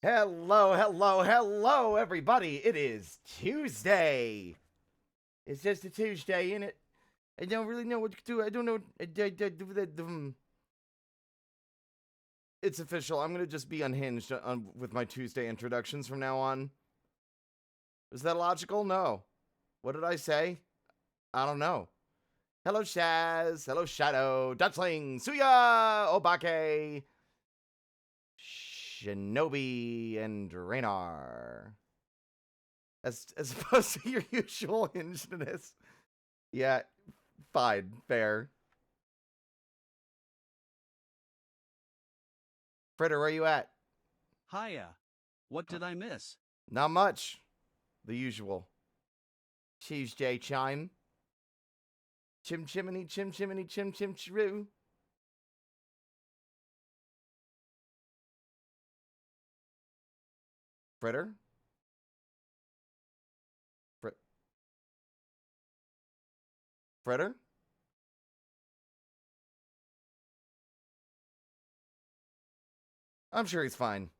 Hello, hello, hello, everybody. It is Tuesday. It's just a Tuesday, innit? I don't really know what to do. I don't know. It's official. I'm going to just be unhinged with my Tuesday introductions from now on. Is that logical? No. What did I say? I don't know. Hello, Shaz. Hello, Shadow. Dutchling. Suya. Obake. Shinobi. And Raynar. As opposed to your usual hingedness. Yeah, fine, fair. Fritter, where you at? Hiya. What did I miss? Not much. The usual. Tuesday chime. Chim chimney, chim chimney, chim chim chiroo. Fritter? Fritter? I'm sure he's fine.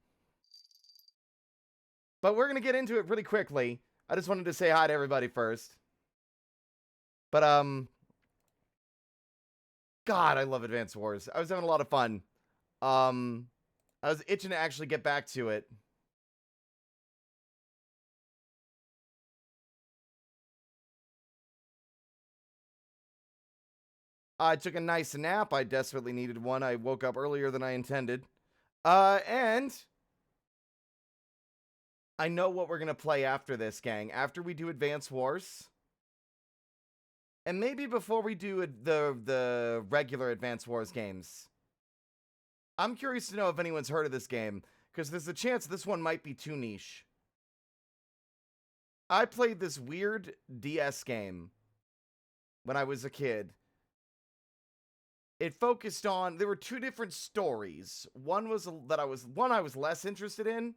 But we're going to get into it pretty quickly. I just wanted to say hi to everybody first. But, God, I love Advance Wars. I was having a lot of fun. I was itching to actually get back to it. I took a nice nap. I desperately needed one. I woke up earlier than I intended. And I know what we're going to play after this, gang. After we do Advance Wars. And maybe before we do the regular Advance Wars games. I'm curious to know if anyone's heard of this game. Because there's a chance this one might be too niche. I played this weird DS game when I was a kid. It focused on, there were two different stories. One was I was less interested in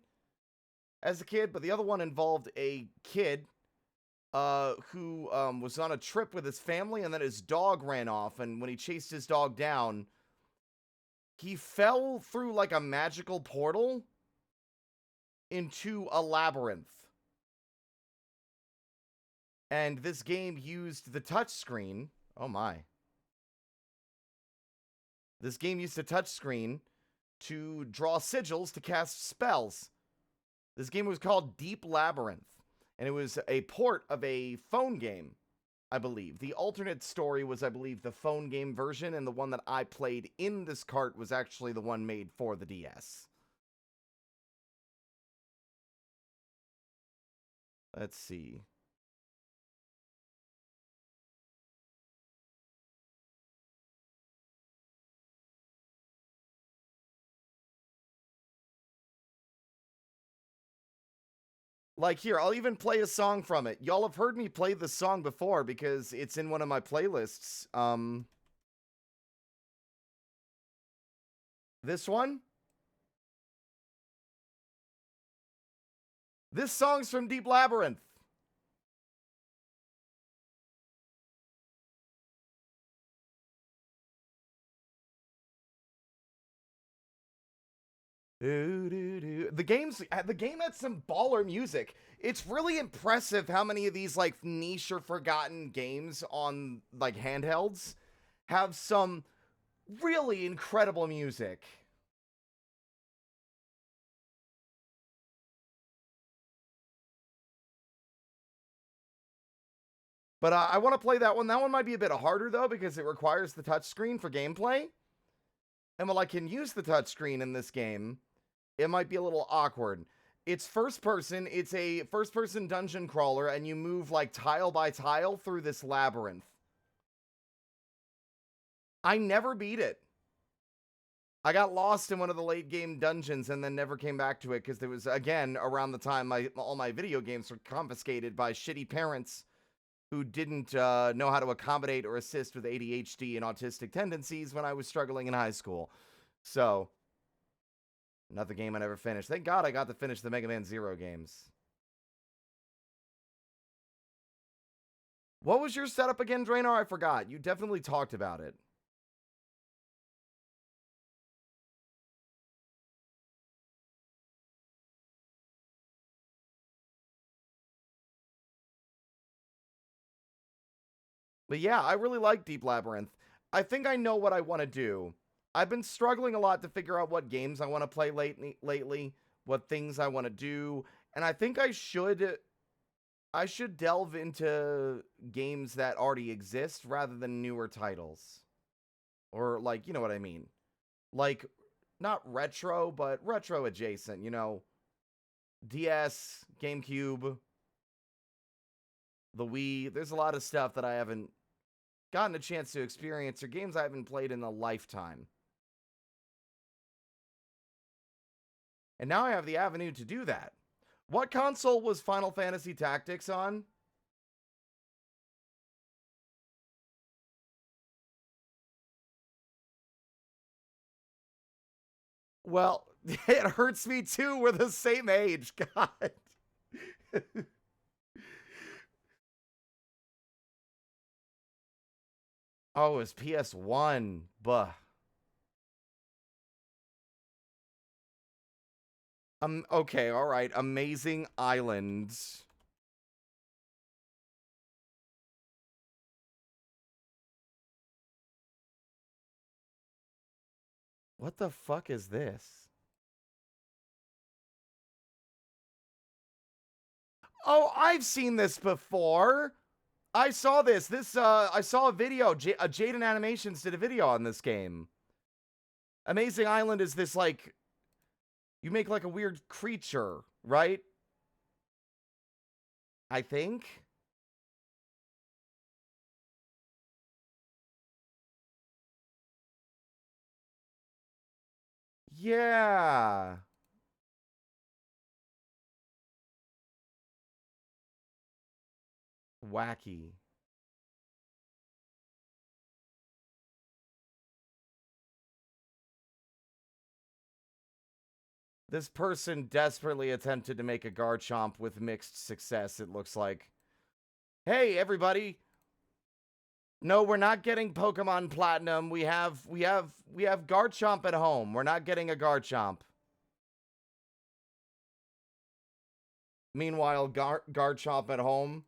as a kid, but the other one involved a kid who was on a trip with his family, and then his dog ran off, and when he chased his dog down, he fell through like a magical portal into a labyrinth. And this game used the touchscreen. Oh my. This game used a touchscreen to draw sigils to cast spells. This game was called Deep Labyrinth, and it was a port of a phone game, I believe. The alternate story was, I believe, the phone game version, and the one that I played in this cart was actually the one made for the DS. Let's see. Like here, I'll even play a song from it. Y'all have heard me play this song before because it's in one of my playlists. This one? This song's from Deep Labyrinth. The game had some baller music. It's really impressive how many of these like niche or forgotten games on like handhelds have some really incredible music. But I want to play that one. That one might be a bit harder though because it requires the touchscreen for gameplay. And while I can use the touchscreen in this game, it might be a little awkward. It's first person. It's a first person dungeon crawler, and you move like tile by tile through this labyrinth. I never beat it. I got lost in one of the late game dungeons and then never came back to it because there was, again, around the time all my video games were confiscated by shitty parents who didn't know how to accommodate or assist with ADHD and autistic tendencies when I was struggling in high school. So, another game I never finished. Thank God I got to finish the Mega Man Zero games. What was your setup again, Draenor? I forgot. You definitely talked about it. But yeah, I really like Deep Labyrinth. I think I know what I want to do. I've been struggling a lot to figure out what games I want to play lately, what things I want to do, and I think I should delve into games that already exist rather than newer titles. Or like, you know what I mean? Like not retro, but retro adjacent, DS, GameCube, the Wii. There's a lot of stuff that I haven't gotten a chance to experience or games I haven't played in a lifetime. And now I have the avenue to do that. What console was Final Fantasy Tactics on? Well, it hurts me too. We're the same age. God. Oh, it was PS1. Buh. Okay, all right. Amazing Islands. What the fuck is this? Oh, I've seen this before. I saw this. I saw a video. Jaden Animations did a video on this game. Amazing Island is this, like, you make, like, a weird creature, right? I think? Yeah. Wacky. This person desperately attempted to make a Garchomp with mixed success, it looks like. Hey, everybody. No, we're not getting Pokemon Platinum. We have Garchomp at home. We're not getting a Garchomp. Meanwhile, Garchomp at home.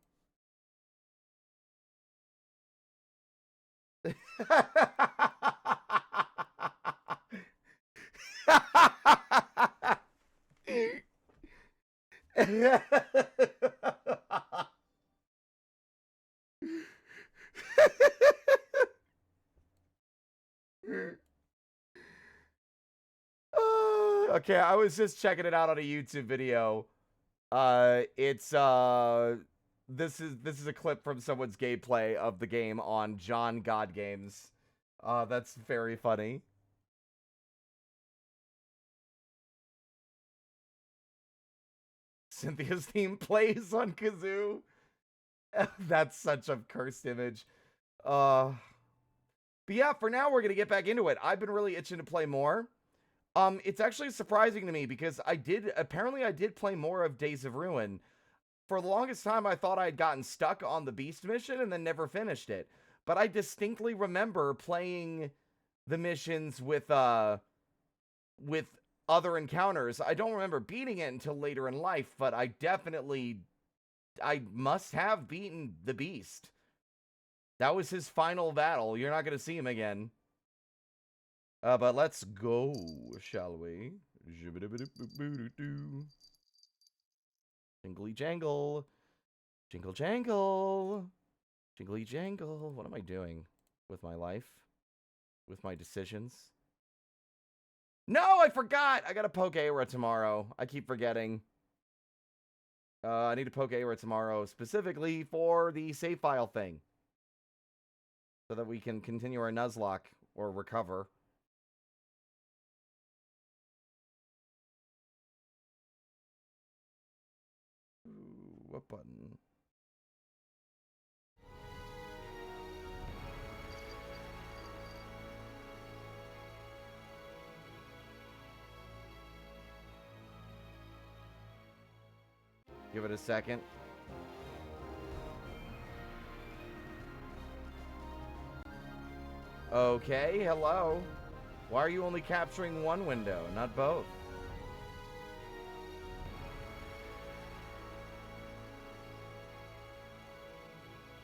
Okay, I was just checking it out on a YouTube video. It's this is a clip from someone's gameplay of the game on John God Games. That's very funny. Cynthia's theme plays on Kazoo. That's such a cursed image. But yeah, for now we're gonna get back into it. I've been really itching to play more. It's actually surprising to me because I did play more of Days of Ruin. For the longest time, I thought I had gotten stuck on the Beast mission and then never finished it. But I distinctly remember playing the missions with other encounters. I don't remember beating it until later in life, but I must have beaten the Beast. That was his final battle. You're not going to see him again. But let's go, shall we? Jingly jangle. Jingle jangle. Jingly jangle. What am I doing with my life? With my decisions? No, I forgot! I gotta poke Aira tomorrow. I keep forgetting. I need to poke Aira tomorrow, specifically for the save file thing. So that we can continue our Nuzlocke, or recover. Ooh, what button? Give it a second. Okay, hello. Why are you only capturing one window, not both?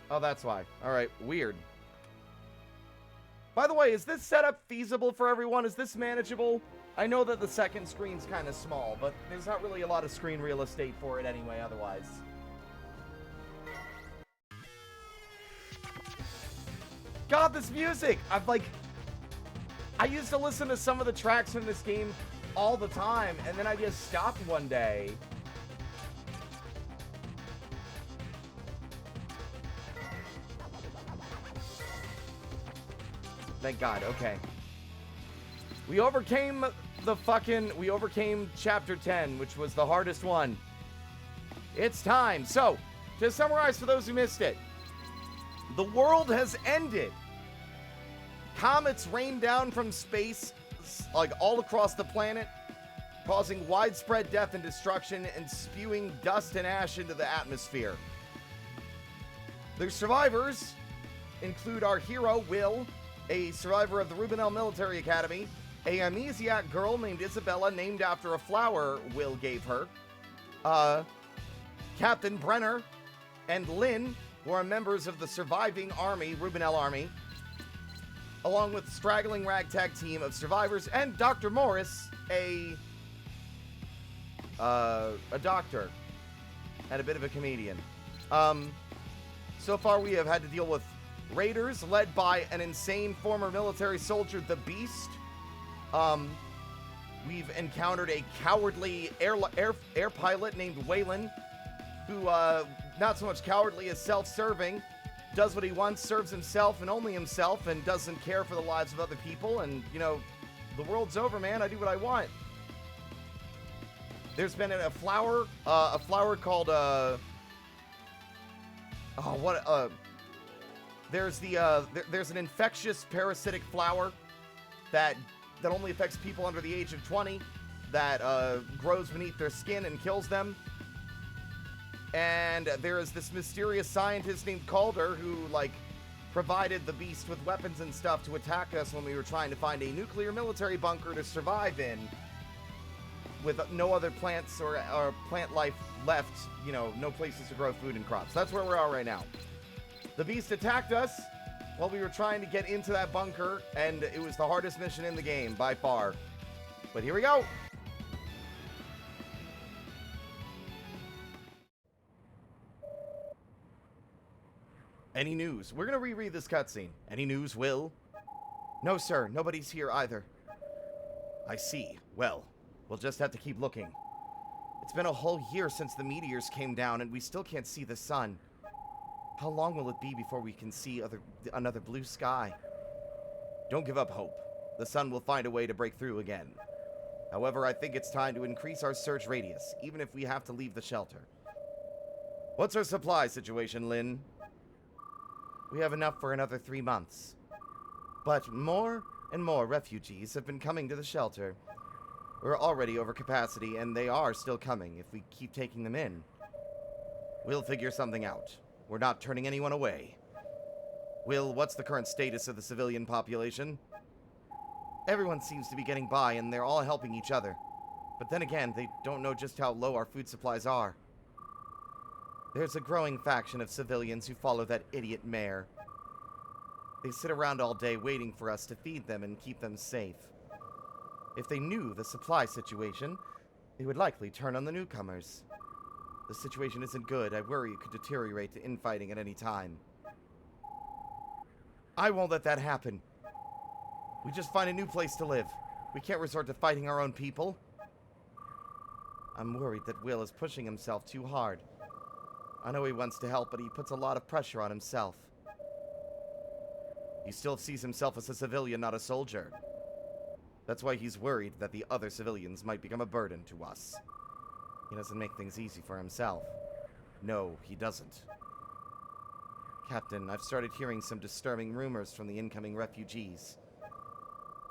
Oh, that's why. Alright, weird. By the way, is this setup feasible for everyone? Is this manageable? I know that the second screen's kind of small, but there's not really a lot of screen real estate for it anyway, otherwise. God, this music! I used to listen to some of the tracks from this game all the time, and then I just stopped one day. Thank God, okay. We overcame chapter 10, which was the hardest one. It's time. So, to summarize for those who missed it, the world has ended. Comets rain down from space, like all across the planet, causing widespread death and destruction and spewing dust and ash into the atmosphere. The survivors include our hero, Will, a survivor of the Rubinel Military Academy, a amnesiac girl named Isabella, named after a flower Will gave her, Captain Brenner, and Lynn, who are members of the surviving army, Rubinel Army, along with a straggling ragtag team of survivors, and Dr. Morris, a doctor and a bit of a comedian. So far we have had to deal with raiders led by an insane former military soldier, the Beast. We've encountered a cowardly air pilot named Waylon, who, not so much cowardly as self-serving, does what he wants, serves himself and only himself, and doesn't care for the lives of other people. And, you know, the world's over, man. I do what I want. There's been a flower called, there's an infectious parasitic flower that only affects people under the age of 20, that grows beneath their skin and kills them. And there is this mysterious scientist named Calder who, like, provided the Beast with weapons and stuff to attack us when we were trying to find a nuclear military bunker to survive in, with no other plants or plant life left, you know, no places to grow food and crops. That's where we are right now. The Beast attacked us while we were trying to get into that bunker, and it was the hardest mission in the game by far. But here we go. Any news? We're gonna reread this cutscene. Any news, Will? No, sir. Nobody's here either. I see. Well, we'll just have to keep looking. It's been a whole year since the meteors came down, and we still can't see the sun. How long will it be before we can see another blue sky? Don't give up hope. The sun will find a way to break through again. However, I think it's time to increase our search radius, even if we have to leave the shelter. What's our supply situation, Lynn? We have enough for another 3 months. But more and more refugees have been coming to the shelter. We're already over capacity, and they are still coming if we keep taking them in. We'll figure something out. We're not turning anyone away. Will, what's the current status of the civilian population? Everyone seems to be getting by, and they're all helping each other. But then again, they don't know just how low our food supplies are. There's a growing faction of civilians who follow that idiot mayor. They sit around all day waiting for us to feed them and keep them safe. If they knew the supply situation, they would likely turn on the newcomers. The situation isn't good. I worry it could deteriorate to infighting at any time. I won't let that happen. We just find a new place to live. We can't resort to fighting our own people. I'm worried that Will is pushing himself too hard. I know he wants to help, but he puts a lot of pressure on himself. He still sees himself as a civilian, not a soldier. That's why he's worried that the other civilians might become a burden to us. He doesn't make things easy for himself. No, he doesn't. Captain, I've started hearing some disturbing rumors from the incoming refugees.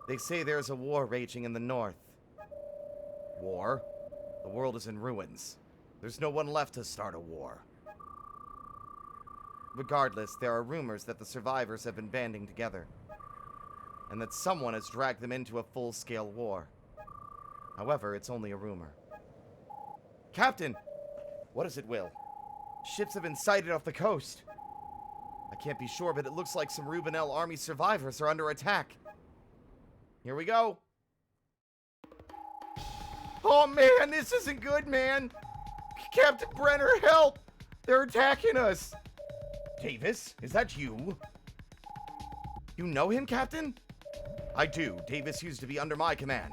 They say there's a war raging in the north. War? The world is in ruins. There's no one left to start a war. Regardless, there are rumors that the survivors have been banding together, and that someone has dragged them into a full-scale war. However, it's only a rumor. Captain! What is it, Will? Ships have been sighted off the coast. I can't be sure, but it looks like some Rubenel army survivors are under attack. Here we go. Oh, man, this isn't good, man. Captain Brenner, help! They're attacking us. Davis, is that you? You know him, Captain? I do. Davis used to be under my command.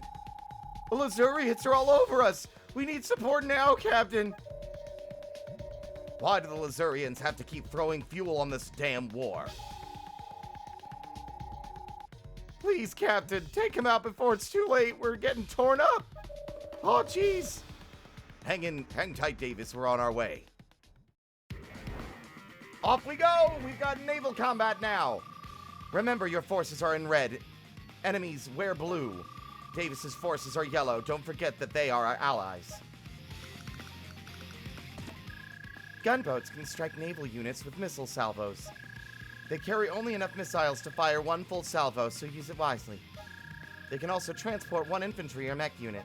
The Lazurians are all over us. We need support now, Captain. Why do the Lazurians have to keep throwing fuel on this damn war? Please, Captain, take him out before it's too late. We're getting torn up. Oh, jeez. Hang tight, Davis. We're on our way. Off we go. We've got naval combat now. Remember, your forces are in red. Enemies wear blue. Davis's forces are yellow. Don't forget that they are our allies. Gunboats can strike naval units with missile salvos. They carry only enough missiles to fire one full salvo, so use it wisely. They can also transport one infantry or mech unit.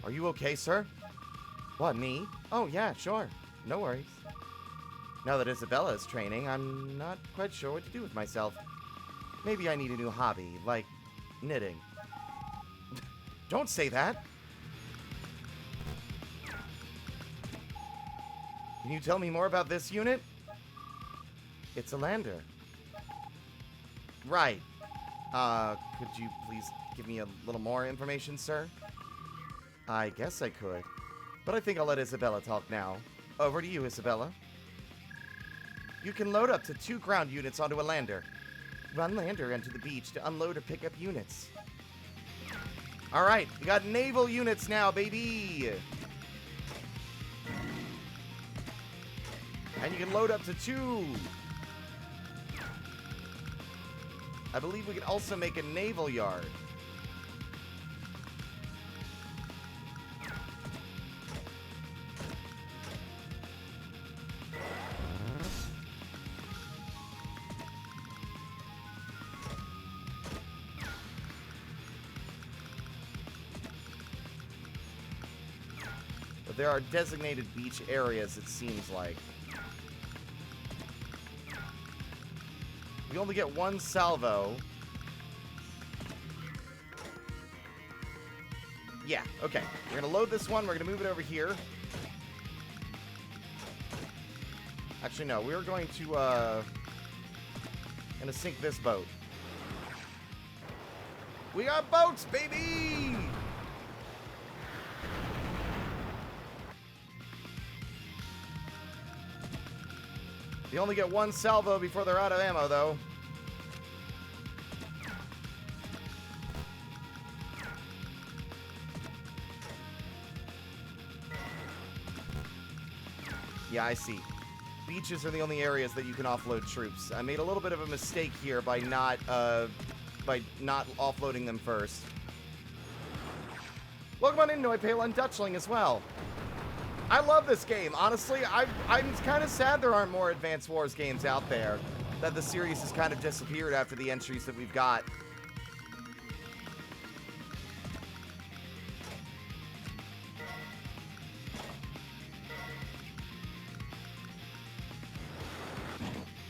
Are you okay, sir? What, me? Oh, yeah, sure. No worries. Now that Isabella is training, I'm not quite sure what to do with myself. Maybe I need a new hobby, like knitting. Don't say that! Can you tell me more about this unit? It's a lander. Right. Could you please give me a little more information, sir? I guess I could. But I think I'll let Isabella talk now. Over to you, Isabella. You can load up to 2 ground units onto a lander. Run lander into the beach to unload or pick up units. Alright, we got naval units now, baby! And you can load up to 2. I believe we can also make a naval yard. But there are designated beach areas, it seems like. We only get 1 salvo. Yeah, okay. We're gonna load this one. We're gonna move it over here. Actually, no. We're going to, gonna sink this boat. We got boats, baby! You only get 1 salvo before they're out of ammo, though. Yeah, I see. Beaches are the only areas that you can offload troops. I made a little bit of a mistake here by not offloading them first. Welcome on in, Noipale and Dutchling as well. I love this game. Honestly, I'm kind of sad there aren't more Advance Wars games out there. That the series has kind of disappeared after the entries that we've got.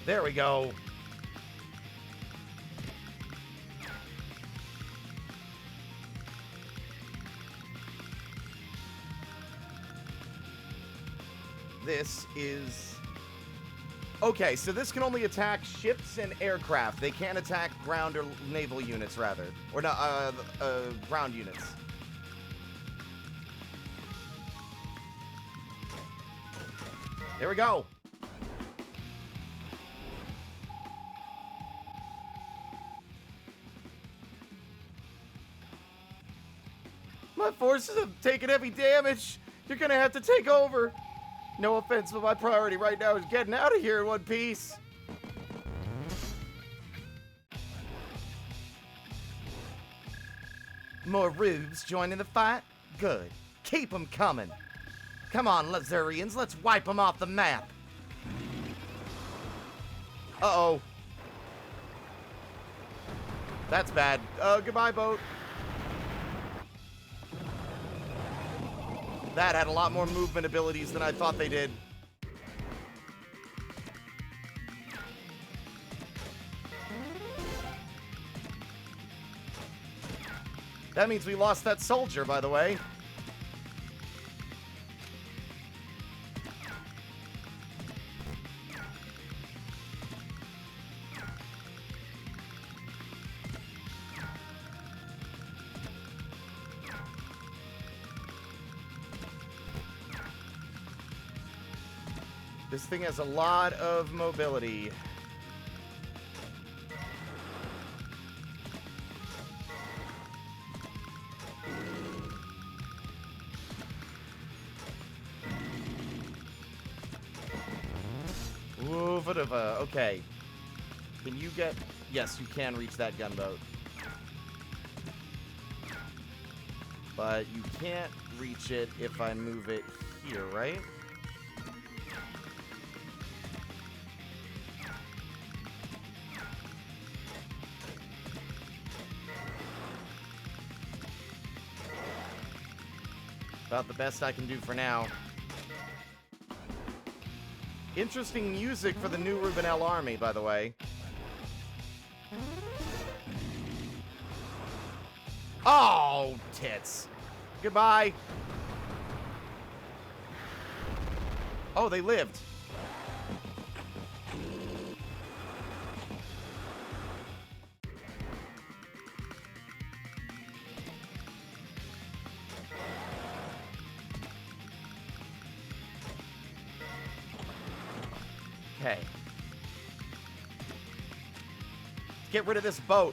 There we go. This is... Okay, so this can only attack ships and aircraft. They can't attack ground or naval units, rather. Or no, ground units. There we go. My forces have taken heavy damage. You're gonna have to take over. No offense, but my priority right now is getting out of here in one piece. More rubes joining the fight? Good. Keep them coming. Come on, Lazurians, let's wipe them off the map. Uh-oh. That's bad. Goodbye, boat. That had a lot more movement abilities than I thought they did. That means we lost that soldier, by the way. This thing has a lot of mobility. Okay. Can you get... Yes, you can reach that gunboat. But you can't reach it if I move it here, right? About the best I can do for now. Interesting music for the new Rubenel army, by the way. Oh, tits. Goodbye. Oh, they lived. Okay. Get rid of this boat.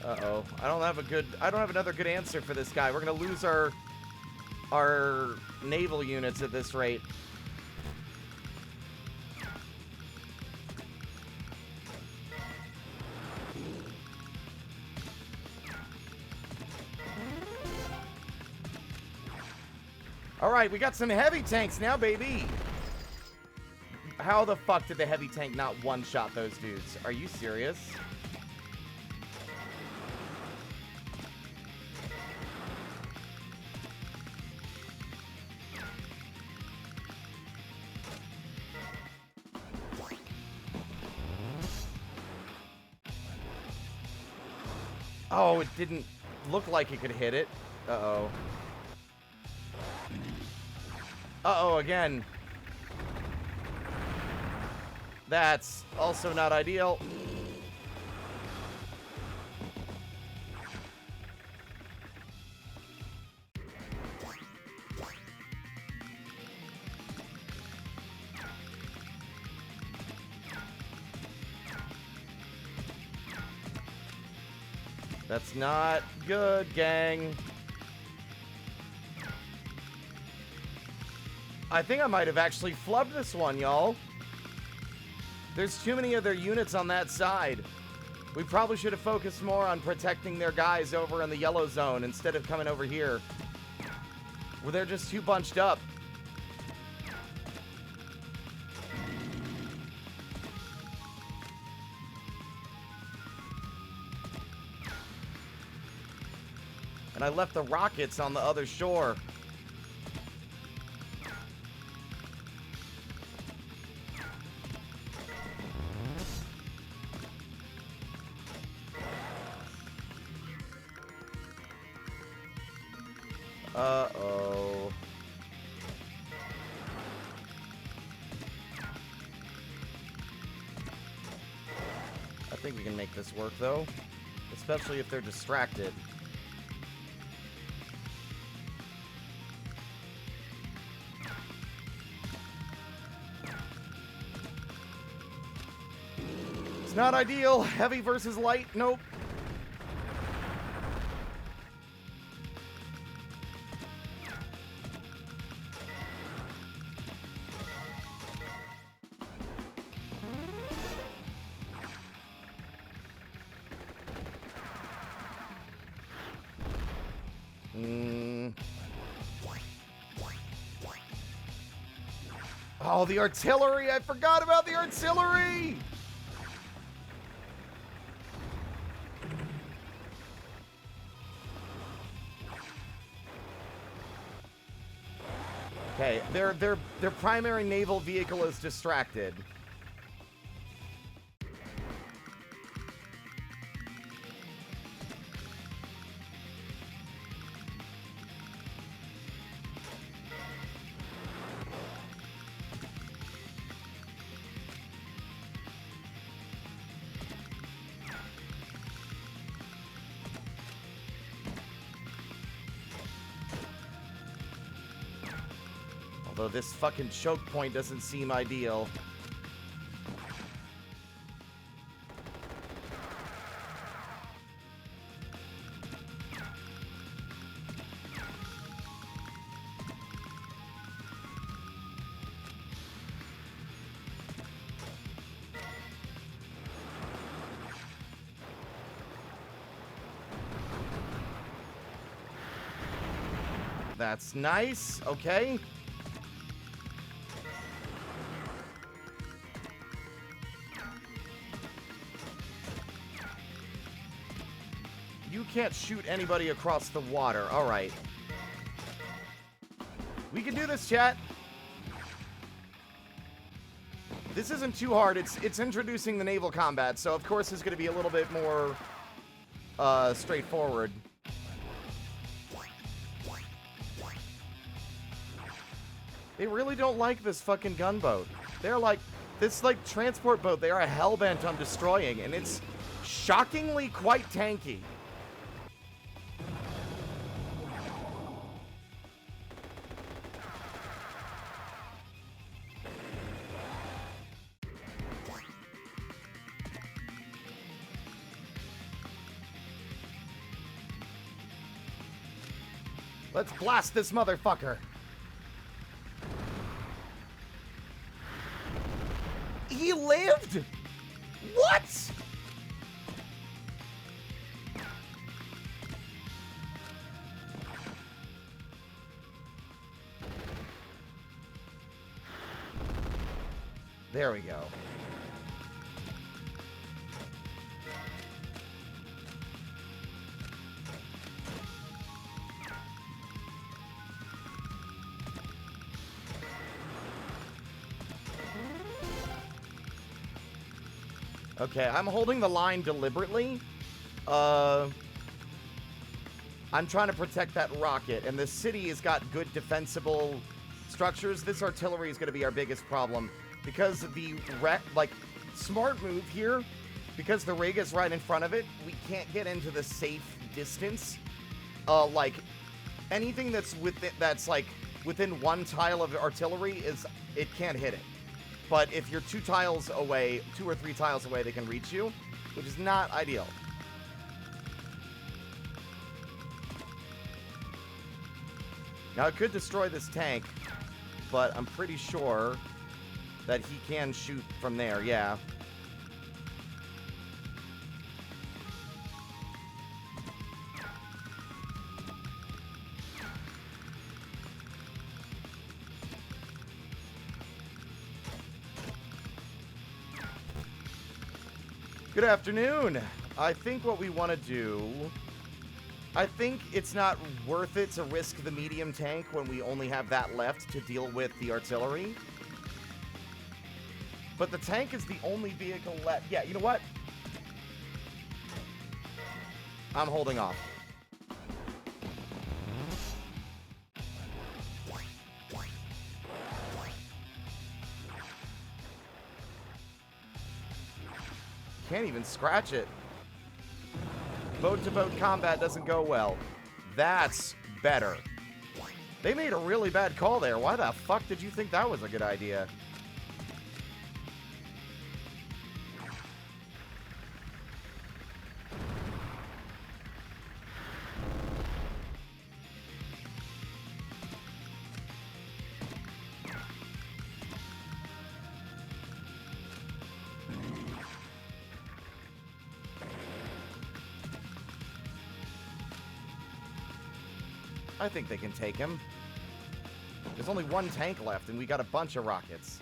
Uh-oh. I don't have another good answer for this guy. We're gonna lose our naval units at this rate. Alright, we got some heavy tanks now, baby! How the fuck did the heavy tank not one-shot those dudes? Are you serious? Oh, it didn't look like it could hit it. Uh-oh. Uh-oh, again. That's also not ideal. That's not good, gang. I think I might have actually flubbed this one, y'all. There's too many of their units on that side. We probably should have focused more on protecting their guys over in the yellow zone instead of coming over here, where they're just too bunched up. And I left the rockets on the other shore. Uh-oh. I think we can make this work, though. Especially if they're distracted. It's not ideal. Heavy versus light. Nope. Oh, the artillery! I forgot about the artillery! Okay, their primary naval vehicle is distracted. Although this fucking choke point doesn't seem ideal. That's nice. Okay. You can't shoot anybody across the water. All right. We can do this, chat. This isn't too hard. It's introducing the naval combat, so of course it's going to be a little bit more straightforward. They really don't like this fucking gunboat. They're like, this like transport boat they are hellbent on destroying, and it's shockingly quite tanky. Let's blast this motherfucker. He lived? What? There we go. Okay, I'm holding the line deliberately. I'm trying to protect that rocket, and the city has got good defensible structures. This artillery is going to be our biggest problem because the smart move here, because the rig is right in front of it, we can't get into the safe distance. Like anything that's within one tile of artillery it can't hit it. But if you're 2 or 3 tiles away, they can reach you, which is not ideal. Now, it could destroy this tank, but I'm pretty sure that he can shoot from there, yeah. Good afternoon. I think what we want to do... I think it's not worth it to risk the medium tank when we only have that left to deal with the artillery. But the tank is the only vehicle left. Yeah, you know what? I'm holding off. Can't even scratch it. Boat-to-boat combat doesn't go well. That's better. They made a really bad call there. Why the fuck did you think that was a good idea? I think they can take him. There's only 1 tank left, and we got a bunch of rockets.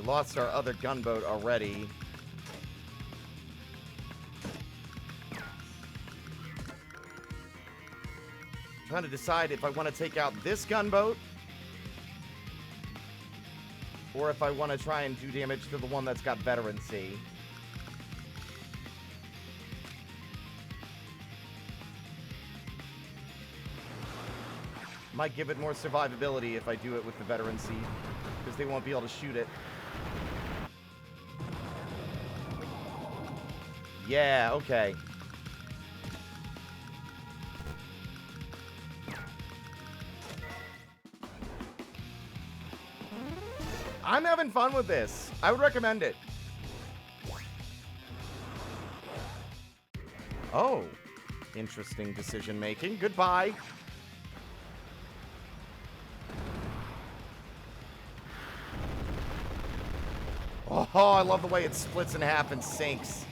We lost our other gunboat already. Trying to decide if I want to take out this gunboat or if I want to try and do damage to the one that's got veterancy. Might give it more survivability if I do it with the veterancy, because they won't be able to shoot it. Yeah, okay. I'm having fun with this. I would recommend it. Oh, interesting decision making. Goodbye. Oh, I love the way it splits in half and sinks.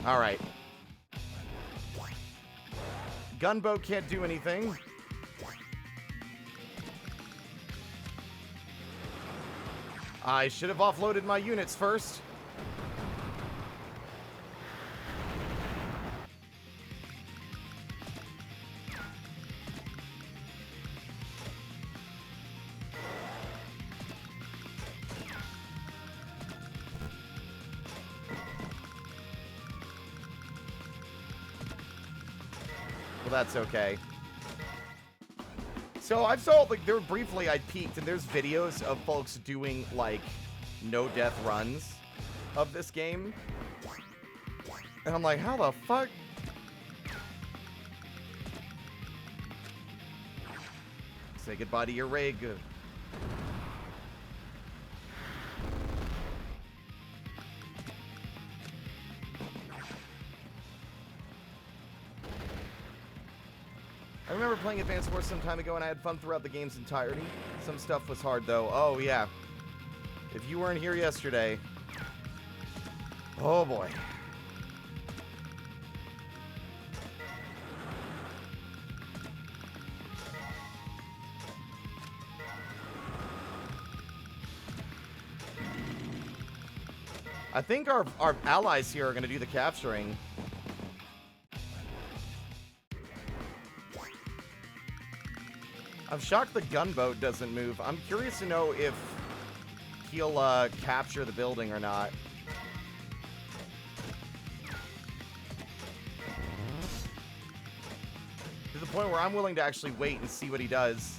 All right. Gunboat can't do anything. I should have offloaded my units first. Well, that's okay. So I've saw, like, there briefly I peeked, and there's videos of folks doing, like, no-death runs of this game. And I'm like, how the fuck? Say goodbye to your rig. I remember playing Advanced Wars some time ago, and I had fun throughout the game's entirety. Some stuff was hard, though. Oh, yeah. If you weren't here yesterday... Oh, boy. I think our allies here are going to do the capturing. I'm shocked the gunboat doesn't move. I'm curious to know if he'll capture the building or not. To the point where I'm willing to actually wait and see what he does.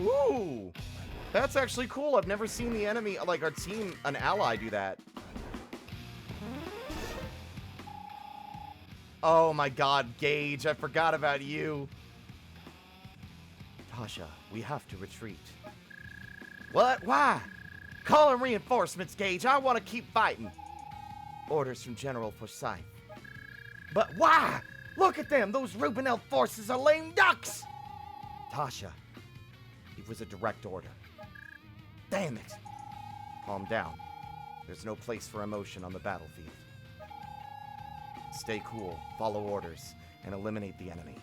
Ooh! That's actually cool. I've never seen the enemy, like our team, an ally do that. Oh my god, Gage, I forgot about you. Tasha, we have to retreat. What? Why? Call in reinforcements, Gage. I want to keep fighting. Orders from General Forsyth. But why? Look at them. Those Rubenel forces are lame ducks. Tasha, it was a direct order. Damn it. Calm down. There's no place for emotion on the battlefield. Stay cool, follow orders, and eliminate the enemy.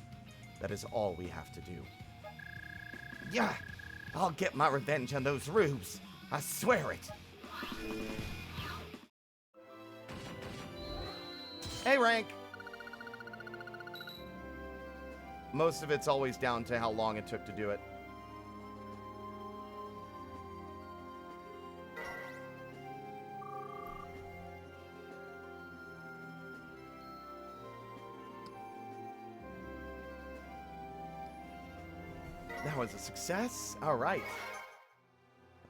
That is all we have to do. Yeah, I'll get my revenge on those rubes. I swear it. Hey, Rank. Most of it's always down to how long it took to do it. That was a success. All right.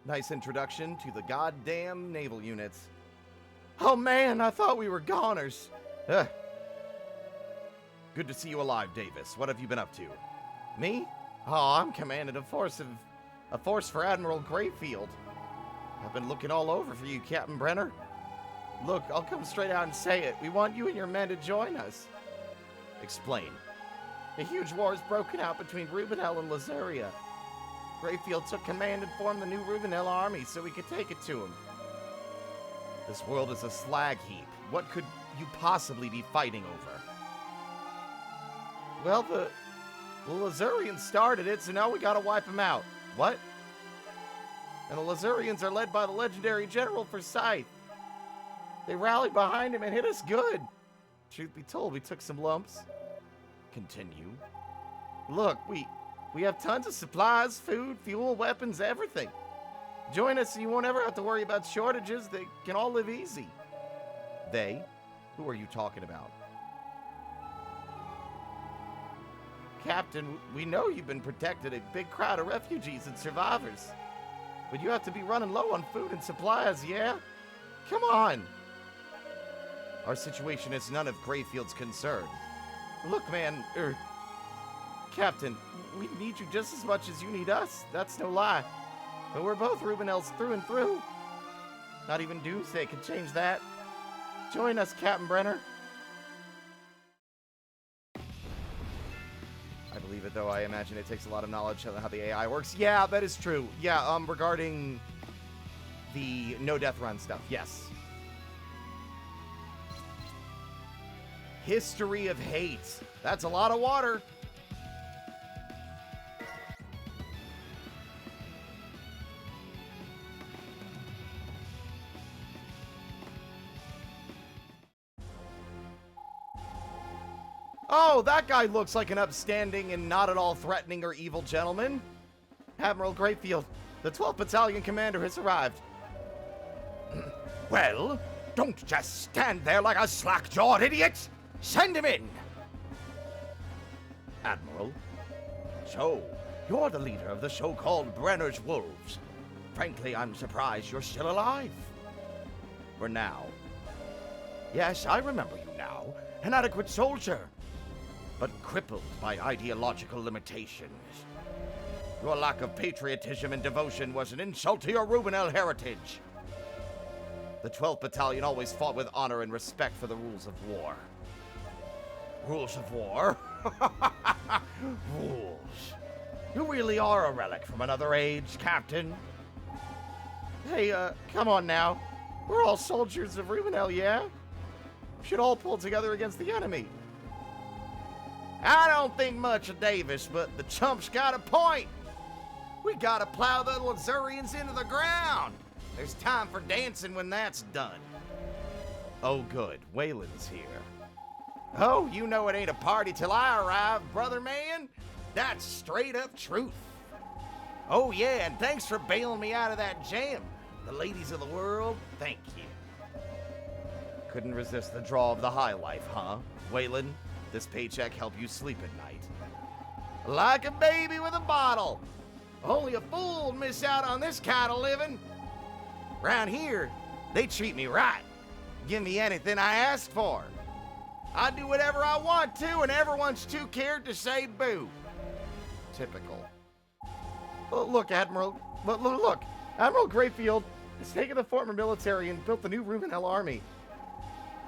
Nice introduction to the goddamn naval units. Oh man, I thought we were goners. Ugh. Good to see you alive, Davis. What have you been up to? Me? Oh, I'm commanding a force for Admiral Grayfield. I've been looking all over for you, Captain Brenner. Look, I'll come straight out and say it. We want you and your men to join us. Explain. A huge war has broken out between Rubinel and Lazuria. Greyfield took command and formed the new Rubinel army so we could take it to him. This world is a slag heap. What could you possibly be fighting over? Well, the Lazurians started it, so now we gotta wipe them out. What? And the Lazurians are led by the legendary General Forsyth. They rallied behind him and hit us good. Truth be told, we took some lumps. Continue. Look, we have tons of supplies, food, fuel, weapons, everything. Join us so you won't ever have to worry about shortages. They can all live easy. They? Who are you talking about? Captain, we know you've been protecting a big crowd of refugees and survivors. But you have to be running low on food and supplies, yeah? Come on. Our situation is none of Greyfield's concern. Look, man, Captain, we need you just as much as you need us. That's no lie. But we're both Rubinels through and through. Not even Doomsday can change that. Join us, Captain Brenner. I believe it, though. I imagine it takes a lot of knowledge of how the AI works. Yeah, that is true. Yeah, regarding the no-death run stuff, yes. History of hate. That's a lot of water. Oh, that guy looks like an upstanding and not at all threatening or evil gentleman. Admiral Greyfield, the 12th Battalion commander has arrived. Well, don't just stand there like a slack-jawed idiot! Send him in! Admiral? So, you're the leader of the so-called Brenner's Wolves. Frankly, I'm surprised you're still alive. For now. Yes, I remember you now. An adequate soldier, but crippled by ideological limitations. Your lack of patriotism and devotion was an insult to your Rubinel heritage. The 12th Battalion always fought with honor and respect for the rules of war. Rules of war? Rules. You really are a relic from another age, Captain. Hey, come on now. We're all soldiers of Rubinel, yeah? We should all pull together against the enemy. I don't think much of Davis, but the chump's got a point. We gotta plow the Lazurians into the ground. There's time for dancing when that's done. Oh, good. Waylon's here. Oh, you know it ain't a party till I arrive, brother man. That's straight up truth. Oh, yeah, and thanks for bailing me out of that jam. The ladies of the world, thank you. Couldn't resist the draw of the high life, huh? Waylon, this paycheck help you sleep at night. Like a baby with a bottle. Only a fool'd miss out on this kind of living. Round here, they treat me right. Give me anything I ask for. I do whatever I want to, and everyone's too cared to say boo. Typical. Look, Admiral. Look. Admiral Greyfield has taken the former military and built the new Rubinel army.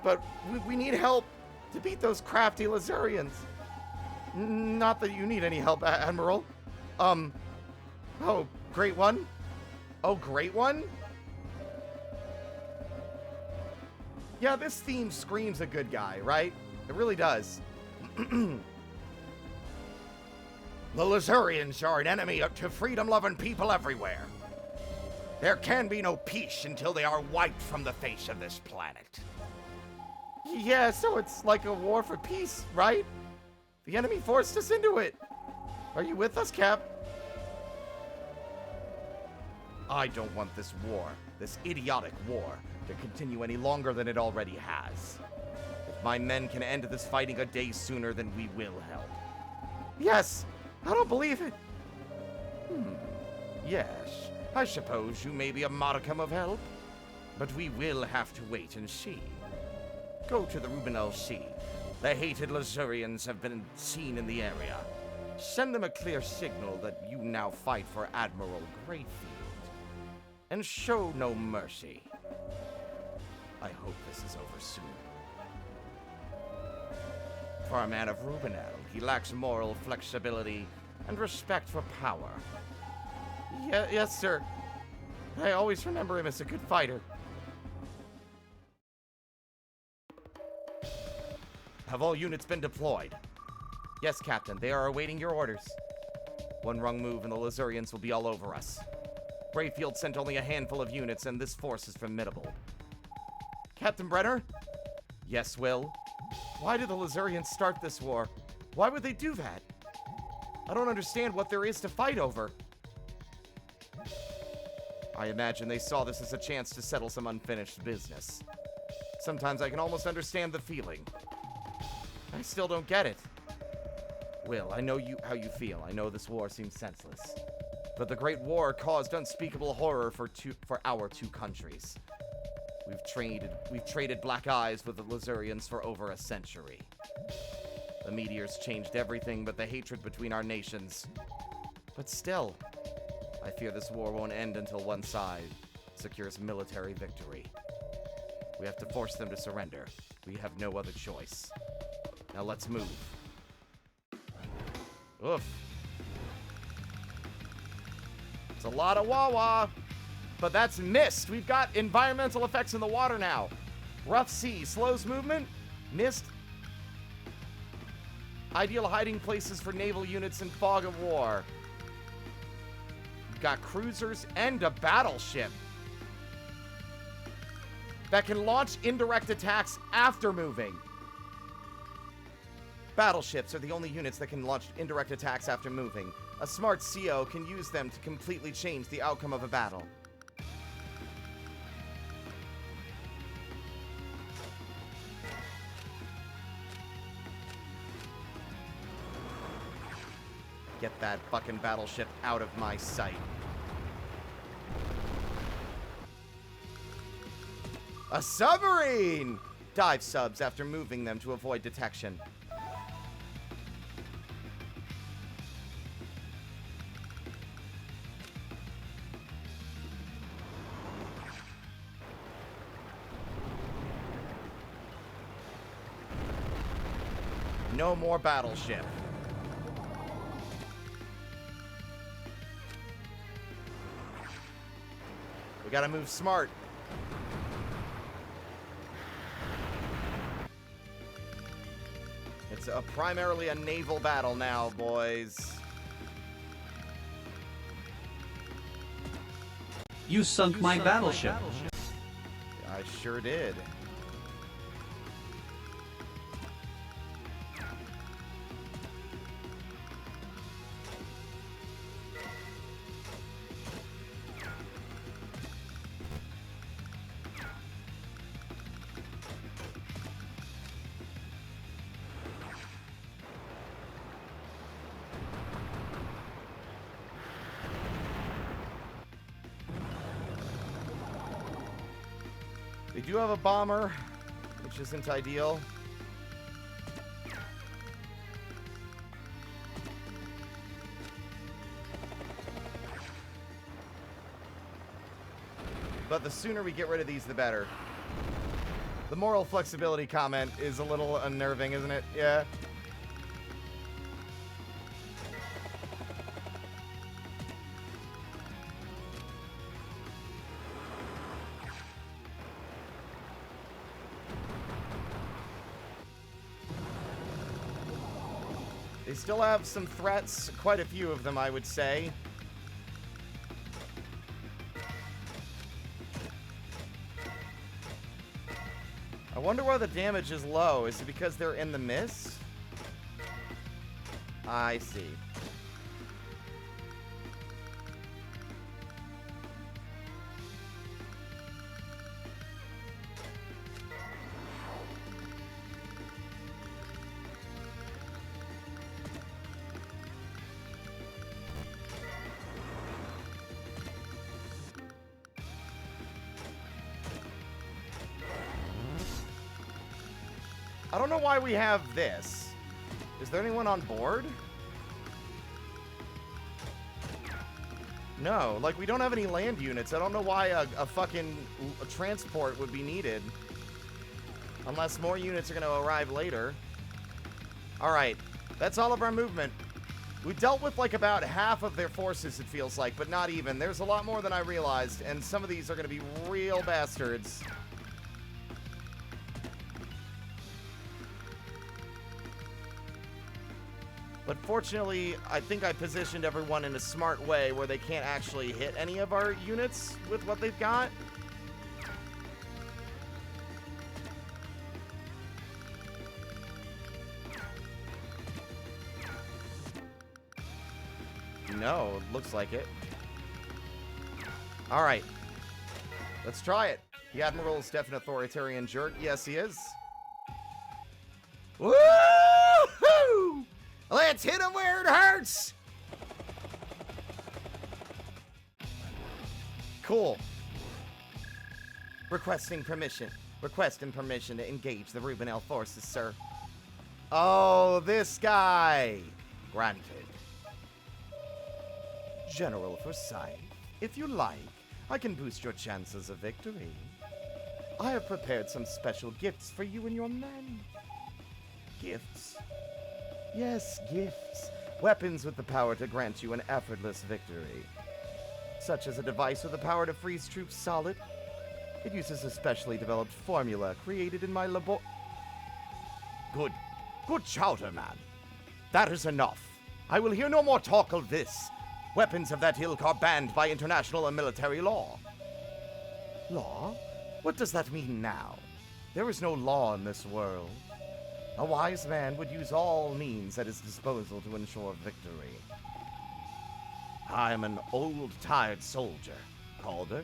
But we need help to beat those crafty Lazurians. Not that you need any help, Admiral. Oh, Great One? Oh, Great One? Yeah, this theme screams a good guy, right? It really does. The Lazurians are an enemy to freedom-loving people everywhere. There can be no peace until they are wiped from the face of this planet. Yeah, so it's like a war for peace, right? The enemy forced us into it. Are you with us, Cap? I don't want this war, this idiotic war, to continue any longer than it already has. If my men can end this fighting a day sooner, then we will help. Yes, I don't believe it. Yes, I suppose you may be a modicum of help, but we will have to wait and see. Go to the Rubinel Sea. The hated Lazurians have been seen in the area. Send them a clear signal that you now fight for Admiral Greyfield. And show no mercy. I hope this is over soon. For a man of Rubinel, he lacks moral flexibility and respect for power. Yes, sir. I always remember him as a good fighter. Have all units been deployed? Yes, Captain. They are awaiting your orders. One wrong move and the Lizurians will be all over us. Brayfield sent only a handful of units, and this force is formidable. Captain Brenner? Yes, Will? Why did the Lizurians start this war? Why would they do that? I don't understand what there is to fight over. I imagine they saw this as a chance to settle some unfinished business. Sometimes I can almost understand the feeling. I still don't get it. Will, I know how you feel. I know this war seems senseless. But the Great War caused unspeakable horror for our two countries. We've traded black eyes with the Lizurians for over a century. The meteors changed everything but the hatred between our nations. But still, I fear this war won't end until one side secures military victory. We have to force them to surrender. We have no other choice. Now let's move. Oof. It's a lot of wah-wah. But that's mist. We've got environmental effects in the water now. Rough sea, slows movement, mist. Ideal hiding places for naval units in fog of war. We've got cruisers and a battleship that can launch indirect attacks after moving. Battleships are the only units that can launch indirect attacks after moving. A smart CO can use them to completely change the outcome of a battle. Get that fucking battleship out of my sight. A submarine! Dive subs after moving them to avoid detection. No more battleship. We gotta move smart. It's primarily a naval battle now, boys. You sunk my battleship. I sure did. They do have a bomber, which isn't ideal. But the sooner we get rid of these, the better. The moral flexibility comment is a little unnerving, isn't it? Yeah. They still have some threats, quite a few of them, I would say. I wonder why the damage is low. Is it because they're in the mist? I see. I don't know why we have this. Is there anyone on board? No, like we don't have any land units. I don't know why a fucking transport would be needed. Unless more units are going to arrive later. Alright, that's all of our movement. We dealt with like about half of their forces, it feels like, but not even. There's a lot more than I realized, and some of these are going to be real bastards. But fortunately, I think I positioned everyone in a smart way where they can't actually hit any of our units with what they've got. No, it looks like it. All right. Let's try it. The Admiral's deaf and authoritarian jerk. Yes, he is. Woo-hoo! Let's hit him where it hurts! Cool. Requesting permission. Requesting permission to engage the Rubenel forces, sir. Oh, this guy. Granted. General Forsyth, if you like, I can boost your chances of victory. I have prepared some special gifts for you and your men. Gifts? Yes, gifts. Weapons with the power to grant you an effortless victory. Such as a device with the power to freeze troops solid. It uses a specially developed formula created in my labo... Good chowder, man. That is enough. I will hear no more talk of this. Weapons of that ilk are banned by international and military law. Law? What does that mean now? There is no law in this world. A wise man would use all means at his disposal to ensure victory. I am an old, tired soldier, Calder,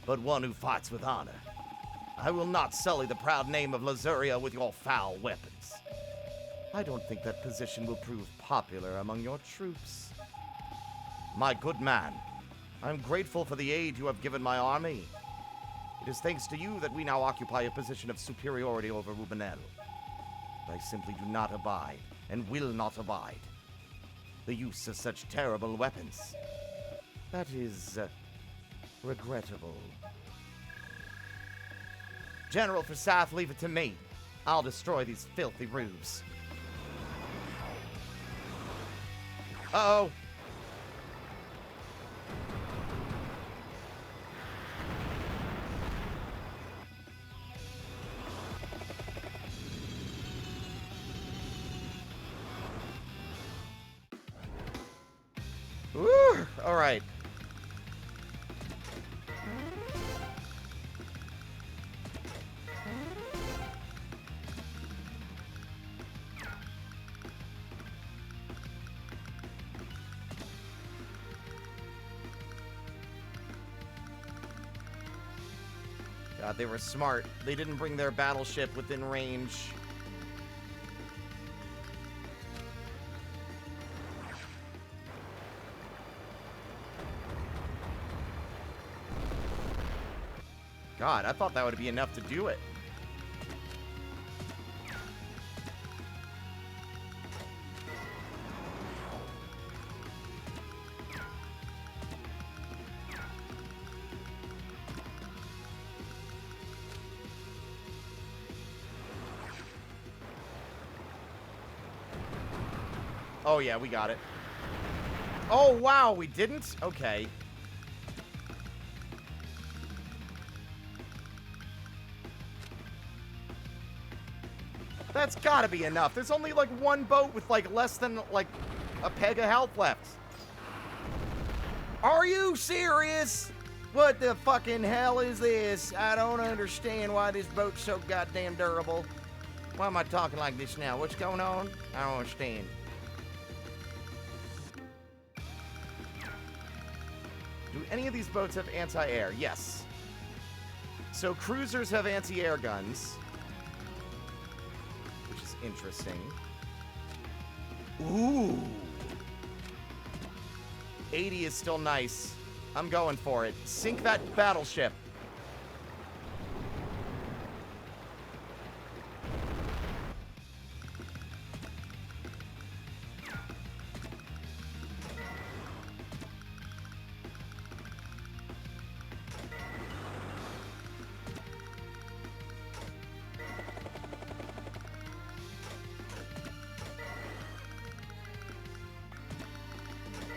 but one who fights with honor. I will not sully the proud name of Lazuria with your foul weapons. I don't think that position will prove popular among your troops. My good man, I'm grateful for the aid you have given my army. It is thanks to you that we now occupy a position of superiority over Rubenel. I simply do not abide, and will not abide, the use of such terrible weapons. That is, regrettable. General Forsyth, leave it to me. I'll destroy these filthy rubes. Uh-oh. Woo! All right. God, they were smart. They didn't bring their battleship within range. God, I thought that would be enough to do it. Oh yeah, we got it. Oh wow, we didn't? Okay. That's gotta be enough. There's only like one boat with like less than like a peg of health left. Are you serious? What the fucking hell is this? I don't understand why this boat's so goddamn durable. Why am I talking like this now? What's going on? I don't understand. Do any of these boats have anti-air? Yes. So cruisers have anti-air guns. Interesting. Ooh. 80 is still nice. I'm going for it. Sink that battleship.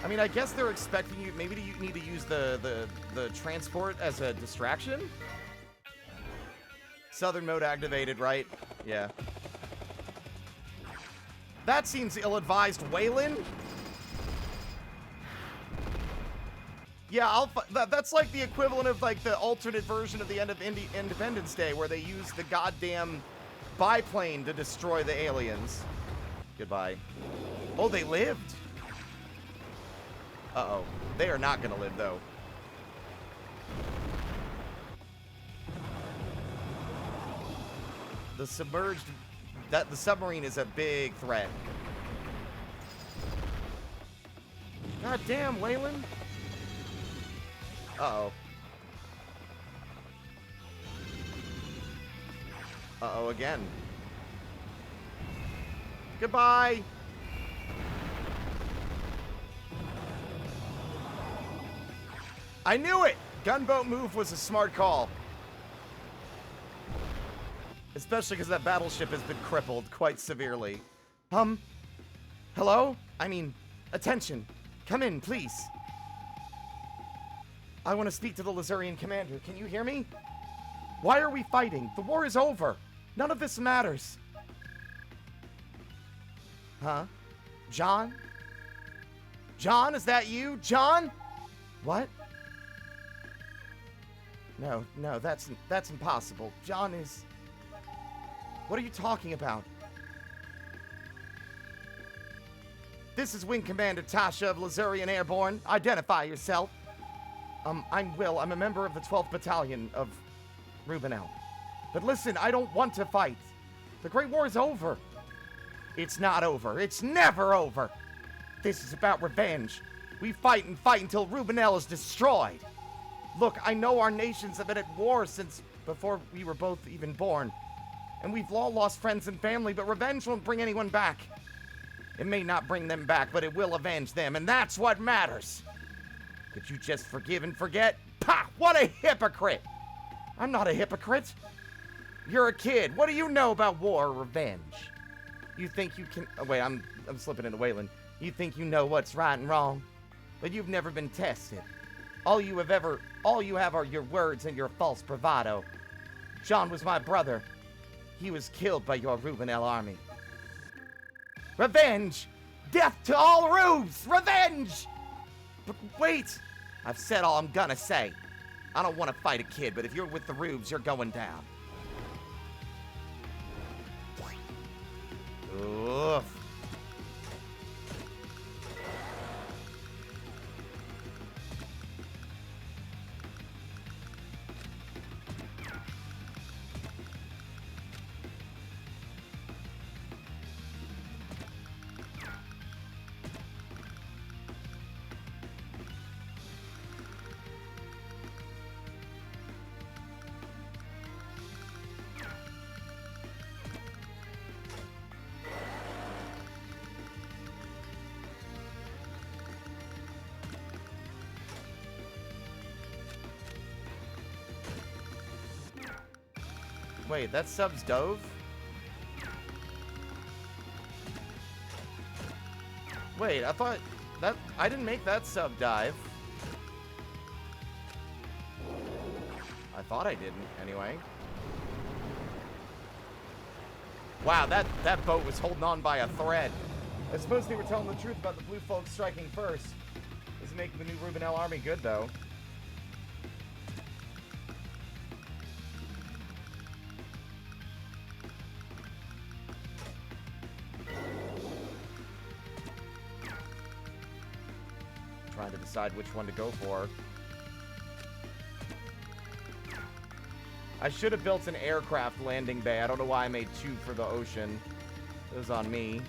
I mean, I guess they're expecting you. Maybe you need to use the transport as a distraction. Southern mode activated, right? Yeah. That seems ill-advised, Waylon. Yeah, that's like the equivalent of like the alternate version of the end of Independence Day, where they use the goddamn biplane to destroy the aliens. Goodbye. Oh, they lived. Uh-oh. They are not gonna live, though. The submerged... the submarine is a big threat. God damn, Waylon. Uh-oh. Uh-oh again. Goodbye. I knew it! Gunboat move was a smart call. Especially because that battleship has been crippled quite severely. Hello? I mean, attention. Come in, please. I want to speak to the Lazurian commander. Can you hear me? Why are we fighting? The war is over. None of this matters. Huh? John? John, is that you? John? What? No, that's impossible. John is... What are you talking about? This is Wing Commander Tasha of Lazurian Airborne. Identify yourself. I'm Will. I'm a member of the 12th Battalion of Rubenel. But listen, I don't want to fight. The Great War is over. It's not over. It's never over. This is about revenge. We fight and fight until Rubenel is destroyed. Look, I know our nations have been at war since before we were both even born. And we've all lost friends and family, but revenge won't bring anyone back. It may not bring them back, but it will avenge them, and that's what matters. Could you just forgive and forget? Pah! What a hypocrite! I'm not a hypocrite. You're a kid. What do you know about war or revenge? You think you can... Oh, wait, I'm slipping into Waylon. You think you know what's right and wrong, but you've never been tested. All you have are your words and your false bravado. John was my brother. He was killed by your Rubenel army. Revenge! Death to all Rubes! Revenge! But wait! I've said all I'm gonna say. I don't want to fight a kid, but if you're with the Rubes, you're going down. Oof. Wait, that sub's dove? Wait, I thought that... I didn't make that sub dive. I thought I didn't, anyway. Wow, that boat was holding on by a thread. I suppose they were telling the truth about the blue folks striking first. This is making the new Rubenel army good, though. Trying to decide which one to go for. I should have built an aircraft landing bay. I don't know why I made two for the ocean. It was on me.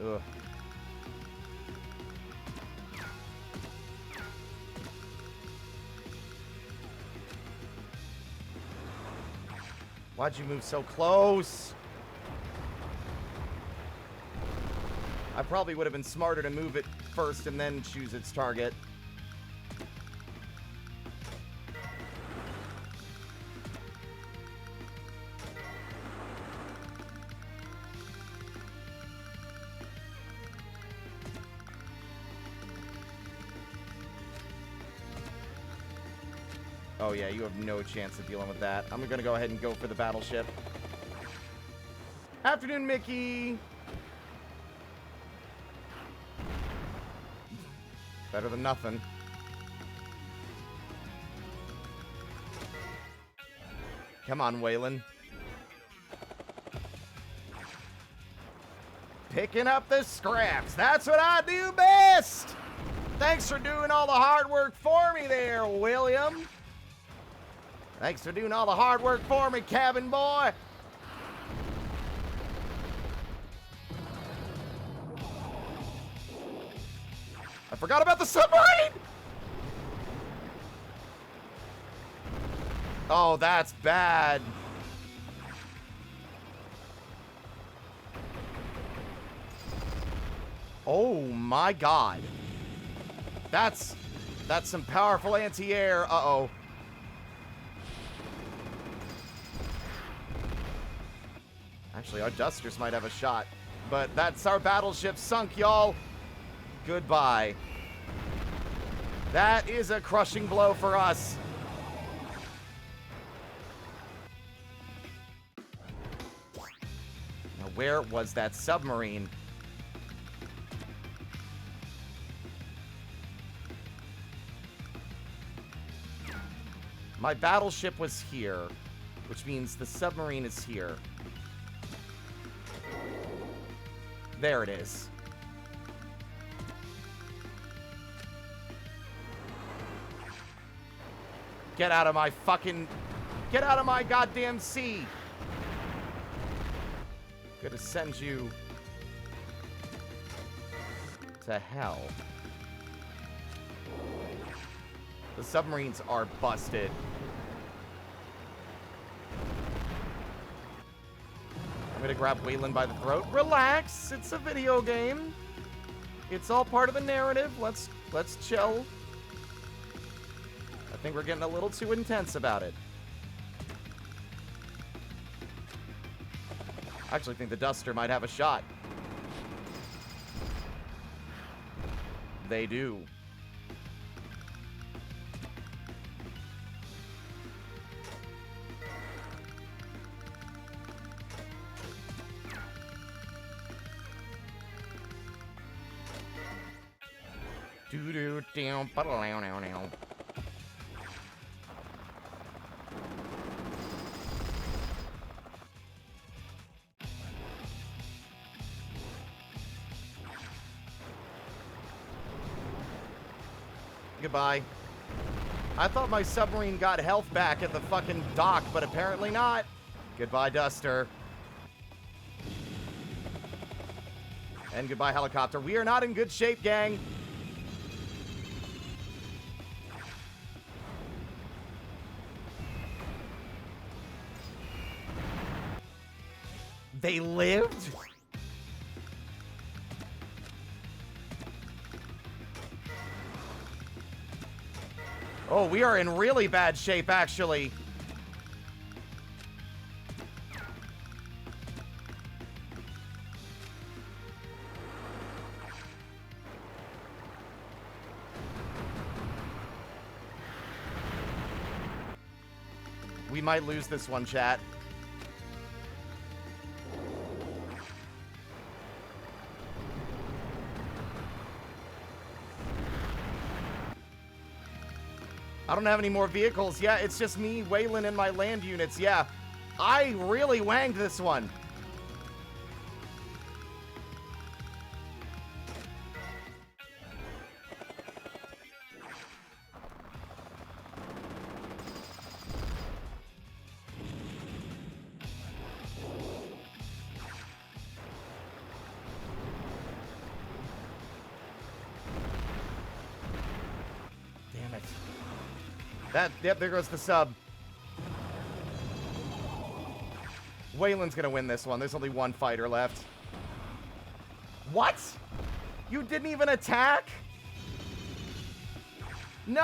Ugh. Why'd you move so close? I probably would have been smarter to move it first and then choose its target. Oh yeah, you have no chance of dealing with that. I'm gonna go ahead and go for the battleship. Afternoon, Mickey! Better than nothing. Come on, Waylon. Picking up the scraps. That's what I do best! Thanks for doing all the hard work for me there, William. Thanks for doing all the hard work for me, cabin boy. I forgot about the submarine! Oh, that's bad. Oh my god. That's some powerful anti-air. Uh-oh. Actually, our dusters might have a shot. But that's our battleship sunk, y'all. Goodbye. That is a crushing blow for us. Now, where was that submarine? My battleship was here, which means the submarine is here. There it is. Get out of my fucking... Get out of my goddamn sea! Gonna send you... to hell. The submarines are busted. I'm gonna grab Waylon by the throat. Relax, it's a video game. It's all part of the narrative. Let's chill. I think we're getting a little too intense about it. I actually think the Duster might have a shot. They do. Doo-doo-down, ba-da-low-now-now. Goodbye. I thought my submarine got health back at the fucking dock, but apparently not. Goodbye, Duster. And goodbye, helicopter. We are not in good shape, gang. They lived? Oh, we are in really bad shape, actually. We might lose this one, chat. I don't have any more vehicles. Yeah, it's just me, Waylon, and my land units. Yeah, I really wanged this one. Yep, there goes the sub. Waylon's gonna win this one. There's only one fighter left. What? You didn't even attack? No!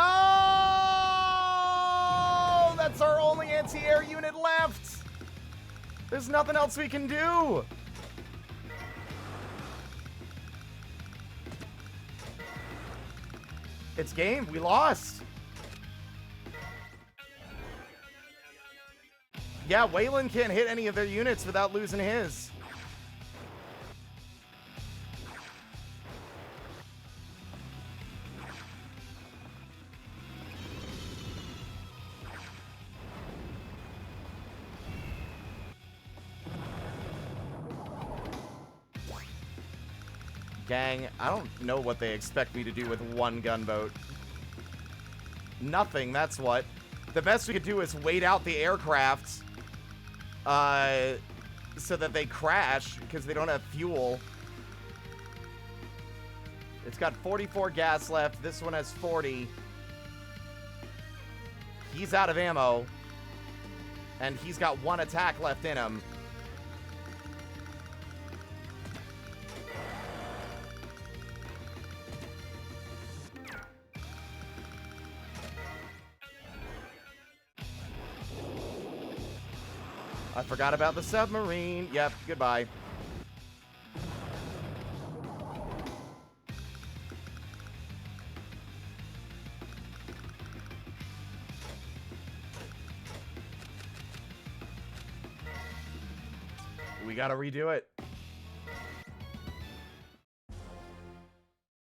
That's our only anti-air unit left! There's nothing else we can do! It's game. We lost. Yeah, Waylon can't hit any of their units without losing his. Gang, I don't know what they expect me to do with one gunboat. Nothing, that's what. The best we could do is wait out the aircraft so that they crash because they don't have fuel. It's got 44 gas left. This one has 40. He's out of ammo. And he's got one attack left in him. I forgot about the submarine. Yep, goodbye. We gotta redo it.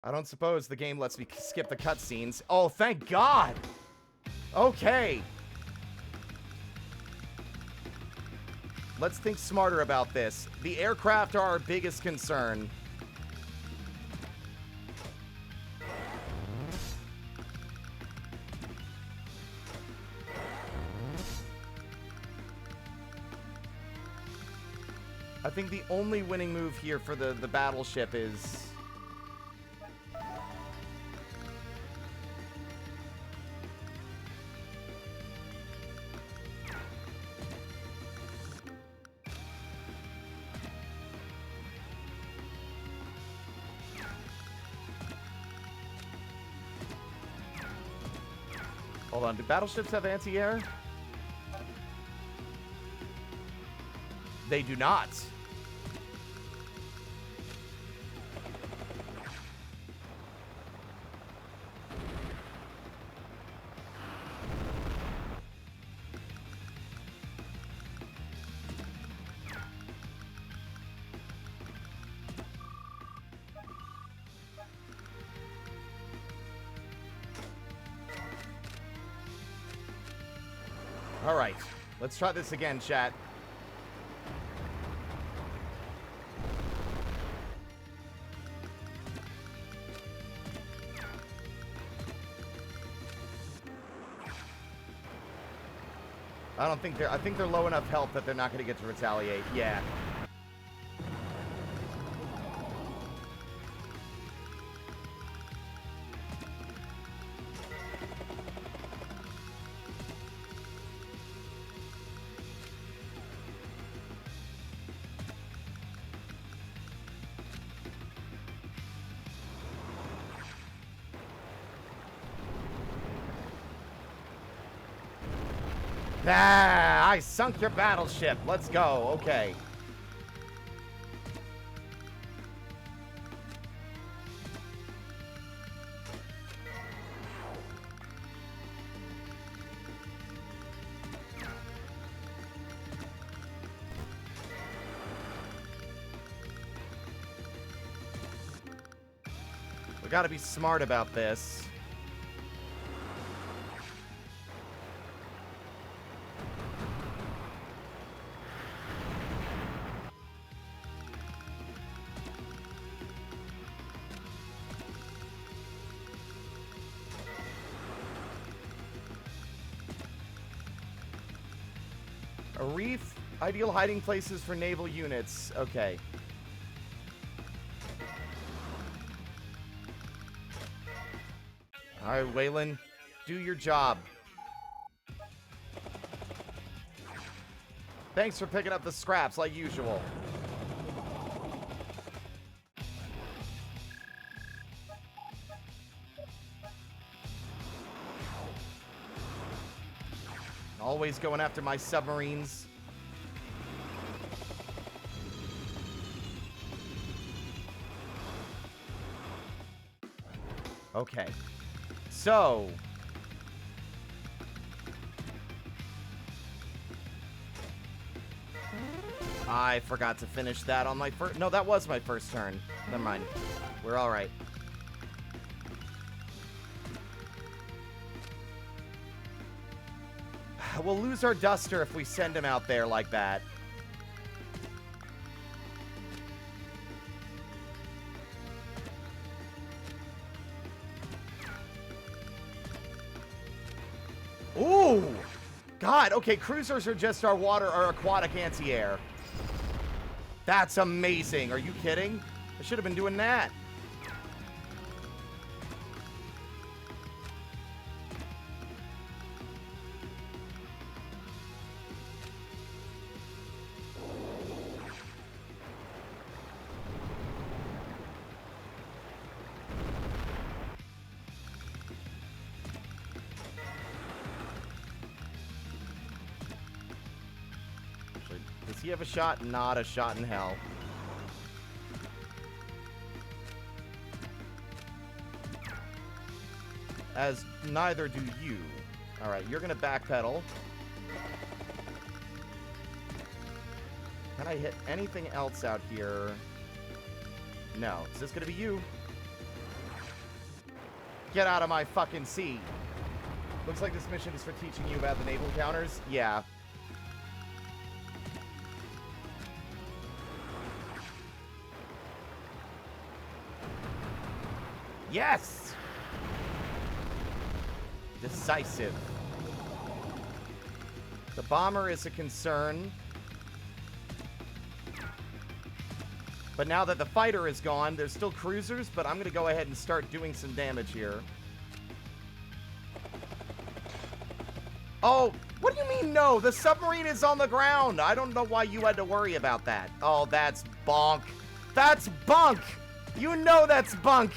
I don't suppose the game lets me skip the cutscenes. Oh, thank God! Okay. Let's think smarter about this. The aircraft are our biggest concern. I think the only winning move here for the battleship is... Hold on, do battleships have anti-air? They do not. All right, let's try this again, chat. I think they're low enough health that they're not going to get to retaliate. Yeah. Ah, I sunk your battleship. Let's go. Okay. We gotta be smart about this. A reef, ideal hiding places for naval units. Okay. All right, Waylon, do your job. Thanks for picking up the scraps like usual. Always going after my submarines. Okay. So... I forgot to finish that on my first... No, that was my first turn. Never mind. We're alright. We'll lose our duster if we send him out there like that. Ooh! God, okay, cruisers are just our water, our aquatic anti-air. That's amazing. Are you kidding? I should have been doing that. Does he have a shot? Not a shot in hell. As neither do you. Alright, you're gonna backpedal. Can I hit anything else out here? No. Is this gonna be you? Get out of my fucking sea. Looks like this mission is for teaching you about the naval counters. Yeah. Yes! Decisive. The bomber is a concern. But now that the fighter is gone, there's still cruisers, but I'm going to go ahead and start doing some damage here. Oh, what do you mean no? The submarine is on the ground. I don't know why you had to worry about that. Oh, that's bonk. That's bunk. You know that's bunk.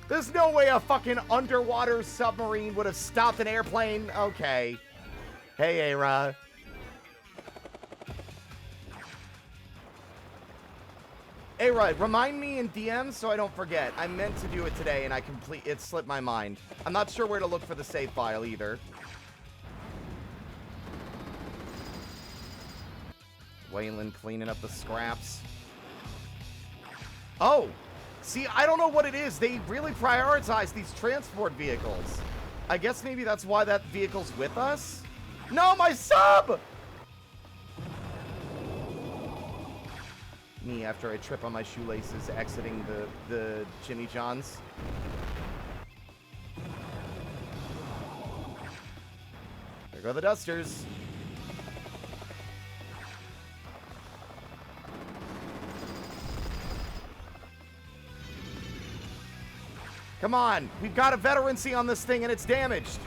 There's no way a fucking underwater submarine would have stopped an airplane. Okay. Hey, Ara. Ara, remind me in DM so I don't forget. I meant to do it today and it slipped my mind. I'm not sure where to look for the save file either. Waylon cleaning up the scraps. Oh! See, I don't know what it is. They really prioritize these transport vehicles. I guess maybe that's why that vehicle's with us? No, my sub! Me after I trip on my shoelaces exiting the Jimmy John's. There go the dusters. Come on, we've got a veterancy on this thing and it's damaged.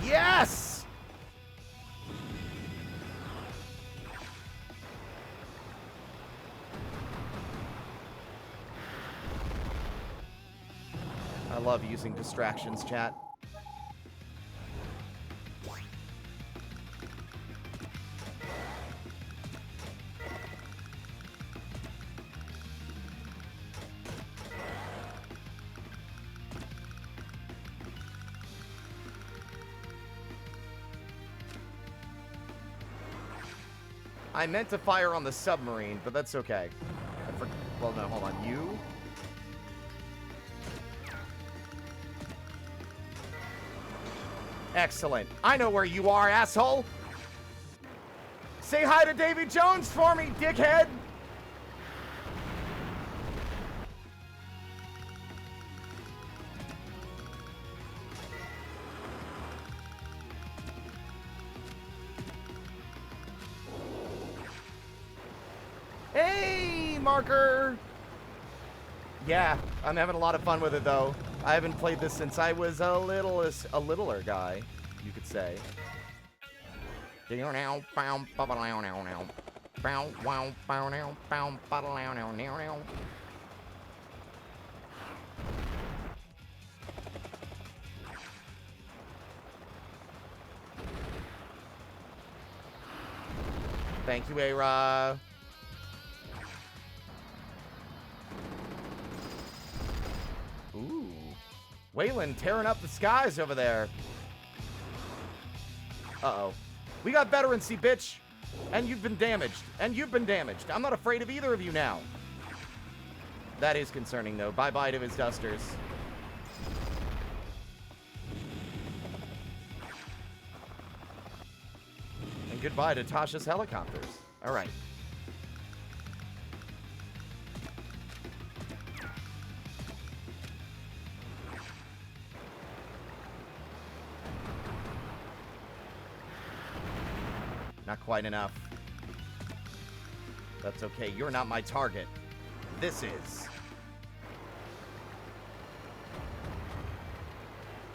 Yes! I love using distractions, chat. I meant to fire on the submarine, but that's okay. Well, no, hold on. You? Excellent. I know where you are, asshole. Say hi to Davy Jones for me, dickhead. Hey, marker. Yeah, I'm having a lot of fun with it, though. I haven't played this since I was a littler guy, you could say. Thank you, A-Ra. Ooh. Waylon tearing up the skies over there. Uh-oh. We got veterancy, bitch. And you've been damaged. And you've been damaged. I'm not afraid of either of you now. That is concerning, though. Bye-bye to his dusters. And goodbye to Tasha's helicopters. All right. Not quite enough. That's okay. You're not my target. This is.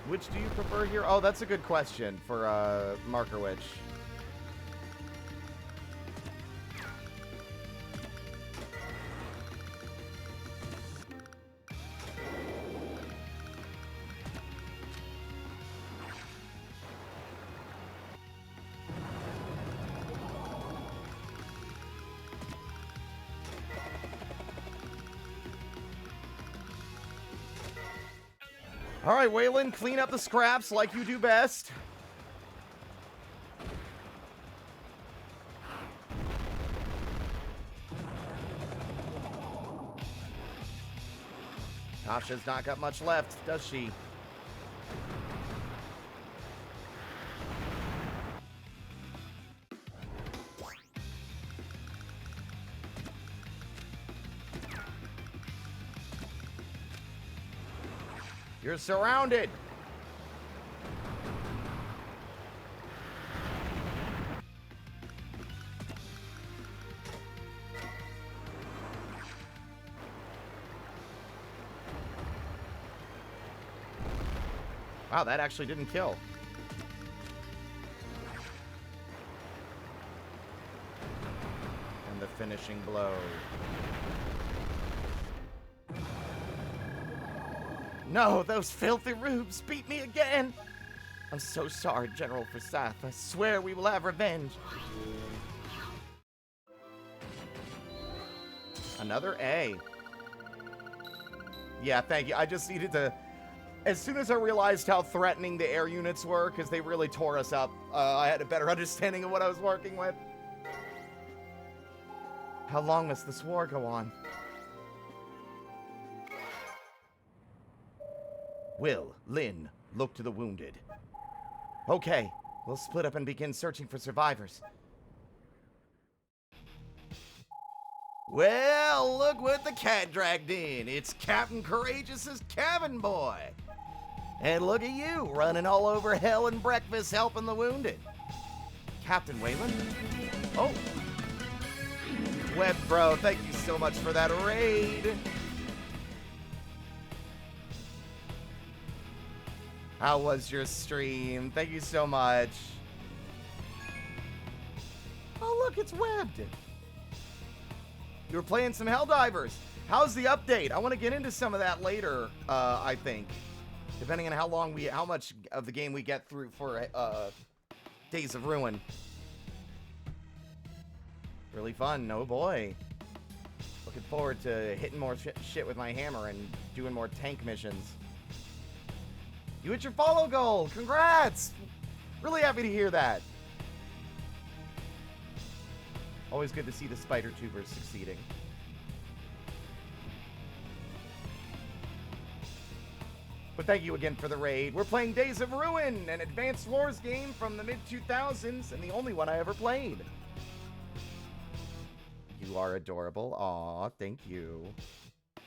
Which do you prefer here? Oh, that's a good question for Marker Witch. All right, Waylon, clean up the scraps like you do best. Tasha's not got much left, does she? You're surrounded. Wow, that actually didn't kill. And the finishing blow. No, those filthy rubes beat me again. I'm so sorry, General Forsyth. I swear we will have revenge. Another A. Yeah, thank you. I just needed to... As soon as I realized how threatening the air units were, because they really tore us up, I had a better understanding of what I was working with. How long must this war go on? Will, Lynn, look to the wounded. Okay, we'll split up and begin searching for survivors. Well, look what the cat dragged in. It's Captain Courageous's cabin boy. And look at you, running all over hell and breakfast helping the wounded. Captain Waylon? Oh. Web Bro, thank you so much for that raid. How was your stream? Thank you so much. Oh, look, it's webbed. You were playing some Helldivers. How's the update? I want to get into some of that later, I think. Depending on how much of the game we get through for Days of Ruin. Really fun, oh boy. Looking forward to hitting more shit with my hammer and doing more tank missions. You hit your follow goal! Congrats! Really happy to hear that. Always good to see the spider tubers succeeding. But thank you again for the raid. We're playing Days of Ruin, an Advanced Wars game from the mid-2000s, and the only one I ever played. You are adorable. Aw, thank you.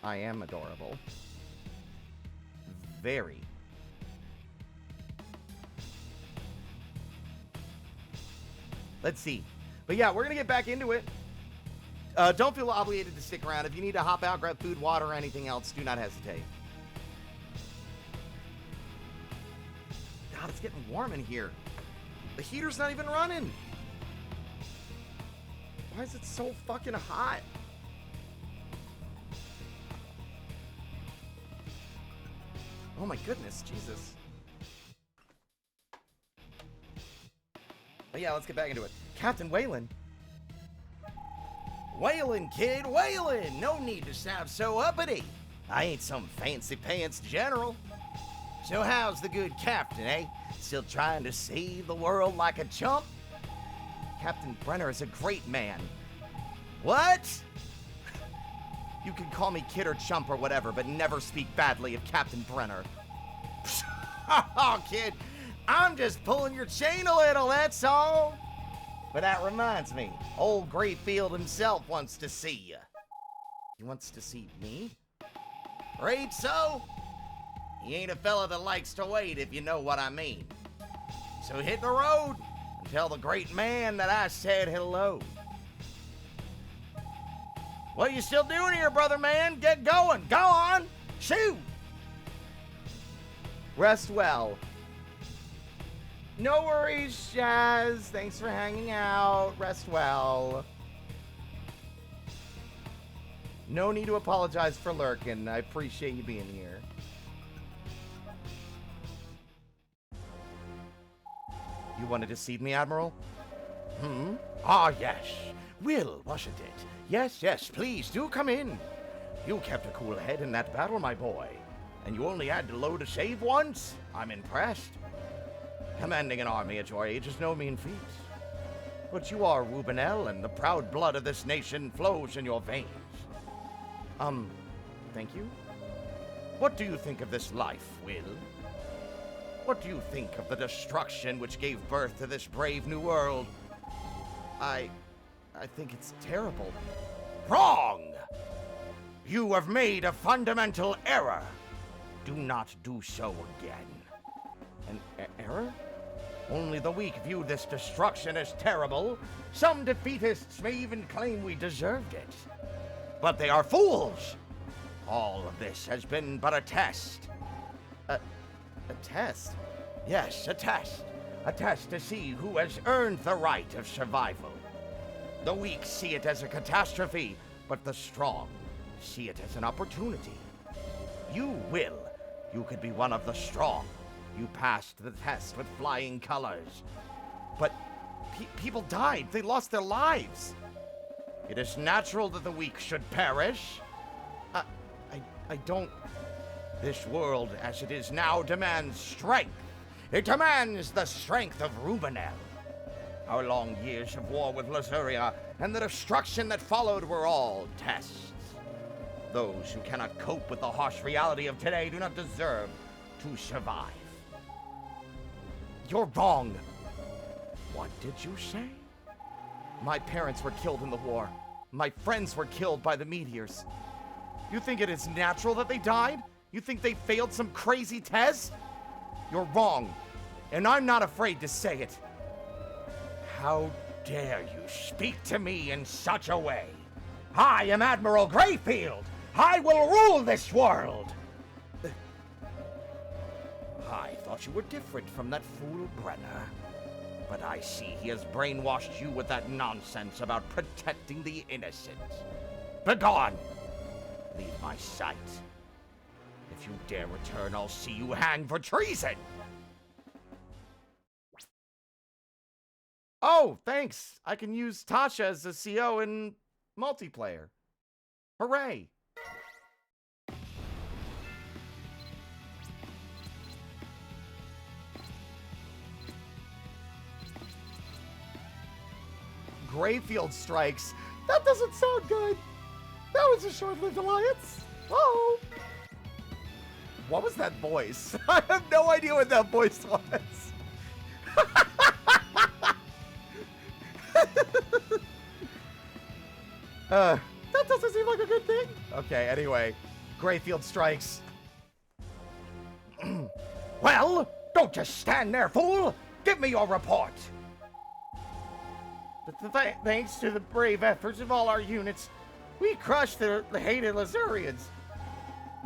I am adorable. Very. Let's see. But yeah, we're going to get back into it. Don't feel obligated to stick around. If you need to hop out, grab food, water, or anything else, do not hesitate. God, it's getting warm in here. The heater's not even running. Why is it so fucking hot? Oh my goodness, Jesus. But yeah, let's get back into it. Captain Waylon, Whalin', kid, whalin'! No need to sound so uppity. I ain't some fancy pants general. So how's the good captain, eh? Still trying to save the world like a chump? Captain Brenner is a great man. What? You can call me kid or chump or whatever, but never speak badly of Captain Brenner. Oh, kid, I'm just pulling your chain a little, that's all. But that reminds me, old Grayfield himself wants to see you. He wants to see me? Right so? He ain't a fella that likes to wait, if you know what I mean. So hit the road and tell the great man that I said hello. What you still doing here, brother man? Get going. Go on. Shoot. Rest well. No worries, Jazz. Thanks for hanging out. Rest well. No need to apologize for lurking. I appreciate you being here. You wanted to see me, Admiral? Ah, yes. Will, wasn't it? Yes, please, do come in. You kept a cool head in that battle, my boy. And you only had to load to save once? I'm impressed. Commanding an army at your age is no mean feat. But you are Rubenel, and the proud blood of this nation flows in your veins. Thank you? What do you think of this life, Will? What do you think of the destruction which gave birth to this brave new world? I think it's terrible. Wrong! You have made a fundamental error. Do not do so again. An error? Only the weak view this destruction as terrible. Some defeatists may even claim we deserved it. But they are fools. All of this has been but a test. A test? Yes, a test. A test to see who has earned the right of survival. The weak see it as a catastrophe, but the strong see it as an opportunity. You will. You could be one of the strong. You passed the test with flying colors. But people died. They lost their lives. It is natural that the weak should perish. I don't... This world, as it is now, demands strength. It demands the strength of Rubenel. Our long years of war with Lazuria and the destruction that followed were all tests. Those who cannot cope with the harsh reality of today do not deserve to survive. You're wrong. What did you say? My parents were killed in the war. My friends were killed by the meteors. You think it is natural that they died? You think they failed some crazy test? You're wrong, and I'm not afraid to say it. How dare you speak to me in such a way? I am Admiral Grayfield. I will rule this world. I thought you were different from that fool Brenner. But I see he has brainwashed you with that nonsense about protecting the innocent. Begone! Leave my sight. If you dare return, I'll see you hanged for treason! Oh, thanks! I can use Tasha as a CO in multiplayer. Hooray! Grayfield strikes. That doesn't sound good. That was a short-lived alliance. Oh. What was that voice? I have no idea what that voice was. That doesn't seem like a good thing. Okay, anyway. Grayfield strikes. Well, don't just stand there, fool. Give me your report. Thanks to the brave efforts of all our units, we crushed the hated Lazurians.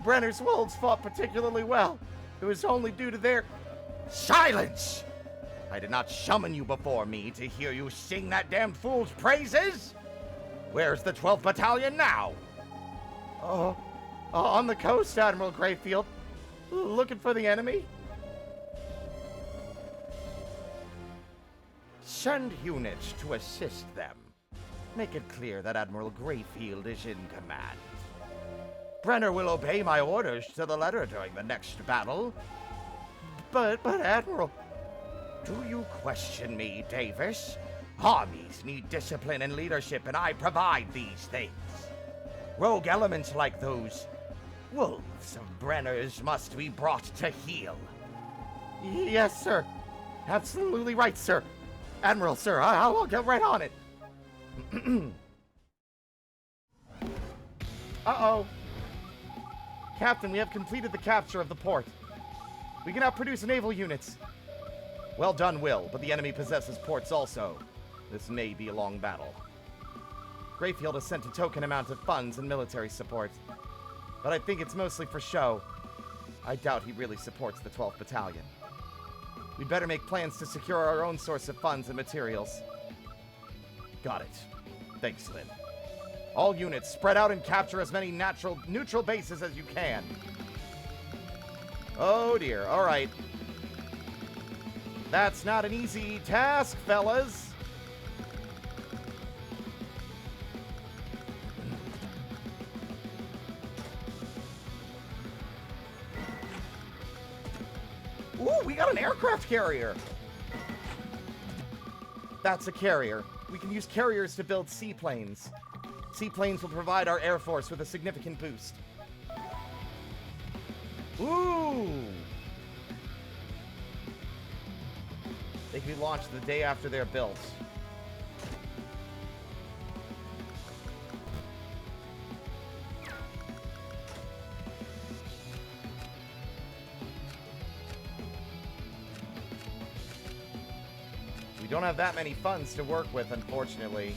Brenner's wolves fought particularly well. It was only due to their... Silence! I did not summon you before me to hear you sing that damned fool's praises. Where's the 12th Battalion now? On the coast, Admiral Grayfield. Looking for the enemy? Send units to assist them. Make it clear that Admiral Greyfield is in command. Brenner will obey my orders to the letter during the next battle. But Admiral, do you question me, Davis? Armies need discipline and leadership, and I provide these things. Rogue elements like those wolves of Brenner's must be brought to heel. Yes, sir. Absolutely right, sir. Admiral, sir, I'll get right on it. Uh-oh. Captain, we have completed the capture of the port. We can now produce naval units. Well done, Will, but the enemy possesses ports also. This may be a long battle. Greyfield has sent a token amount of funds and military support, but I think it's mostly for show. I doubt he really supports the 12th Battalion. We'd better make plans to secure our own source of funds and materials. Got it. Thanks, Lynn. All units, spread out and capture as many neutral bases as you can. Oh dear, alright. That's not an easy task, fellas. Ooh, we got an aircraft carrier. That's a carrier. We can use carriers to build seaplanes. Seaplanes will provide our Air Force with a significant boost. Ooh! They can be launched the day after they're built. We don't have that many funds to work with, unfortunately.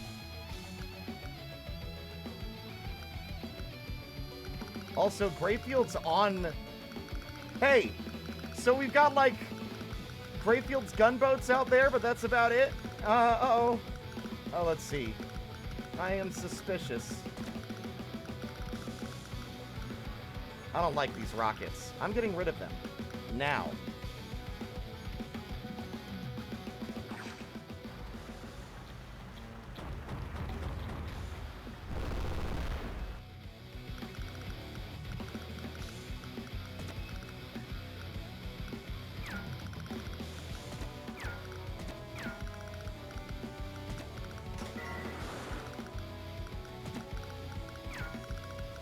Also, Greyfield's on... Hey, so we've got, like, Greyfield's gunboats out there, but that's about it? Uh-oh. Oh, let's see. I am suspicious. I don't like these rockets. I'm getting rid of them. Now.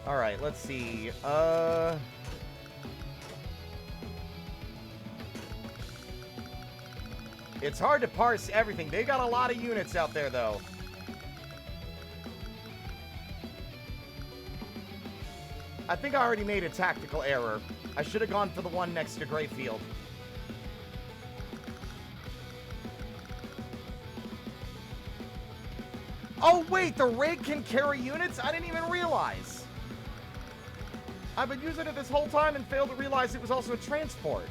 Alright, let's see. It's hard to parse everything. They got a lot of units out there, though. I think I already made a tactical error. I should have gone for the one next to Greyfield. Oh, wait, the rig can carry units? I didn't even realize. I've been using it this whole time and failed to realize it was also a transport.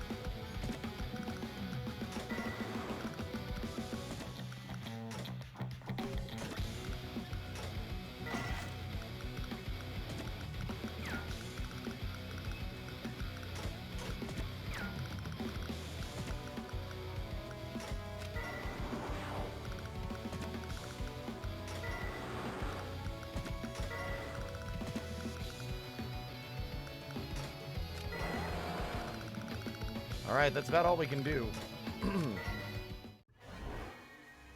Alright, that's about all we can do.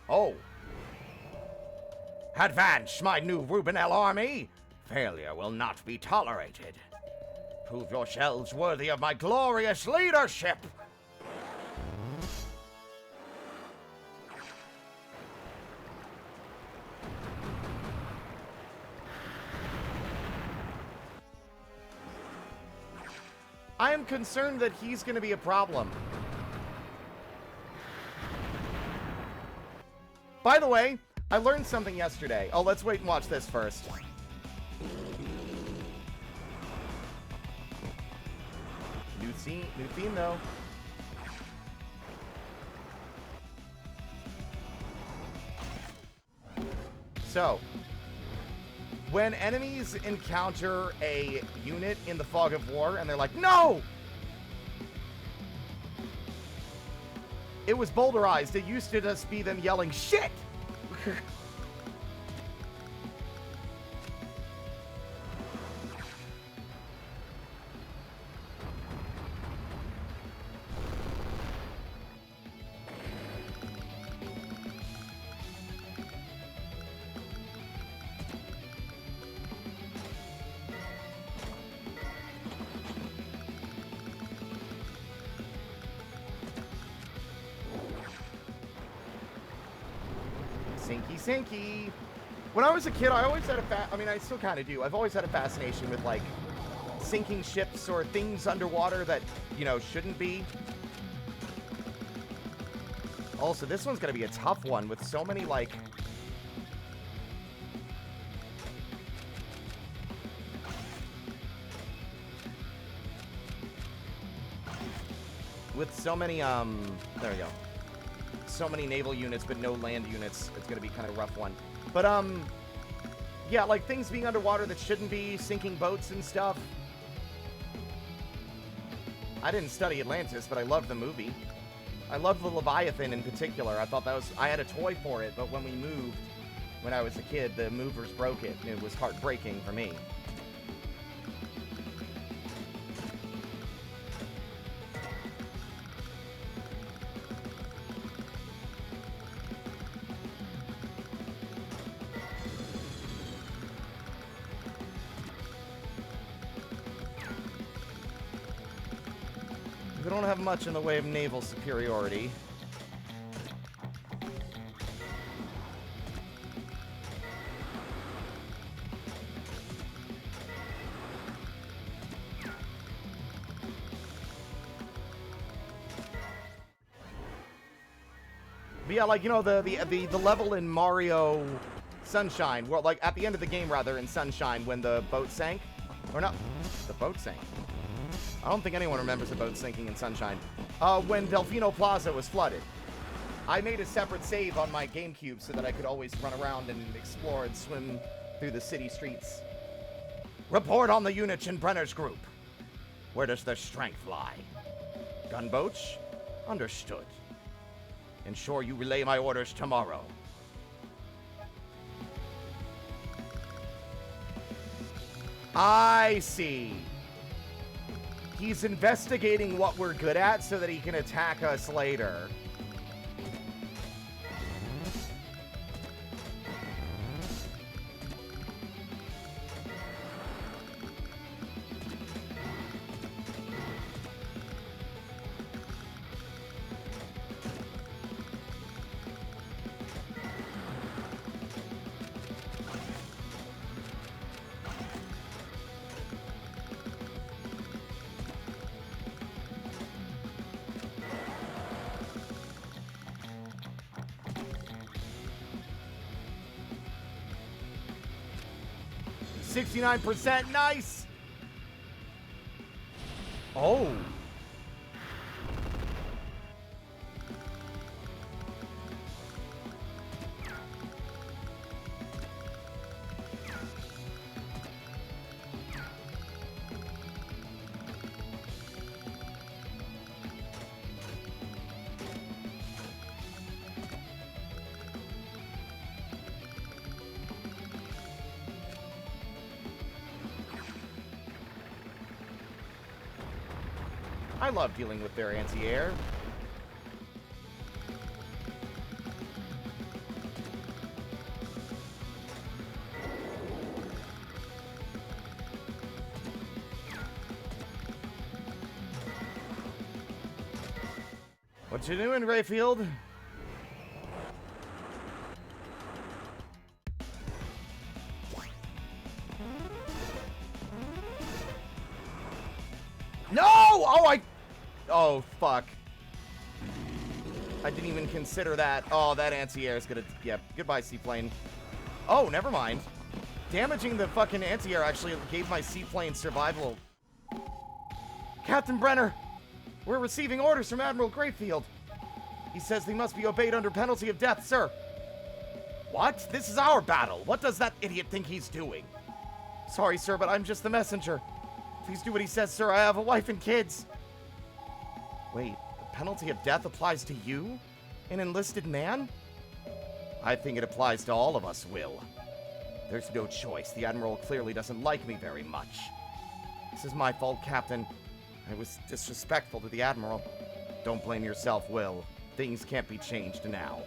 Oh. Advance, my new Rubinel army! Failure will not be tolerated. Prove yourselves worthy of my glorious leadership! I am concerned that he's going to be a problem. By the way, I learned something yesterday. Oh, let's wait and watch this first. New theme though. So, when enemies encounter a unit in the fog of war and they're like, no! It was boulderized. It used to just be them yelling, shit! Sinky, sinky. When I was a kid, I always had I mean, I still kind of do. I've always had a fascination with, like, sinking ships or things underwater that, you know, shouldn't be. Also, this one's going to be a tough one with so many, like... With so many, there we go. So many naval units, but no land units. It's going to be kind of a rough one. But, yeah, like things being underwater that shouldn't be, sinking boats and stuff. I didn't study Atlantis, but I loved the movie. I loved the Leviathan in particular. I thought that was, I had a toy for it, but when we moved, when I was a kid, the movers broke it, and it was heartbreaking for me. We don't have much in the way of naval superiority. But yeah, like, you know, the level in Mario Sunshine, well, like, at the end of the game, rather, in Sunshine, when the boat sank. Or no, the boat sank. I don't think anyone remembers the boat sinking in Sunshine. When Delfino Plaza was flooded. I made a separate save on my GameCube so that I could always run around and explore and swim through the city streets. Report on the units in Brenner's group. Where does their strength lie? Gunboats? Understood. Ensure you relay my orders tomorrow. I see. He's investigating what we're good at so that he can attack us later. %, nice! Oh. I love dealing with their anti-air. What you doing, Rayfield? No! Oh, fuck. I didn't even consider that. Oh, that anti-air is gonna... Yep. Goodbye, seaplane. Oh, never mind. Damaging the fucking anti-air actually gave my seaplane survival. Captain Brenner! We're receiving orders from Admiral Grayfield. He says they must be obeyed under penalty of death, sir. What? This is our battle. What does that idiot think he's doing? Sorry, sir, but I'm just the messenger. Please do what he says, sir. I have a wife and kids. Wait, the penalty of death applies to you? An enlisted man? I think it applies to all of us, Will. There's no choice. The Admiral clearly doesn't like me very much. This is my fault, Captain. I was disrespectful to the Admiral. Don't blame yourself, Will. Things can't be changed now.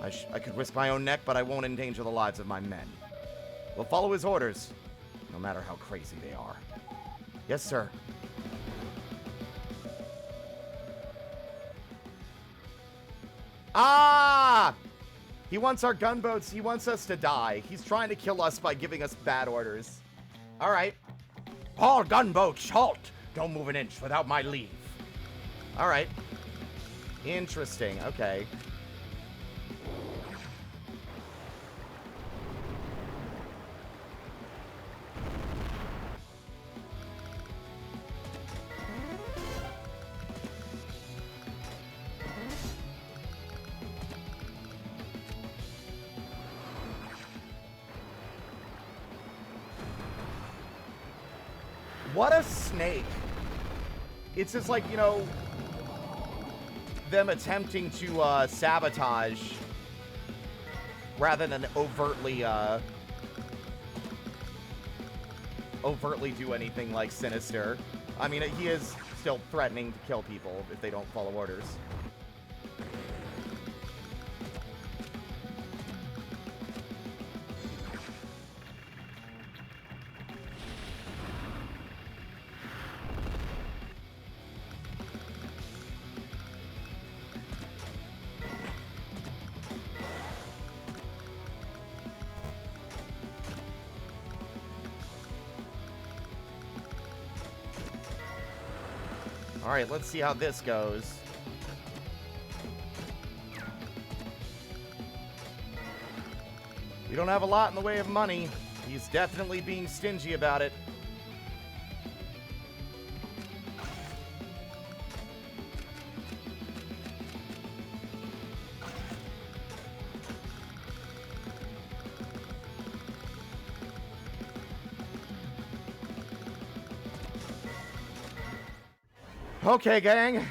I could risk my own neck, but I won't endanger the lives of my men. We'll follow his orders, no matter how crazy they are. Yes, sir. Ah! He wants our gunboats. He wants us to die. He's trying to kill us by giving us bad orders. All right. All gunboats, halt! Don't move an inch without my leave. All right. Interesting. Okay. What a snake. It's just like, you know, them attempting to sabotage rather than overtly do anything like sinister. I mean, he is still threatening to kill people if they don't follow orders. All right, let's see how this goes. We don't have a lot in the way of money. He's definitely being stingy about it. Okay, gang.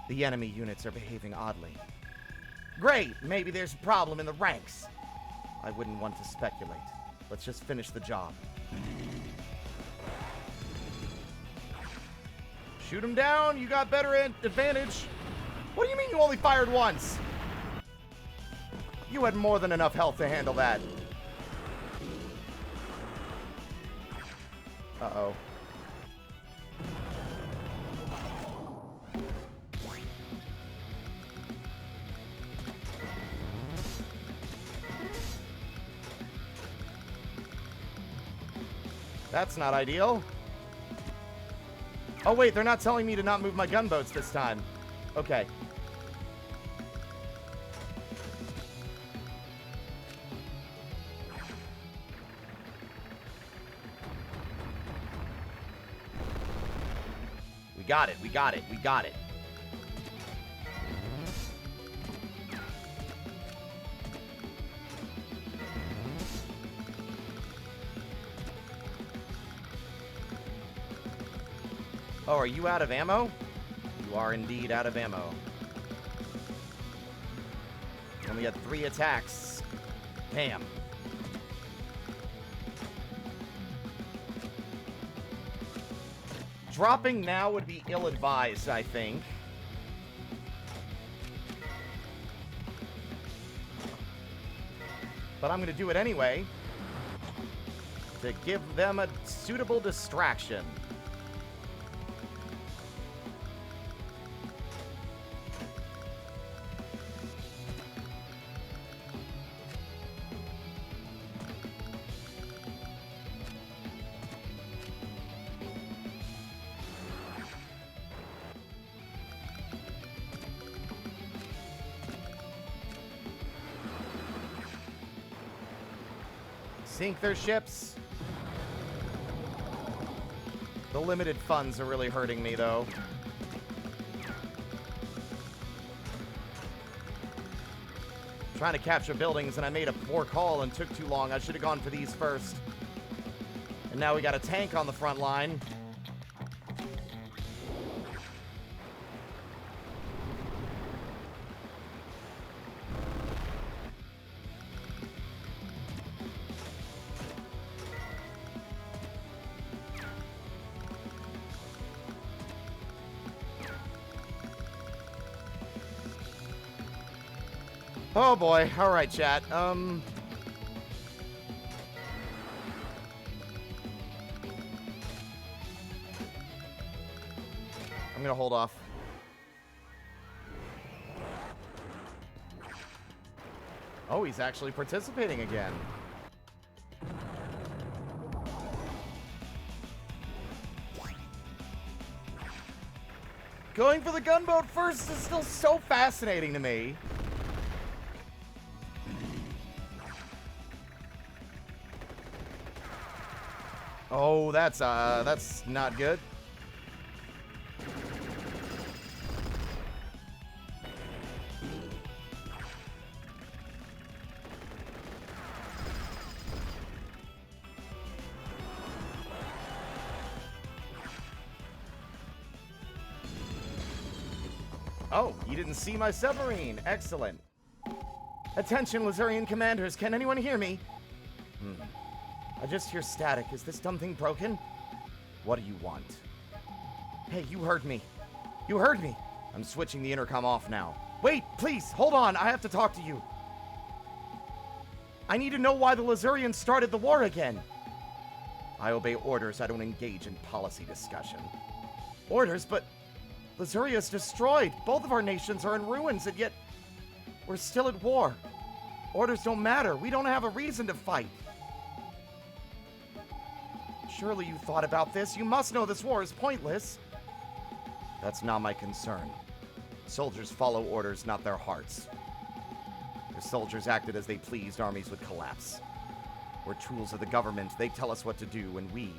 The enemy units are behaving oddly. Great! Maybe there's a problem in the ranks. I wouldn't want to speculate. Let's just finish the job. Shoot him down. You got better advantage. What do you mean you only fired once? You had more than enough health to handle that. Uh-oh. That's not ideal. Oh, wait, they're not telling me to not move my gunboats this time. Okay. We got it, we got it, we got it. Oh, are you out of ammo? You are indeed out of ammo. You only had 3 attacks. Damn. Dropping now would be ill-advised, I think. But I'm going to do it anyway. To give them a suitable distraction. Sink their ships. The limited funds are really hurting me, though. Trying to capture buildings, and I made a poor call and took too long. I should have gone for these first. And now we got a tank on the front line. Oh boy. All right, chat. gonna hold off. Oh, he's actually participating again. Going for the gunboat first is still so fascinating to me. Oh, that's not good. Oh, you didn't see my submarine. Excellent. Attention, Lazurian commanders. Can anyone hear me? I just hear static. Is this dumb thing broken? What do you want? Hey, you heard me. You heard me. I'm switching the intercom off now. Wait, please, hold on. I have to talk to you. I need to know why the Lazurians started the war again. I obey orders. I don't engage in policy discussion. Orders? But Lazuria is destroyed. Both of our nations are in ruins, and yet we're still at war. Orders don't matter. We don't have a reason to fight. Surely you thought about this. You must know this war is pointless. That's not my concern. Soldiers follow orders, not their hearts. If soldiers acted as they pleased, armies would collapse. We're tools of the government. They tell us what to do, and we...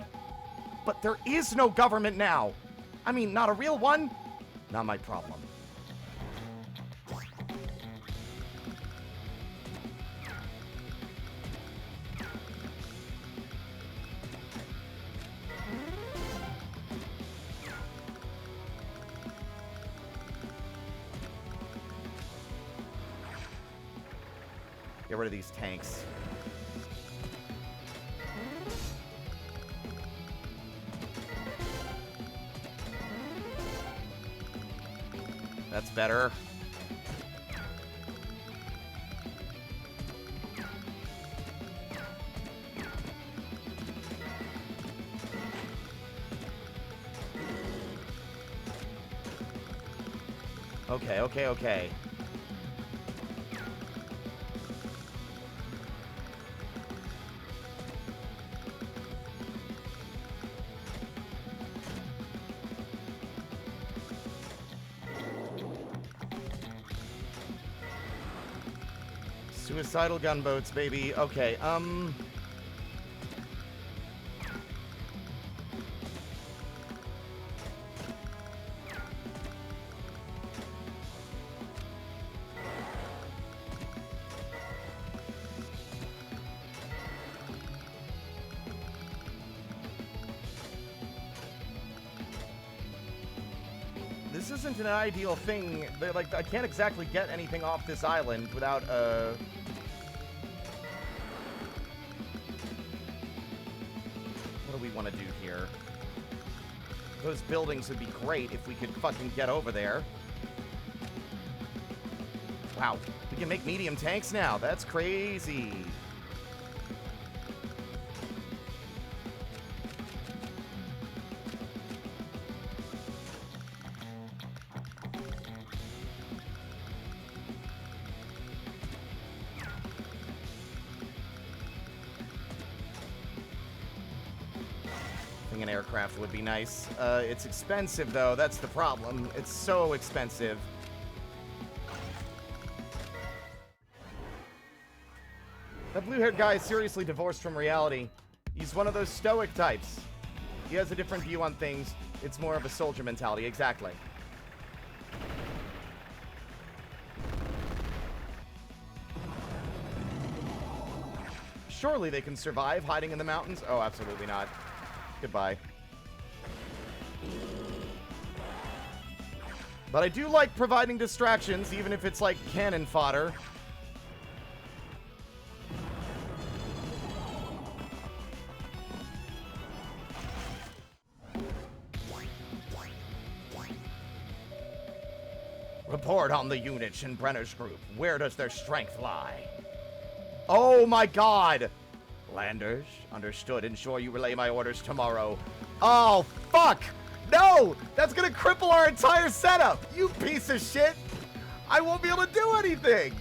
But there is no government now! I mean, not a real one? Not my problem. Get rid of these tanks. That's better. Okay. Suicidal gunboats, baby. Okay, this isn't an ideal thing. Like, I can't exactly get anything off this island without, What do we want to do here? Those buildings would be great if we could fucking get over there. Wow, we can make medium tanks now. That's crazy. An aircraft would be nice. It's expensive, though. That's the problem. It's so expensive. That blue-haired guy is seriously divorced from reality. He's one of those stoic types. He has a different view on things. It's more of a soldier mentality. Exactly. Surely they can survive hiding in the mountains? Oh, absolutely not. Goodbye. But I do like providing distractions, even if it's like cannon fodder. Report on the units in Brenner's group. Where does their strength lie? Oh my god! Landers, understood. Ensure you relay my orders tomorrow. Oh, fuck! No! That's gonna cripple our entire setup! You piece of shit! I won't be able to do anything!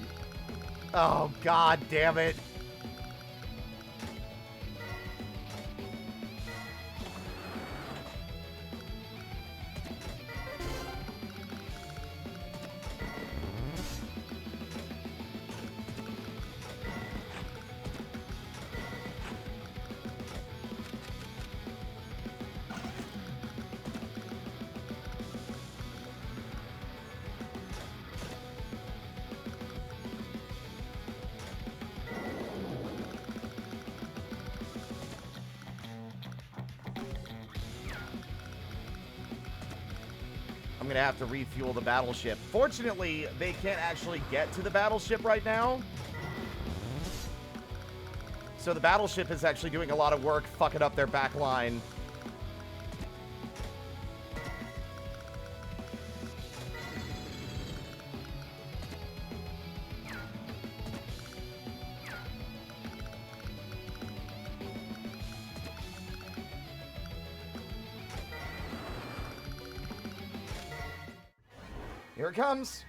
Oh, god damn it. I'm gonna have to refuel the battleship. Fortunately, they can't actually get to the battleship right now. So the battleship is actually doing a lot of work, fucking up their back line. Here it comes.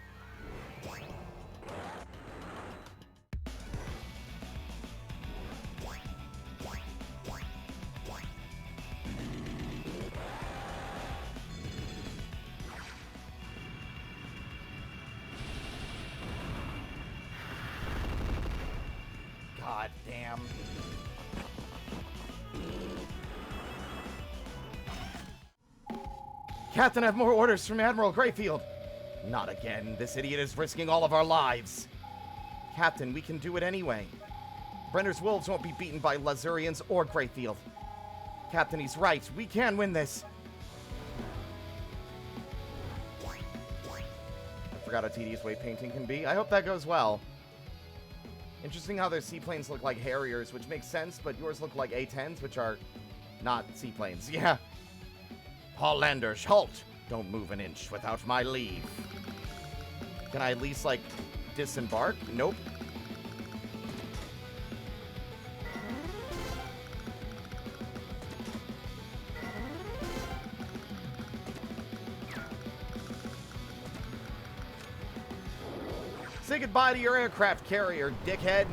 God damn. Captain, I have more orders from Admiral Greyfield. Not again. This idiot is risking all of our lives. Captain, we can do it anyway. Brenner's wolves won't be beaten by Lazurians or Greyfield. Captain, he's right. We can win this. I forgot how tedious wave painting can be. I hope that goes well. Interesting how their seaplanes look like Harriers, which makes sense, but yours look like A-10s, which are not seaplanes. Yeah. Hollanders, halt! Don't move an inch without my leave. Can I at least, like, disembark? Nope. Say goodbye to your aircraft carrier, dickhead.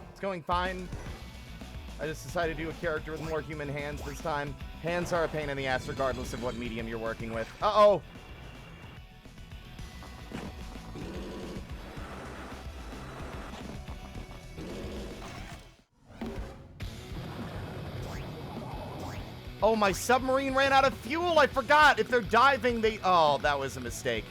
It's going fine. I just decided to do a character with more human hands this time. Hands are a pain in the ass regardless of what medium you're working with. Uh-oh! Oh, my submarine ran out of fuel! I forgot! If they're diving, they... Oh, that was a mistake.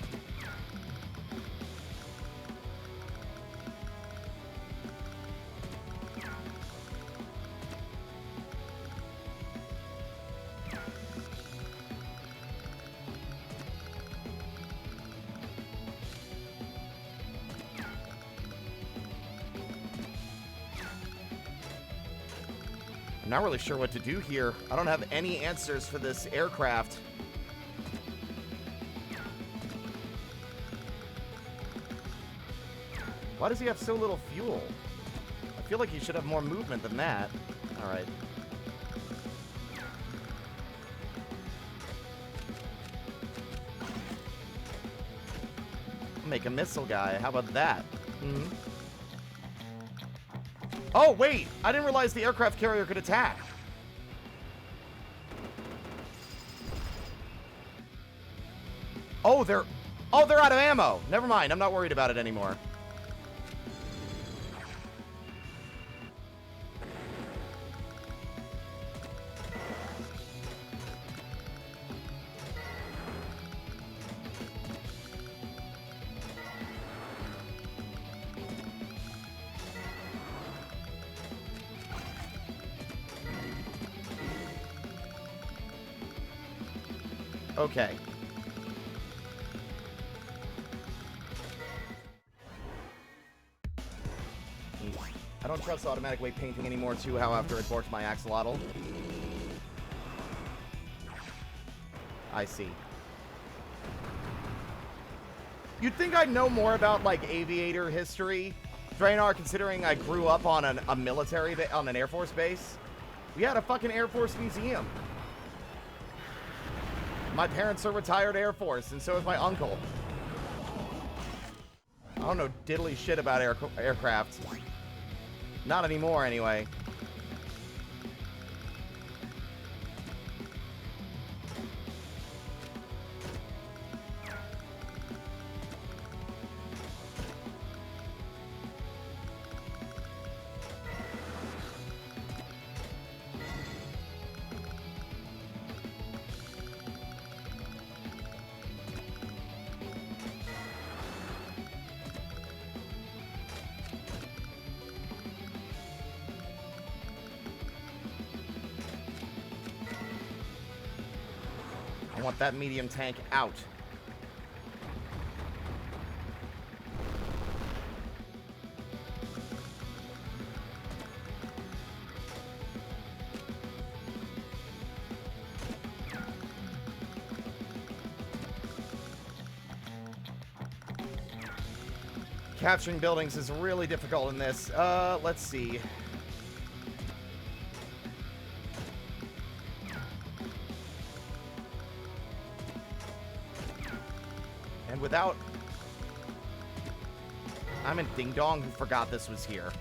I'm not really sure what to do here. I don't have any answers for this aircraft. Why does he have so little fuel? I feel like he should have more movement than that. All right. Make a missile guy. How about that? Mm-hmm. Oh, wait! I didn't realize the aircraft carrier could attack. Oh, they're out of ammo. Never mind. I'm not worried about it anymore. Okay. I don't trust automatic weight painting anymore, too, however, it borked my axolotl. I see. You'd think I'd know more about, like, aviator history, Draenor, considering I grew up on a military, on an Air Force base. We had a fucking Air Force museum. My parents are retired Air Force, and so is my uncle. I don't know diddly shit about aircraft. Not anymore, anyway. I want that medium tank out. Capturing buildings is really difficult in this. Let's see. And without... I'm a ding-dong who forgot this was here.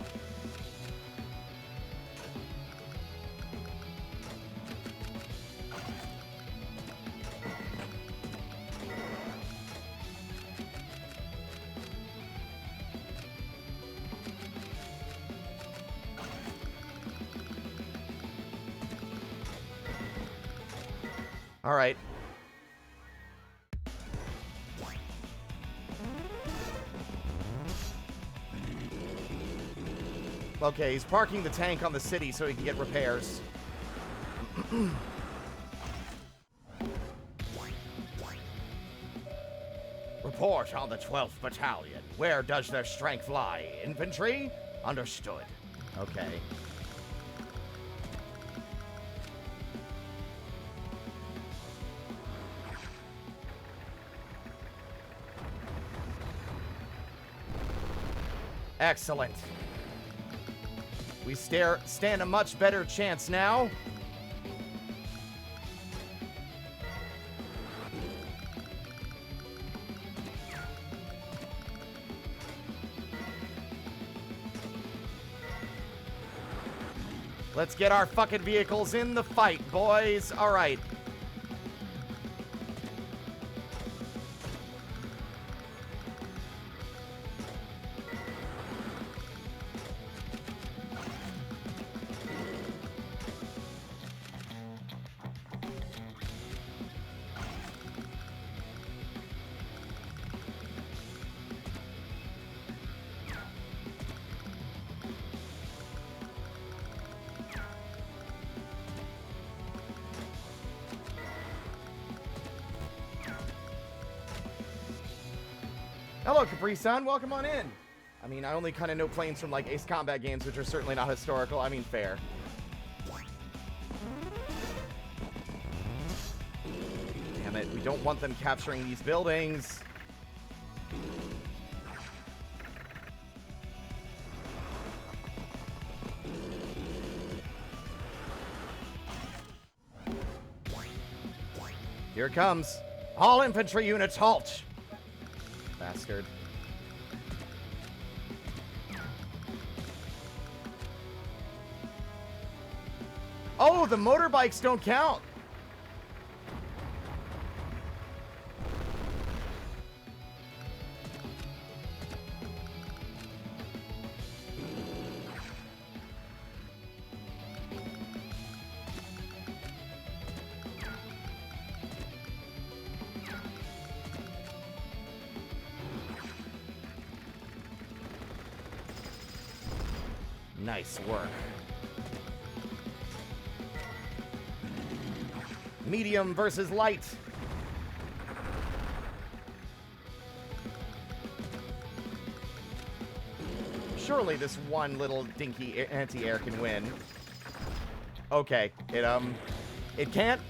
All right. Okay, he's parking the tank on the city so he can get repairs. Report on the 12th Battalion. Where does their strength lie? Infantry? Understood. Okay. Excellent. We stand a much better chance now. Let's get our fucking vehicles in the fight, boys. All right. Hello, Capri-san. Welcome on in. I mean, I only kind of know planes from, like, Ace Combat games, which are certainly not historical. I mean, fair. Damn it. We don't want them capturing these buildings. Here it comes. All infantry units, halt! Bastard. Oh, the motorbikes don't count. Nice work. Medium versus light. surely this one little dinky anti-air can win. Okay, it can't.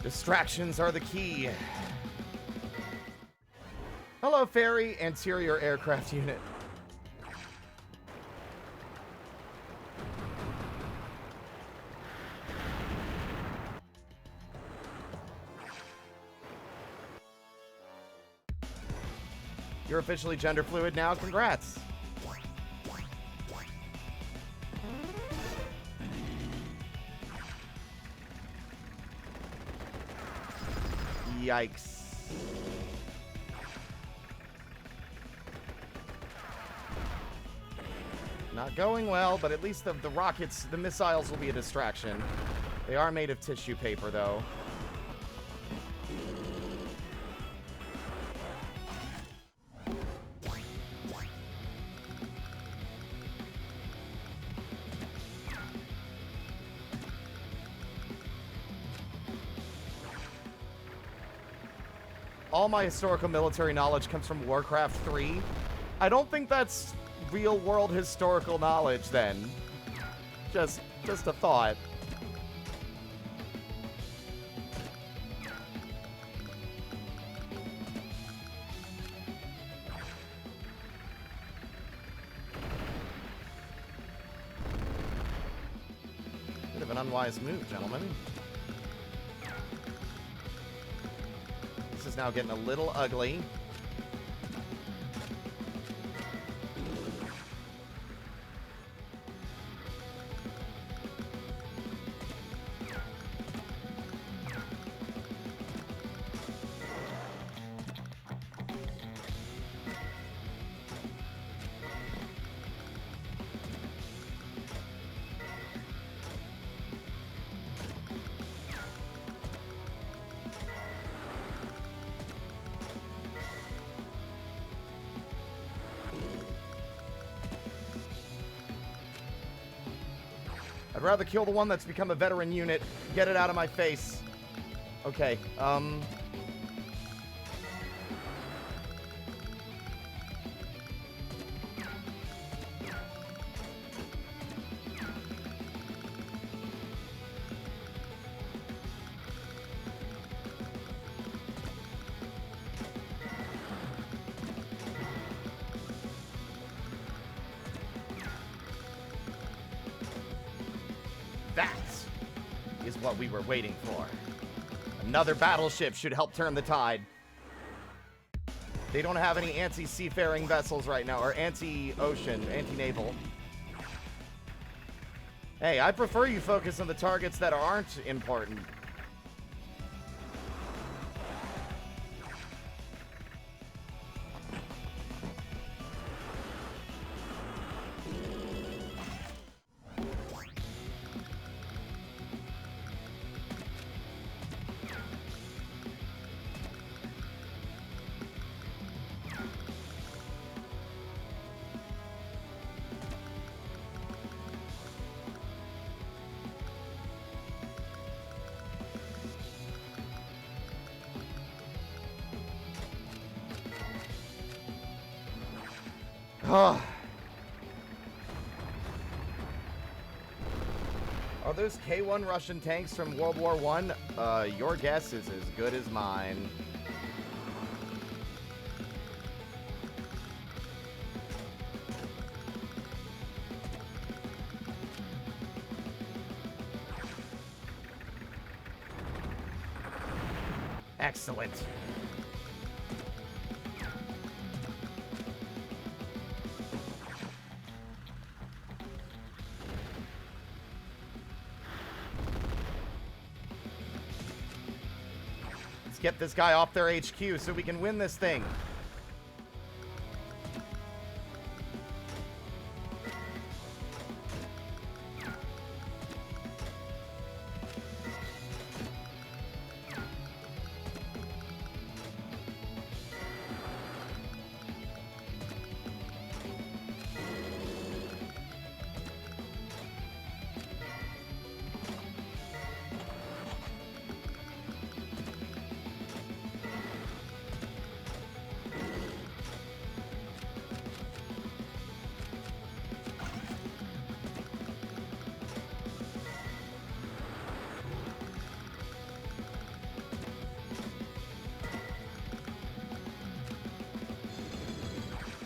Distractions are the key. Hello, Fairy. Anterior aircraft unit. You're officially gender fluid now. Congrats. Yikes. Not going well, but at least the rockets, the missiles will be a distraction. They are made of tissue paper, though. All my historical military knowledge comes from Warcraft 3. I don't think that's real-world historical knowledge, then. Just a thought. Bit of an unwise move, gentlemen. This is now getting a little ugly. I'd rather kill the one that's become a veteran unit. Get it out of my face. Okay, that is what we were waiting for. Another battleship should help turn the tide. They don't have any anti-seafaring vessels right now, or anti-ocean, anti-naval. Hey, I prefer you focus on the targets that aren't important. Are those K-1 Russian tanks from World War I? Your guess is as good as mine. Excellent. Let's get this guy off their HQ so we can win this thing.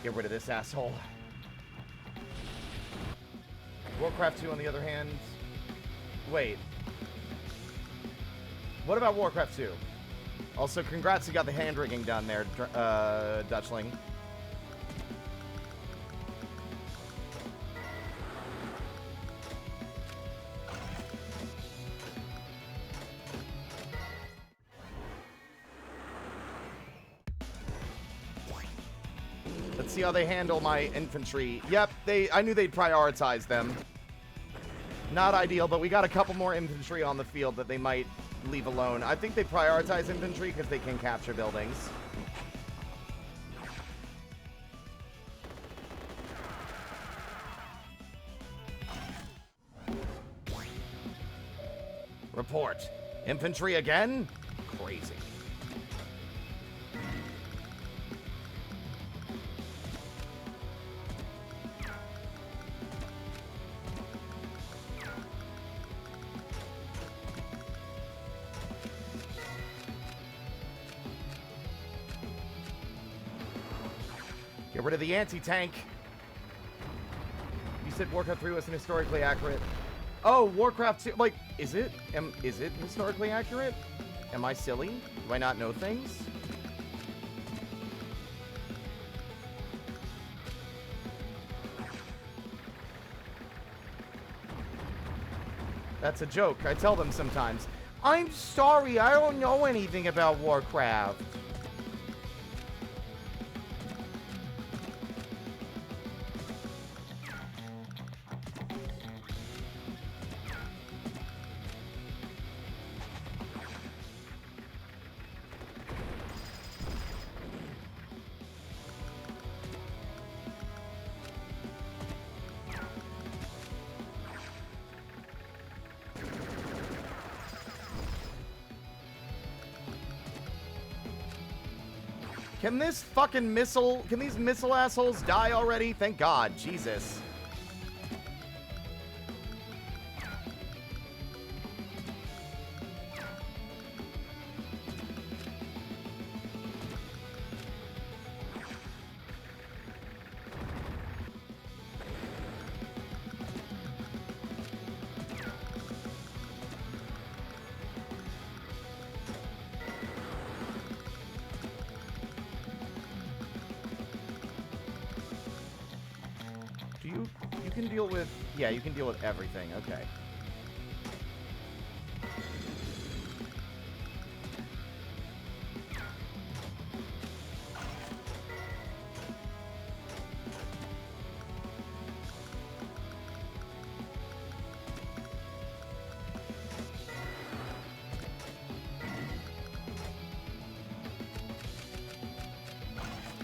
Get rid of this asshole. Warcraft 2, on the other hand... Wait. What about Warcraft 2? Also, congrats, you got the hand-rigging done there, Dutchling. Let's see how they handle my infantry. Yep, I knew they'd prioritize them. Not ideal, but we got a couple more infantry on the field that they might leave alone. I think they prioritize infantry because they can capture buildings. Report. Infantry again? Crazy. Get rid of the anti-tank. You said Warcraft 3 wasn't historically accurate. Oh, Warcraft 2, like, is it? Is it historically accurate? Am I silly? Do I not know things? That's a joke. I tell them sometimes. I'm sorry, I don't know anything about Warcraft. Can this fucking missile... Can these missile assholes die already? Thank God. Jesus. You can deal with... Yeah, you can deal with everything. Okay.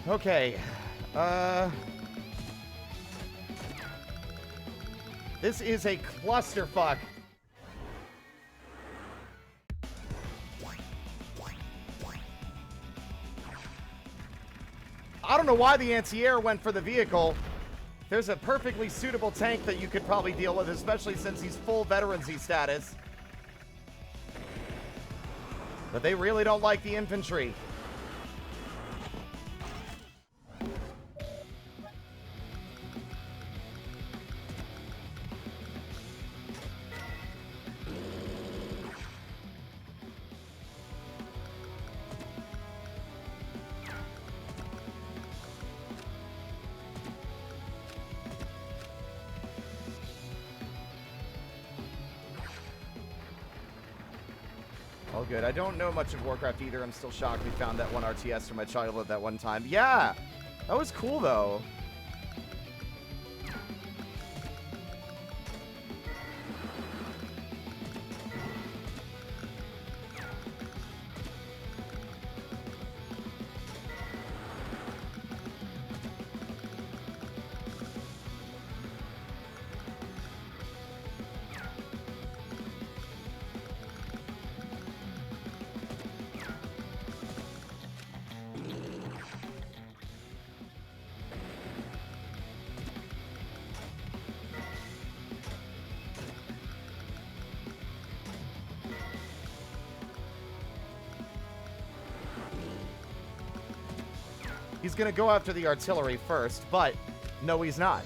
Okay. This is a clusterfuck. I don't know why the anti-air went for the vehicle. There's a perfectly suitable tank that you could probably deal with, especially since he's full veterancy status. But they really don't like the infantry. All good. I don't know much of Warcraft either. I'm still shocked we found that one RTS from my childhood that one time. Yeah! That was cool, though. He's gonna go after the artillery first, but no, he's not.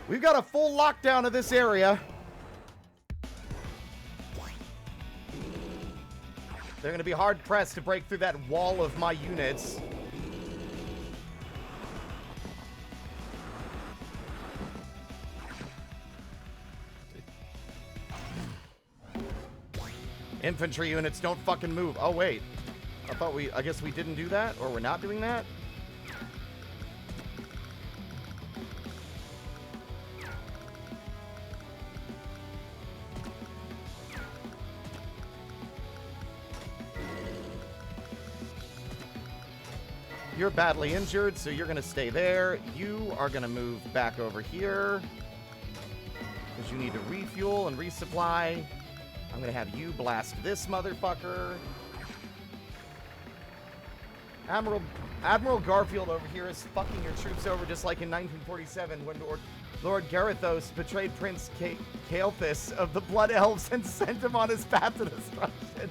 We've got a full lockdown of this area. They're going to be hard-pressed to break through that wall of my units. Infantry units, don't fucking move. Oh, wait. I guess we didn't do that? Or we're not doing that? You're badly injured, so you're going to stay there. You are going to move back over here because you need to refuel and resupply. I'm going to have you blast this motherfucker. Admiral Garfield over here is fucking your troops over just like in 1947 when Lord Garithos betrayed Prince Kael'thas of the Blood Elves and sent him on his path to destruction.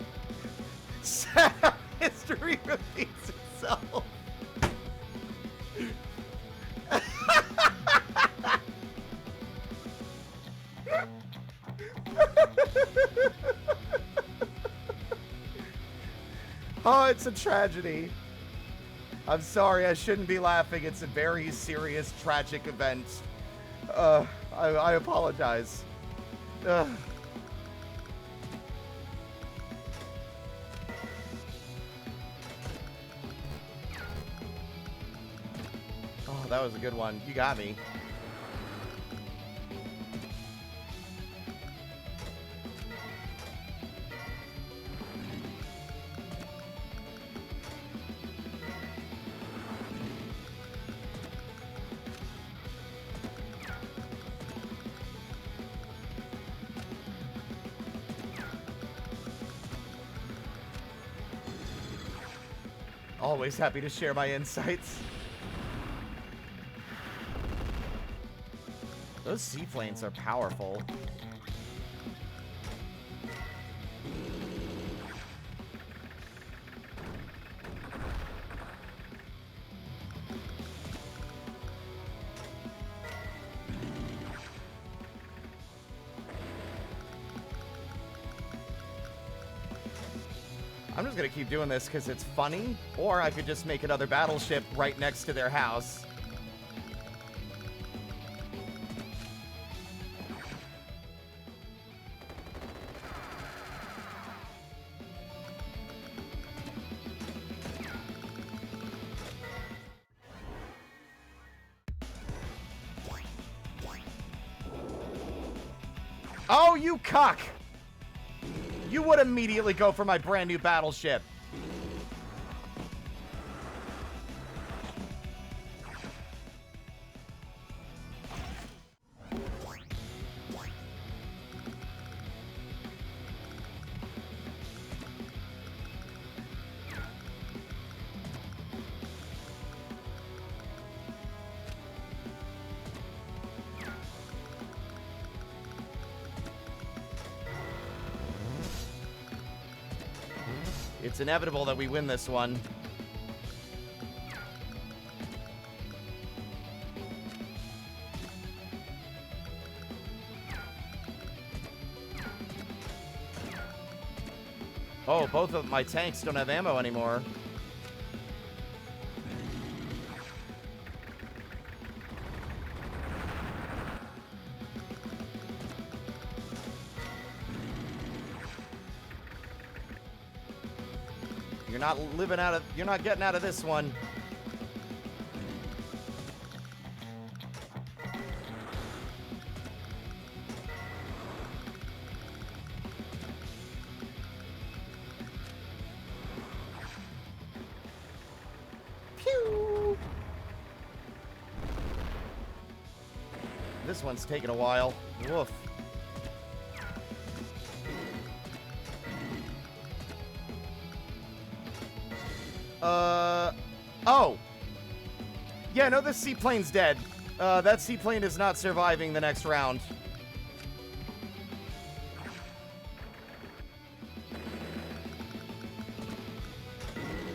History repeats itself. Oh, it's a tragedy. I'm sorry, I shouldn't be laughing. It's a very serious, tragic event. I apologize. Oh, that was a good one. You got me. Always happy to share my insights. Those seaplanes are powerful. I'm just gonna keep doing this because it's funny, or I could just make another battleship right next to their house. Oh, you cuck! You would immediately go for my brand new battleship. It's inevitable that we win this one. Oh, both of my tanks don't have ammo anymore. You're not getting out of this one. Pew! This one's taking a while. Woof. Oh! Yeah, no, this seaplane's dead. That seaplane is not surviving the next round.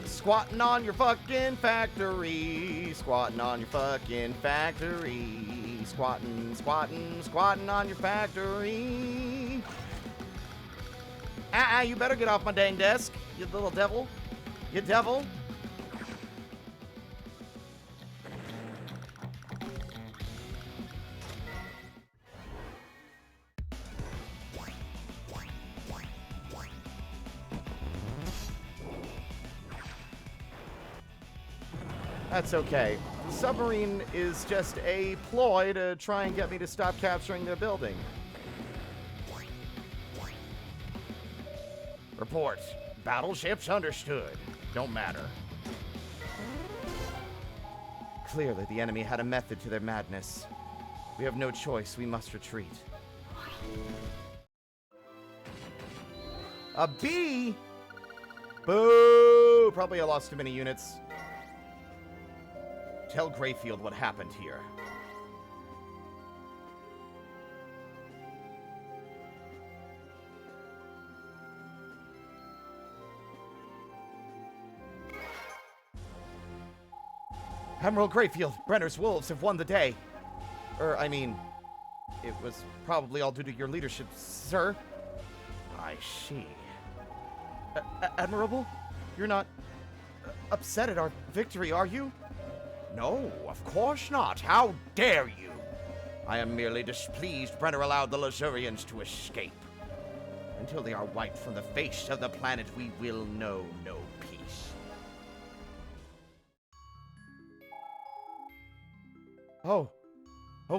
Squatting on your fucking factory. Squatting on your fucking factory. Squatting, squatting, squatting on your factory. You better get off my dang desk, you little devil. You devil. That's okay. The submarine is just a ploy to try and get me to stop capturing their building. Report. Battleships understood. Don't matter. Clearly, the enemy had a method to their madness. We have no choice. We must retreat. A B? Boo! Probably I lost too many units. Tell Grayfield what happened here. Admiral Grayfield, Brenner's wolves have won the day. It was probably all due to your leadership, sir. I see. Admirable? You're not upset at our victory, are you? No, of course not. How dare you? I am merely displeased Brenner allowed the Lazurians to escape. Until they are wiped from the face of the planet, we will know no peace. Oh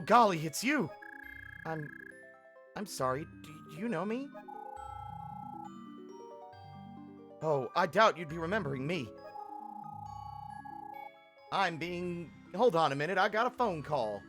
golly, it's you. I'm sorry. Do you know me? Oh, I doubt you'd be remembering me. Hold on a minute, I got a phone call.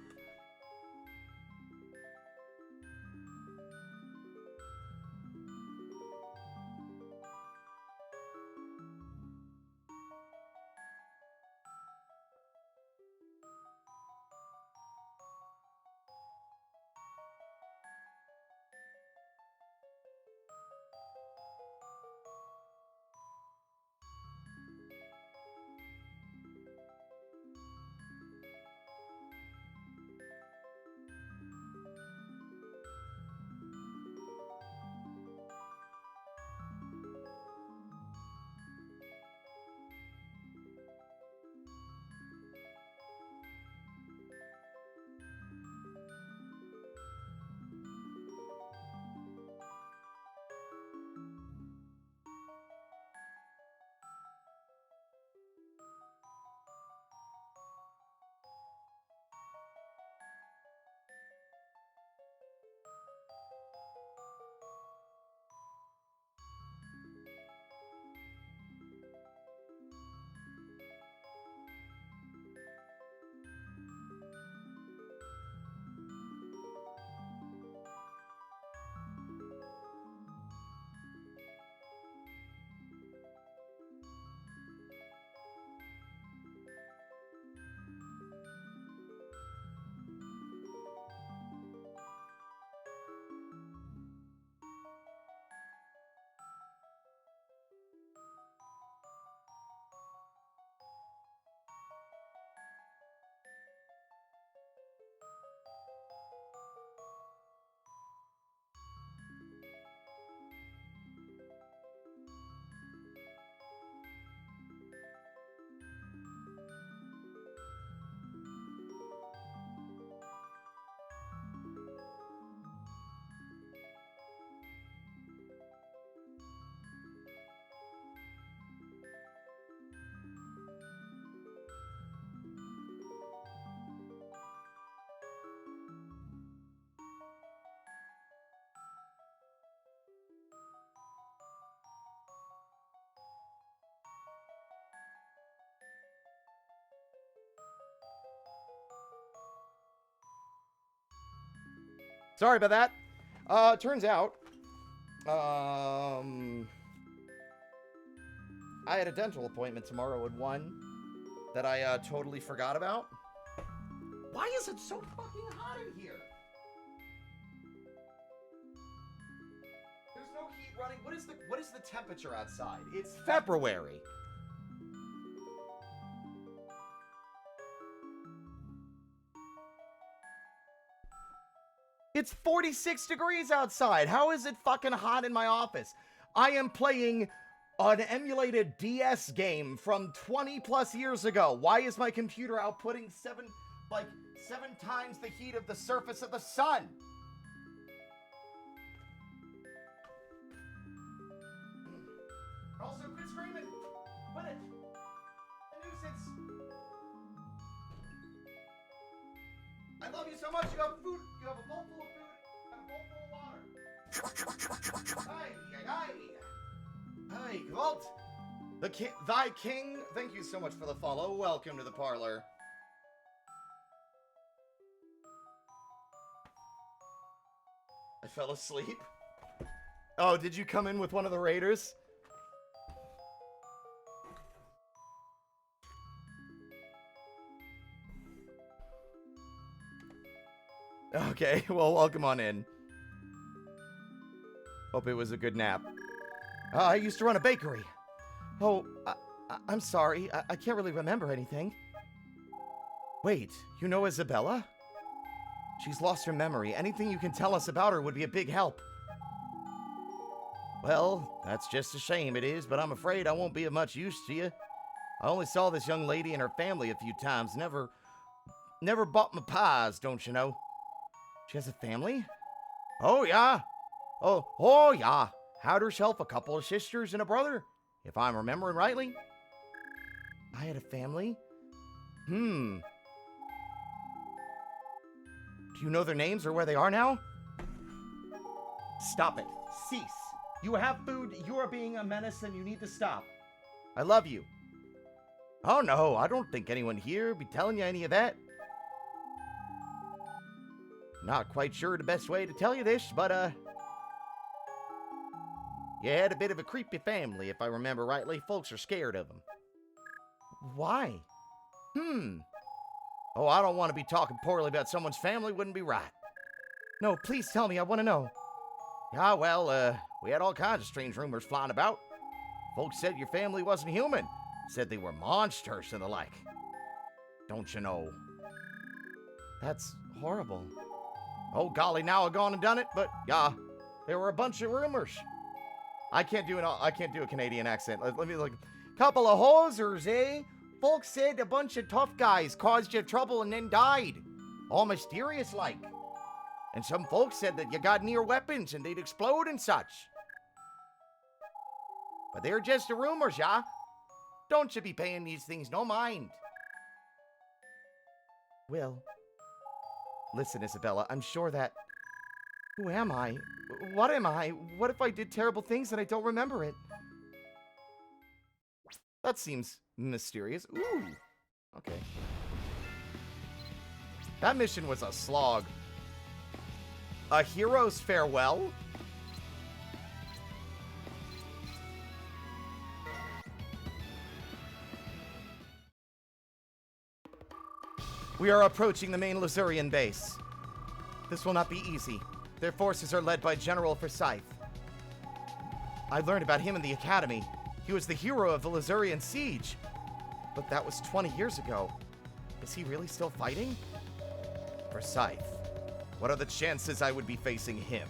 Sorry about that. Turns out, I had a dental appointment tomorrow at 1 that I totally forgot about. Why is it so fucking hot in here? There's no heat running. What is the temperature outside? It's February. It's 46 degrees outside. How is it fucking hot in my office? I am playing an emulated DS game from 20 plus years ago. Why is my computer outputting 7 times the heat of the surface of the sun? Also, quit screaming. Quit it. A nuisance. I love you so much. You have food. You have a bowl full of food and a bowl full of water. Hi, Gwalt. Thy king. Thank you so much for the follow. Welcome to the parlor. I fell asleep. Oh, did you come in with one of the raiders? Okay, well, welcome on in. Hope it was a good nap. I used to run a bakery. Oh, I'm sorry. I can't really remember anything. Wait, you know Isabella? She's lost her memory. Anything you can tell us about her would be a big help. Well, that's just a shame it is, but I'm afraid I won't be of much use to you. I only saw this young lady and her family a few times. Never bought my pies, don't you know? She has a family? Oh, yeah. Oh, yeah. Had herself a couple of sisters and a brother, if I'm remembering rightly. I had a family? Do you know their names or where they are now? Stop it. Cease. You have food, you are being a menace, and you need to stop. I love you. Oh, no, I don't think anyone here be telling you any of that. Not quite sure the best way to tell you this, but, you had a bit of a creepy family, if I remember rightly. Folks are scared of them. Why? Oh, I don't want to be talking poorly about someone's family. Wouldn't be right. No, please tell me. I want to know. Yeah, well, we had all kinds of strange rumors flying about. Folks said your family wasn't human. Said they were monsters and the like. Don't you know? That's horrible. Oh, golly, now I've gone and done it, but, yeah, there were a bunch of rumors. I can't do a Canadian accent. Let me look. Couple of hosers, eh? Folks said a bunch of tough guys caused you trouble and then died. All mysterious like. And some folks said that you got near weapons and they'd explode and such. But they're just the rumors, yeah? Don't you be paying these things no mind. Well, listen, Isabella, I'm sure that... Who am I? What am I? What if I did terrible things and I don't remember it? That seems mysterious. Ooh. Okay. That mission was a slog. A hero's farewell? We are approaching the main Lasurian base. This will not be easy. Their forces are led by General Forsyth. I learned about him in the academy. He was the hero of the Lasurian siege. But that was 20 years ago. Is he really still fighting? Forsyth. What are the chances I would be facing him?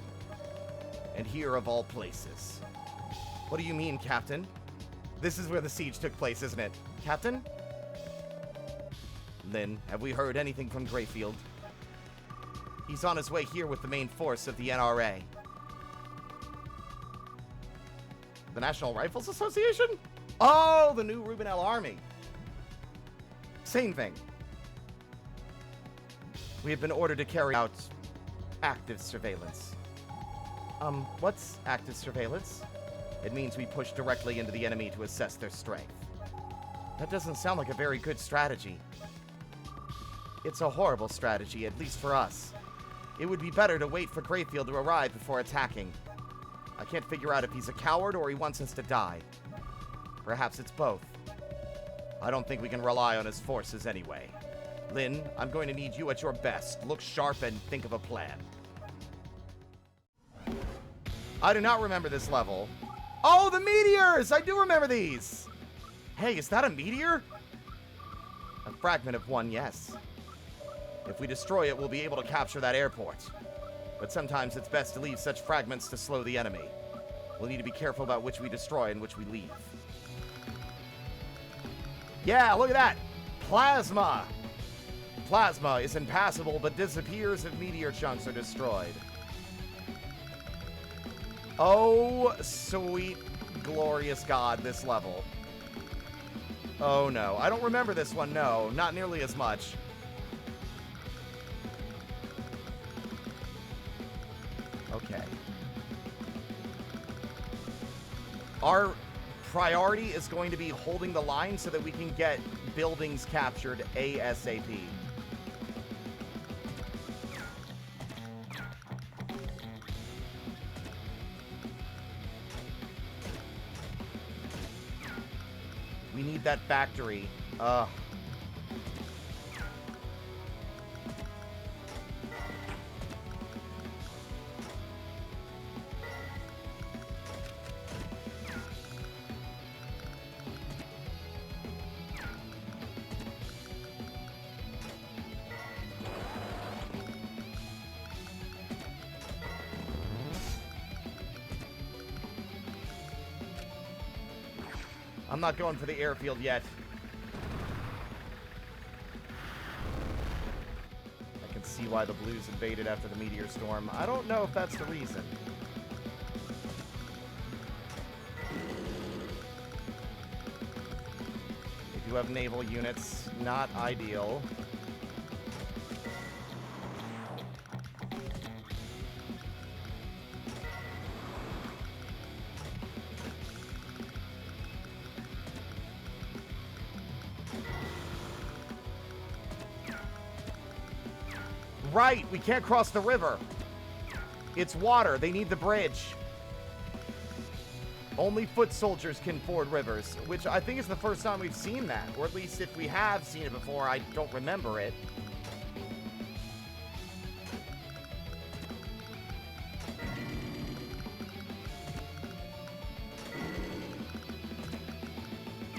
And here of all places. What do you mean, Captain? This is where the siege took place, isn't it? Captain? Lynn, have we heard anything from Greyfield? He's on his way here with the main force of the NRA. The National Rifles Association? Oh, the new Rubinel Army. Same thing. We have been ordered to carry out active surveillance. What's active surveillance? It means we push directly into the enemy to assess their strength. That doesn't sound like a very good strategy. It's a horrible strategy, at least for us. It would be better to wait for Greyfield to arrive before attacking. I can't figure out if he's a coward or he wants us to die. Perhaps it's both. I don't think we can rely on his forces anyway. Lynn, I'm going to need you at your best. Look sharp and think of a plan. I do not remember this level. Oh, the meteors! I do remember these! Hey, is that a meteor? A fragment of one, yes. If we destroy it, we'll be able to capture that airport. But sometimes it's best to leave such fragments to slow the enemy. We'll need to be careful about which we destroy and which we leave. Yeah, look at that! Plasma! Plasma is impassable but disappears if meteor chunks are destroyed. Oh, sweet, glorious God, this level. Oh no, I don't remember this one, no, not nearly as much. Okay. Our priority is going to be holding the line so that we can get buildings captured ASAP. We need that factory. I'm not going for the airfield yet. I can see why the Blues invaded after the meteor storm. I don't know if that's the reason. They do have naval units. Not ideal. Right, we can't cross the river. It's water. They need the bridge. Only foot soldiers can ford rivers, which I think is the first time we've seen that. Or at least if we have seen it before, I don't remember it.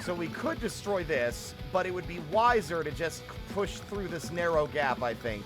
So we could destroy this, but it would be wiser to just push through this narrow gap, I think.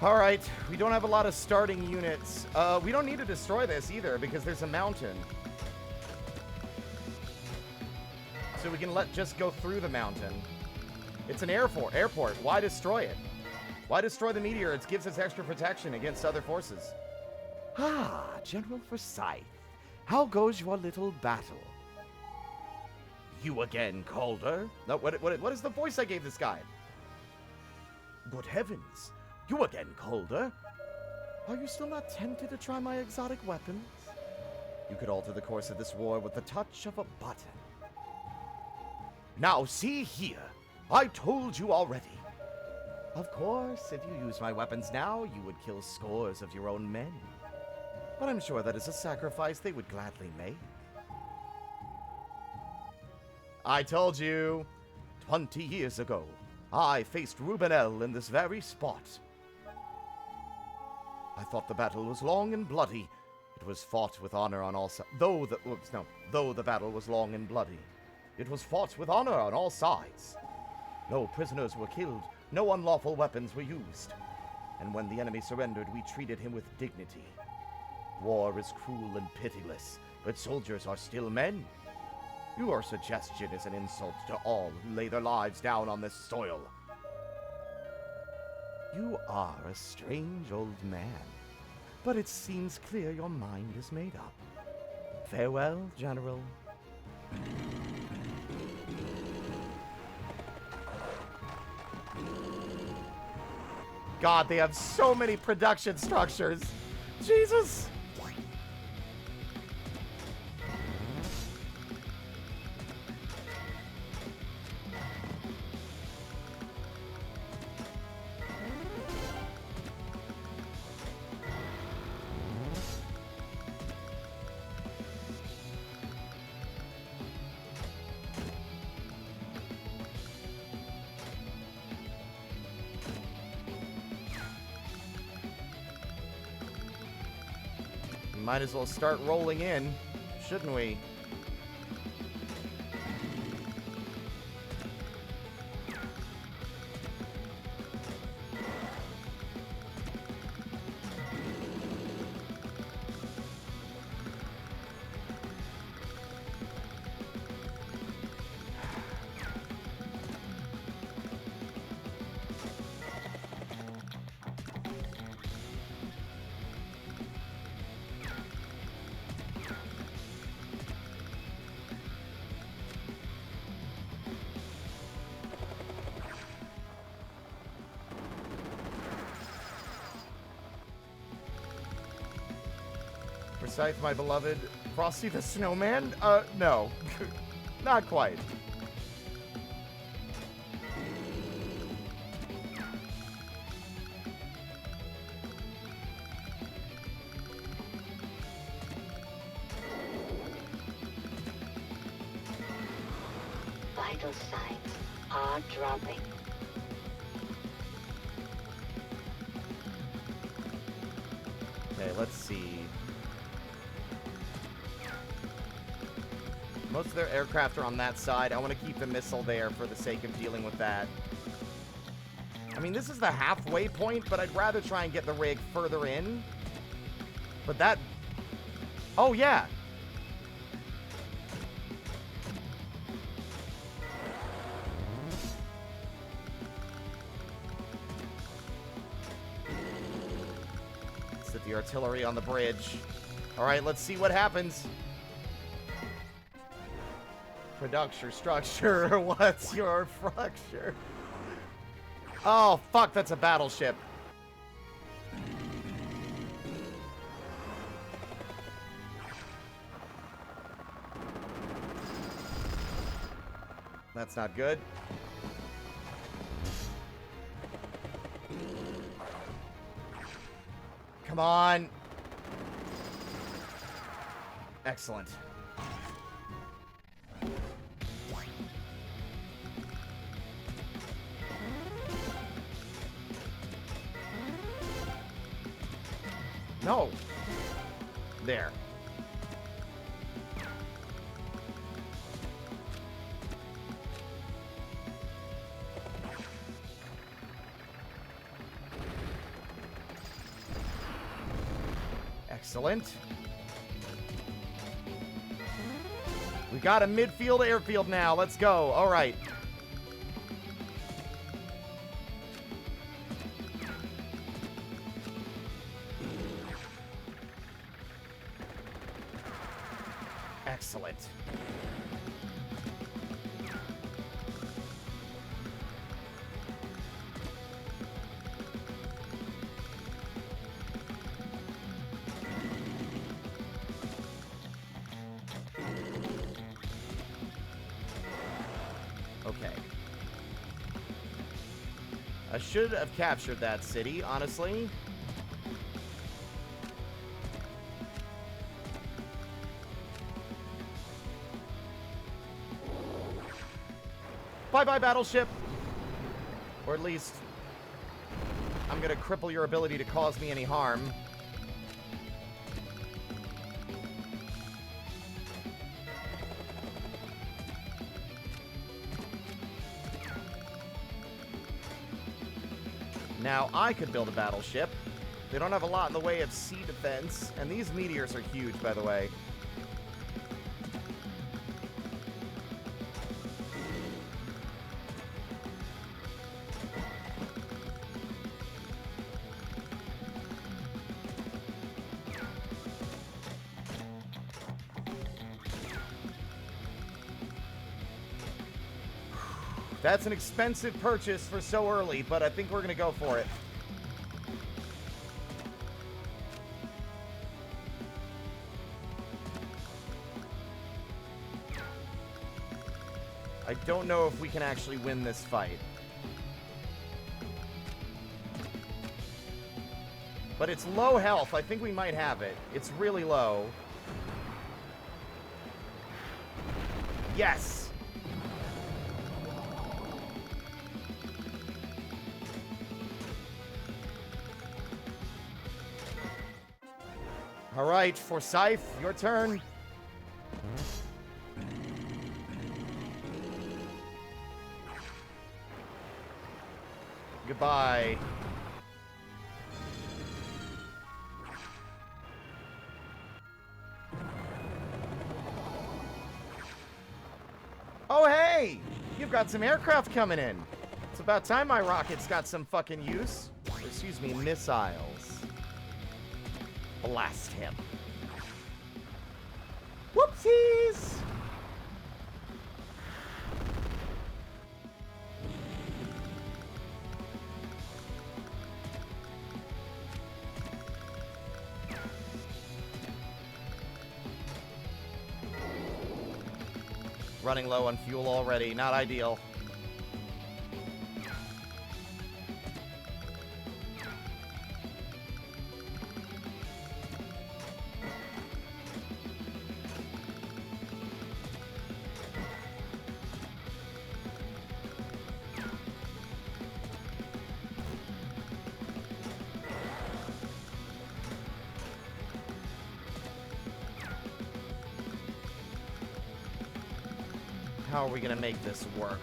Alright, we don't have a lot of starting units. We don't need to destroy this either because there's a mountain. So we can just go through the mountain. It's an airport. Why destroy it? Why destroy the meteor? It gives us extra protection against other forces. Ah, General Forsyth. How goes your little battle? You again, Calder? No, what is the voice I gave this guy? Good heavens. You again, Calder? Are you still not tempted to try my exotic weapons? You could alter the course of this war with the touch of a button. Now, see here. I told you already. Of course, if you use my weapons now, you would kill scores of your own men. But I'm sure that is a sacrifice they would gladly make. I told you. 20 years ago, I faced Rubenel in this very spot. I thought the battle was long and bloody. It was fought with honor on all sides. Though the battle was long and bloody, it was fought with honor on all sides. No prisoners were killed, no unlawful weapons were used. And when the enemy surrendered, we treated him with dignity. War is cruel and pitiless, but soldiers are still men. Your suggestion is an insult to all who lay their lives down on this soil. You are a strange old man. but it seems clear your mind is made up. Farewell, General. God, they have so many production structures. Jesus! Might as well start rolling in, shouldn't we? Forsyth, my beloved. Frosty the Snowman? No. Not quite. Vital signs are dropping. Okay, let's see. Most of their aircraft are on that side. I want to keep the missile there for the sake of dealing with that. I mean, this is the halfway point, but I'd rather try and get the rig further in. But that... Oh, yeah. Set the artillery on the bridge. All right, let's see what happens. Production structure. What's your structure? Oh, fuck, that's a battleship. That's not good. Come on. Excellent. No. There. Excellent. We got a midfield airfield now. Let's go. All right. Excellent. Okay. I should have captured that city, honestly. Bye-bye, battleship. Or at least, I'm gonna cripple your ability to cause me any harm. Now, I could build a battleship. They don't have a lot in the way of sea defense, and these meteors are huge, by the way. That's an expensive purchase for so early, but I think we're gonna go for it. I don't know if we can actually win this fight. But it's low health. I think we might have it. It's really low. Yes! Alright, Forsyth, your turn. Goodbye. Oh, hey! You've got some aircraft coming in. It's about time my rocket's got some fucking use. Excuse me, missiles. Blast him. Whoopsies! Running low on fuel already. Not ideal. How are we gonna make this work?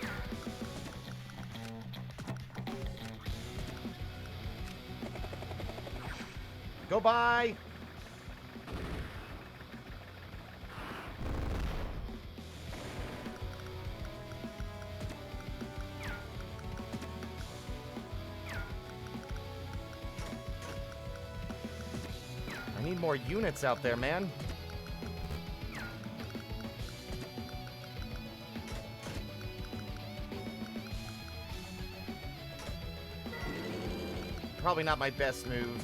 Go by! I need more units out there, man. Probably not my best move.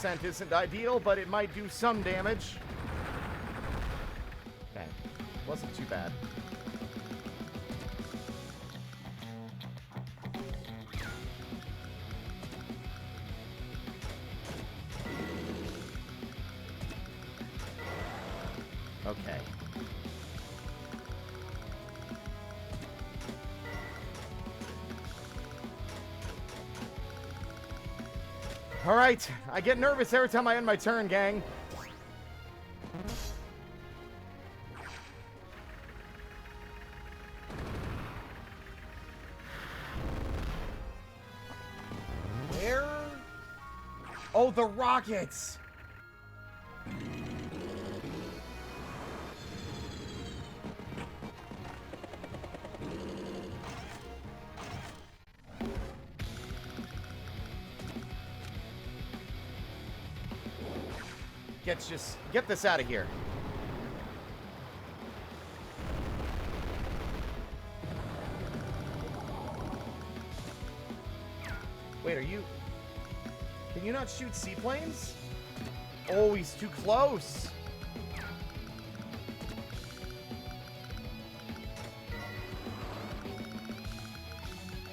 %, isn't ideal, but it might do some damage. Okay. Wasn't too bad. Okay. All right, I get nervous every time I end my turn, gang. Where? Oh, the rockets! Get this out of here. Wait, are you... Can you not shoot seaplanes? Oh, he's too close.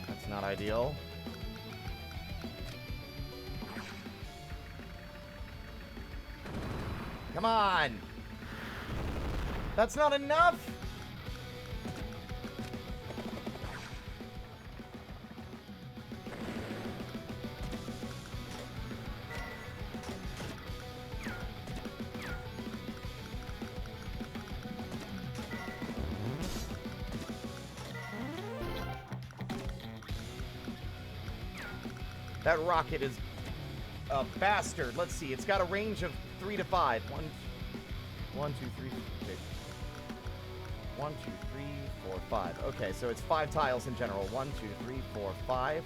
That's not ideal. Come on! That's not enough! That rocket is a bastard. Let's see. It's got a range of 3 to 5. 1, 2, 3, 6. 1, 2, 3, 4, 5. Okay, so it's 5 tiles in general. 1, 2, 3, 4, 5.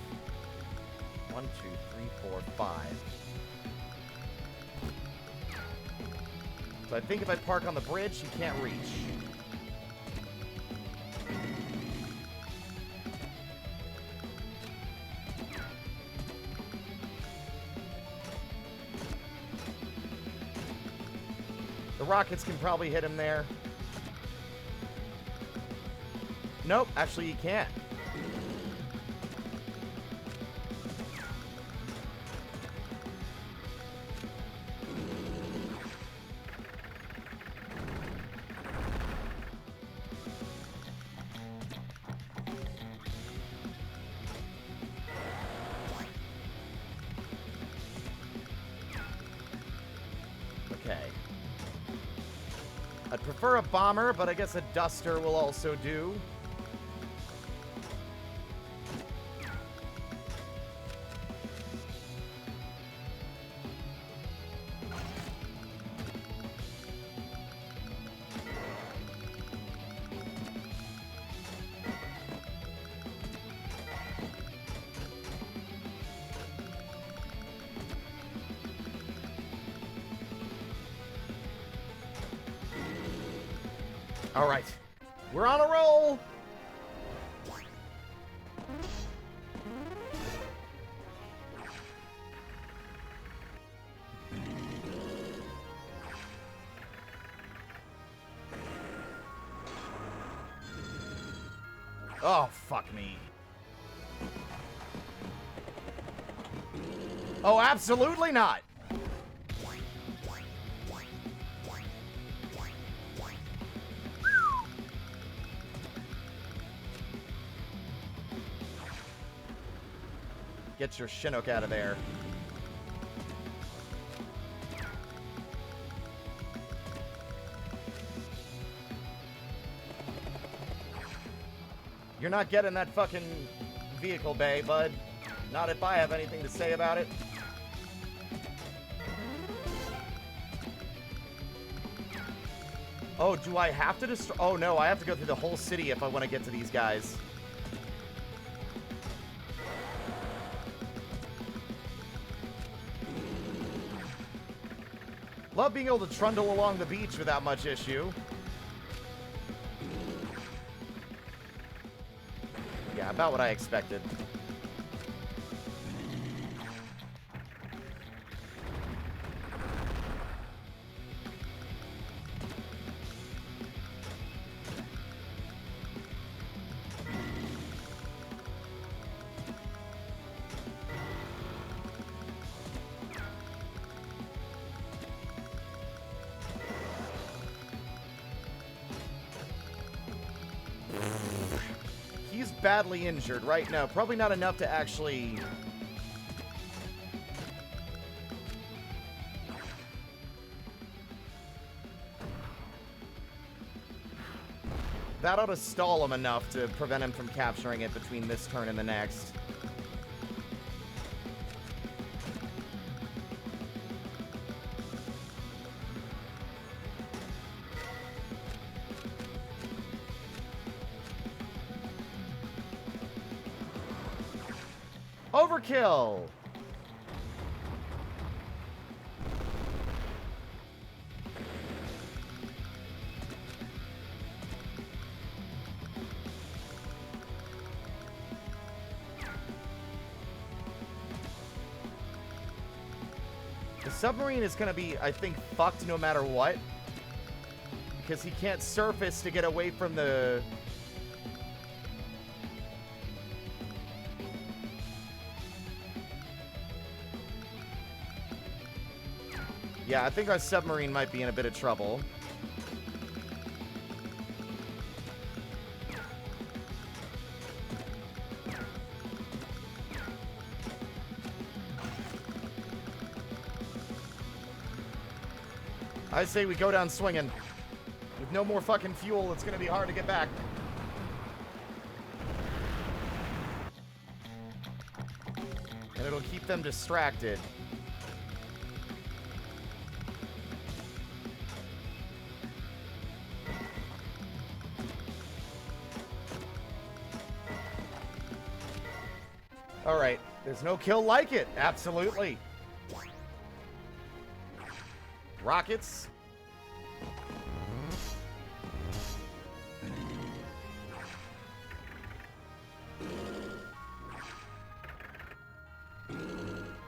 1, 2, 3, 4, 5. So I think if I park on the bridge, he can't reach. The rockets can probably hit him there. Nope, actually he can't. Okay. I'd prefer a bomber, but I guess a duster will also do. All right. We're on a roll. Oh, fuck me. Oh, absolutely not. Get your Chinook out of there. You're not getting that fucking vehicle bay, bud. Not if I have anything to say about it. Oh, do I have to destroy? Oh, no, I have to go through the whole city if I want to get to these guys. Love being able to trundle along the beach without much issue. Yeah, about what I expected. He's badly injured right now. Probably not enough to actually... That ought to stall him enough to prevent him from capturing it between this turn and the next. Overkill! The submarine is going to be, I think, fucked no matter what. Because he can't surface to get away from the... Yeah, I think our submarine might be in a bit of trouble. I say we go down swinging. With no more fucking fuel, it's gonna be hard to get back. And it'll keep them distracted. All right. There's no kill like it. Absolutely. Rockets.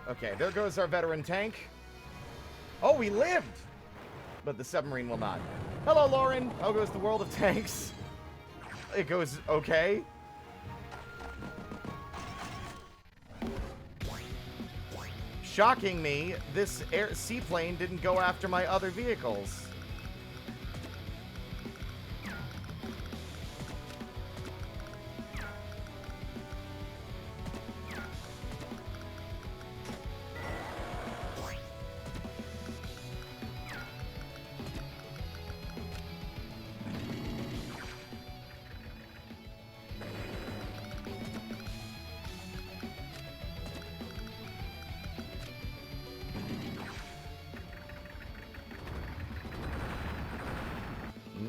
Okay, there goes our veteran tank. Oh, we lived! But the submarine will not. Hello, Lauren. How goes the world of tanks? It goes okay. Shocking me, this seaplane didn't go after my other vehicles.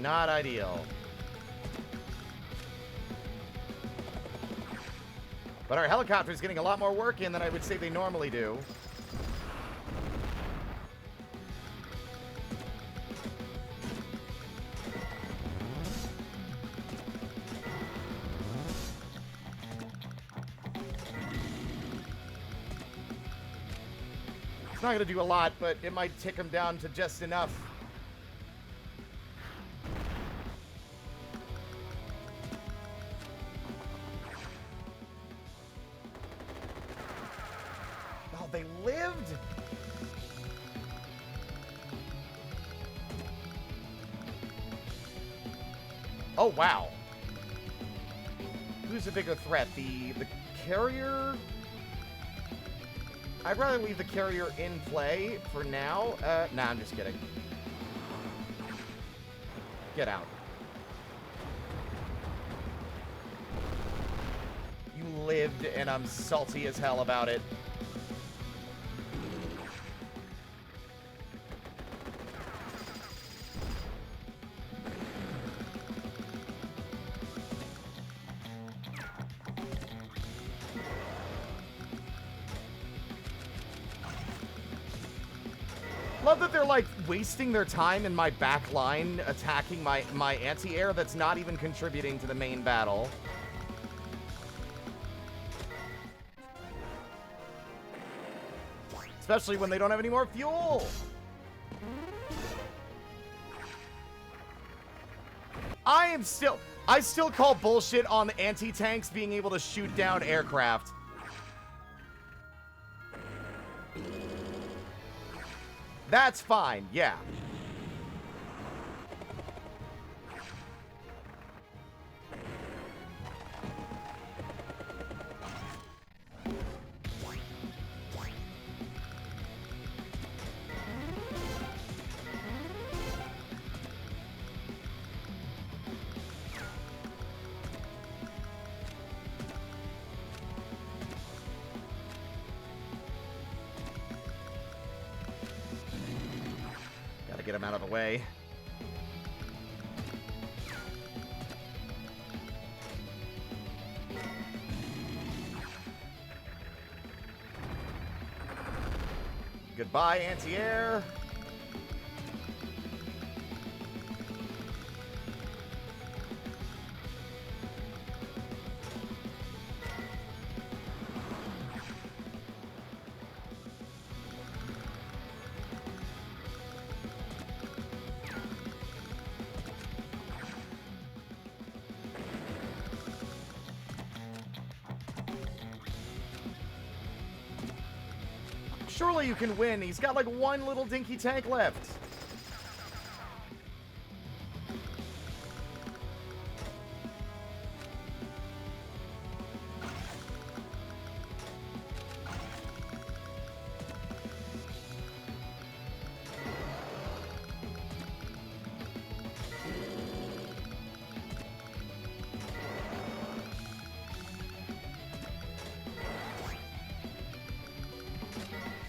Not ideal. But our helicopter's getting a lot more work in than I would say they normally do. It's not going to do a lot, but it might tick them down to just enough. They lived? Oh, wow. Who's a bigger threat? The carrier? I'd rather leave the carrier in play for now. Nah, I'm just kidding. Get out. You lived, and I'm salty as hell about it. Love that they're, like, wasting their time in my back line attacking my anti-air that's not even contributing to the main battle. Especially when they don't have any more fuel. I still call bullshit on the anti-tanks being able to shoot down aircraft. That's fine, yeah. Get him out of the way. Goodbye, anti-air. Surely you can win. He's got like one little dinky tank left.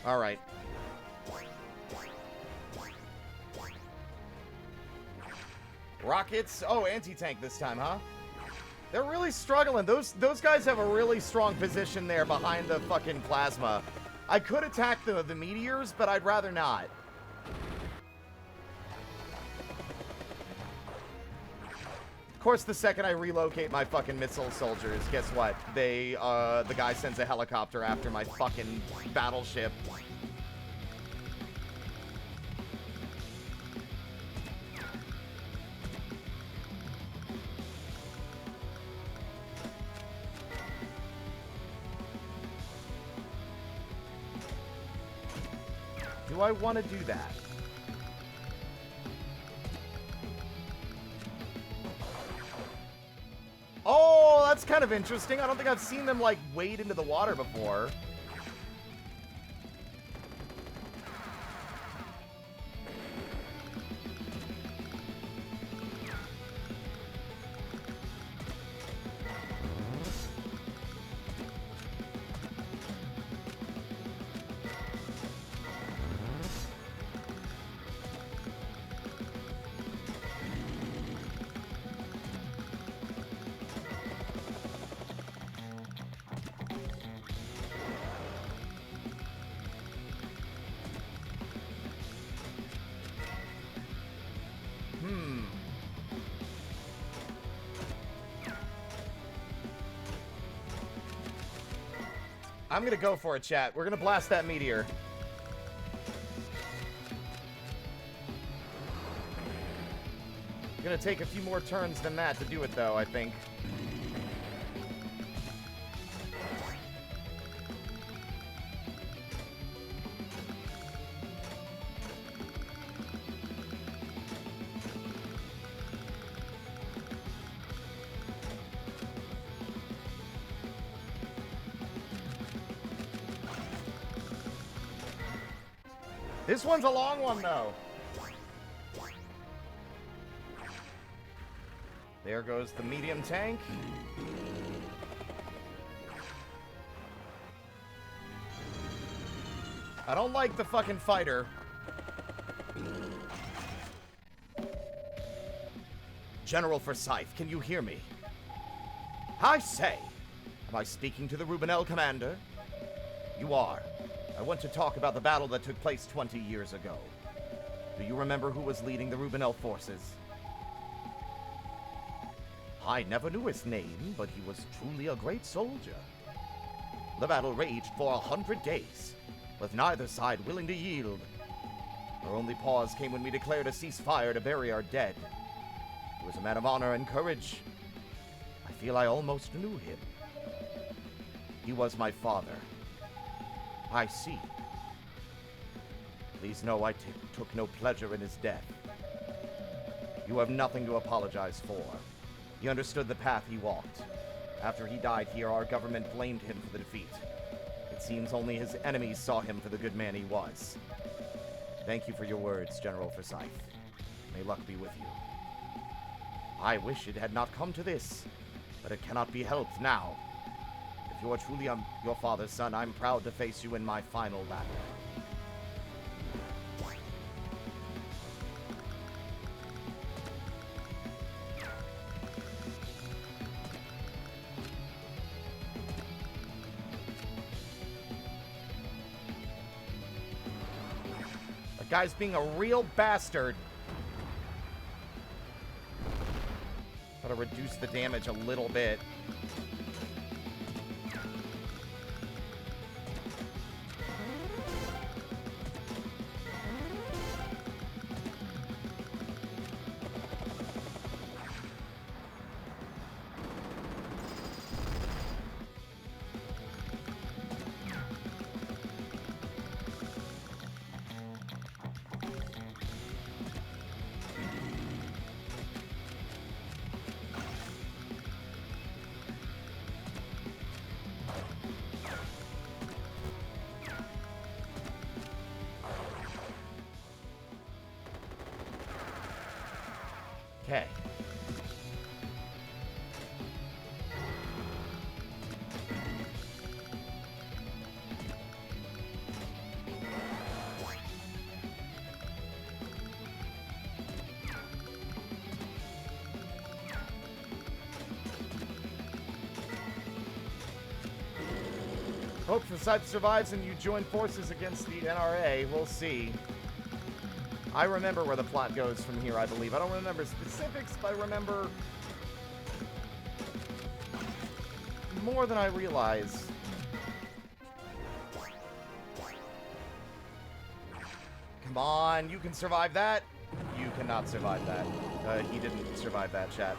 All right. Rockets. Oh, anti-tank this time, huh? They're really struggling. Those guys have a really strong position there behind the fucking plasma. I could attack the meteors, but I'd rather not. Of course, the second I relocate my fucking missile soldiers, guess what? The guy sends a helicopter after my fucking battleship. Do I want to do that? Oh, that's kind of interesting. I don't think I've seen them, like, wade into the water before. I'm gonna go for it, chat. We're gonna blast that meteor. Gonna take a few more turns than that to do it, though, I think. This one's a long one, though. There goes the medium tank. I don't like the fucking fighter. General Forsyth, can you hear me? I say, am I speaking to the Rubenel commander? You are. I want to talk about the battle that took place 20 years ago. Do you remember who was leading the Rubenel forces? I never knew his name, but he was truly a great soldier. The battle raged for 100 days, with neither side willing to yield. Our only pause came when we declared a ceasefire to bury our dead. He was a man of honor and courage. I feel I almost knew him. He was my father. I see. Please know I took no pleasure in his death. You have nothing to apologize for. He understood the path he walked. After he died here, our government blamed him for the defeat. It seems only his enemies saw him for the good man he was. Thank you for your words, General Forsyth. May luck be with you. I wish it had not come to this, but it cannot be helped now. If you are truly your father's son, I'm proud to face you in my final battle. That guy's being a real bastard. Gotta reduce the damage a little bit. Okay. Hope the site survives and you join forces against the NRA. We'll see. I remember where the plot goes from here, I believe. I don't remember specifics, but I remember more than I realize. Come on, you can survive that. You cannot survive that. He didn't survive that, chat.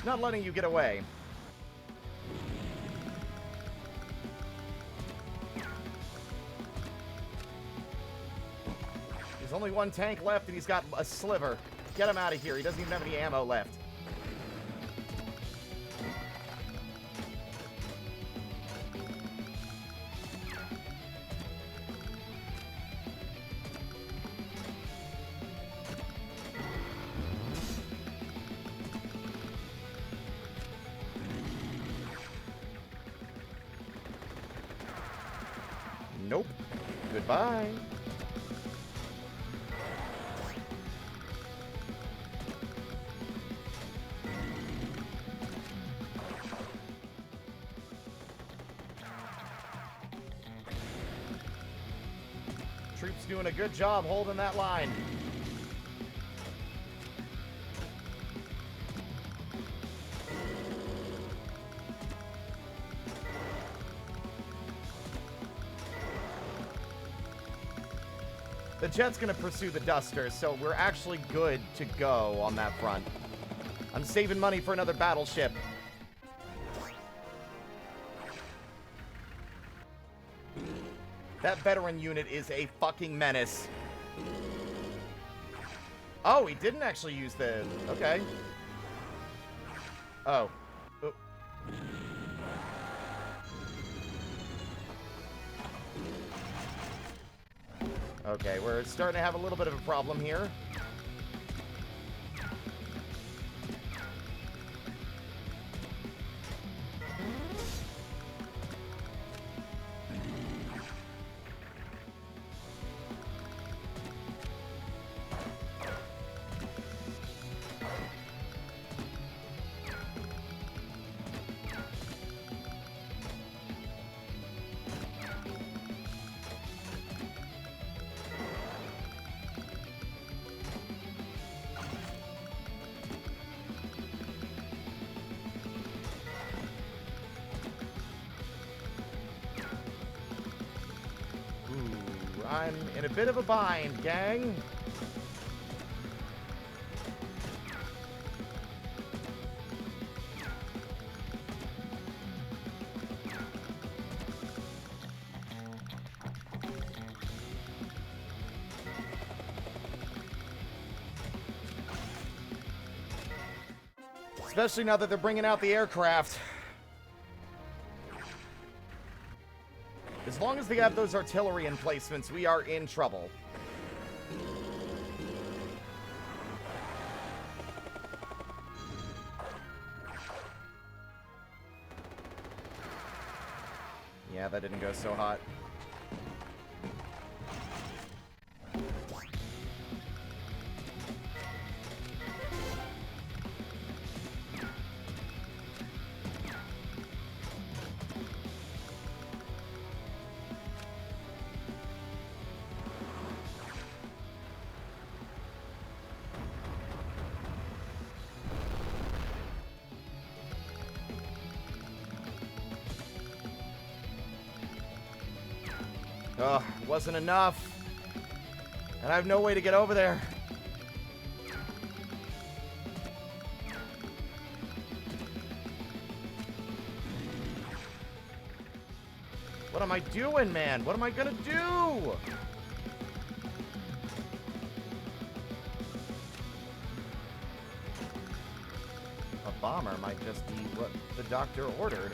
Not letting you get away. There's only one tank left and he's got a sliver. Get him out of here. He doesn't even have any ammo left. Nope. Goodbye. Troops doing a good job holding that line. The jet's gonna pursue the Duster, so we're actually good to go on that front. I'm saving money for another battleship. That veteran unit is a fucking menace. Oh, he didn't actually use the... Okay. Oh. Oh. Okay, we're starting to have a little bit of a problem here. I'm in a bit of a bind, gang. Especially now that they're bringing out the aircraft. As long as they have those artillery emplacements, we are in trouble. Yeah, that didn't go so hot. Ugh, wasn't enough. And I have no way to get over there. What am I doing, man? What am I gonna do? A bomber might just be what the doctor ordered.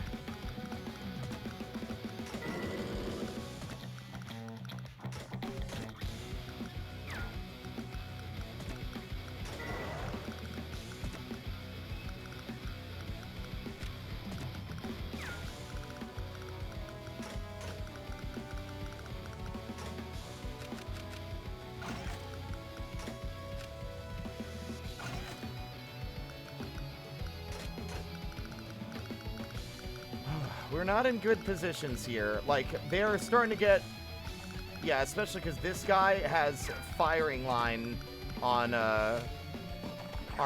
we're not in good positions here. Like, they're starting to get... Yeah, especially because this guy has firing line on our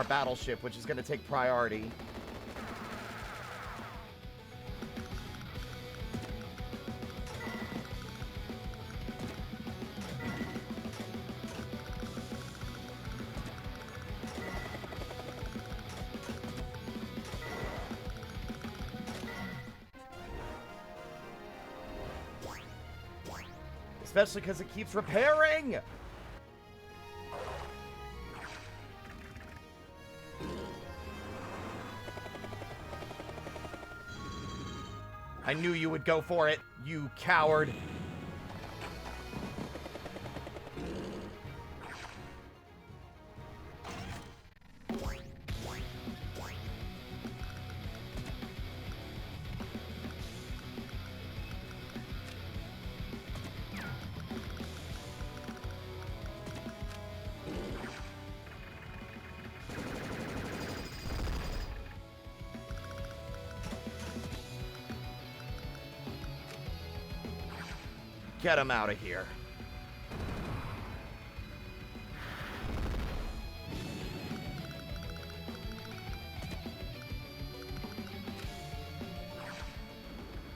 battleship, which is going to take priority. Especially because it keeps repairing! I knew you would go for it, you coward. Get him out of here.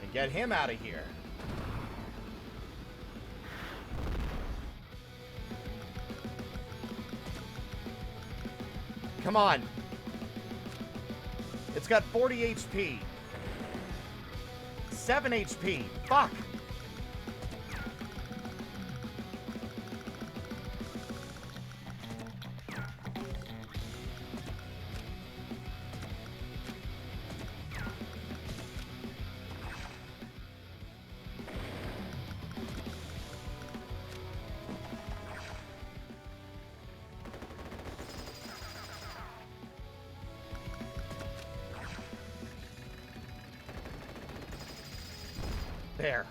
And get him out of here. Come on. It's got 40 HP. 7 HP. Fuck. There.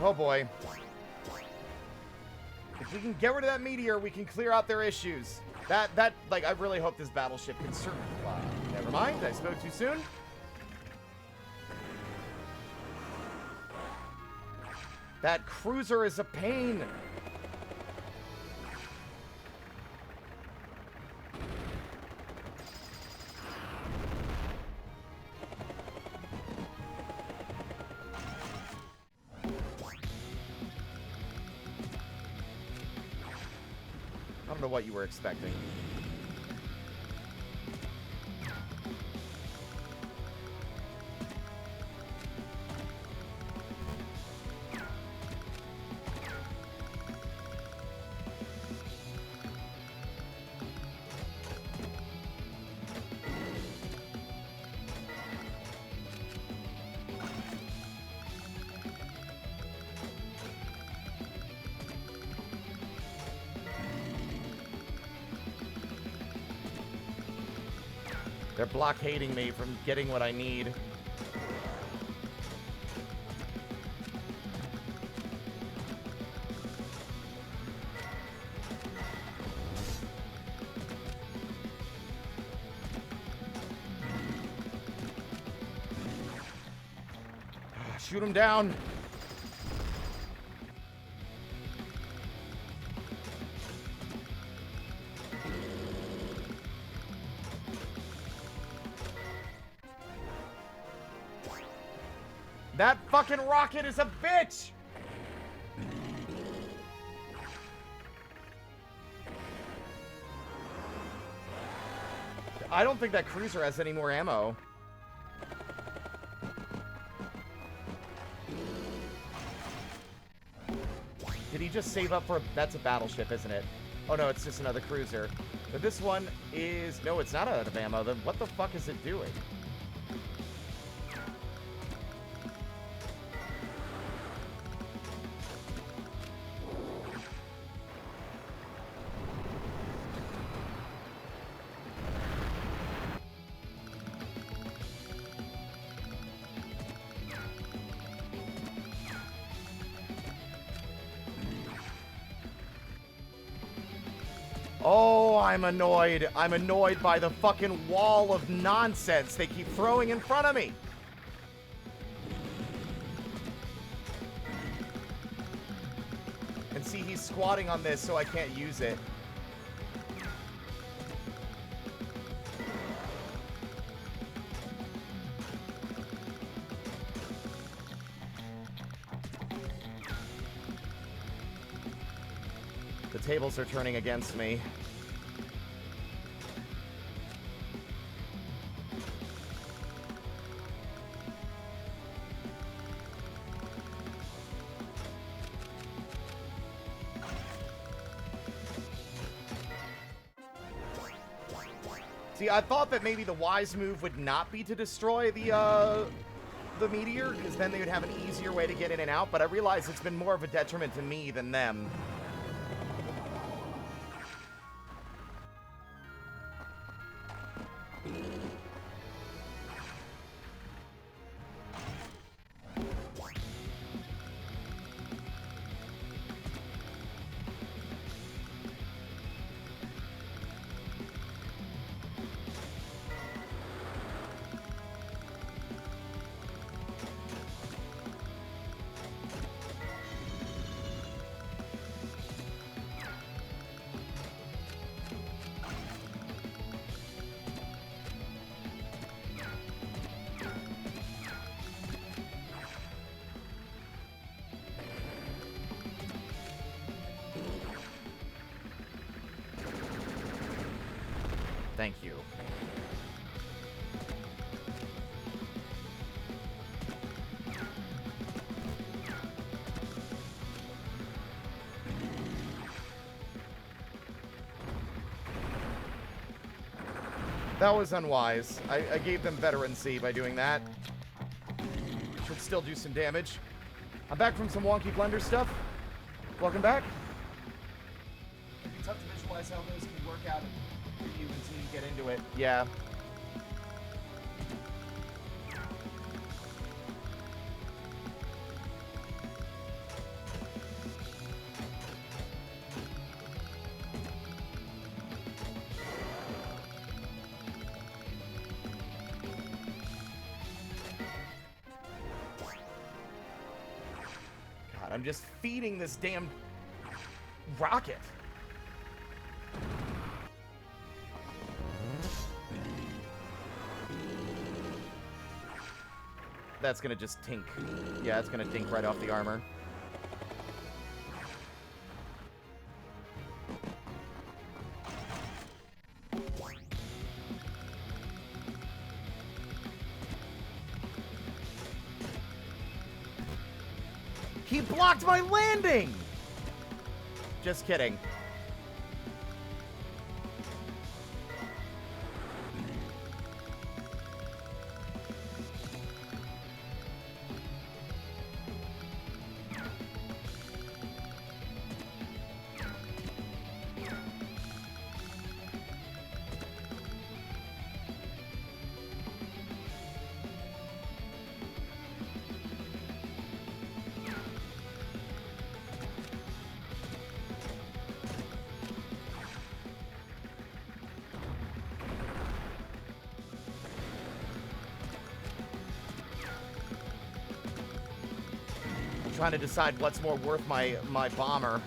Oh boy. If we can get rid of that meteor, we can clear out their issues. Like, I really hope this battleship can survive. Never mind, I spoke too soon. That cruiser is a pain. I don't know what you were expecting. They're blockading me from getting what I need. Shoot him down. That fucking rocket is a bitch! I don't think that cruiser has any more ammo. Did he just save up for a... That's a battleship, isn't it? Oh no, it's just another cruiser. But this one is... No, it's not out of ammo. Then what the fuck is it doing? Oh, I'm annoyed. I'm annoyed by the fucking wall of nonsense they keep throwing in front of me. And see, he's squatting on this, so I can't use it. The tables are turning against me. See, I thought that maybe the wise move would not be to destroy the meteor, because then they would have an easier way to get in and out, but I realize it's been more of a detriment to me than them. Thank you. That was unwise. I gave them veterancy by doing that. Should still do some damage. I'm back from some wonky blender stuff. Welcome back. It can be tough to visualize how those can work out for you until you get into it. Yeah. God, I'm just feeding this damn rocket. That's gonna just tink. Yeah, it's gonna tink right off the armor. He blocked my landing! Just kidding. Trying to decide what's more worth my bomber.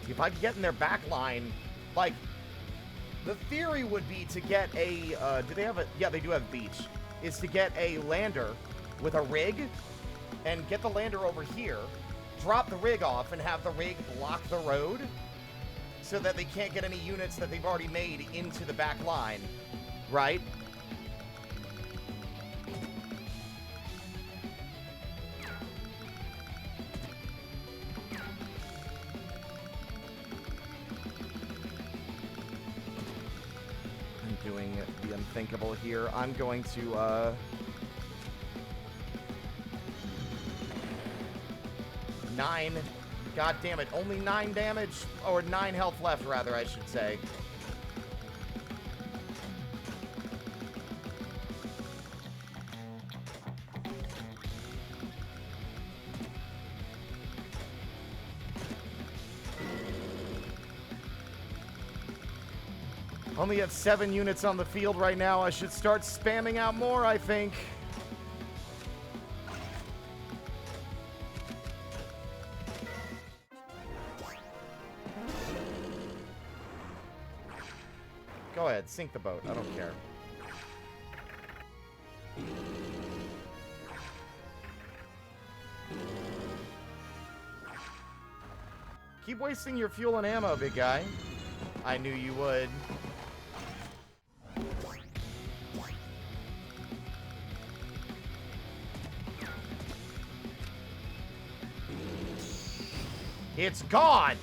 If I could get in their back line, like, the theory would be to get a, do they have a, yeah, they do have beach, is to get a lander with a rig, and get the lander over here, drop the rig off, and have the rig block the road, so that they can't get any units that they've already made into the back line, right? I'm doing the unthinkable here. I'm going to, 9. God damn it, only 9 damage, or 9 health left, rather, I should say. Only have 7 units on the field right now. I should start spamming out more, I think. Go ahead, sink the boat. I don't care. Keep wasting your fuel and ammo, big guy. I knew you would. It's gone!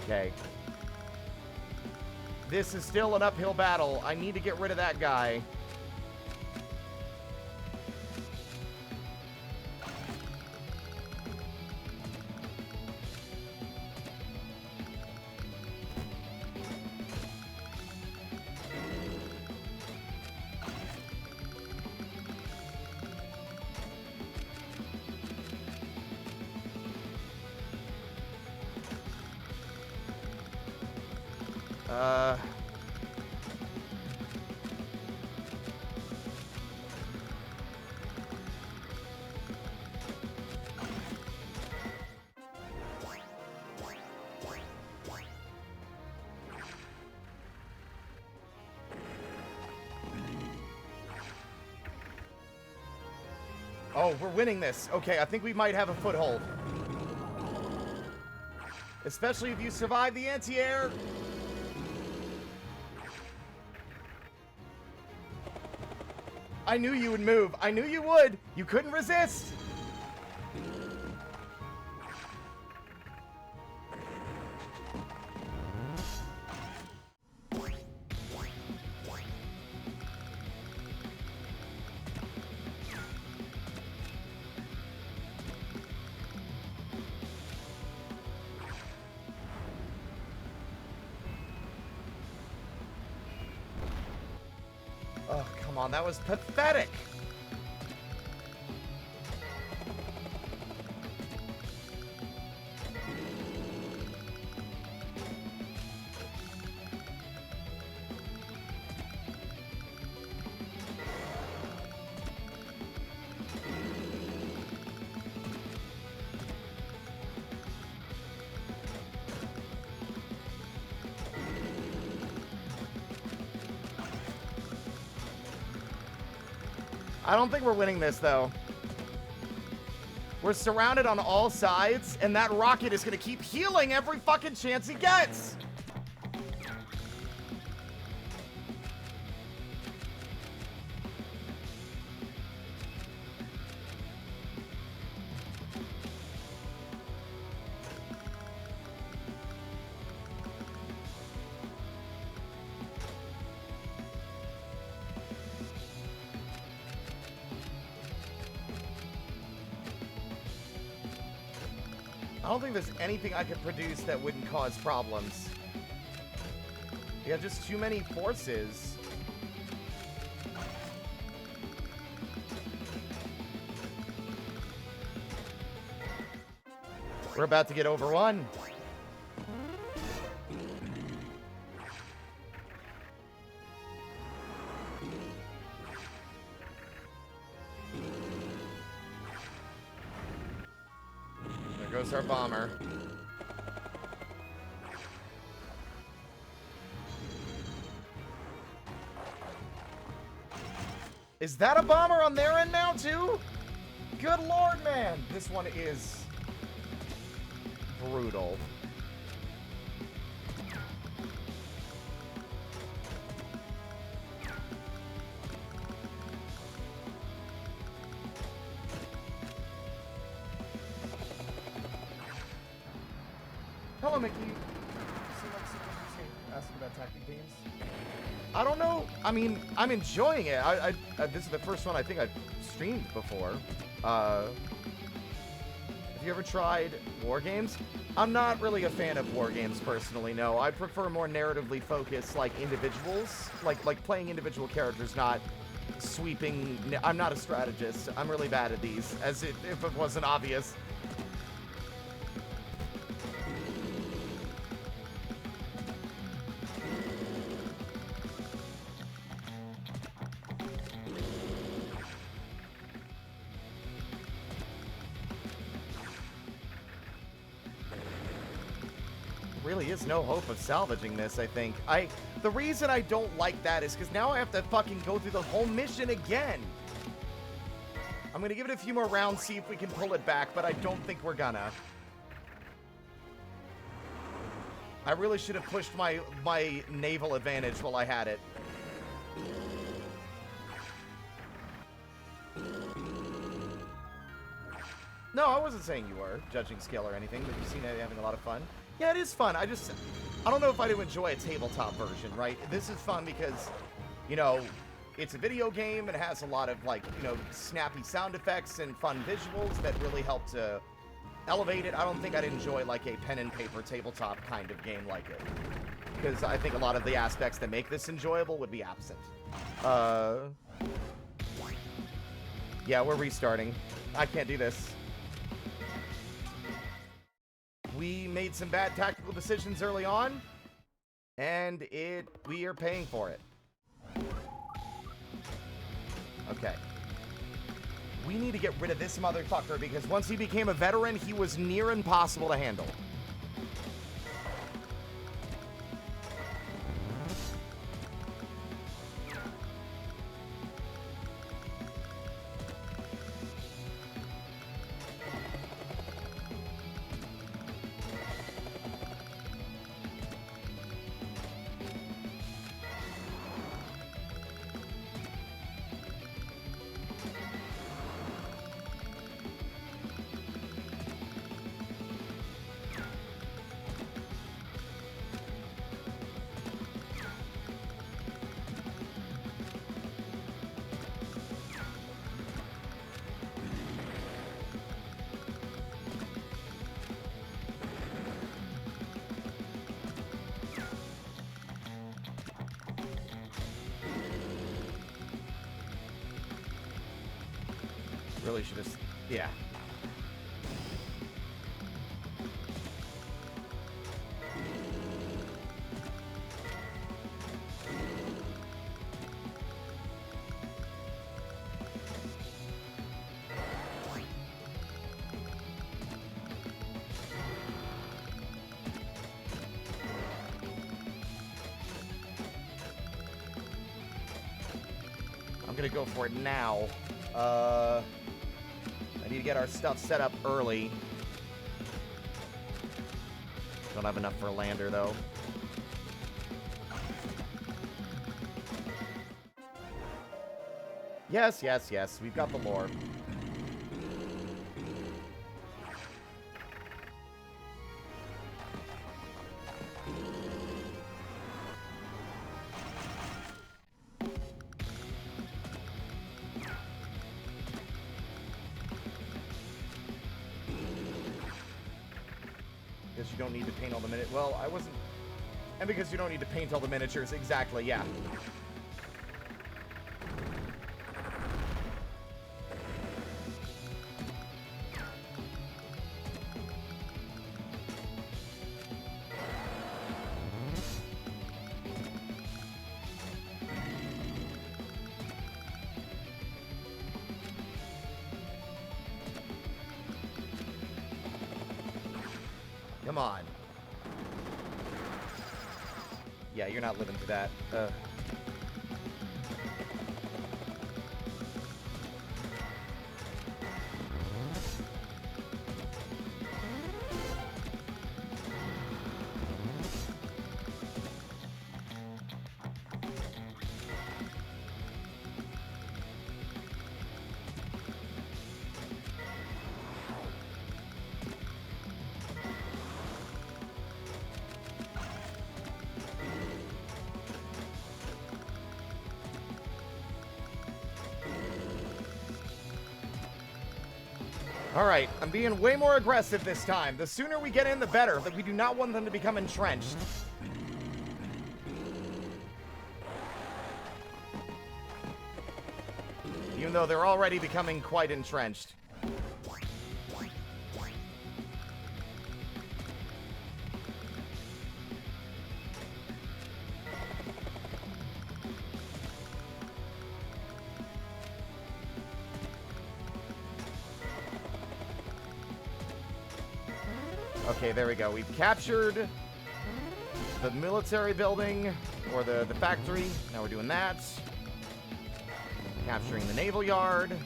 Okay. This is still an uphill battle. I need to get rid of that guy. Oh, we're winning this. Okay, I think we might have a foothold. Especially if you survive the anti-air. I knew you would move. I knew you would. You couldn't resist. Oh, come on. That was pathetic. I don't think we're winning this, though. We're surrounded on all sides, and that rocket is going to keep healing every fucking chance he gets. I don't think there's anything I could produce that wouldn't cause problems. You have just too many forces. We're about to get overrun. There goes our bomber. Is that a bomber on their end now, too? Good lord, man. This one is brutal. Hello, Mickey. Asking about tactic games. I don't know. I mean, I'm enjoying it. This is the first one I think I've streamed before. Have you ever tried war games? I'm not really a fan of war games personally. No, I prefer more narratively focused, like individuals, like playing individual characters, not sweeping. I'm not a strategist. I'm really bad at these, as if it wasn't obvious. Really is no hope of salvaging this, I think. The reason I don't like that is because now I have to fucking go through the whole mission again. I'm gonna give it a few more rounds, see if we can pull it back, but I don't think we're gonna. I really should have pushed my naval advantage while I had it. No, I wasn't saying you were judging skill or anything, but you seem to be having a lot of fun. Yeah, it is fun. I don't know if I'd enjoy a tabletop version, right? This is fun because, you know, it's a video game. It has a lot of, like, you know, snappy sound effects and fun visuals that really help to elevate it. I don't think I'd enjoy, like, a pen and paper tabletop kind of game like it, because I think a lot of the aspects that make this enjoyable would be absent. Yeah, we're restarting. I can't do this. We made some bad tactical decisions early on, and we are paying for it. Okay. We need to get rid of this motherfucker, because once he became a veteran, he was near impossible to handle. Really should have... Yeah. I'm gonna go for it now. I need to get our stuff set up early. Don't have enough for a lander, though. Yes, yes, yes. We've got the lore. Because you don't need to paint all the miniatures. Well, I wasn't... And because you don't need to paint all the miniatures. Exactly, yeah. Come on. Yeah, you're not living through that. Alright, I'm being way more aggressive this time. The sooner we get in, the better. But we do not want them to become entrenched. Even though they're already becoming quite entrenched. Okay, there we go. We've captured the military building, or the factory. Now we're doing that. Capturing the naval yard.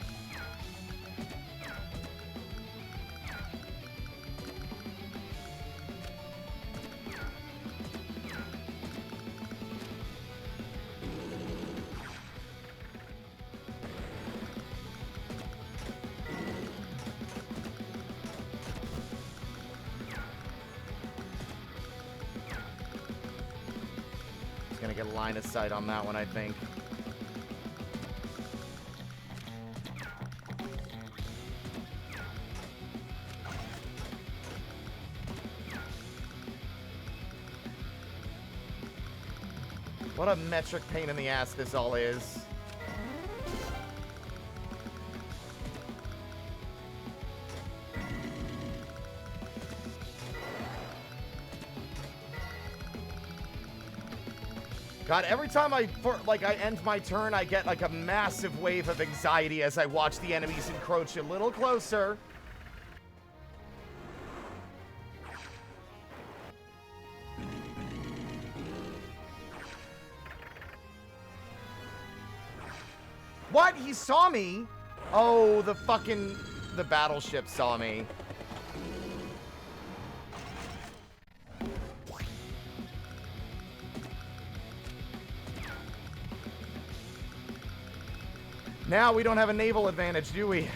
Gonna get a line of sight on that one, I think. What a metric pain in the ass this all is. God, every time I end my turn, I get like a massive wave of anxiety as I watch the enemies encroach a little closer. What? He saw me? Oh, the battleship saw me. Now we don't have a naval advantage, do we?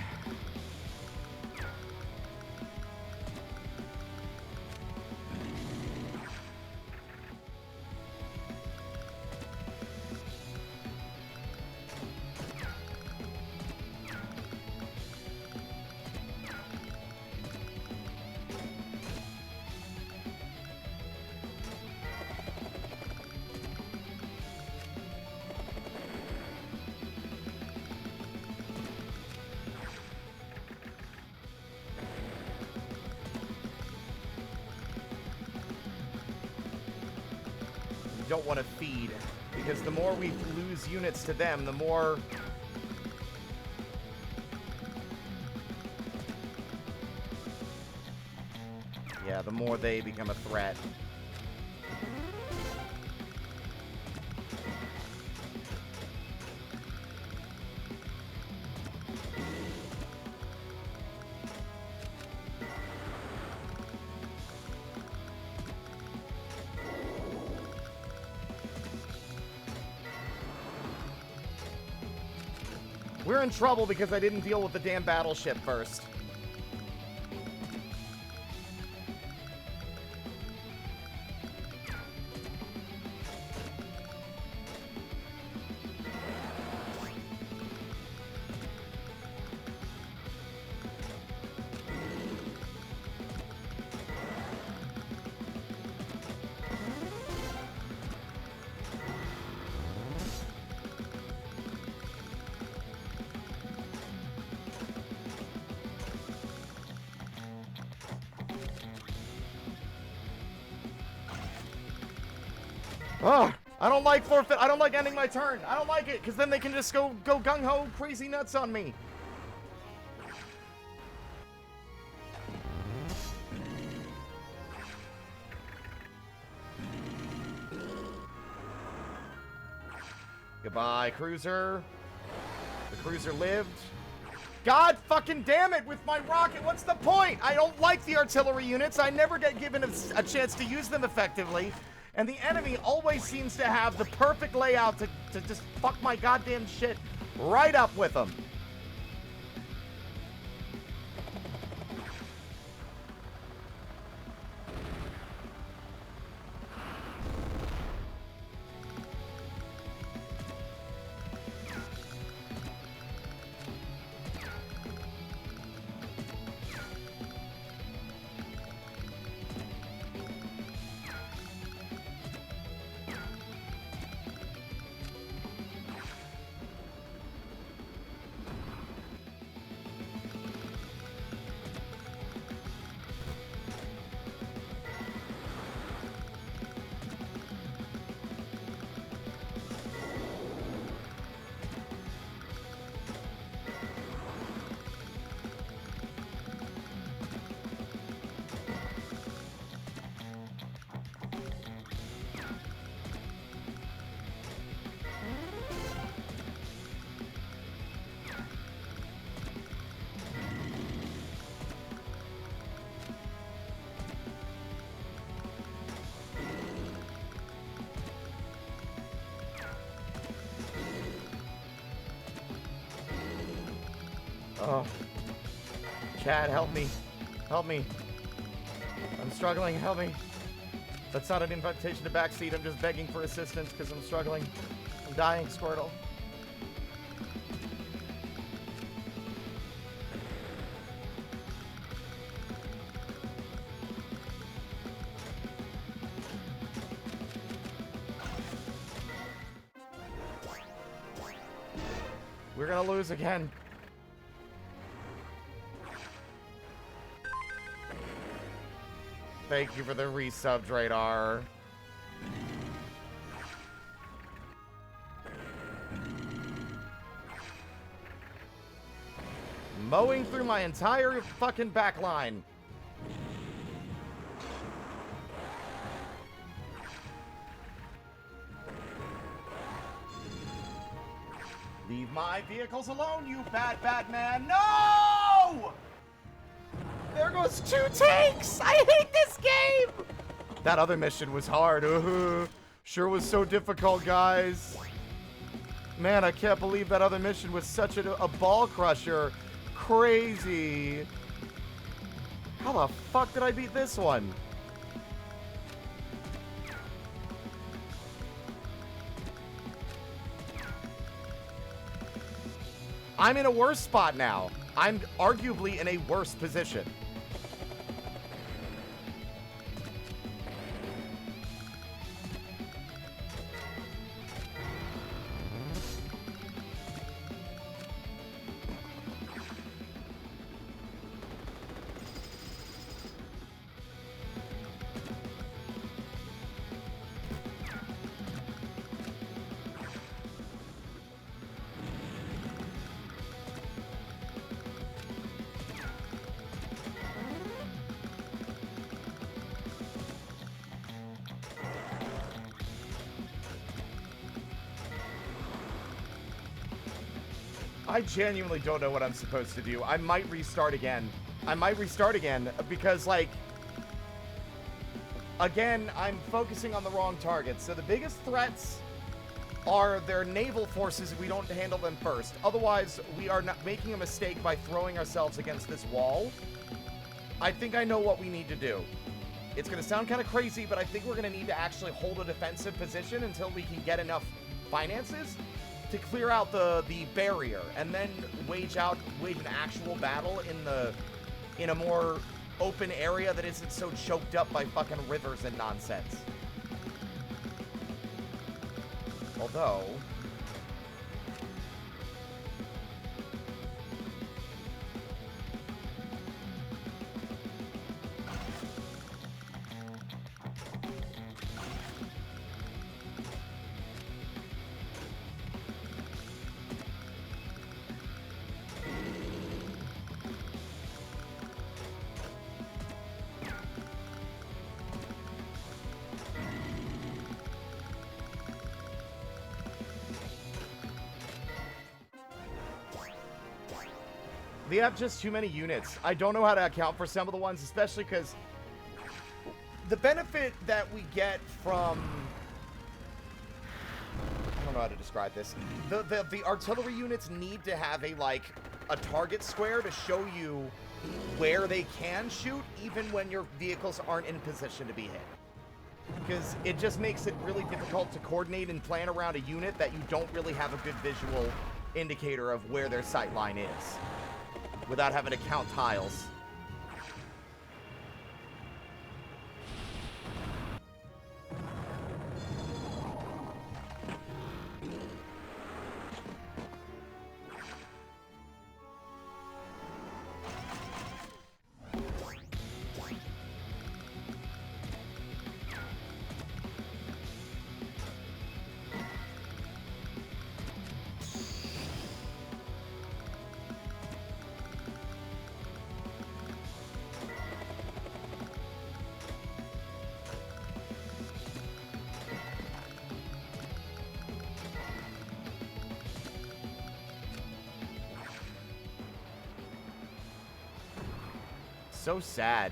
Don't want to feed, because the more we lose units to them, the more the more they become a threat. We're in trouble because I didn't deal with the damn battleship first. Oh, I don't like forfeit. I don't like ending my turn. I don't like it, because then they can just go gung-ho crazy nuts on me. Goodbye, cruiser. The cruiser lived. God fucking damn it with my rocket. What's the point? I don't like the artillery units. I never get given a chance to use them effectively. And the enemy always seems to have the perfect layout to just fuck my goddamn shit right up with them. Oh. Chad, help me. Help me. I'm struggling. Help me. That's not an invitation to backseat. I'm just begging for assistance because I'm struggling. I'm dying, Squirtle. We're gonna lose again. Thank you for the resubbed, Radar. Mowing through my entire fucking back line. Leave my vehicles alone, you bad, bad man. No! There goes 2 tanks! I hate this game! That other mission was hard. Sure was so difficult, guys. Man, I can't believe that other mission was such a ball crusher. Crazy. How the fuck did I beat this one? I'm in a worse spot now. I'm arguably in a worse position. I genuinely don't know what I'm supposed to do. I might restart again. Because, like, again, I'm focusing on the wrong targets. So the biggest threats are their naval forces if we don't handle them first. Otherwise, we are not making a mistake by throwing ourselves against this wall. I think I know what we need to do. It's going to sound kind of crazy, but I think we're going to need to actually hold a defensive position until we can get enough finances to clear out the barrier, and then wage an actual battle in a more open area that isn't so choked up by fucking rivers and nonsense. Although they have just too many units. I don't know how to account for some of the ones, especially because the benefit that we get from... I don't know how to describe this. The artillery units need to have a target square to show you where they can shoot, even when your vehicles aren't in position to be hit. Because it just makes it really difficult to coordinate and plan around a unit that you don't really have a good visual indicator of where their sight line is, without having to count tiles. So sad.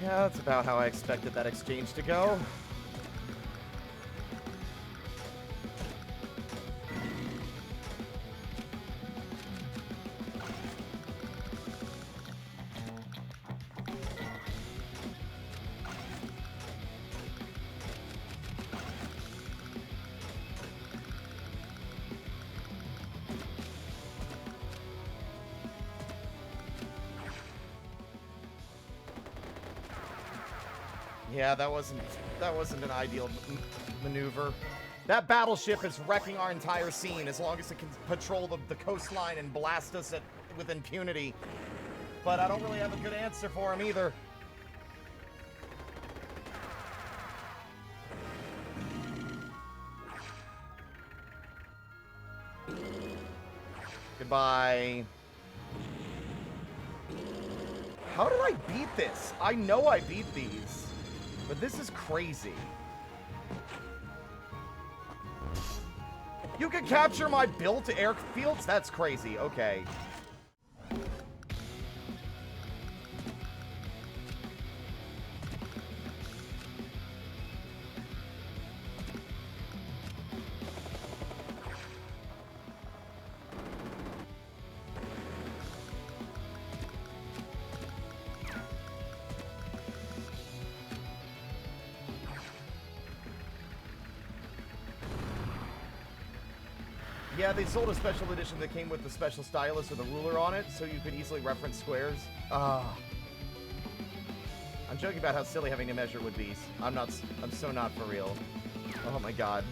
Yeah, that's about how I expected that exchange to go. Yeah, that wasn't an ideal maneuver. That battleship is wrecking our entire scene as long as it can patrol the coastline and blast us with impunity. But I don't really have a good answer for him either. Goodbye. How did I beat this? I know I beat these, but this is crazy. You can capture my built airfields? That's crazy. Okay. Yeah, they sold a special edition that came with the special stylus with a ruler on it, so you could easily reference squares. I'm joking about how silly having to measure would be. I'm so not for real. Oh my god.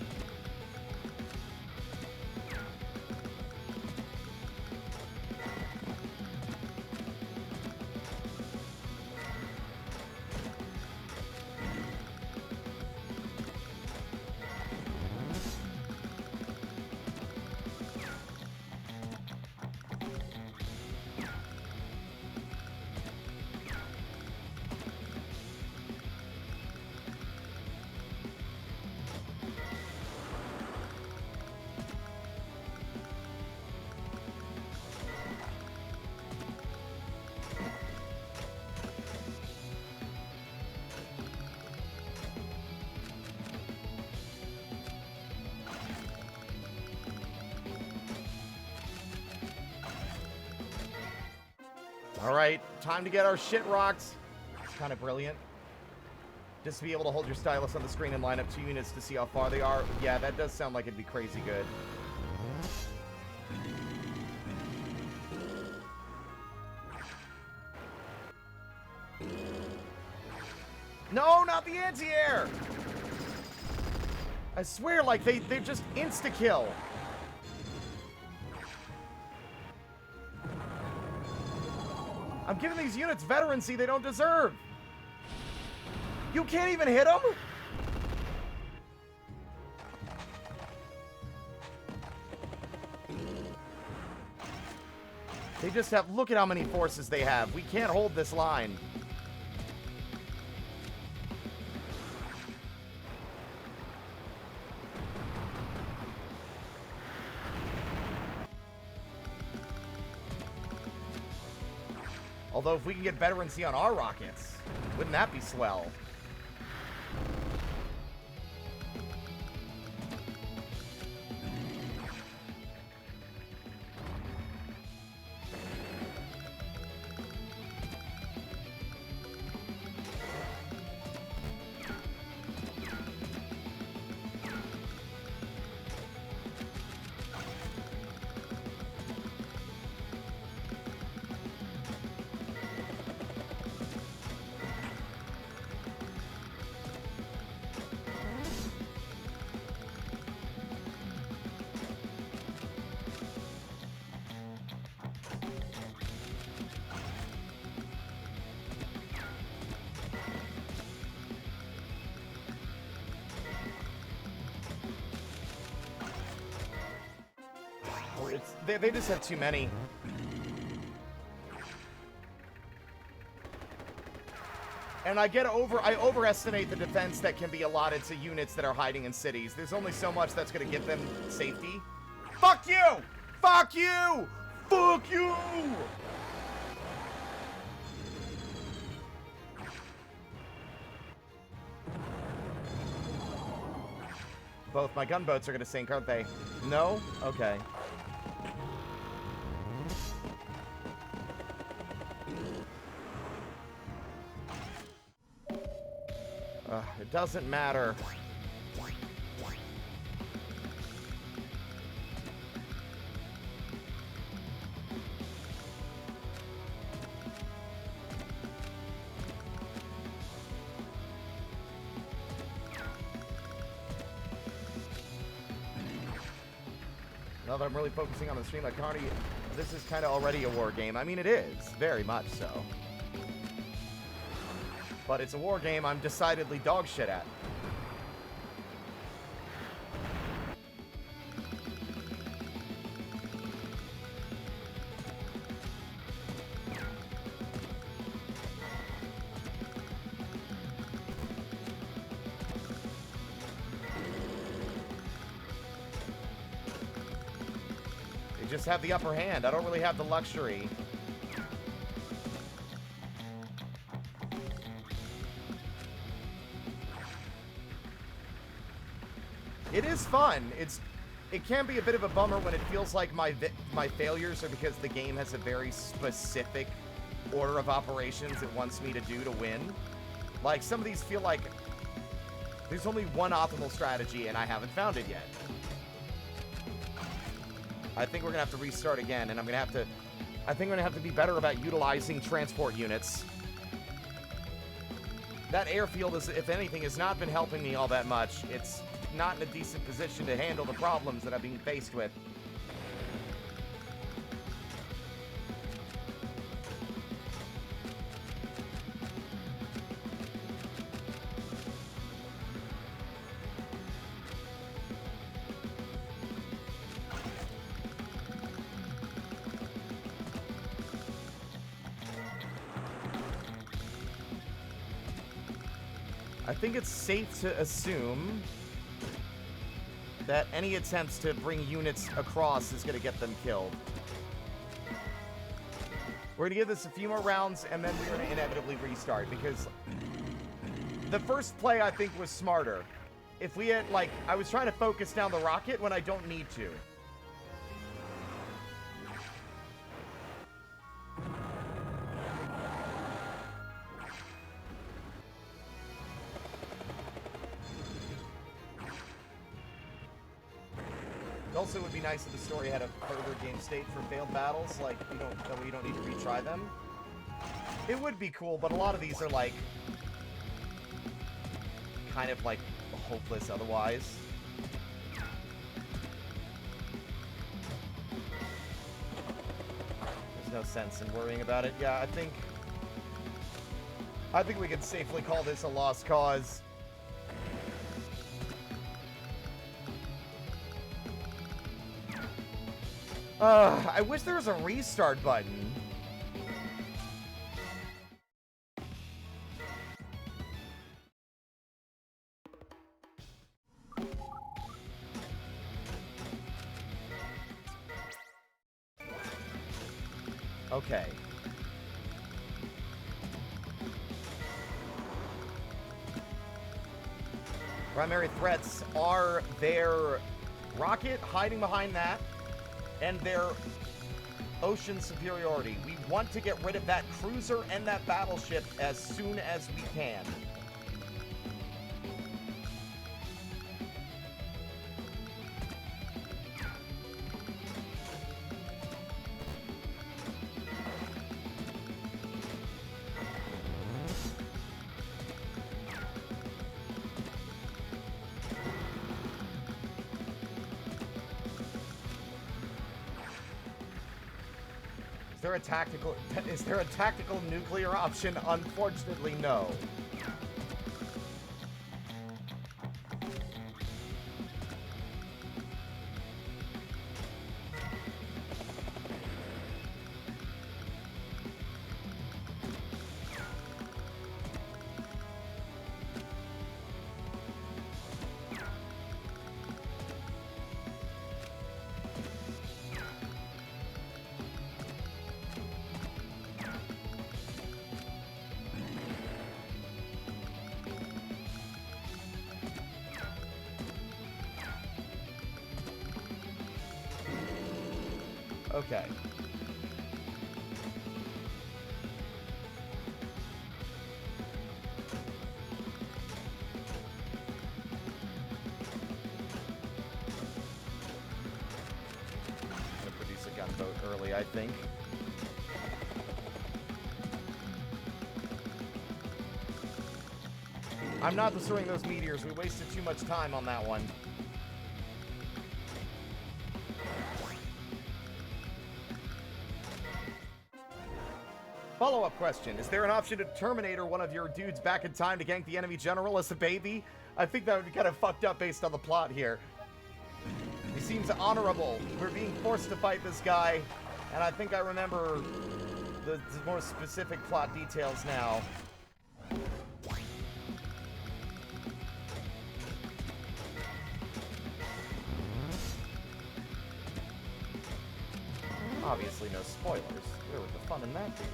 Alright, time to get our shit rocked. It's kind of brilliant. Just to be able to hold your stylus on the screen and line up 2 units to see how far they are. Yeah, that does sound like it'd be crazy good. No, not the anti-air! I swear, like, they just insta-kill. I'm giving these units veterancy they don't deserve. You can't even hit them? They just have, look at how many forces they have. We can't hold this line. Although if we can get veterancy on our rockets, wouldn't that be swell? They just have too many. And I overestimate the defense that can be allotted to units that are hiding in cities. There's only so much that's gonna give them safety. Fuck you! Fuck you! Fuck you! Both my gunboats are gonna sink, aren't they? No? Okay. It doesn't matter. Now that I'm really focusing on the stream, like Cardi, this is kind of already a war game. I mean, it is, very much so. But it's a war game I'm decidedly dog shit at. They just have the upper hand. I don't really have the luxury. It is fun. It can be a bit of a bummer when it feels like my failures are because the game has a very specific order of operations it wants me to do to win. Like, some of these feel like there's only one optimal strategy and I haven't found it yet. I think we're gonna have to restart again, and I think I'm gonna have to be better about utilizing transport units. That airfield, if anything, has not been helping me all that much. It's not in a decent position to handle the problems that I'm being faced with. I think it's safe to assume that any attempts to bring units across is going to get them killed. We're going to give this a few more rounds, and then we're going to inevitably restart, because the first play, I think, was smarter. If we had, like, I was trying to focus down the rocket when I don't need to. Also, it would be nice if the story had a further game state for failed battles, like, that way you don't need to retry them. It would be cool, but a lot of these are, like, kind of, like, hopeless otherwise. There's no sense in worrying about it. Yeah, I think we can safely call this a lost cause. I wish there was a restart button. Okay. Primary threats are their rocket hiding behind that, and their ocean superiority. We want to get rid of that cruiser and that battleship as soon as we can. Is there a tactical nuclear option? Unfortunately, no. Okay. Gonna produce a gunboat early, I think. I'm not destroying those meteors. We wasted too much time on that one. Follow-up question. Is there an option to Terminator one of your dudes back in time to gank the enemy general as a baby? I think that would be kind of fucked up based on the plot here. He seems honorable. We're being forced to fight this guy, and I think I remember the more specific plot details now. Obviously no spoilers. Where would the fun in that be?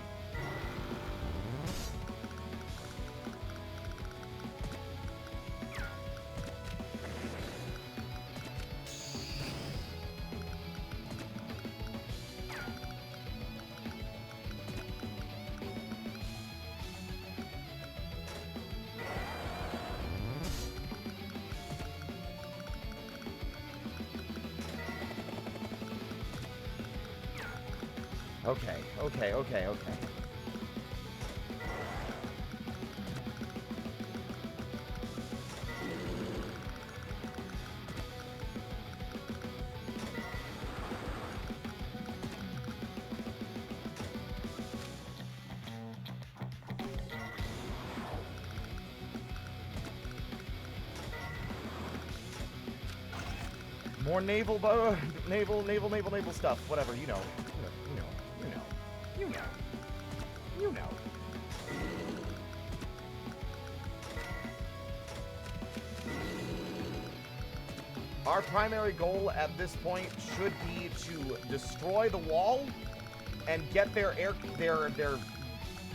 Okay. More naval stuff. Whatever, you know. You know. Our primary goal at this point should be to destroy the wall and get their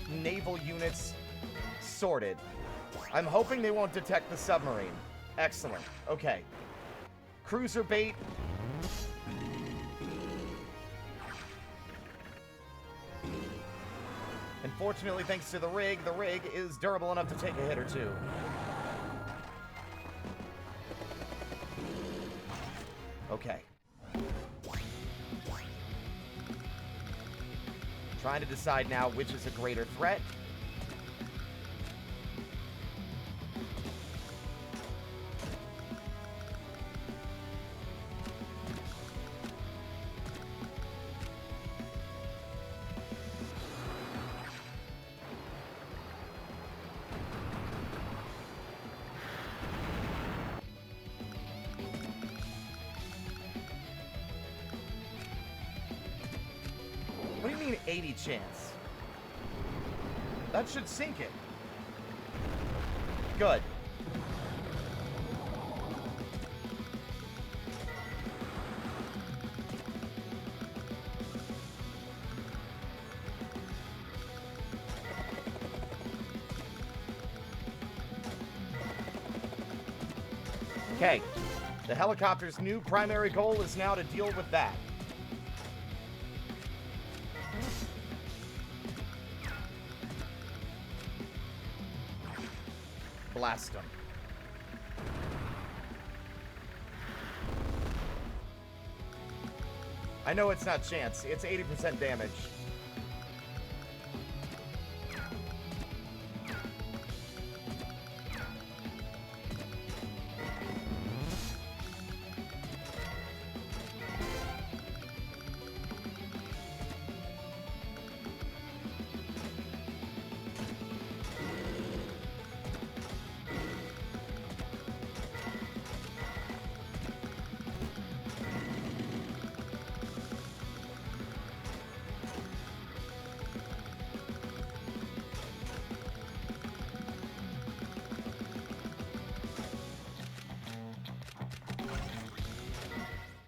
naval units sorted. I'm hoping they won't detect the submarine. Excellent. Okay. Cruiser bait. Unfortunately, thanks to the rig is durable enough to take a hit or two. Okay. Trying to decide now which is a greater threat. What do you mean 80 chance? That should sink it. Good. Okay. The helicopter's new primary goal is now to deal with that. Blast them. I know it's not chance. It's 80% damage.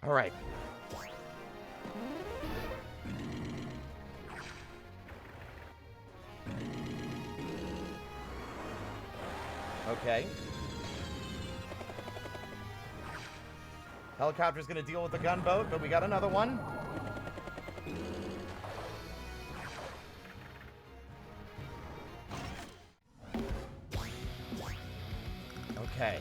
All right. Okay. Helicopter's gonna deal with the gunboat, but we got another one. Okay.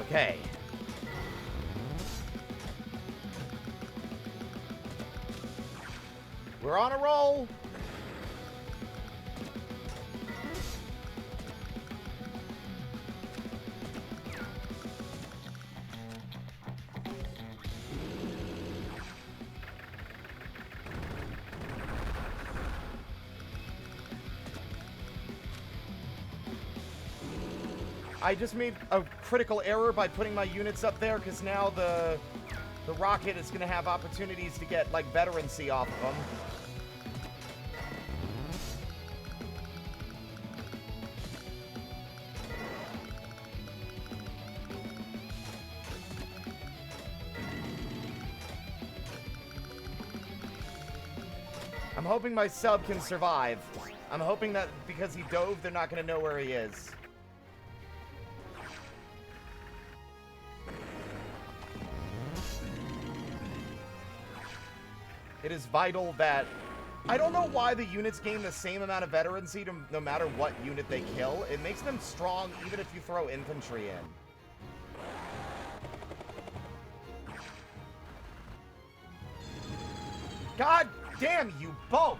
Okay. We're on a roll. I just made a critical error by putting my units up there, because now the rocket is going to have opportunities to get, like, veterancy off of them. I'm hoping my sub can survive. I'm hoping that because he dove, they're not going to know where he is. It is vital that... I don't know why the units gain the same amount of veterancy no matter what unit they kill. It makes them strong even if you throw infantry in. God damn you both!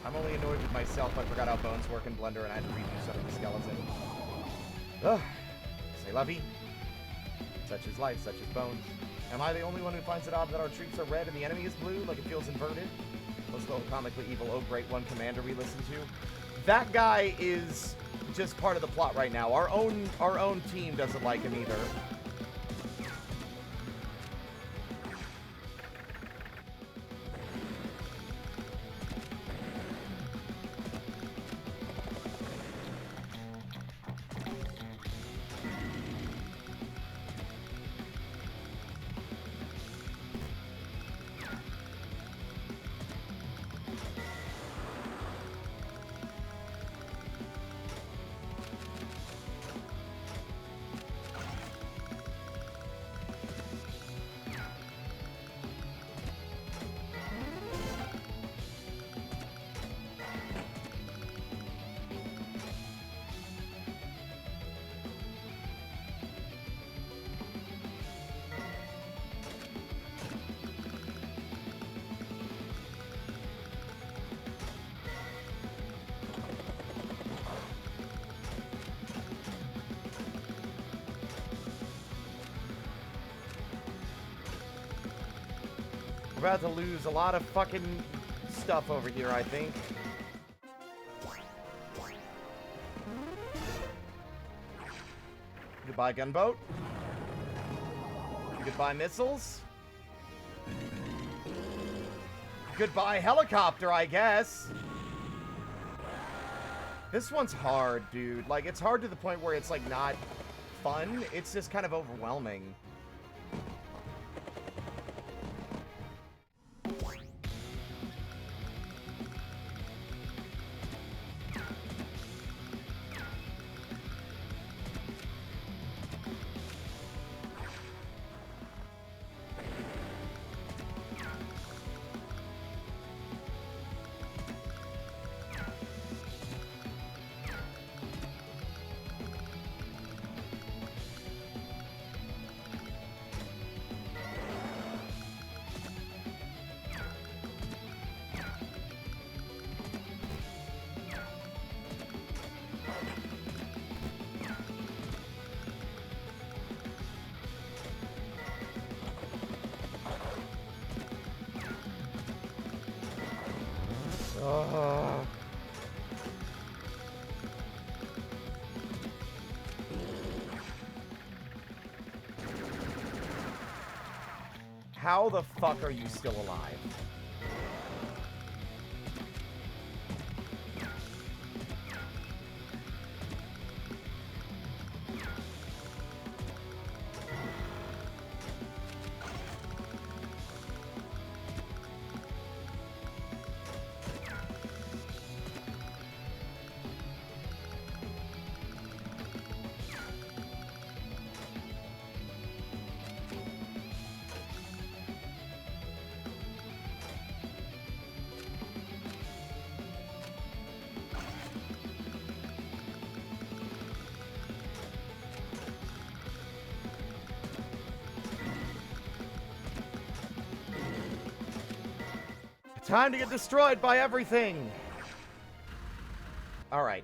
I'm only annoyed with myself. I forgot how bones work in Blender and I had to redo some of the skeleton. Ugh. C'est la vie. Such is life, such is bones. Am I the only one who finds it odd that our troops are red and the enemy is blue? Like it feels inverted? What's the comically evil, oh great one commander we listen to? That guy is just part of the plot right now. Our own team doesn't like him either. We're about to lose a lot of fucking stuff over here, I think. Goodbye, gunboat. Goodbye, missiles. Goodbye, helicopter, I guess. This one's hard, dude. Like, it's hard to the point where it's, like, not fun. It's just kind of overwhelming. How the fuck are you still alive? Time to get destroyed by everything. All right.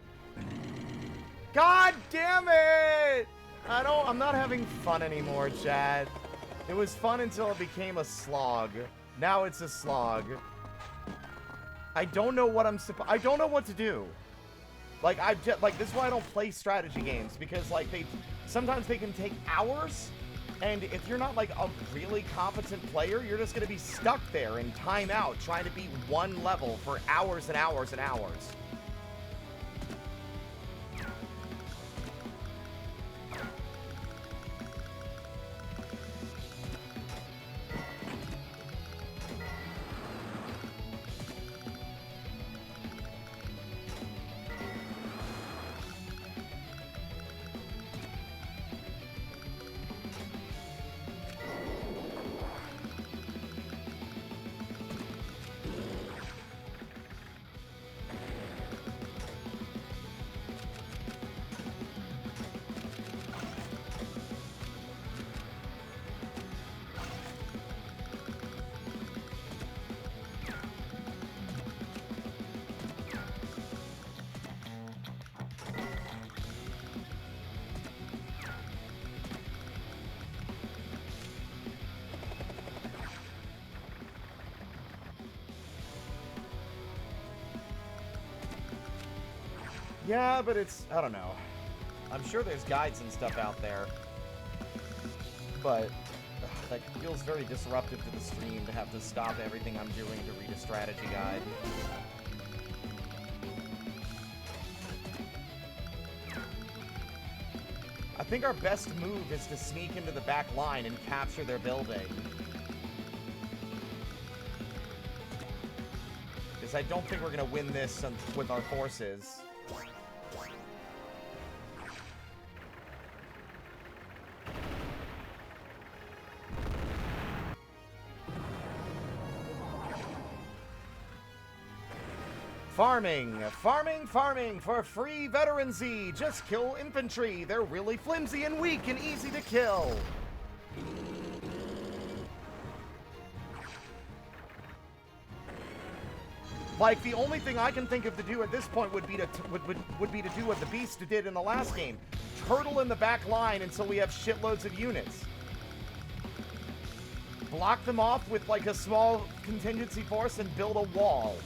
God damn it! I'm not having fun anymore, Chad. It was fun until it became a slog. Now it's a slog. I don't know what I don't know what to do. Like, this is why I don't play strategy games, because, like, sometimes they can take hours. And if you're not, like, a really competent player, you're just going to be stuck there in timeout trying to beat one level for hours and hours and hours. Yeah, but it's, I don't know. I'm sure there's guides and stuff out there. But that feels very disruptive to the stream to have to stop everything I'm doing to read a strategy guide. I think our best move is to sneak into the back line and capture their building. Because I don't think we're going to win this with our forces. Farming, farming, farming for free veteran Z. Just kill infantry. They're really flimsy and weak and easy to kill. Like, the only thing I can think of to do at this point would be to do what the Beast did in the last game. Turtle in the back line until we have shitloads of units. Block them off with, like, a small contingency force and build a wall.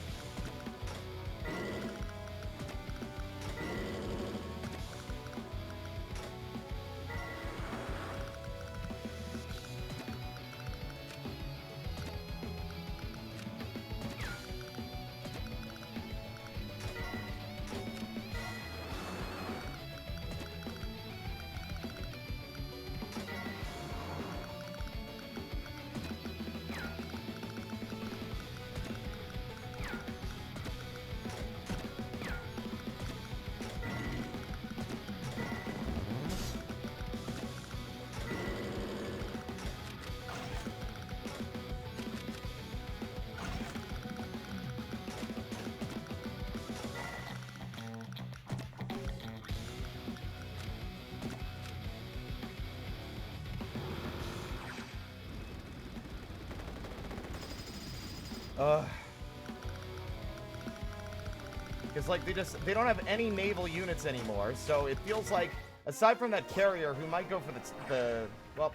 Because, like, they don't have any naval units anymore, so it feels like, aside from that carrier, who might go for well,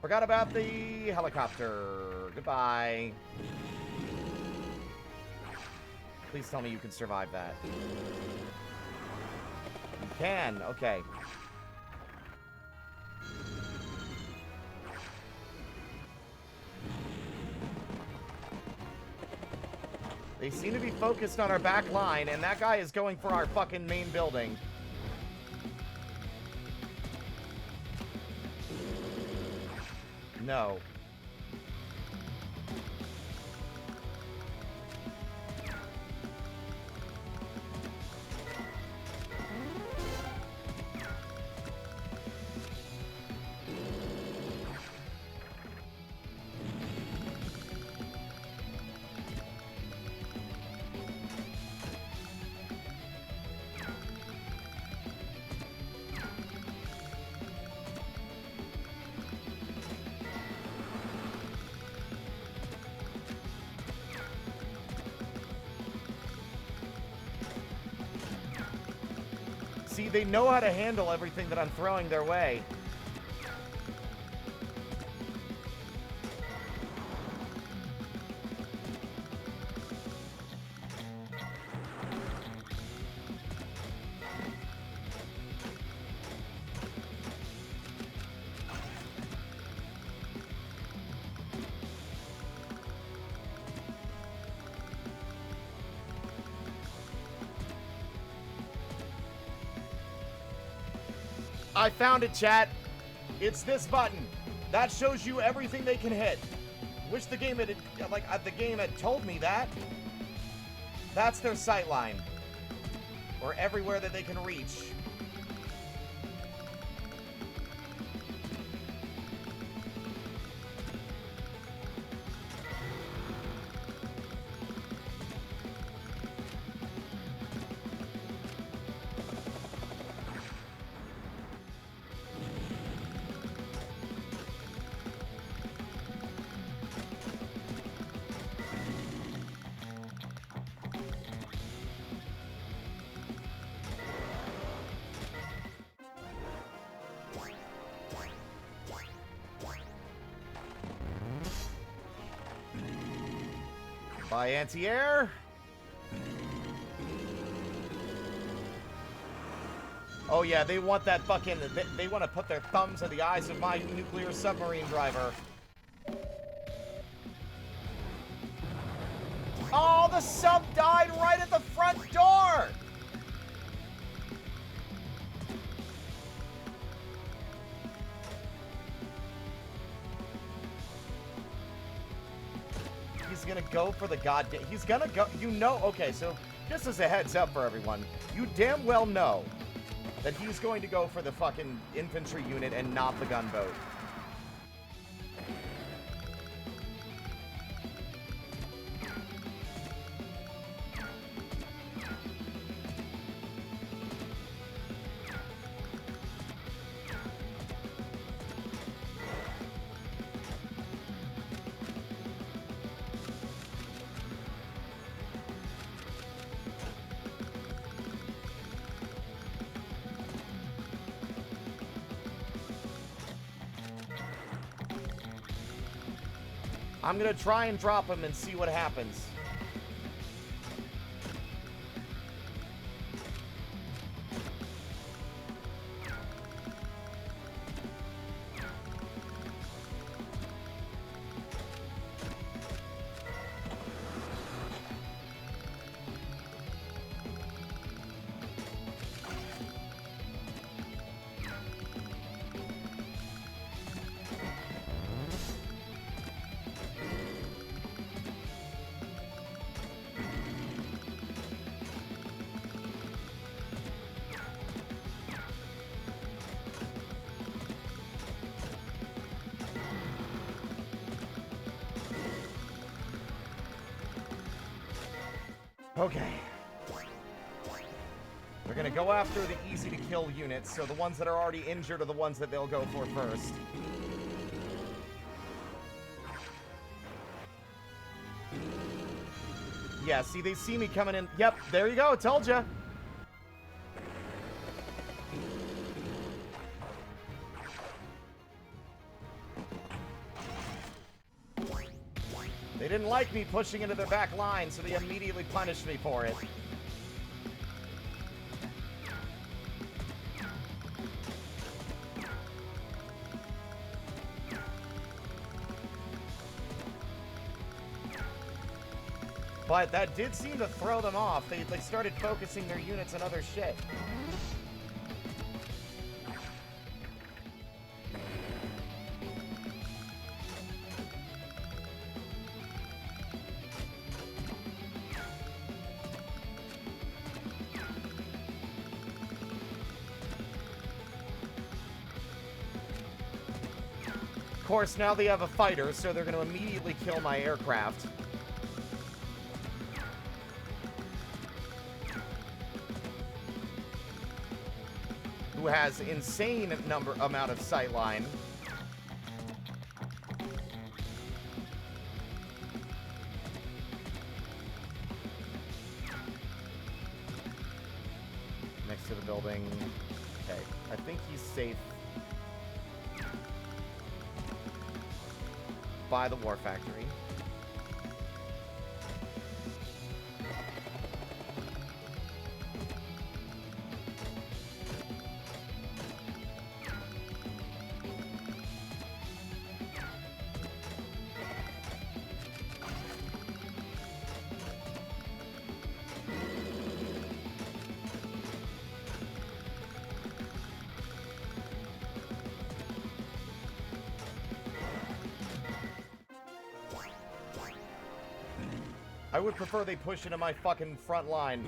forgot about the helicopter. Goodbye. Please tell me you can survive that. You can, okay. They seem to be focused on our back line, and that guy is going for our fucking main building. No. See, they know how to handle everything that I'm throwing their way. I found it, chat. It's this button. That shows you everything they can hit. Wish the game had, the game had told me that. That's their sight line. Or everywhere that they can reach. By anti-air. Oh yeah, they want that fucking... They want to put their thumbs in the eyes of my nuclear submarine driver. Oh, the sub died right at the front door! He's gonna go for the goddamn... He's gonna go... You know... Okay, so just as a heads up for everyone, you damn well know that he's going to go for the fucking infantry unit and not the gunboat. I'm gonna try and drop him and see what happens. Okay. They're gonna go after the easy-to-kill units, so the ones that are already injured are the ones that they'll go for first. Yeah, see, they see me coming in. Yep, there you go, told ya. They didn't like me pushing into their back line, so they immediately punished me for it. But that did seem to throw them off. They started focusing their units on other shit. Of course, now they have a fighter, so they're going to immediately kill my aircraft. Who has insane amount of sightline. Next to the building. Okay, I think he's safe by the war factory. I would prefer they push into my fucking front line.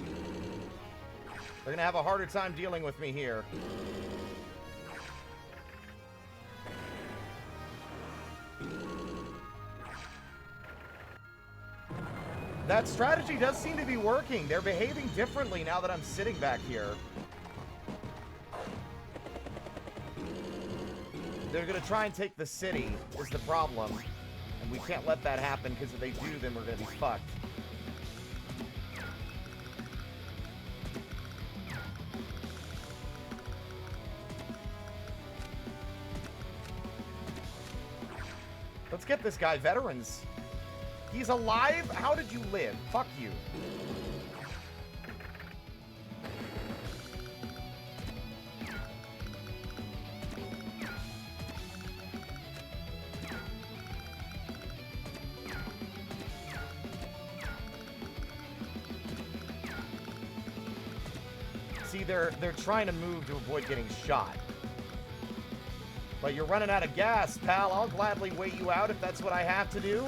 They're gonna have a harder time dealing with me here. That strategy does seem to be working. They're behaving differently now that I'm sitting back here. They're gonna try and take the city, is the problem. And we can't let that happen, because if they do, then we're gonna be fucked. Let's get this guy veterans. He's alive? How did you live? Fuck you. See, they're trying to move to avoid getting shot. But you're running out of gas, pal. I'll gladly wait you out if that's what I have to do.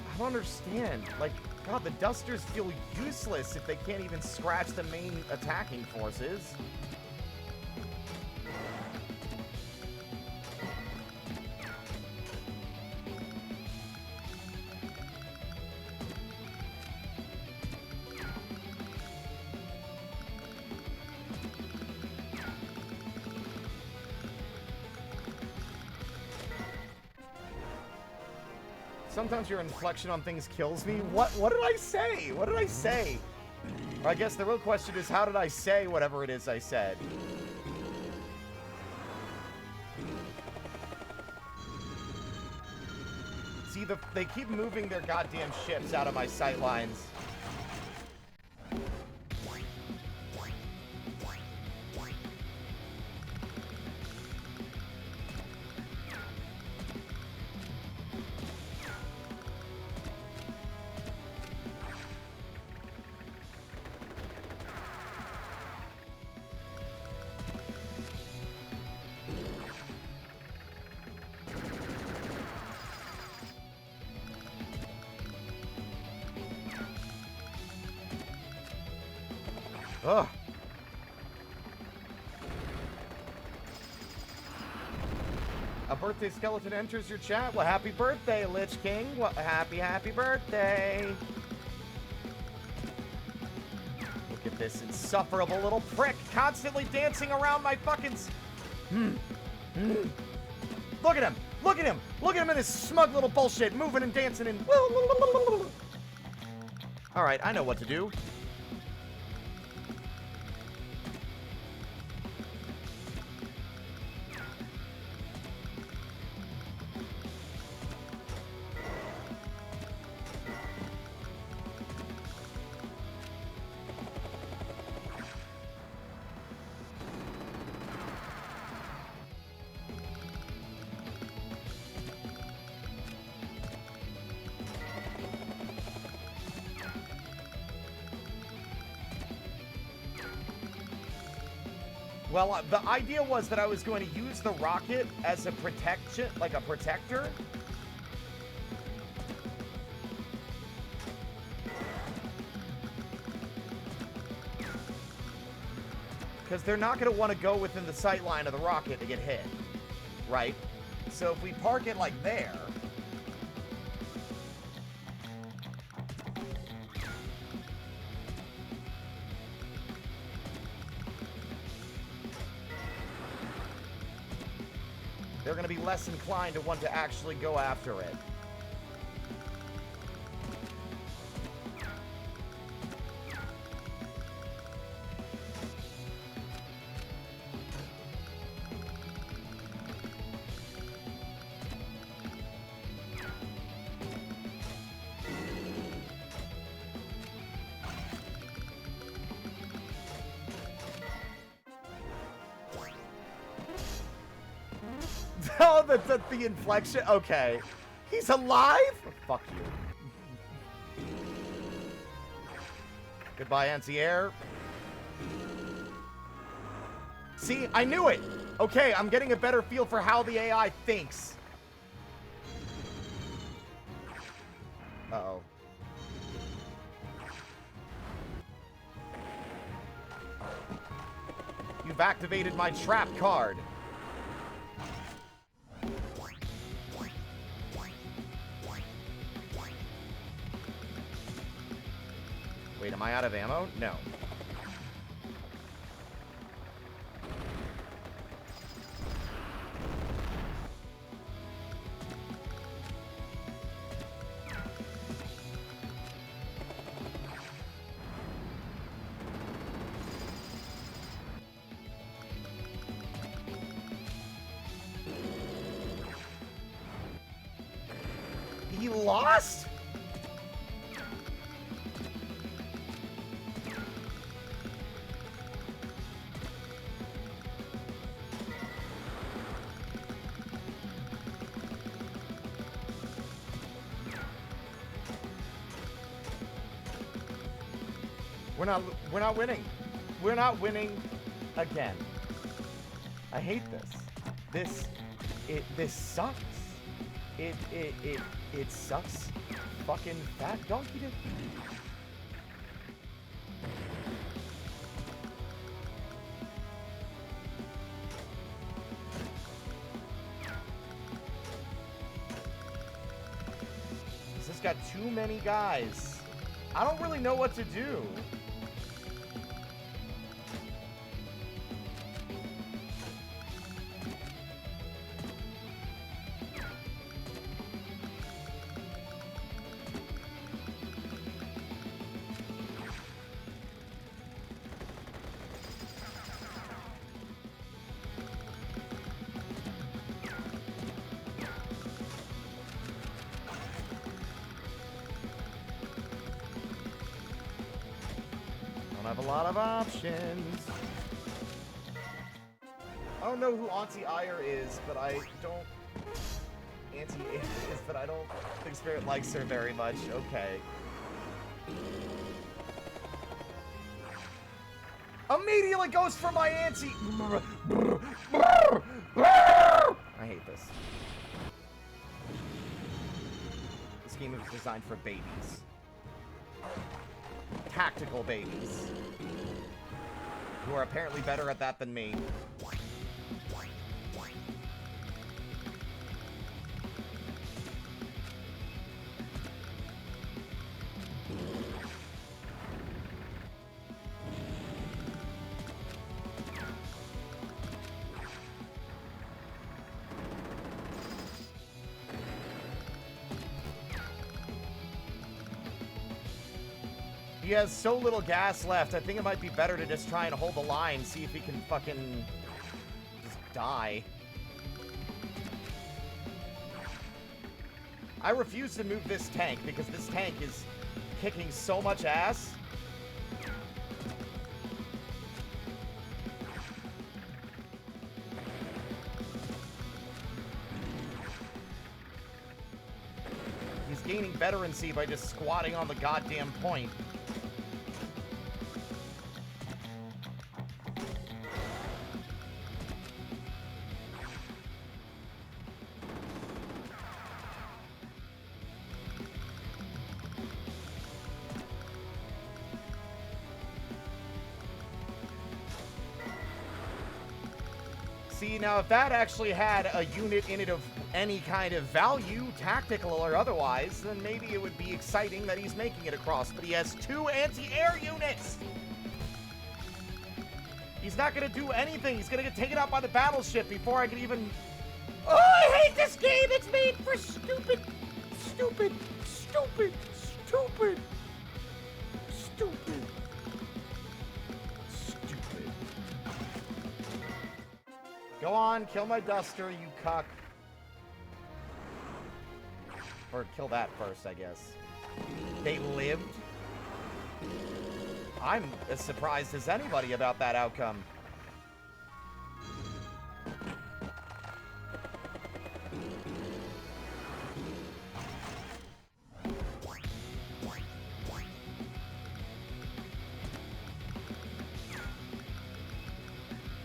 I don't understand. Like, God, the Dusters feel useless if they can't even scratch the main attacking forces. Sometimes your inflection on things kills me. What did I say? What did I say? Or I guess the real question is, how did I say whatever it is I said? See, they keep moving their goddamn ships out of my sight lines. Ugh. A birthday skeleton enters your chat. Well, happy birthday, Lich King. Well, happy birthday. Look at this insufferable little prick constantly dancing around my fucking... Look at him. Look at him. Look at him in this smug little bullshit, moving and dancing and... All right, I know what to do. Well, the idea was that I was going to use the rocket as a protection, like a protector. Because they're not going to want to go within the sight line of the rocket to get hit, right? So if we park it like there... they're going to be less inclined to want to actually go after it. Oh, the inflection. Okay. He's alive? Oh, fuck you. Goodbye, anti-air. See, I knew it. Okay, I'm getting a better feel for how the AI thinks. Uh-oh. You've activated my trap card. Wait, am I out of ammo? No. He lost? We're not winning. We're not winning again. I hate this. This sucks. It sucks. Fucking fat donkey dick. This has got too many guys. I don't really know what to do. Have a lot of options. I don't know who Auntie Ire is, but I don't... Auntie is, but I don't think Spirit likes her very much. Okay. Immediately goes for my auntie! I hate this. This game is designed for babies. Tactical babies. Who are apparently better at that than me. He has so little gas left, I think it might be better to just try and hold the line, see if he can fucking just die. I refuse to move this tank because this tank is kicking so much ass. He's gaining veterancy by just squatting on the goddamn point. See, now if that actually had a unit in it of any kind of value, tactical or otherwise, then maybe it would be exciting that he's making it across. But he has 2 anti-air units! He's not gonna do anything. He's gonna get taken out by the battleship before I can even... Oh, I hate this game! It's made for stupid, stupid, stupid, stupid, stupid, stupid. Go on, kill my duster, you cuck. Or kill that first, I guess. They lived? I'm as surprised as anybody about that outcome.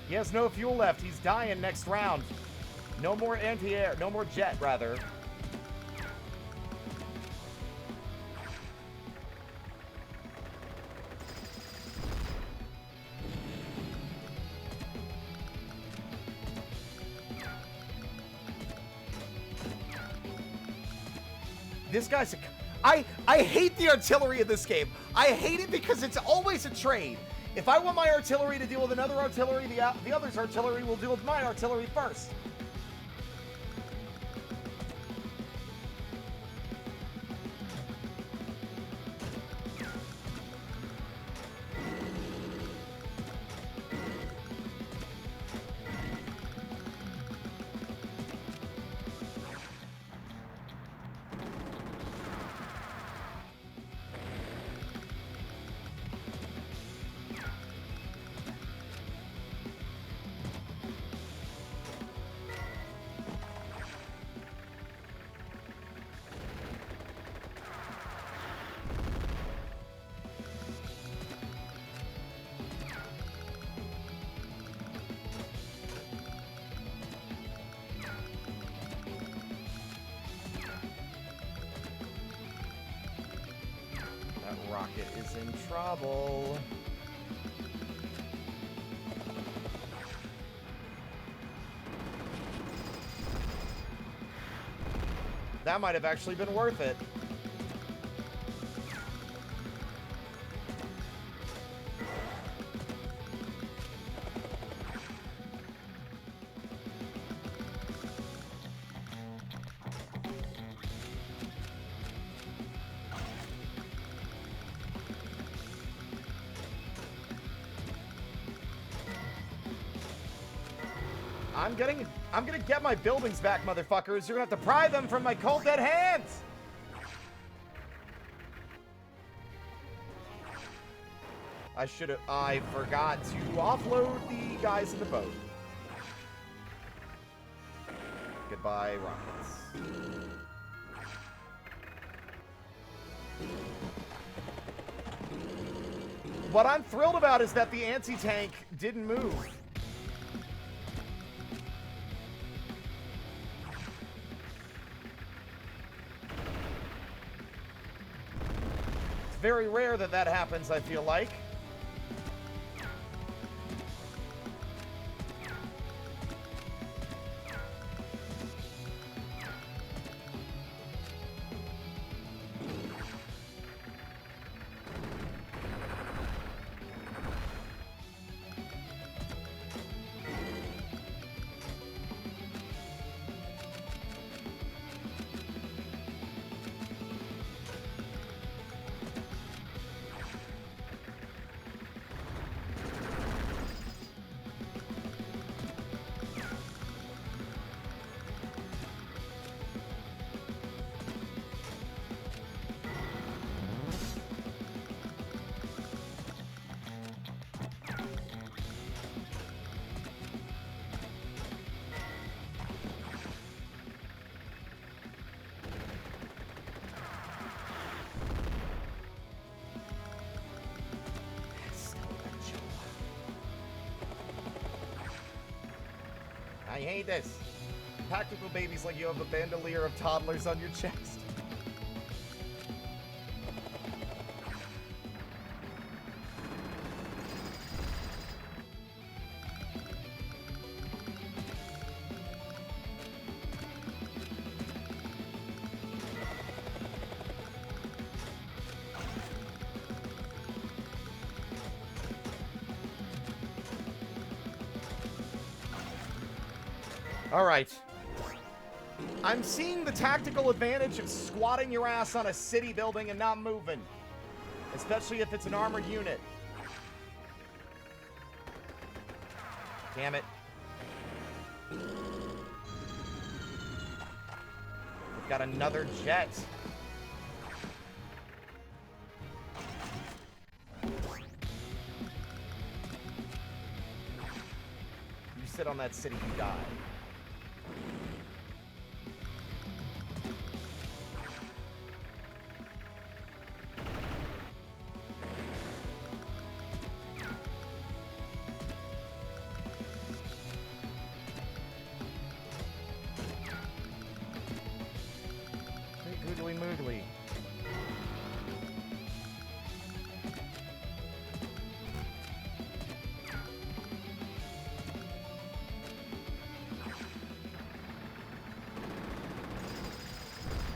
He has no fuel left. He's dying next round. No more anti-air. No more jet, rather. This guy's a... I hate the artillery in this game. I hate it because it's always a trade. If I want my artillery to deal with another artillery, the other's artillery will deal with my artillery first. Rocket is in trouble. That might have actually been worth it. I'm gonna get my buildings back, motherfuckers. You're gonna have to pry them from my cold dead hands. I forgot to offload the guys in the boat. Goodbye, rockets. What I'm thrilled about is that the anti-tank didn't move. Very rare that that happens, I feel like. I hate this. Tactical babies like you have a bandolier of toddlers on your chest. All right. I'm seeing the tactical advantage of squatting your ass on a city building and not moving. Especially if it's an armored unit. Damn it. We've got another jet. You sit on that city, you die. Googly moogly.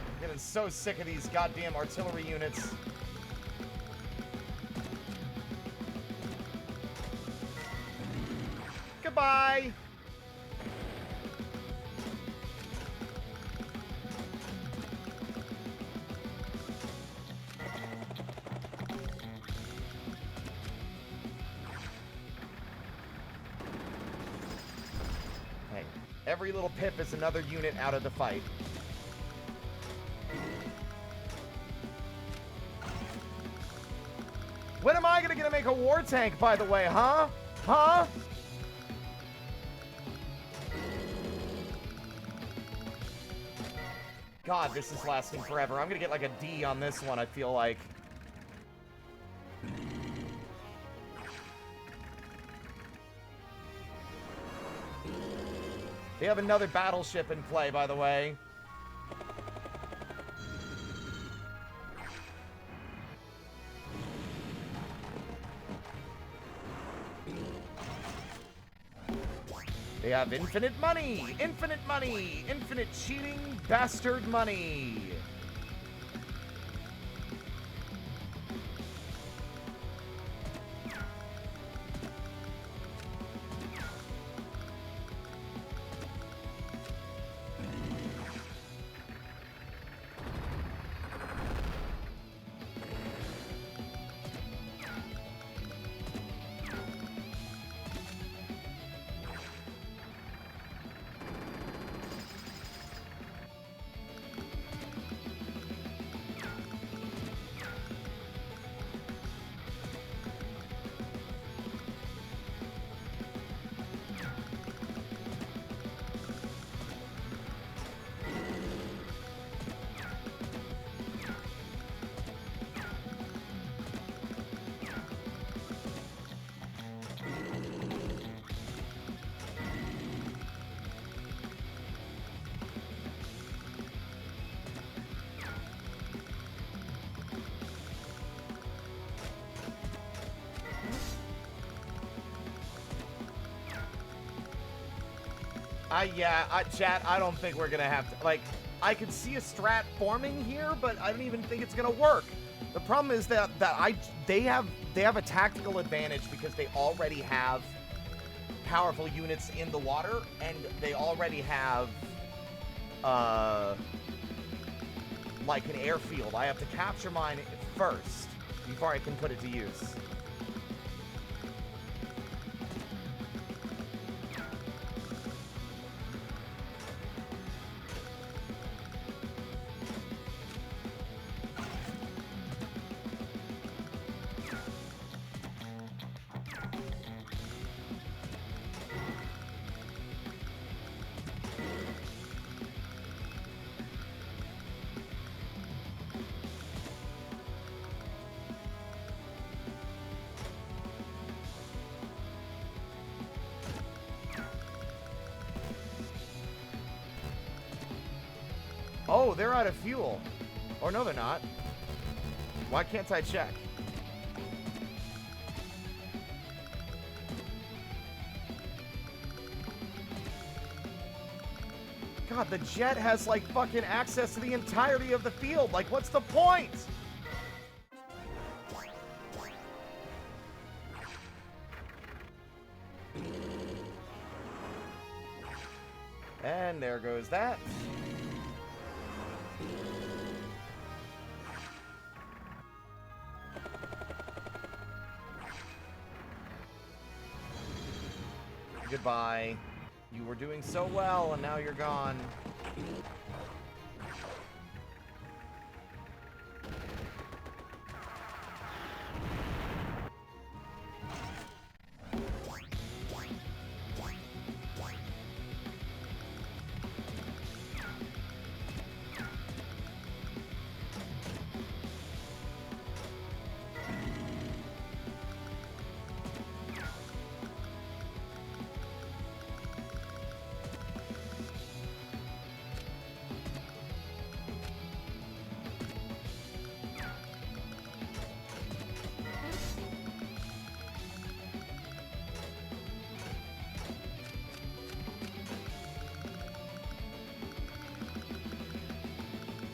I'm getting so sick of these goddamn artillery units. Goodbye! Hey, every little pip is another unit out of the fight. When am I gonna get to make a war tank, by the way, huh? Huh? God, this is lasting forever. I'm gonna get like a D on this one, I feel like. They have another battleship in play, by the way. They have infinite money! Infinite money! Infinite cheating bastard money! Chat, I don't think we're gonna have to, like, I could see a strat forming here, but I don't even think it's gonna work. The problem is that they have a tactical advantage because they already have powerful units in the water, and they already have, like an airfield. I have to capture mine first before I can put it to use. Oh, they're out of fuel. Or no, they're not. Why can't I check? God, the jet has, like, fucking access to the entirety of the field. Like, what's the point? And there goes that. Goodbye. You were doing so well, and now you're gone.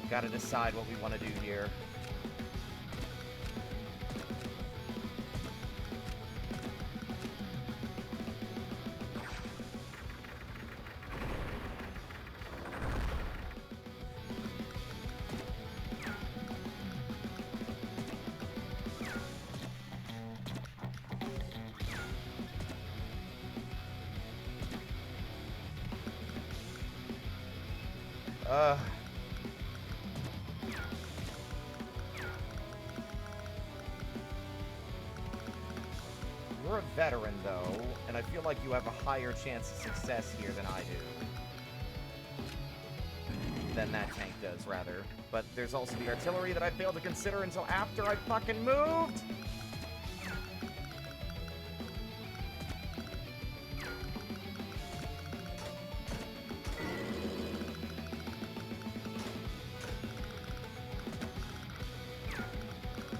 Gotta decide what we want to do here. You're a veteran, though, and I feel like you have a higher chance of success here than I do. Than that tank does, rather. But there's also the artillery that I failed to consider until after I fucking moved!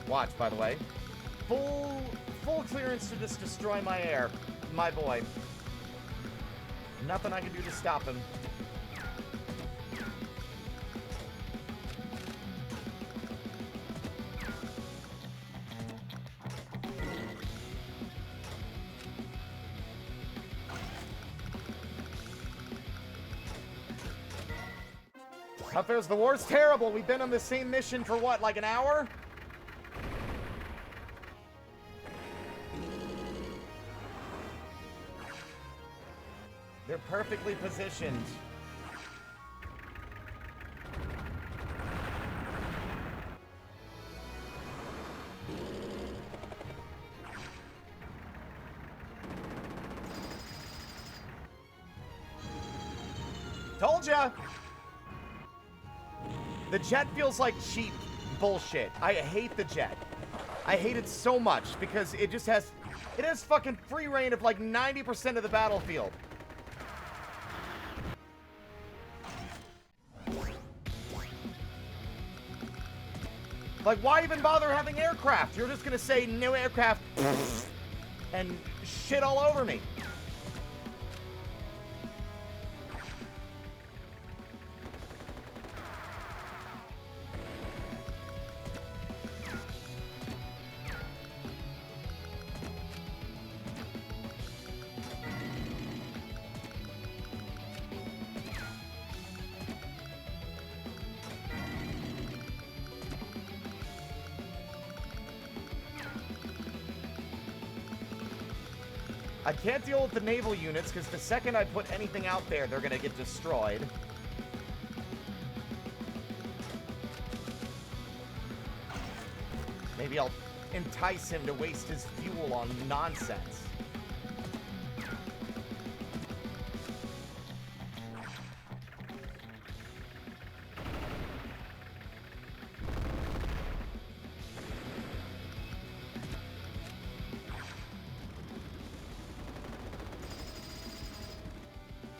Watch, by the way. Full clearance to just destroy my air. My boy. Nothing I can do to stop him. How fares the war's terrible. We've been on the same mission for what, like an hour? They're perfectly positioned. Told ya! The jet feels like cheap bullshit. I hate the jet. I hate it so much because it just has... It has fucking free reign of like 90% of the battlefield. Like, why even bother having aircraft? You're just gonna say no aircraft and shit all over me. I can't deal with the naval units, because the second I put anything out there, they're going to get destroyed. Maybe I'll entice him to waste his fuel on nonsense.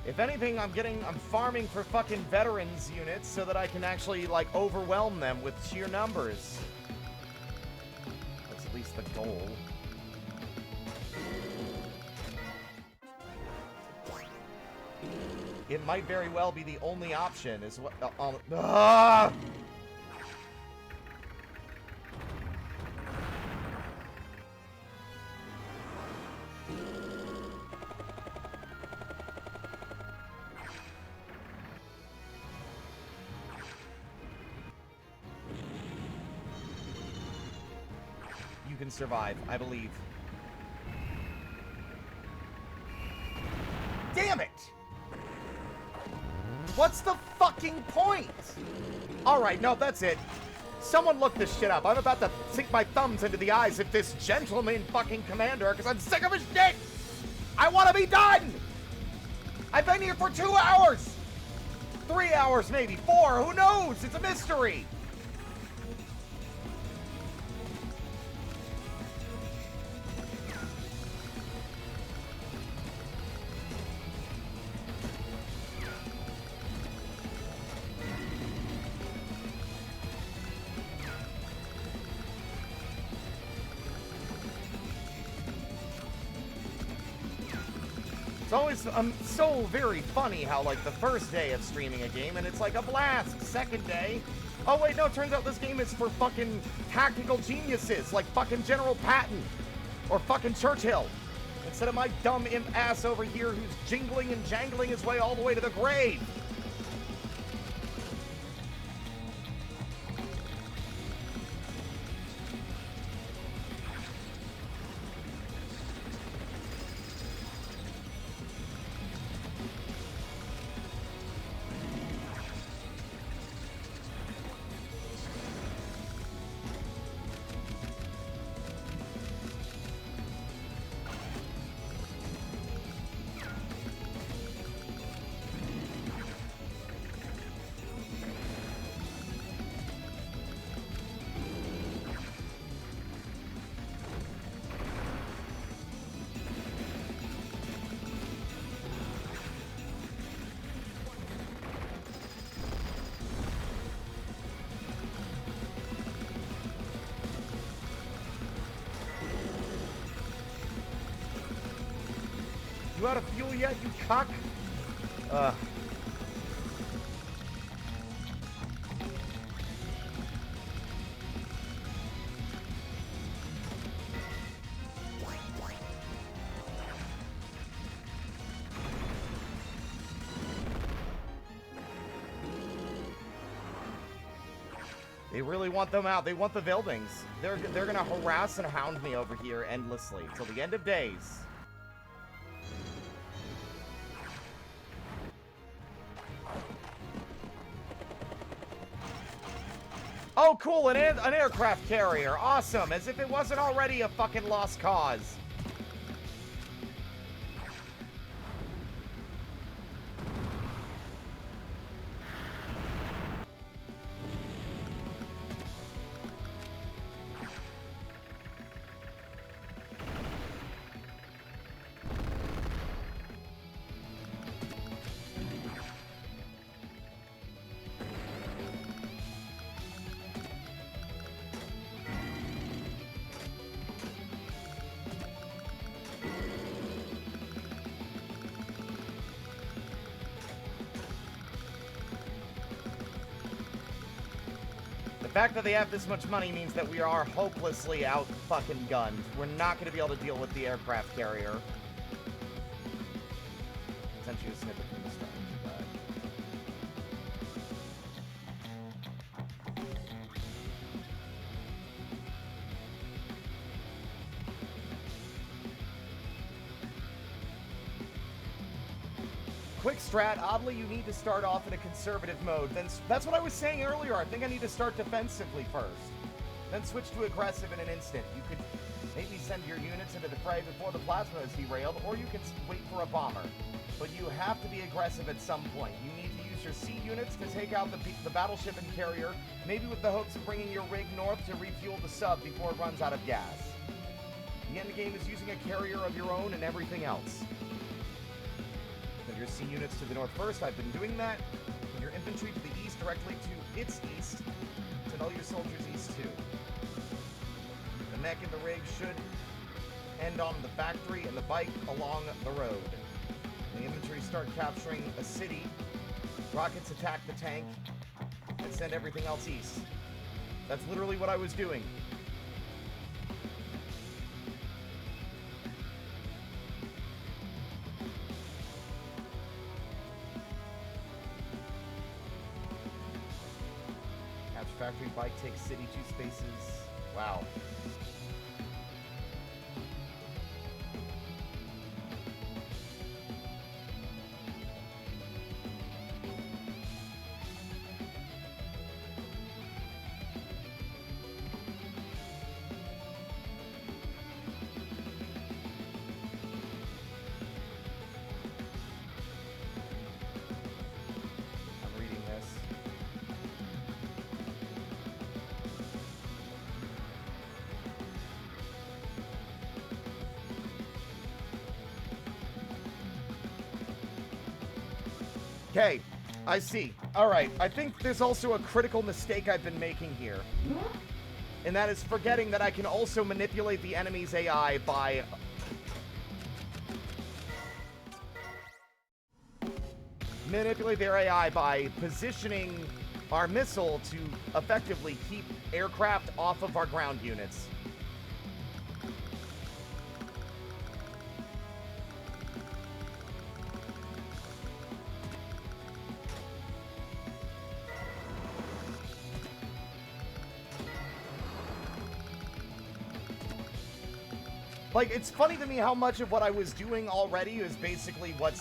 If anything, I'm farming for fucking veterans units so that I can actually, like, overwhelm them with sheer numbers. That's at least the goal. It might very well be the only option, is what... can survive, I believe. Damn it! What's the fucking point? Alright, no, that's it. Someone look this shit up. I'm about to sink my thumbs into the eyes of this gentleman fucking commander because I'm sick of his shit! I want to be done! I've been here for 2 hours! 3 hours, maybe. 4, who knows? It's a mystery! It's always so very funny how, like, the first day of streaming a game, and it's like a blast. Second day, oh wait, no, it turns out this game is for fucking tactical geniuses, like fucking General Patton, or fucking Churchill, instead of my dumb imp ass over here who's jingling and jangling his way all the way to the grave. You out of fuel yet, you cock? They really want them out. They want the buildings. They're gonna harass and hound me over here endlessly till the end of days. Oh, cool, an aircraft carrier. Awesome, as if it wasn't already a fucking lost cause. The fact that they have this much money means that we are hopelessly out fucking gunned. We're not going to be able to deal with the aircraft carrier. Sent you a snippet from the start. Quick strat, oddly you need to start off in a conservative mode. Then that's what I was saying earlier. I think I need to start defensively first. Then switch to aggressive in an instant. You could maybe send your units into the fray before the plasma is derailed, or you can wait for a bomber. But you have to be aggressive at some point. You need to use your C units to take out the battleship and carrier, maybe with the hopes of bringing your rig north to refuel the sub before it runs out of gas. The end game is using a carrier of your own and everything else. Send your C units to the north first. I've been doing that. Send your infantry to the east directly to its east. Send all your soldiers east too. The mech and the rig should end on the factory and the bike along the road. The infantry start capturing a city. Rockets attack the tank and send everything else east. That's literally what I was doing. Capture factory, bike takes city, 2 spaces. Wow. Okay, I see. Alright, I think there's also a critical mistake I've been making here. And that is forgetting that I can also manipulate the enemy's AI by... manipulate their AI by positioning our missile to effectively keep aircraft off of our ground units. Like, it's funny to me how much of what I was doing already is basically what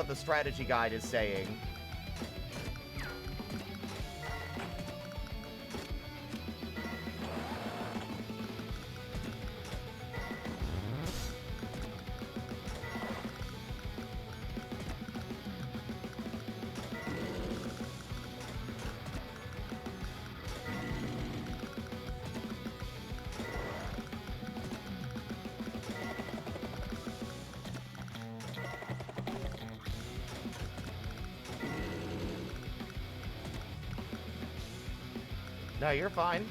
the strategy guide is saying. No, you're fine.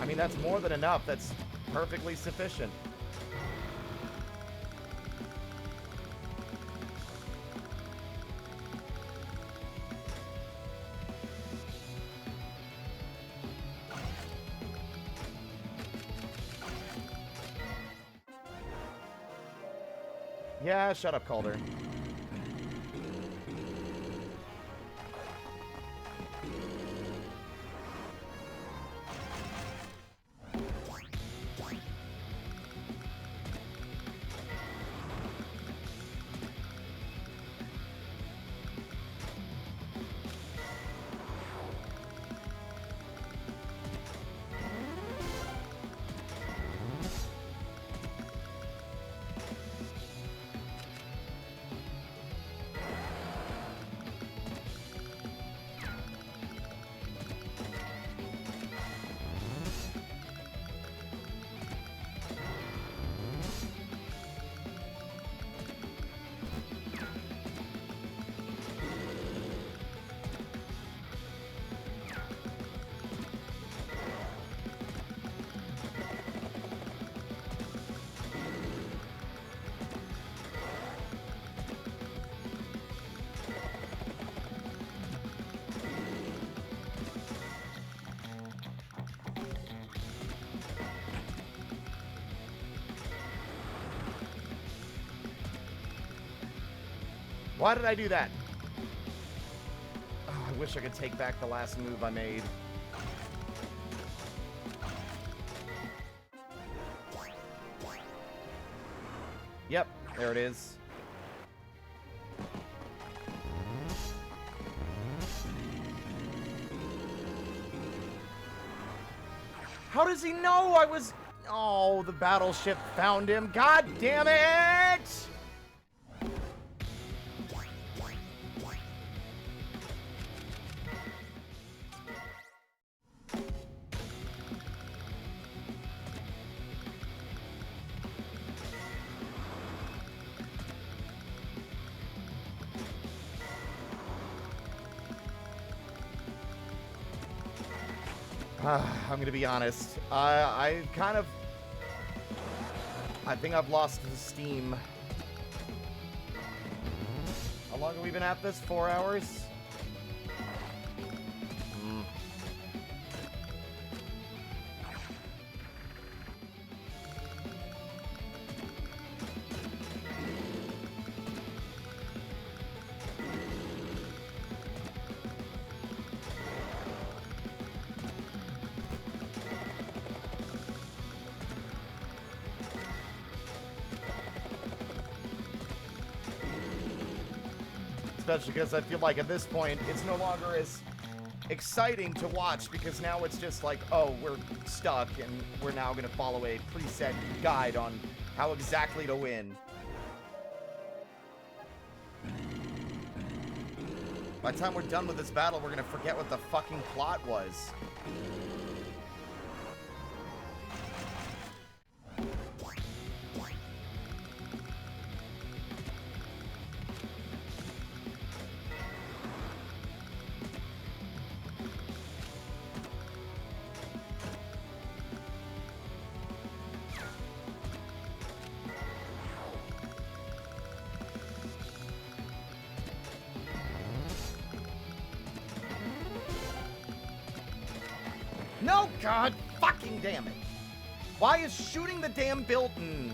I mean, that's more than enough. That's perfectly sufficient. Yeah, shut up, Calder. Why did I do that? Oh, I wish I could take back the last move I made. Yep, there it is. How does he know I was... Oh, the battleship found him. God damn it! I'm gonna be honest. I think I've lost the steam. How long have we been at this? 4 hours? Especially because I feel like at this point, it's no longer as exciting to watch because now it's just like, oh, we're stuck and we're now going to follow a preset guide on how exactly to win. By the time we're done with this battle, we're going to forget what the fucking plot was. No, god fucking damn it. Why is shooting the damn building?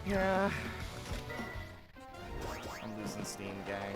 Yeah. I'm losing steam, gang.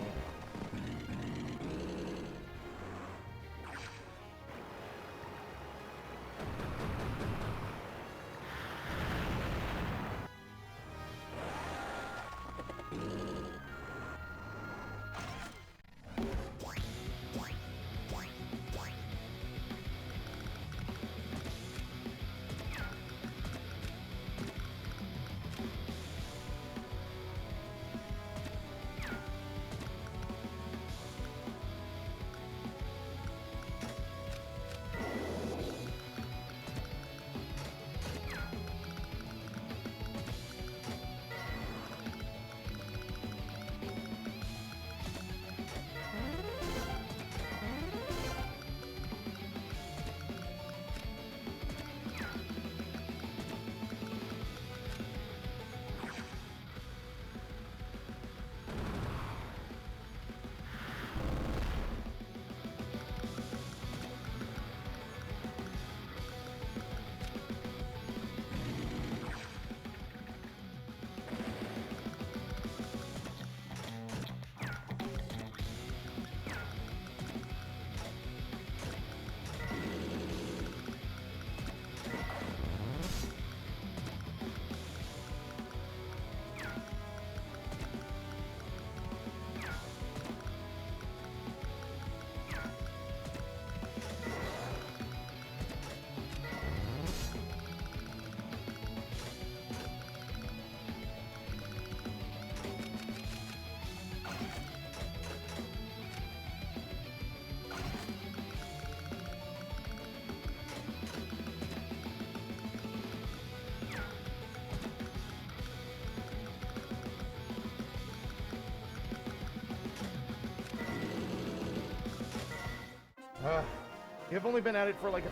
You've only been at it for like a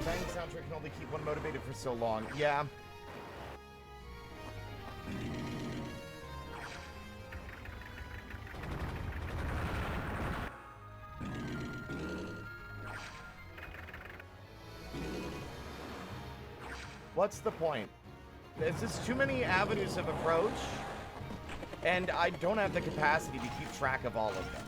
banging soundtrack can only keep one motivated for so long. Yeah. What's the point? There's just too many avenues of approach, and I don't have the capacity to keep track of all of them.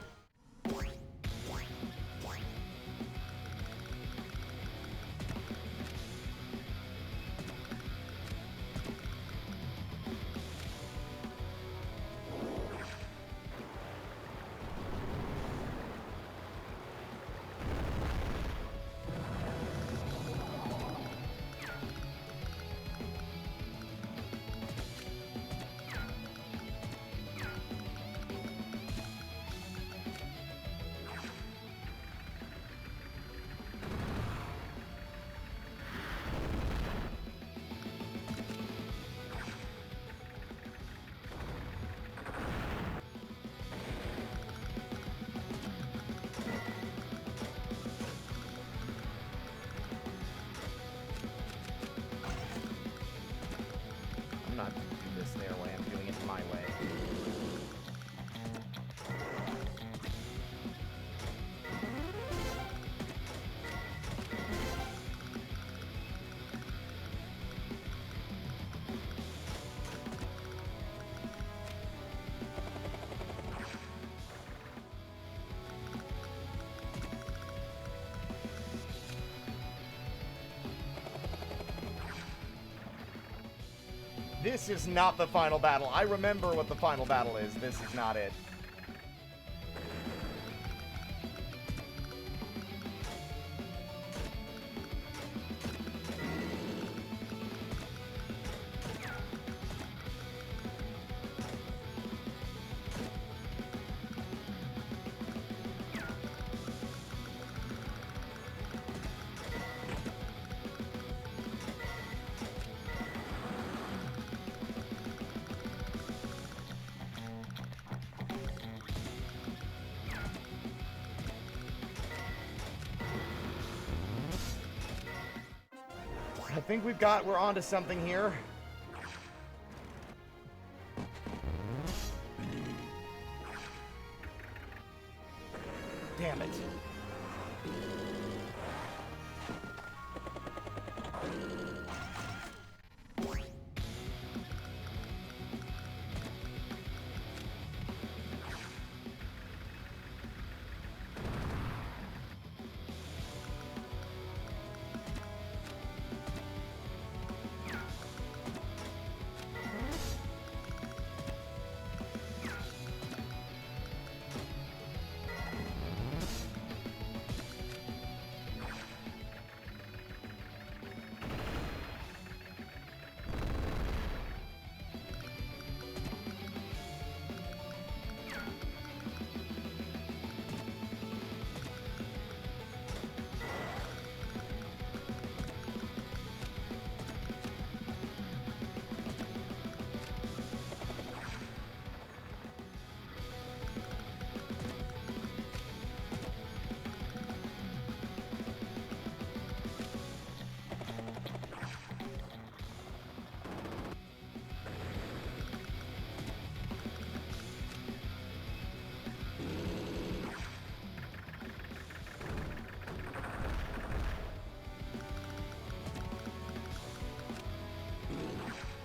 I'm not going to do this their way. I'm doing it my way. This is not the final battle. I remember what the final battle is. This is not it. I think we're onto something here. Damn it.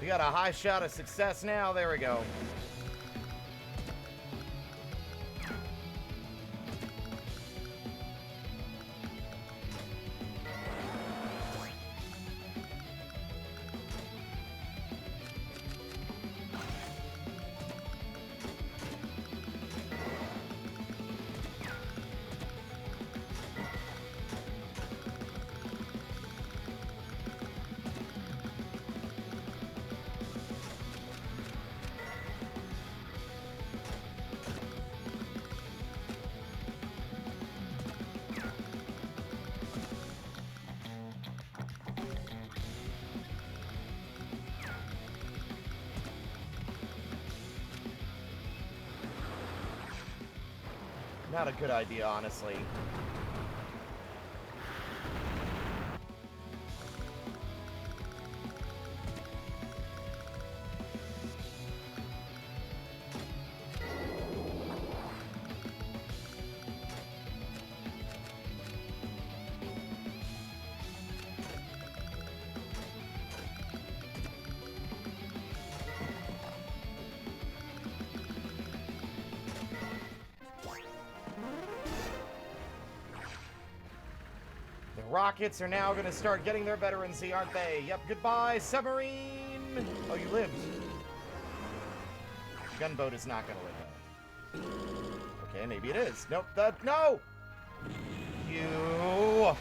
We got a high shot of success now. There we go. Not a good idea, honestly. Rockets are now going to start getting their veterancy, aren't they? Yep, goodbye, submarine! Oh, you lived. Gunboat is not going to live, though. Okay, maybe it is. Nope, no! You...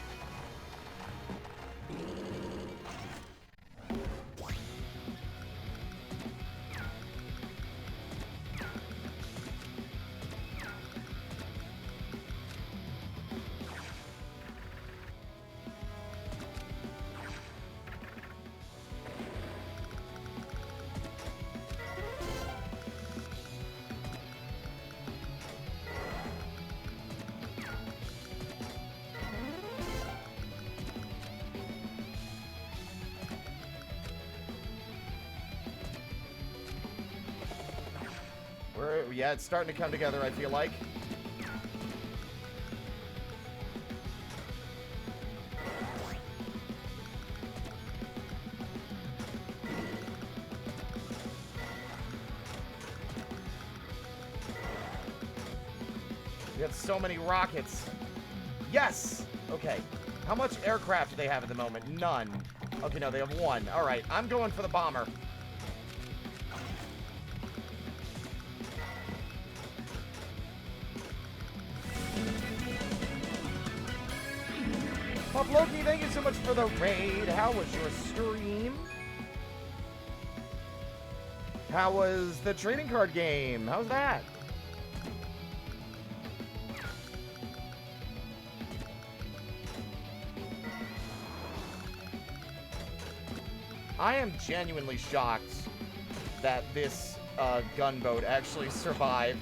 Yeah, it's starting to come together, I feel like. We got so many rockets. Yes! Okay. How much aircraft do they have at the moment? None. Okay, no, they have one. All right, I'm going for the bomber. Pop Loki, thank you so much for the raid. How was your stream? How was the trading card game? How's that? I am genuinely shocked that this gunboat actually survived.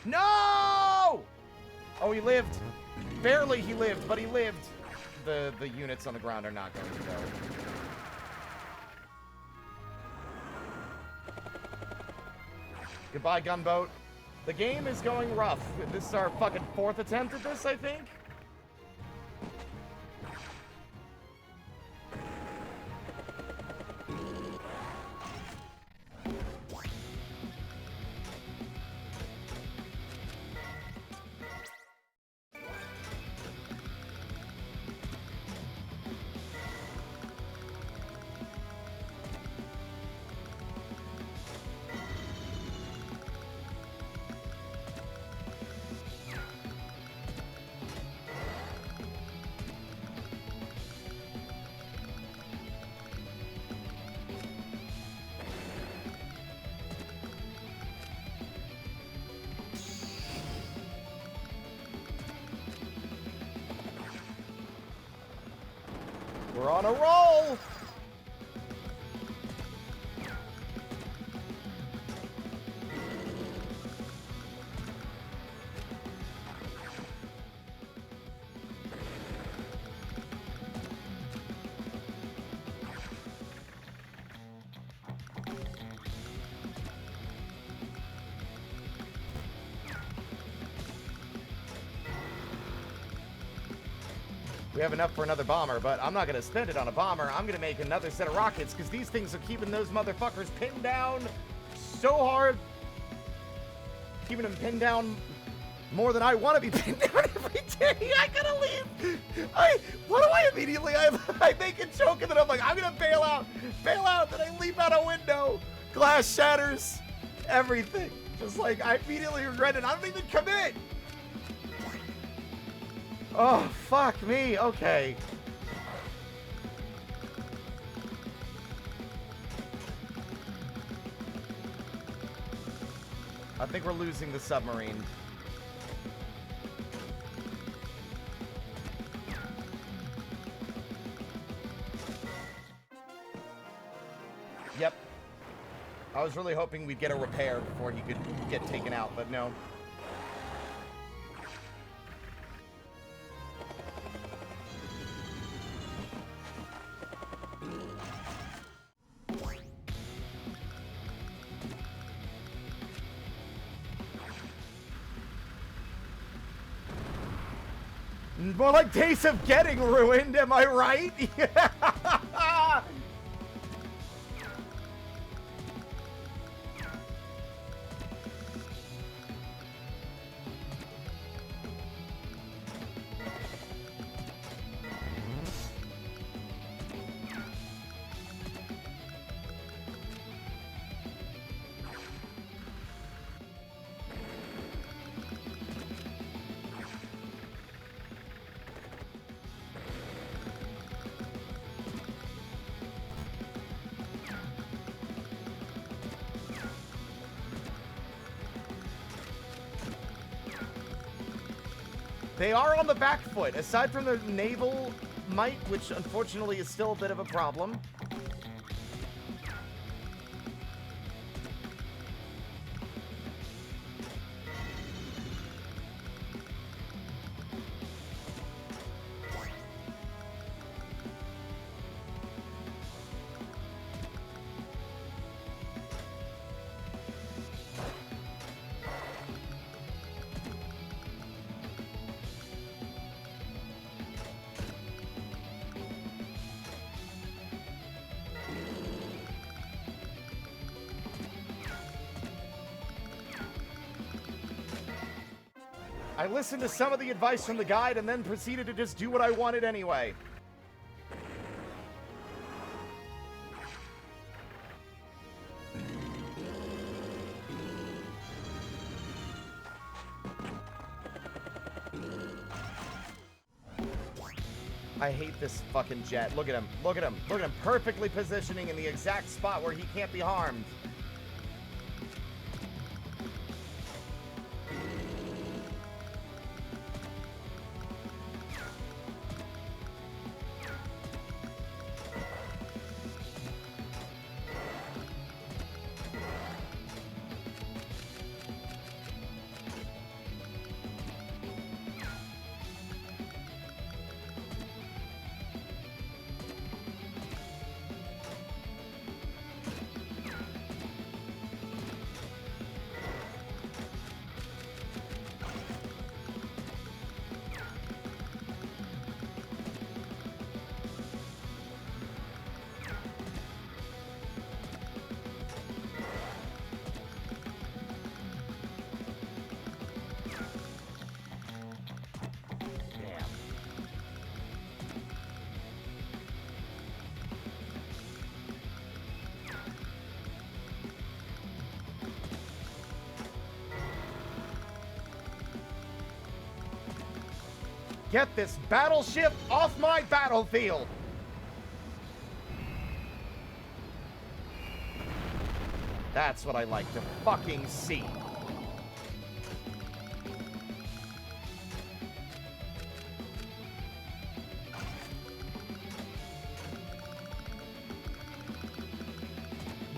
No! Oh, he lived. Barely he lived, but he lived. The units on the ground are not going to go. Goodbye, gunboat. The game is going rough. This is our fucking 4th attempt at this, I think. We're on a roll! We have enough for another bomber, but I'm not going to spend it on a bomber. I'm going to make another set of rockets, because these things are keeping those motherfuckers pinned down so hard. Keeping them pinned down more than I want to be pinned down every day. I gotta leave. What do I immediately? I make a joke, and then I'm like, I'm going to bail out, then I leap out a window. Glass shatters. Everything. Just like, I immediately regret it. I don't even commit. Oh, fuck me. Okay. I think we're losing the submarine. Yep. I was really hoping we'd get a repair before he could get taken out, but no. More like days of getting ruined, am I right? They are on the back foot, aside from their naval might, which unfortunately is still a bit of a problem. I listened to some of the advice from the guide and then proceeded to just do what I wanted anyway. I hate this fucking jet. Look at him. Look at him. Look at him. Perfectly positioning in the exact spot where he can't be harmed. Get this battleship off my battlefield! That's what I like to fucking see.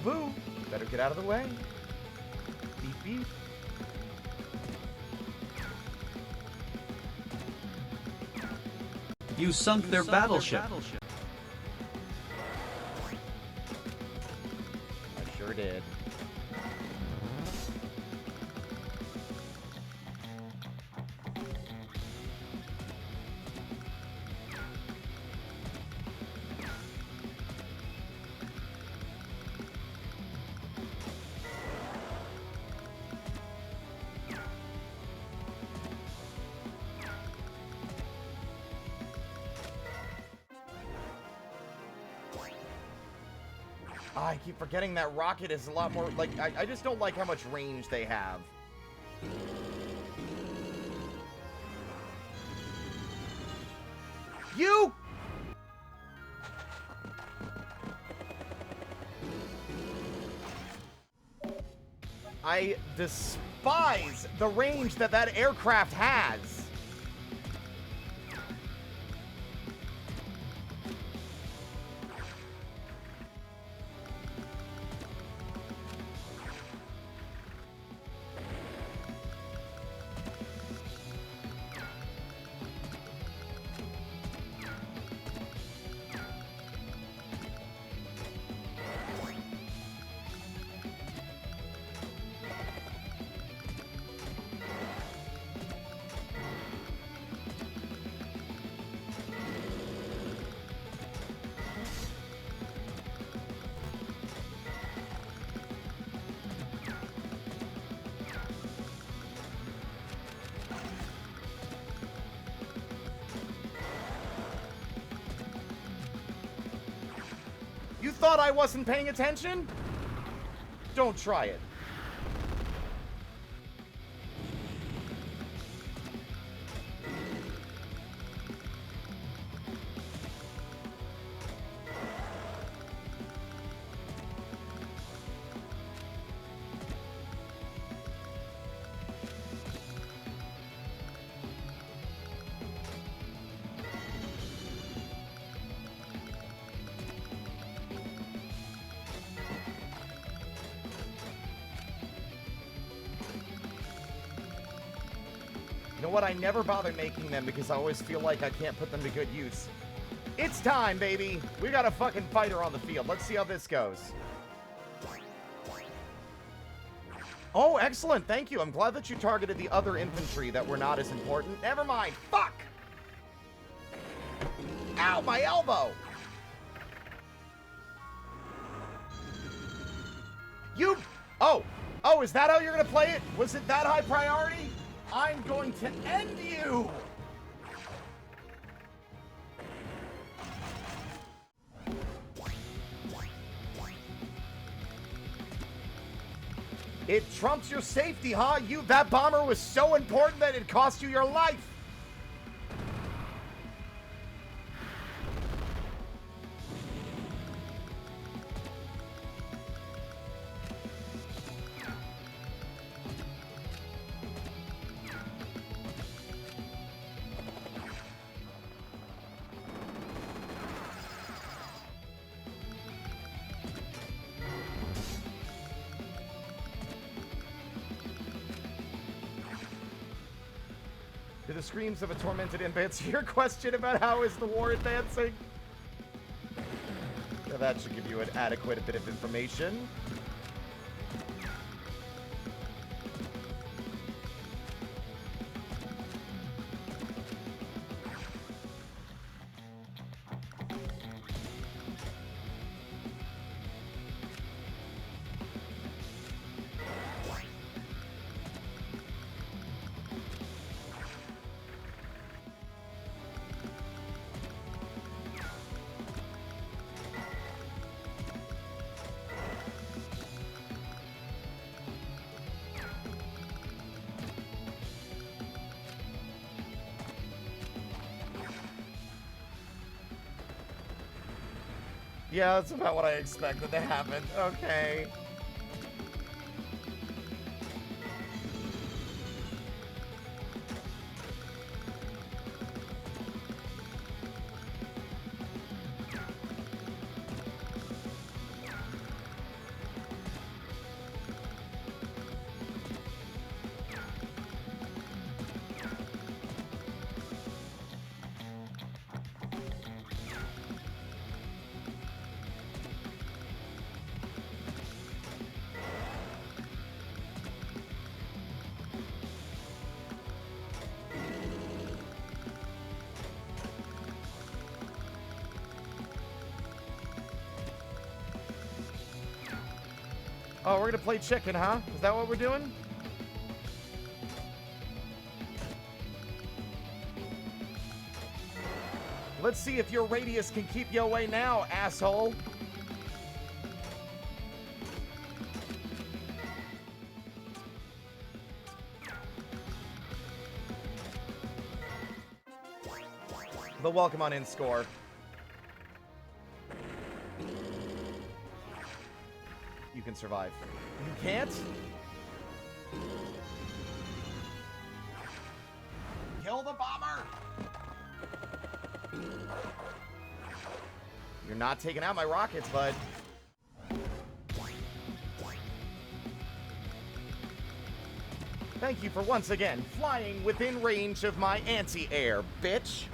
Boo! Better get out of the way. Beep beep. You sunk their battleship. I sure did. I keep forgetting that rocket is a lot more, like, I just don't like how much range they have. You! I despise the range that that aircraft has. You thought I wasn't paying attention? Don't try it. You know what? I never bother making them because I always feel like I can't put them to good use. It's time, baby! We got a fucking fighter on the field. Let's see how this goes. Oh, excellent. Thank you. I'm glad that you targeted the other infantry that were not as important. Never mind. Fuck! Ow, my elbow! You... Oh! Oh, is that how you're gonna play it? Was it that high priority? I'm going to end you! It trumps your safety, huh? That bomber was so important that it cost you your life! To the screams of a tormented imp, answer your question about how is the war advancing? Now that should give you an adequate bit of information. Yeah, that's about what I expected to happen. Okay. Oh, we're gonna play chicken, huh? Is that what we're doing? Let's see if your radius can keep you away now, asshole. But welcome on in, score. You can survive. You can't? Kill the bomber! You're not taking out my rockets, bud. Thank you for once again flying within range of my anti-air, bitch.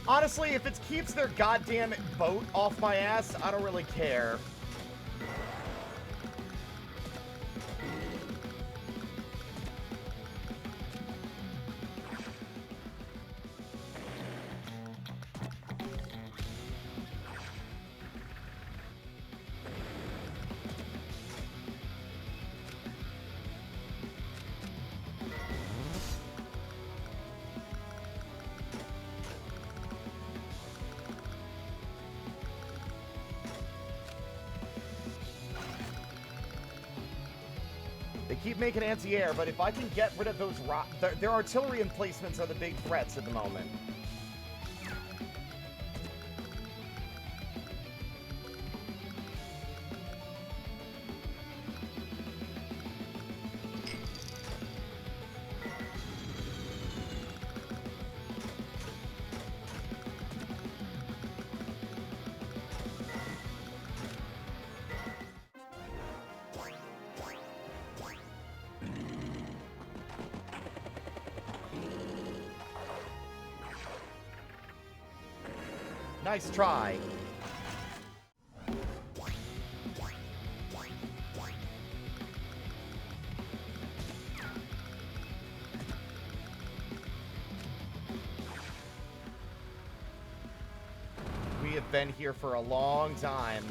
Honestly, if it keeps their goddamn boat off my ass, I don't really care. They keep making anti-air, but if I can get rid of those their artillery emplacements are the big threats at the moment. Nice try. We have been here for a long time.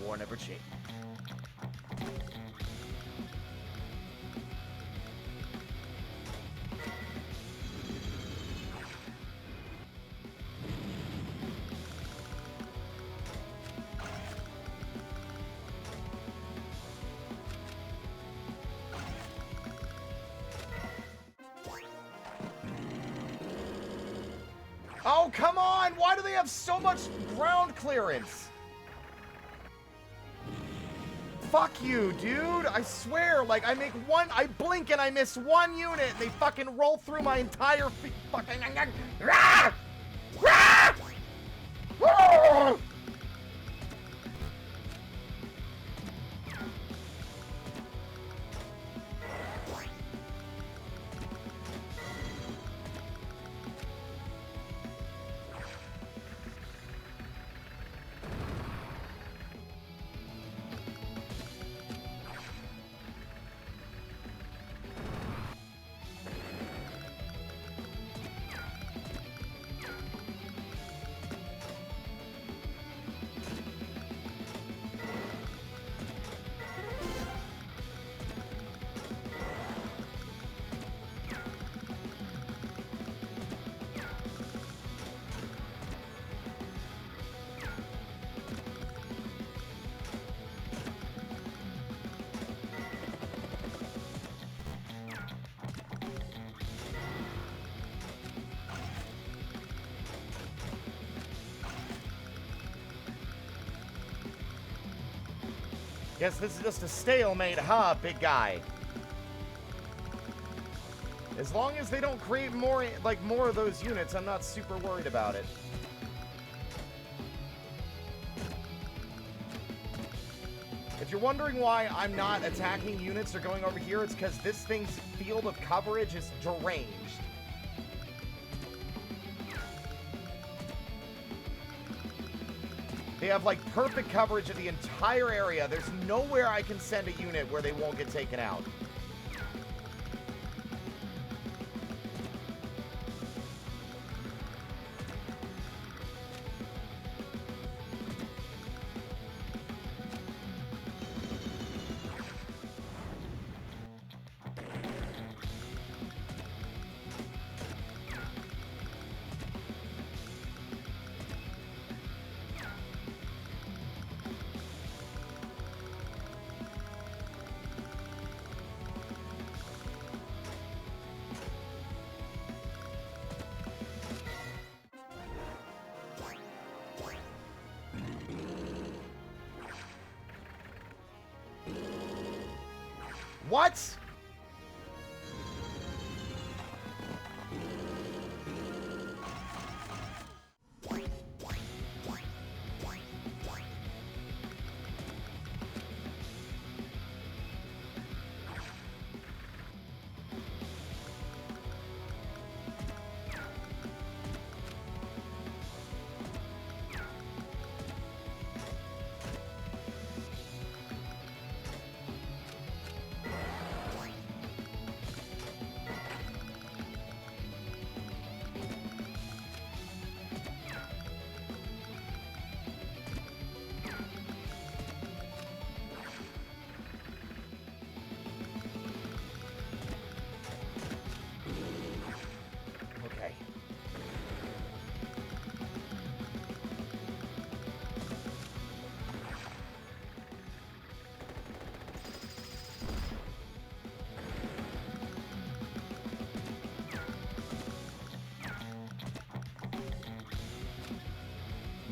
War never changed. Oh, come on! Why do they have so much ground clearance? fuck you, dude. I swear, like, I blink and I miss one unit, and they fucking roll through my entire fucking... Rah! Rah! Rah! Guess this is just a stalemate, huh, big guy? As long as they don't create more of those units, I'm not super worried about it. If you're wondering why I'm not attacking units or going over here, it's because this thing's field of coverage is deranged. They have, like, perfect coverage of the entire area. There's nowhere I can send a unit where they won't get taken out. What?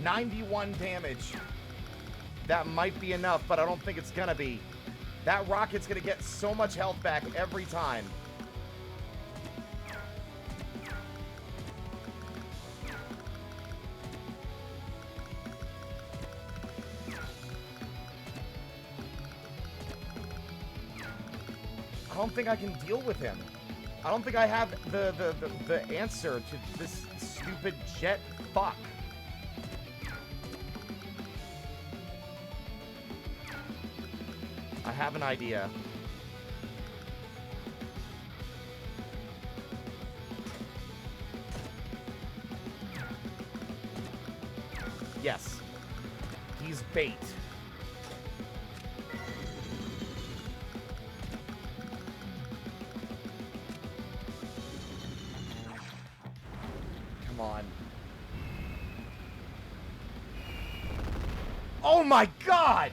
$91 damage. That might be enough, but I don't think it's gonna be. That rocket's gonna get so much health back every time. I don't think I can deal with him. I don't think I have the answer to this stupid jet fuck. I have an idea. Yes. He's bait. Come on. Oh my God!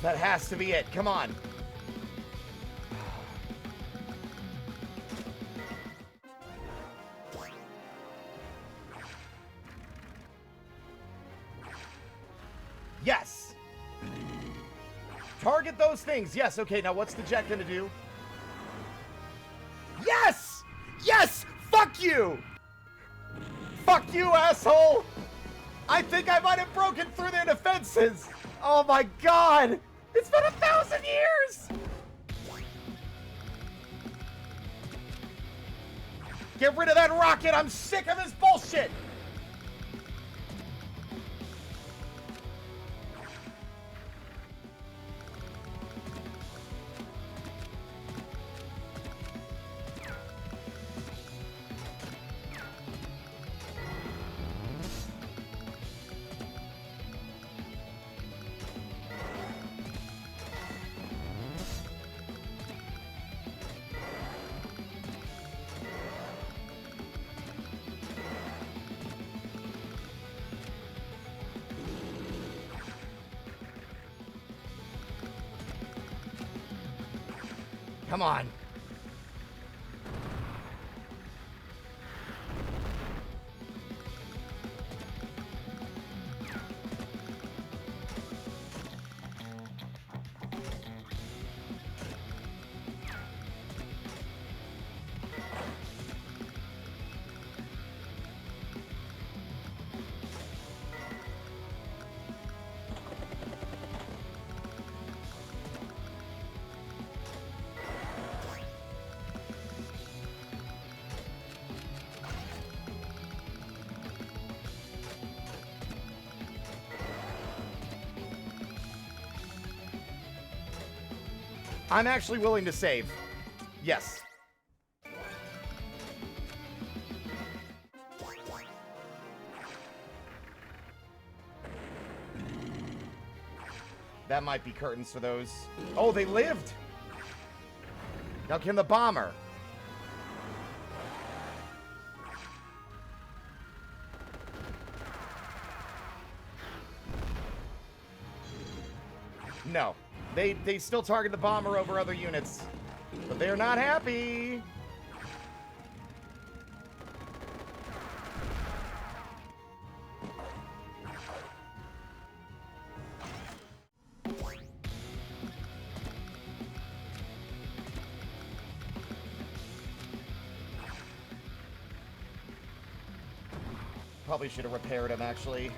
That has to be it. Come on. Yes! Target those things. Yes, okay, now what's the jet gonna do? Yes! Yes! Fuck you! Fuck you, asshole! I think I might have broken through their defenses! Oh my god! It's been 1,000 years! Get rid of that rocket! I'm sick of his bullshit! Come on. I'm actually willing to save. Yes. That might be curtains for those. Oh, they lived! Now can the bomber? No. They still target the bomber over other units. But they're not happy. Probably should have repaired him, actually.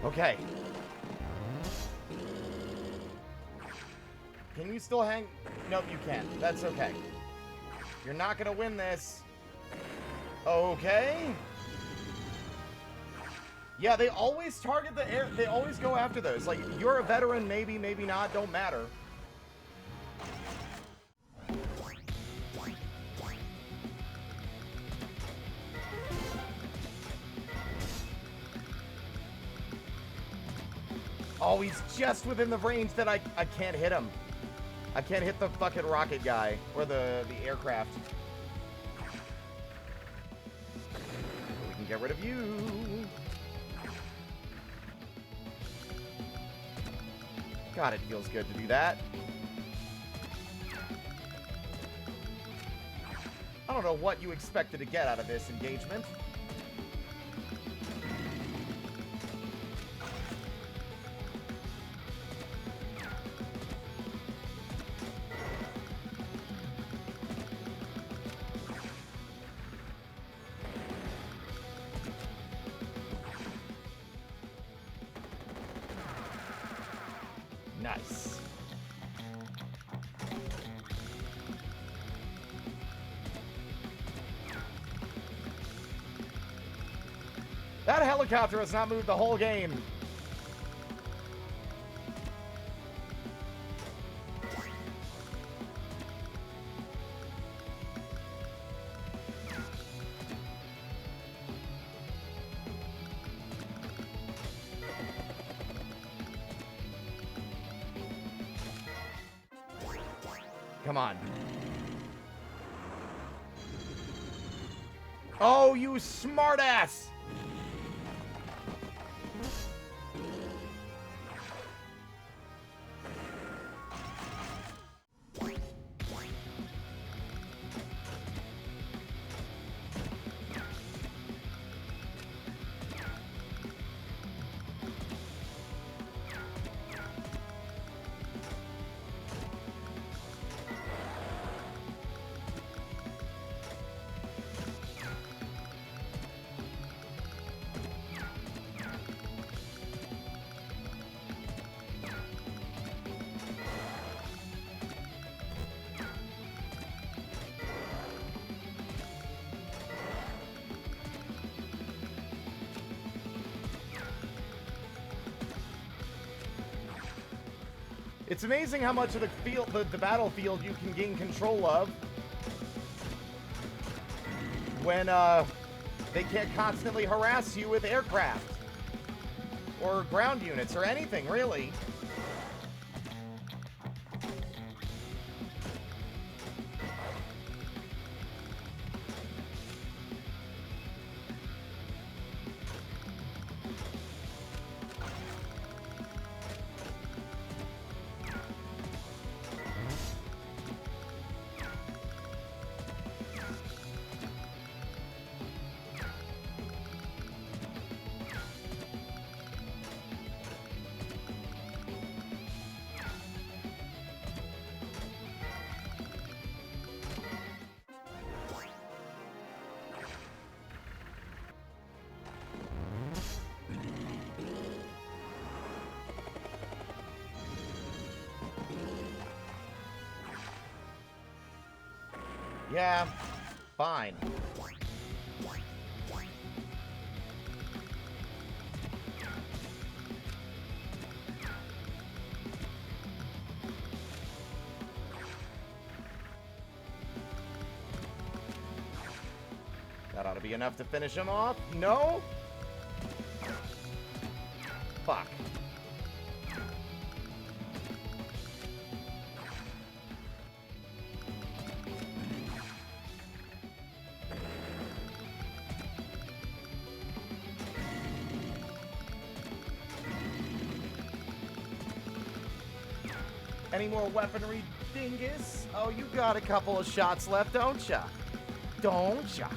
Okay. Can you still hang? Nope, you can't. That's okay. You're not gonna win this. Okay. Yeah, they always target the air. They always go after those. Like, you're a veteran, maybe, maybe not. Don't matter. Oh, he's just within the range that I can't hit him. I can't hit the fucking rocket guy. Or the aircraft. We can get rid of you. God, it feels good to do that. don't know what you expected to get out of this engagement. Nice. That helicopter has not moved the whole game. Come on. Oh, you smartass! It's amazing how much of the field, the battlefield you can gain control of when they can't constantly harass you with aircraft or ground units or anything, really. Yeah, fine. That ought to be enough to finish him off. No? Fuck. Any more weaponry, dingus? Oh, you got a couple of shots left, don't ya? Don't ya?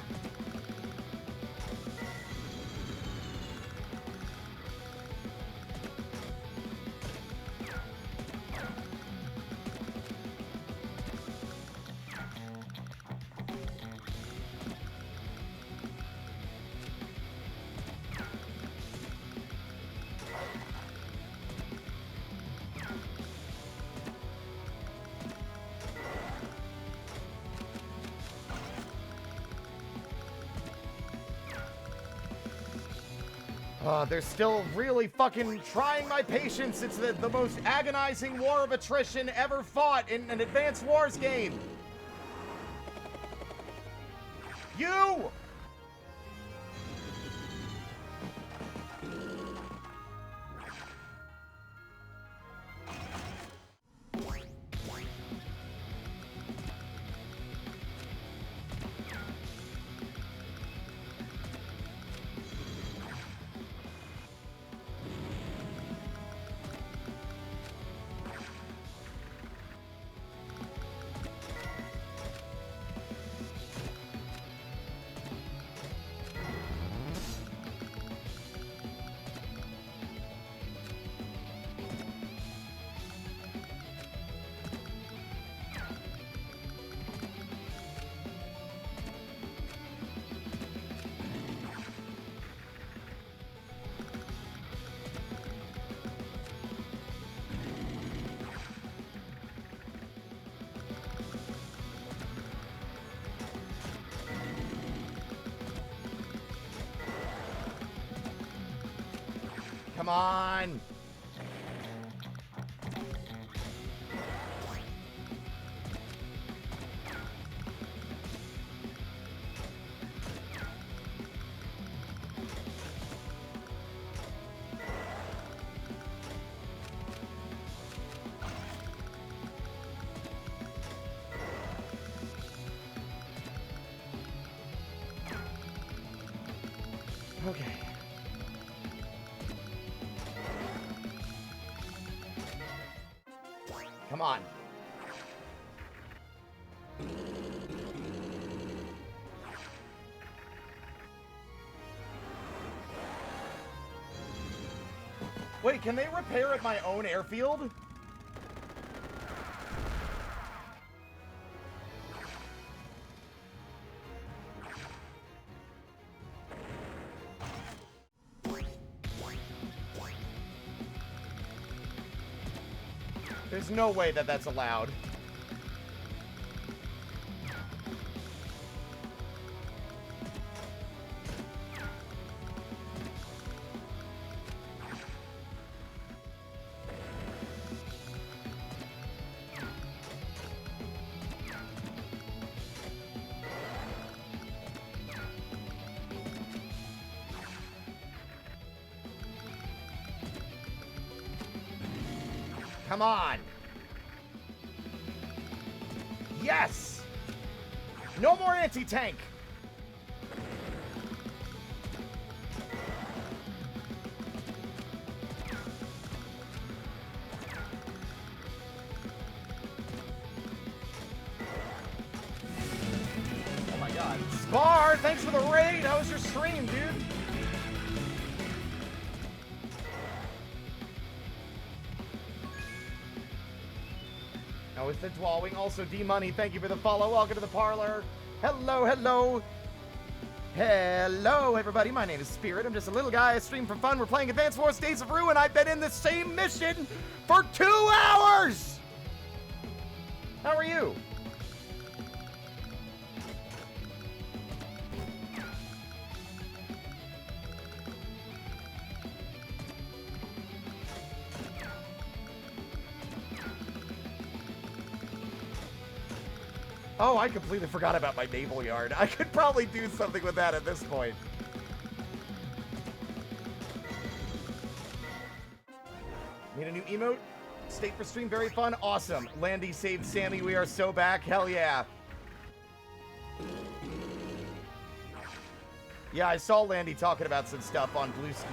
They're still really fucking trying my patience. It's the most agonizing war of attrition ever fought in an Advanced Wars game. You! Come on. Okay. Come on. Wait, can they repair at my own airfield? There's no way that that's allowed. Come on. Yes! No more anti-tank! Oh my god. Spar, thanks for the raid! How was your stream, dude? With the dwelling, also D-Money, thank you for the follow. Welcome to the parlor. Hello, hello. Hello, everybody. My name is Spirit. I'm just a little guy. I stream for fun. We're playing Advance Wars Days of Ruin. I've been in the same mission for 2 hours. How are you? Oh, I completely forgot about my naval yard. I could probably do something with that at this point. Need a new emote? State for stream, very fun. Awesome. Landy saved Sammy. We are so back. Hell yeah. Yeah, I saw Landy talking about some stuff on Blueski.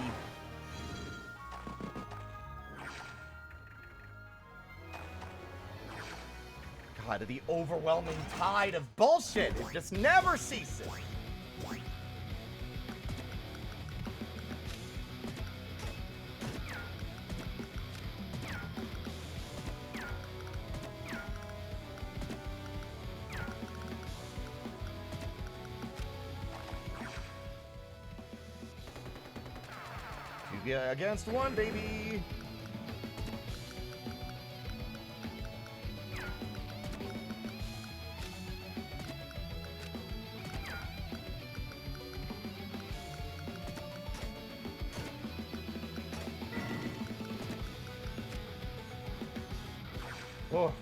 God, the overwhelming tide of bullshit. It just never ceases. Two against one, baby. Oh.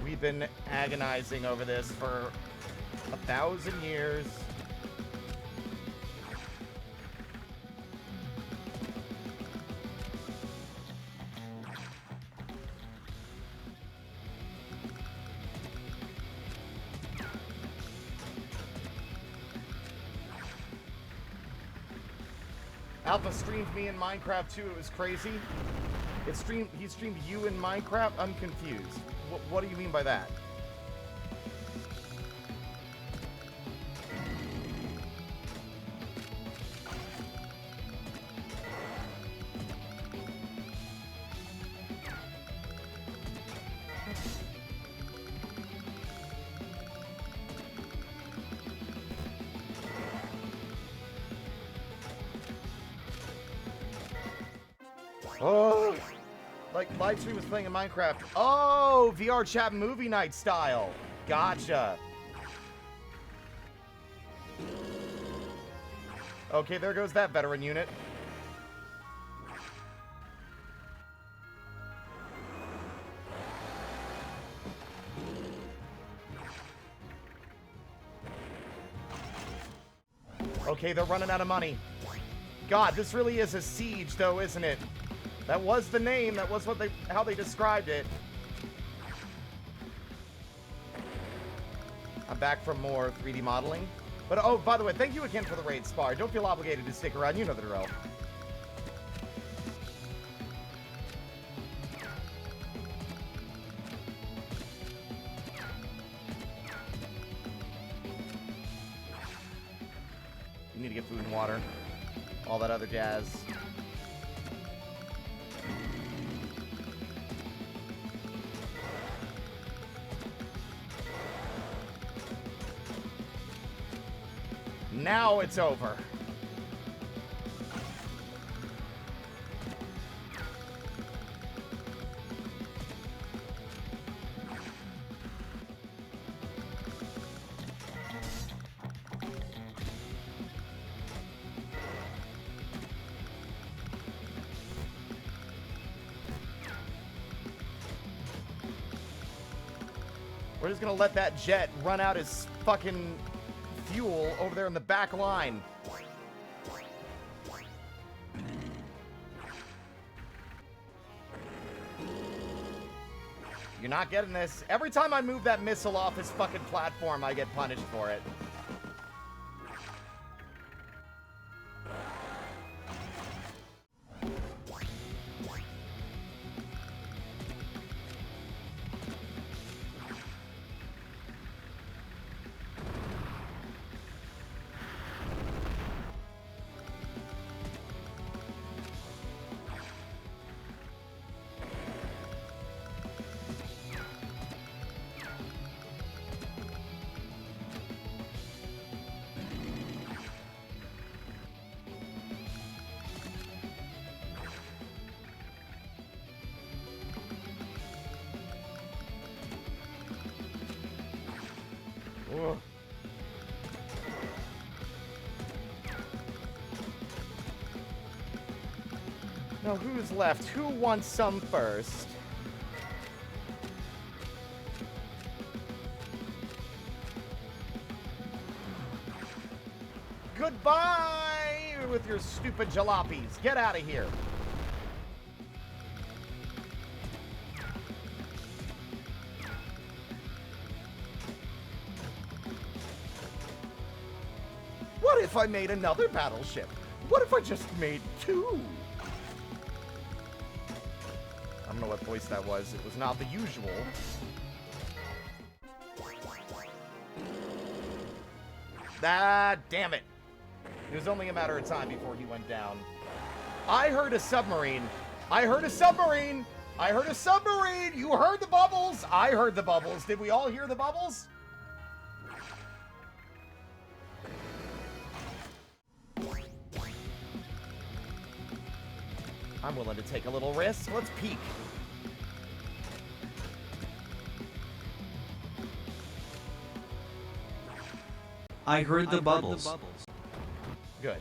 We've been agonizing over this for 1,000 years. Alpha streamed me in Minecraft too. It was crazy. He streamed you in Minecraft? I'm confused. What do you mean by that? Oh, like live stream was playing in Minecraft. Oh, VR chat movie night style. Gotcha. Okay, there goes that veteran unit. Okay, they're running out of money. God, this really is a siege, though, isn't it? That was the name. That was what how they described it. I'm back from more 3D modeling. But, oh, by the way, thank you again for the raid, Spar. Don't feel obligated to stick around. You know the drill. You need to get food and water. All that other jazz. Now it's over. We're just gonna let that jet run out his fucking fuel over there in the back line. You're not getting this. Every time I move that missile off his fucking platform, I get punished for it. Ugh. Now, who's left? Who wants some first? Goodbye with your stupid jalopies. Get out of here. What if I made another battleship? What if I just made two? I don't know what voice that was. It was not the usual. Ah, damn it. It was only a matter of time before he went down. I heard a submarine. I heard a submarine. I heard a submarine. You heard the bubbles. I heard the bubbles. Did we all hear the bubbles? I'm willing to take a little risk. Let's peek. I heard the bubbles. Good.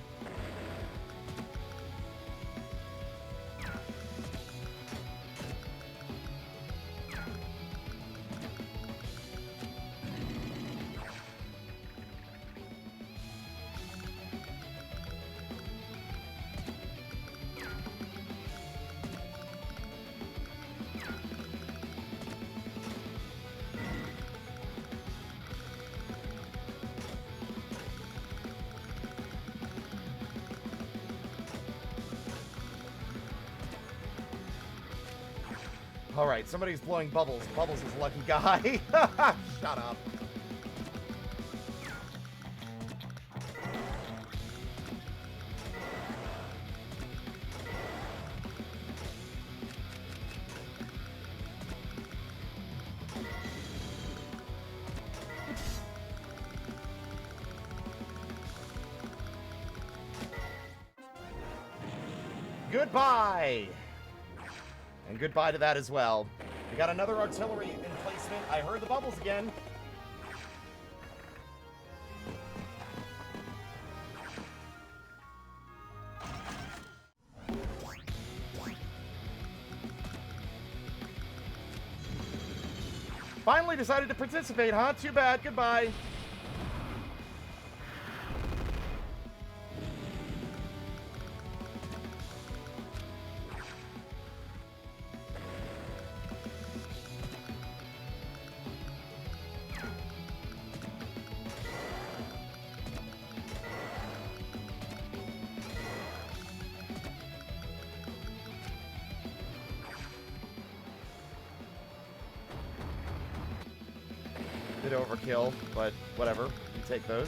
All right, somebody's blowing bubbles. Bubbles is a lucky guy. Shut up. Goodbye. And goodbye to that as well. We got another artillery emplacement. I heard the bubbles again. Finally decided to participate, huh? Too bad. Goodbye. Bit overkill, but whatever. You take those.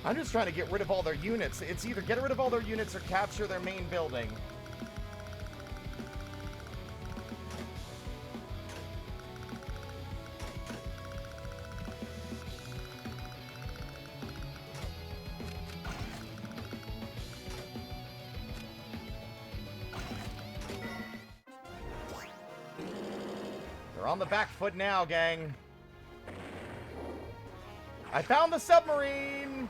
I'm just trying to get rid of all their units. It's either get rid of all their units or capture their main building. They're on the back foot now, gang. I found the submarine!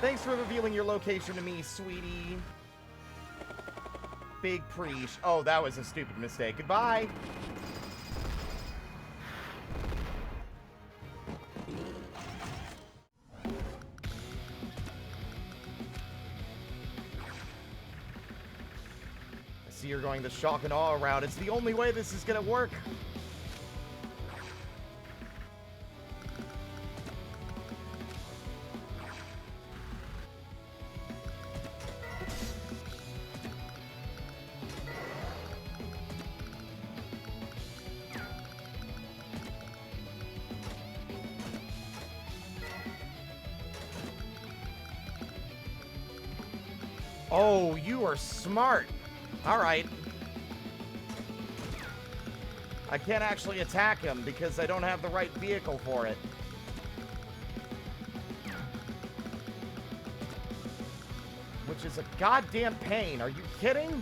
Thanks for revealing your location to me, sweetie. Big preach. Oh, that was a stupid mistake. Goodbye. I see you're going the shock and awe route. It's the only way this is gonna work. Oh, you are smart. All right. I can't actually attack him because I don't have the right vehicle for it. Which is a goddamn pain. Are you kidding?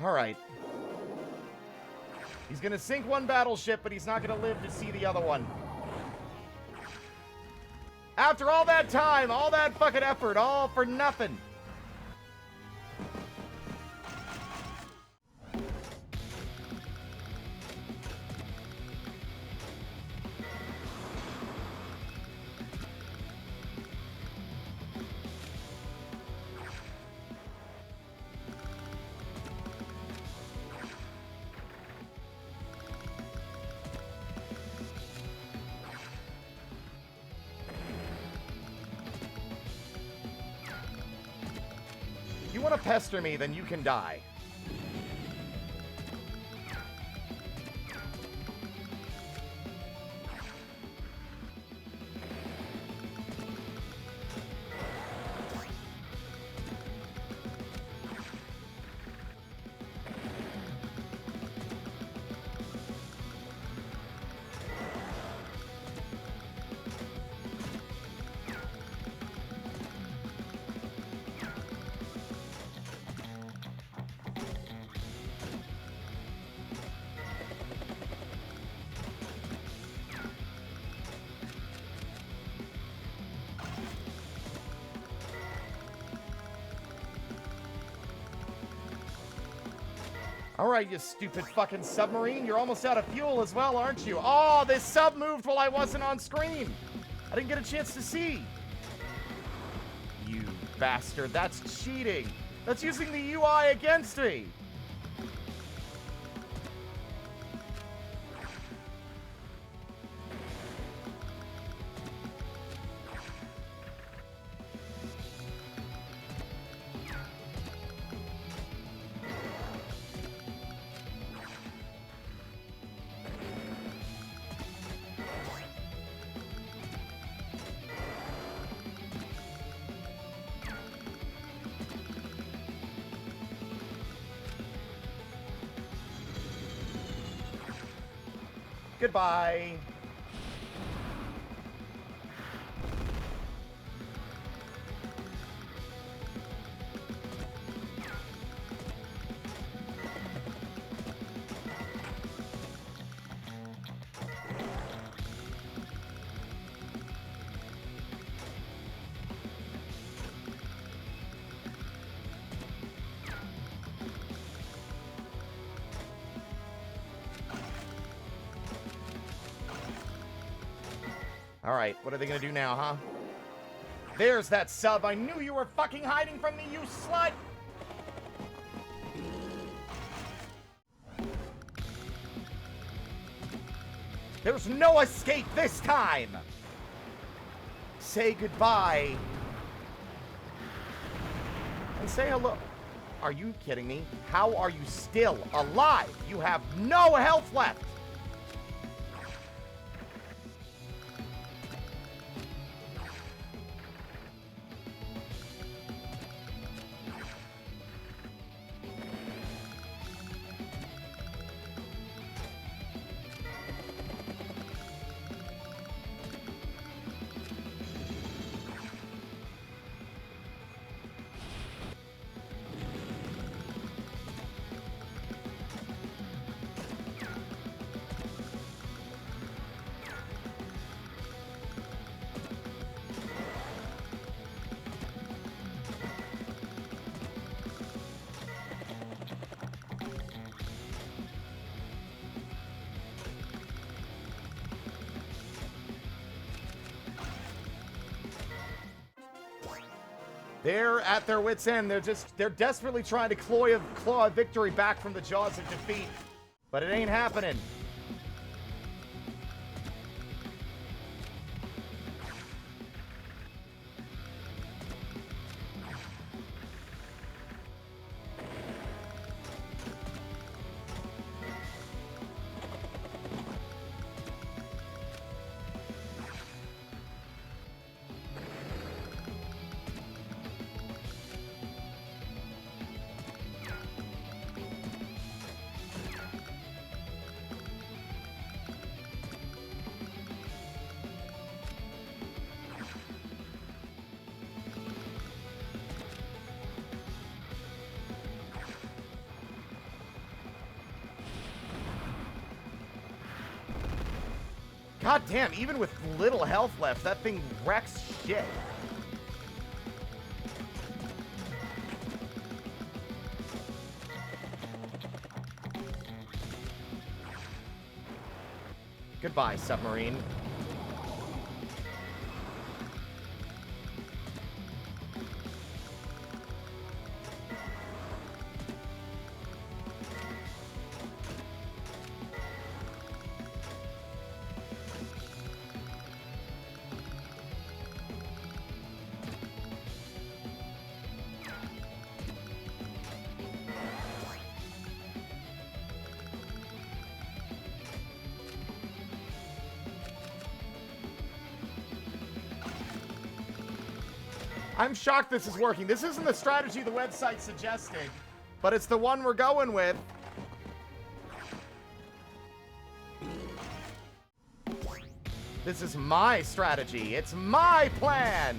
All right. He's gonna sink one battleship, but he's not gonna live to see the other one. After all that time, all that fucking effort, all for nothing. If you want to pester me, then you can die. All right, you stupid fucking submarine. You're almost out of fuel as well, aren't you? Oh, this sub moved while I wasn't on screen. I didn't get a chance to see. You bastard. That's cheating. That's using the UI against me. Goodbye. All right, what are they gonna do now, huh? There's that sub. I knew you were fucking hiding from me, you slut! There's no escape this time! Say goodbye. And say hello. Are you kidding me? How are you still alive? You have no health left! They're at their wits' end. They're desperately trying to claw a victory back from the jaws of defeat. But it ain't happening. God damn, even with little health left, that thing wrecks shit. Goodbye, submarine. I'm shocked this is working. This isn't the strategy the website suggested, but it's the one we're going with. This is my strategy. It's my plan.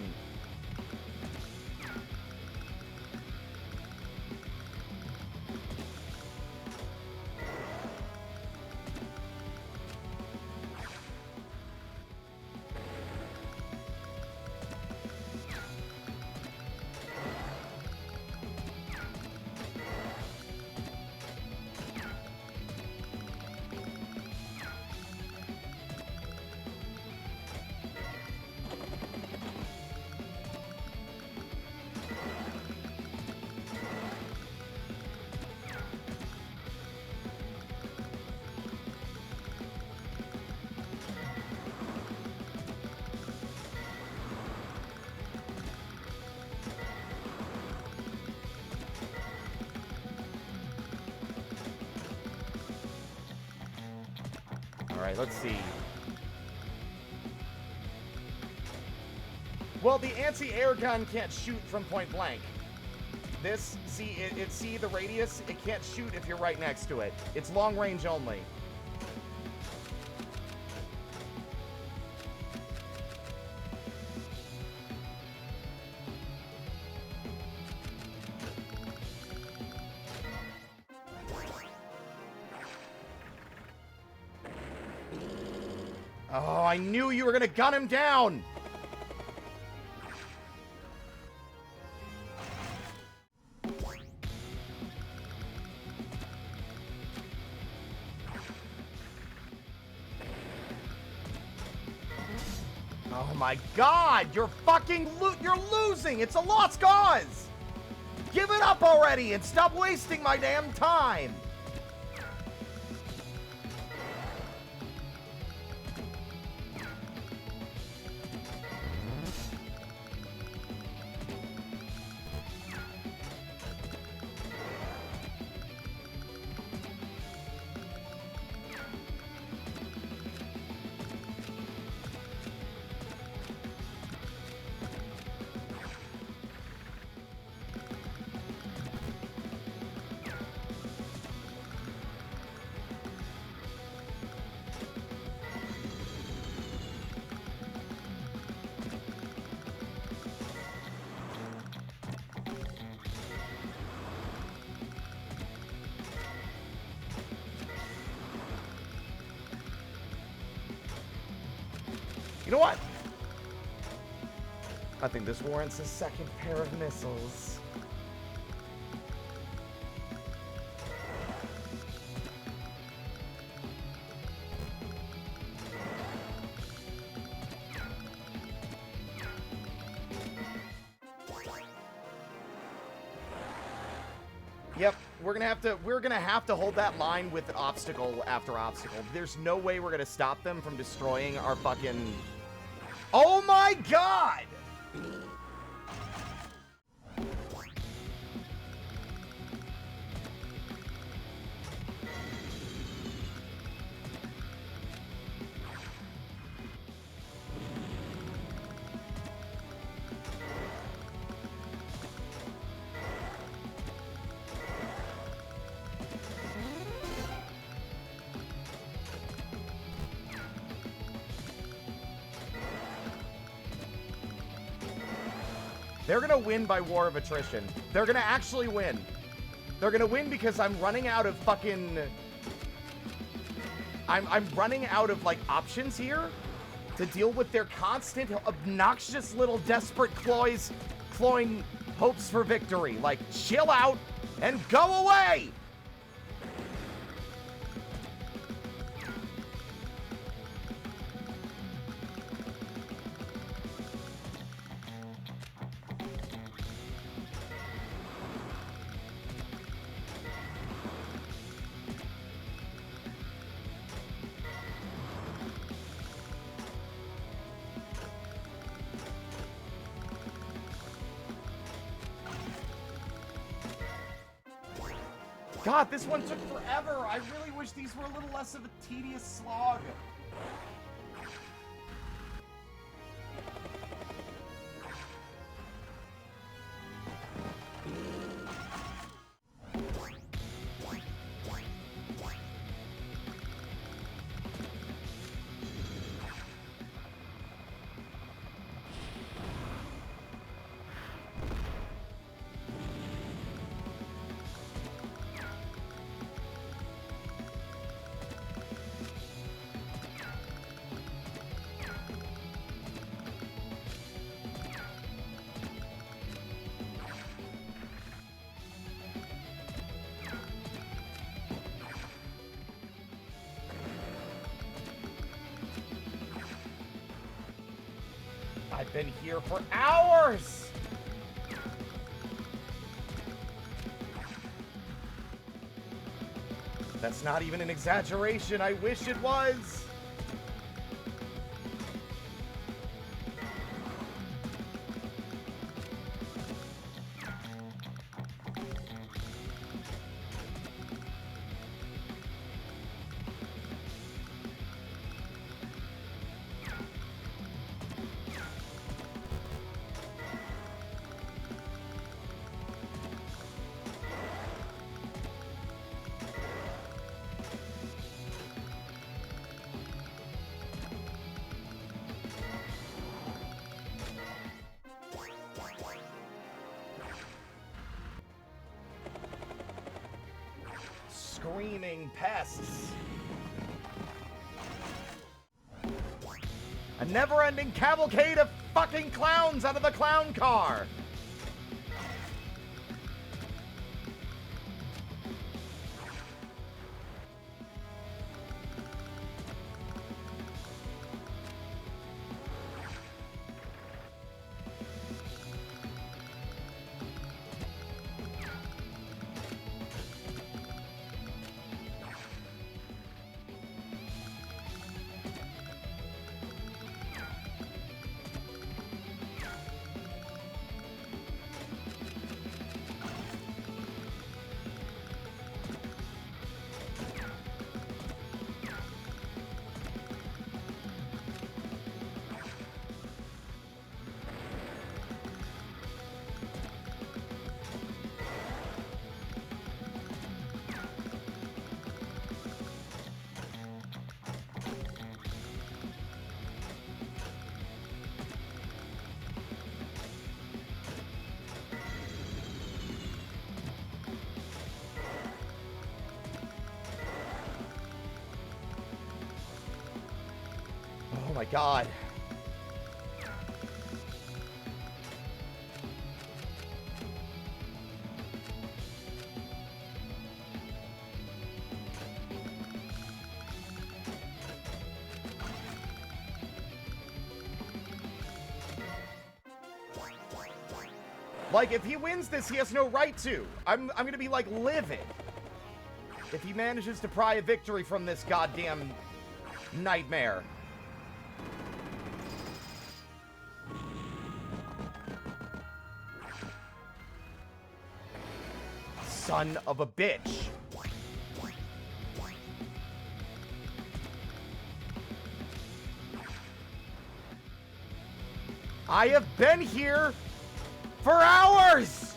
Alright, let's see. Well, the anti-air gun can't shoot from point blank. This, see, see the radius? It can't shoot if you're right next to it. It's long range only. Oh, I knew you were gonna gun him down! Oh my god, you're fucking you're losing! It's a lost cause! Give it up already and stop wasting my damn time! You know what? I think this warrants a second pair of missiles. Yep, we're gonna have to hold that line with obstacle after obstacle. There's no way we're gonna stop them from destroying our fucking... Oh my god! They're gonna win by war of attrition. They're gonna actually win. They're gonna win because I'm running out of fucking... I'm running out of, like, options here to deal with their constant, obnoxious little desperate clawing hopes for victory. Like, chill out and go away! God, this one took forever. I really wish these were a little less of a tedious slog. I've been here for hours! That's not even an exaggeration. I wish it was. screaming pests. A never-ending cavalcade of fucking clowns out of the clown car. Oh my god. Like, if he wins this, he has no right to. I'm gonna be, like, livid. If he manages to pry a victory from this goddamn nightmare. Son of a bitch. I have been here for hours!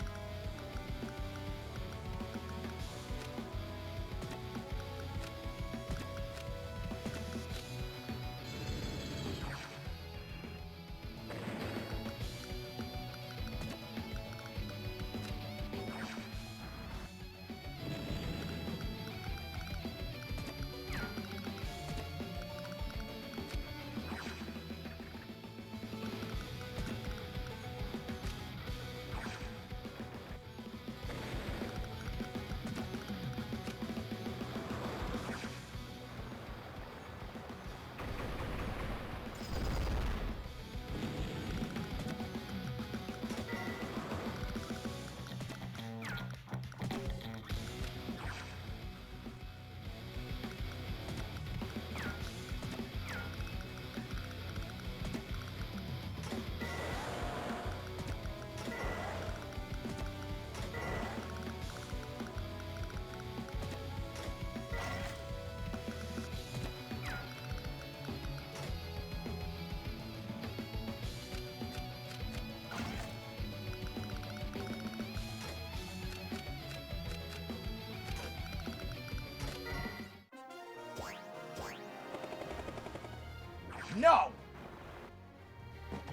No!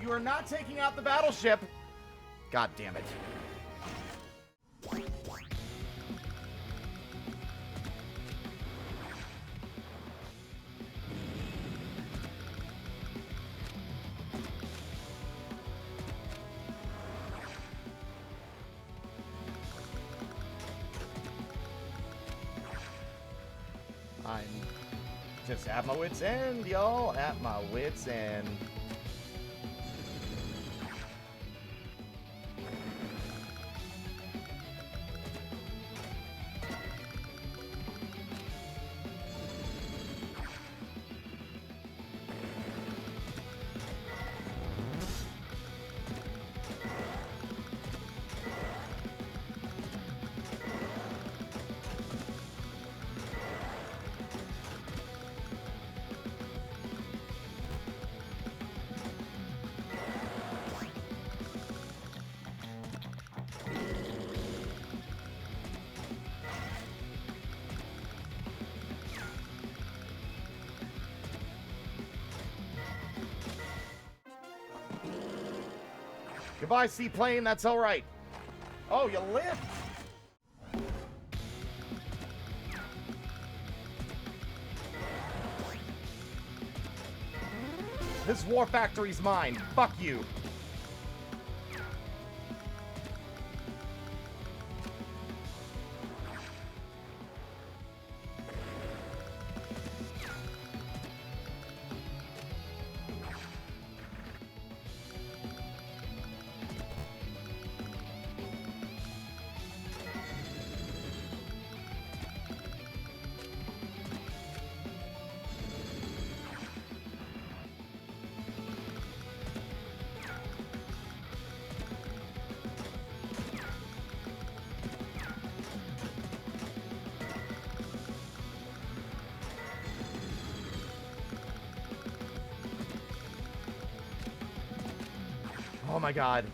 You are not taking out the battleship! God damn it. I'm just at my wit's end, y'all. At my wit's end. Goodbye, seaplane. That's all right. Oh, you lift. This war factory's mine. Fuck you. Oh my god.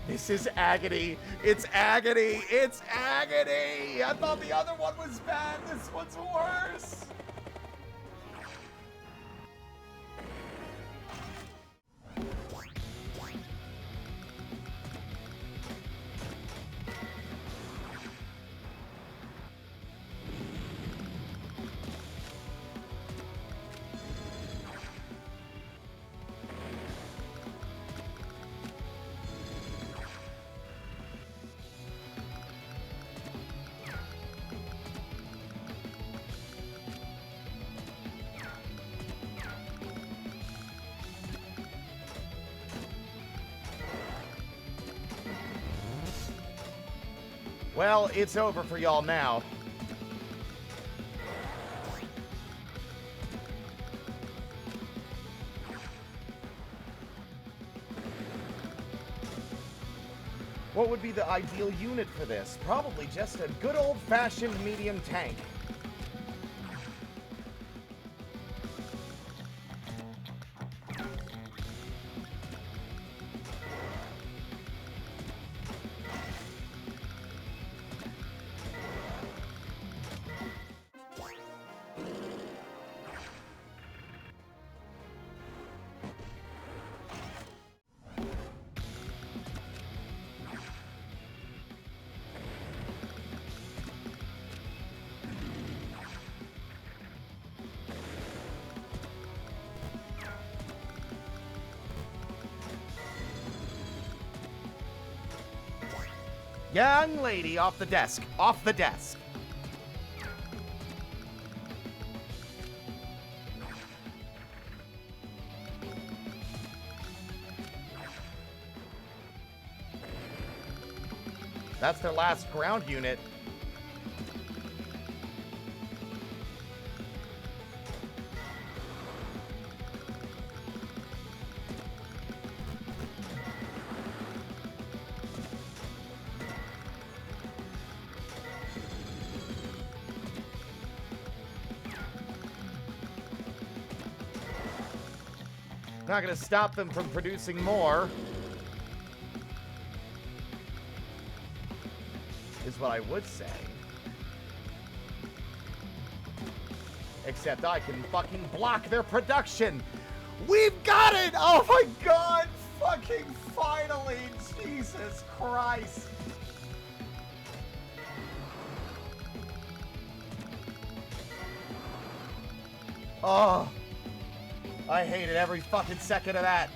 This is agony. It's agony. It's agony. I thought the other one was bad. This one's worse. Well, it's over for y'all now. What would be the ideal unit for this? Probably just a good old-fashioned medium tank. Young lady, off the desk. Off the desk. That's their last ground unit. Not gonna stop them from producing more. Is what I would say. Except I can fucking block their production. We've got it! Oh my god! Fucking finally! Jesus Christ! Oh. I hated every fucking second of that.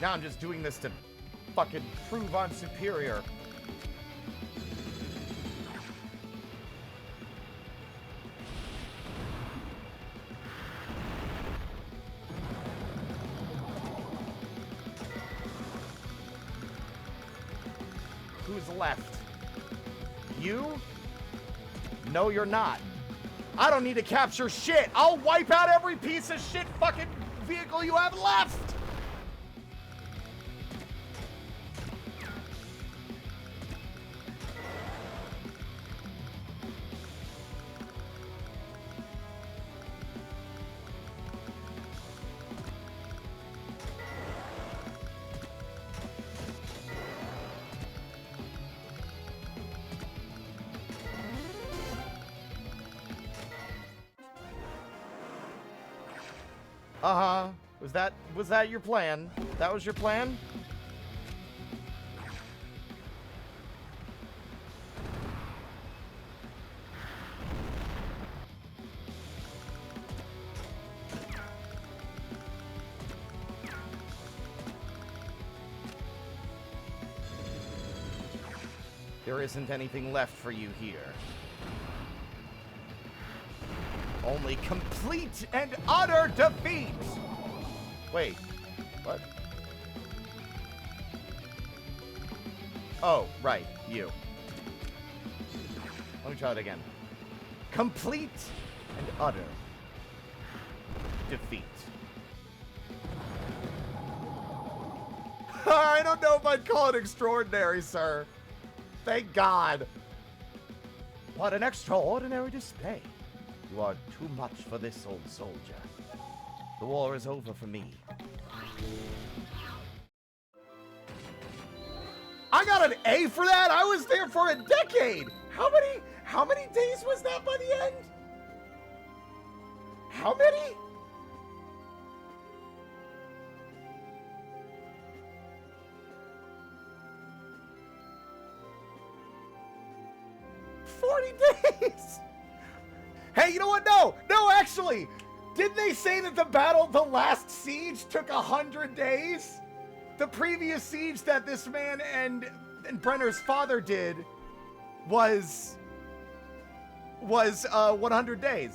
Now I'm just doing this to fucking prove I'm superior. Who's left? You? No, you're not. I don't need to capture shit. I'll wipe out every piece of shit fucking vehicle you have left. Uh-huh. Was that your plan? That was your plan? There isn't anything left for you here. Only complete and utter defeat! Wait, what? Oh, right, you. Let me try it again. Complete and utter defeat. I don't know if I'd call it extraordinary, sir. Thank God. What an extraordinary display. You are too much for this old soldier. The war is over for me. I got an A for that? I was there for a decade! How many days was that by the end? How many? days! Hey, you know what? No, actually! Didn't they say that the last siege took 100 days? The previous siege that this man and Brenner's father did was 100 days.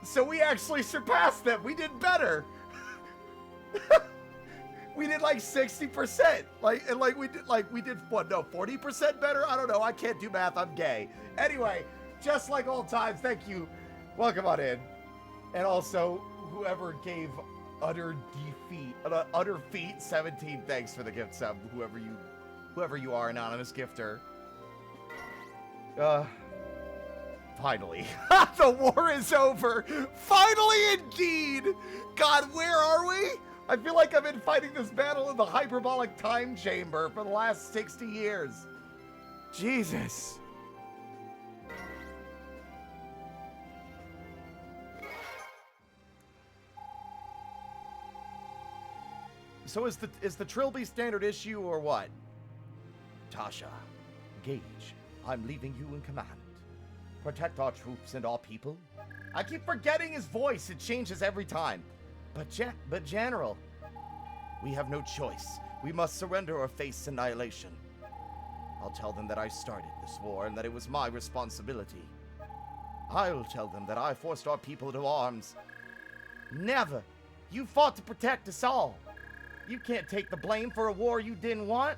So we actually surpassed them. We did better. We did like 60%. We did what? No, 40% better? I don't know. I can't do math. I'm gay. Anyway, just like old times, thank you. Welcome on in. And also, whoever gave Utter Feet 17, thanks for the gift sub. Whoever you are, anonymous gifter. Finally. The war is over. Finally, indeed. God, where are we? I feel like I've been fighting this battle in the hyperbolic time chamber for the last 60 years. Jesus. So is the Trilby standard issue or what? Tasha, Gage, I'm leaving you in command. Protect our troops and our people. I keep forgetting his voice. It changes every time. But General, we have no choice. We must surrender or face annihilation. I'll tell them that I started this war and that it was my responsibility. I'll tell them that I forced our people to arms. Never. You fought to protect us all. You can't take the blame for a war you didn't want.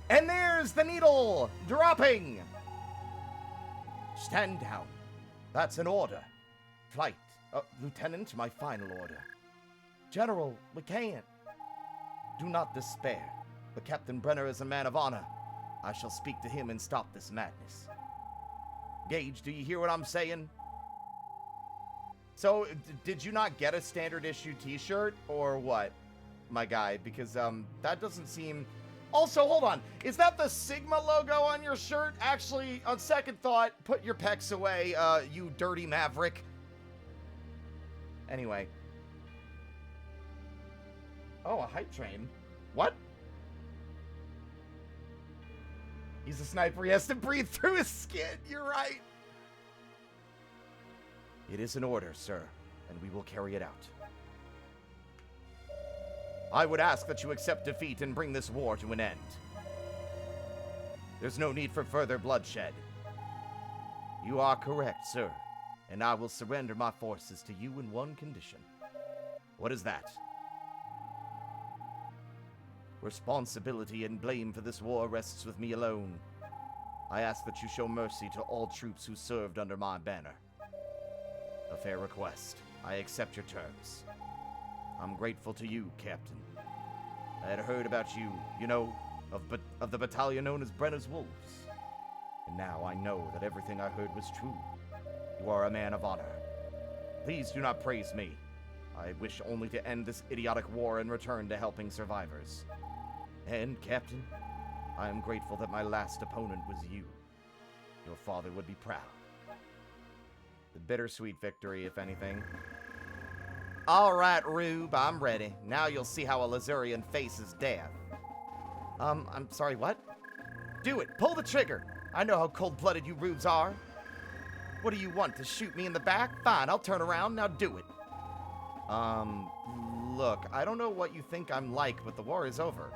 And there's the needle dropping. Stand down. That's an order. Flight. Lieutenant, my final order. General, we can't. Do not despair. But Captain Brenner is a man of honor. I shall speak to him and stop this madness. Gage, do you hear what I'm saying? So, did you not get a standard issue t-shirt, or what, my guy? Because, that doesn't seem... Also, hold on. Is that the Sigma logo on your shirt? Actually, on second thought, put your pecs away, you dirty maverick. Anyway. Oh, a hype train. What? He's a sniper. He has to breathe through his skin. You're right. It is an order, sir, and we will carry it out. I would ask that you accept defeat and bring this war to an end. There's no need for further bloodshed. You are correct, sir, and I will surrender my forces to you in one condition. What is that? Responsibility and blame for this war rests with me alone. I ask that you show mercy to all troops who served under my banner. A fair request. I accept your terms. I'm grateful to you, Captain. I had heard about you, of the battalion known as Brenner's Wolves. And now I know that everything I heard was true. You are a man of honor. Please do not praise me. I wish only to end this idiotic war and return to helping survivors. And, Captain, I am grateful that my last opponent was you. Your father would be proud. The bittersweet victory, if anything. All right, Rube, I'm ready. Now you'll see how a Lazurian faces death. I'm sorry, what? Do it. Pull the trigger. I know how cold-blooded you Rubes are. What do you want, to shoot me in the back? Fine, I'll turn around. Now do it. Look, I don't know what you think I'm like, but the war is over.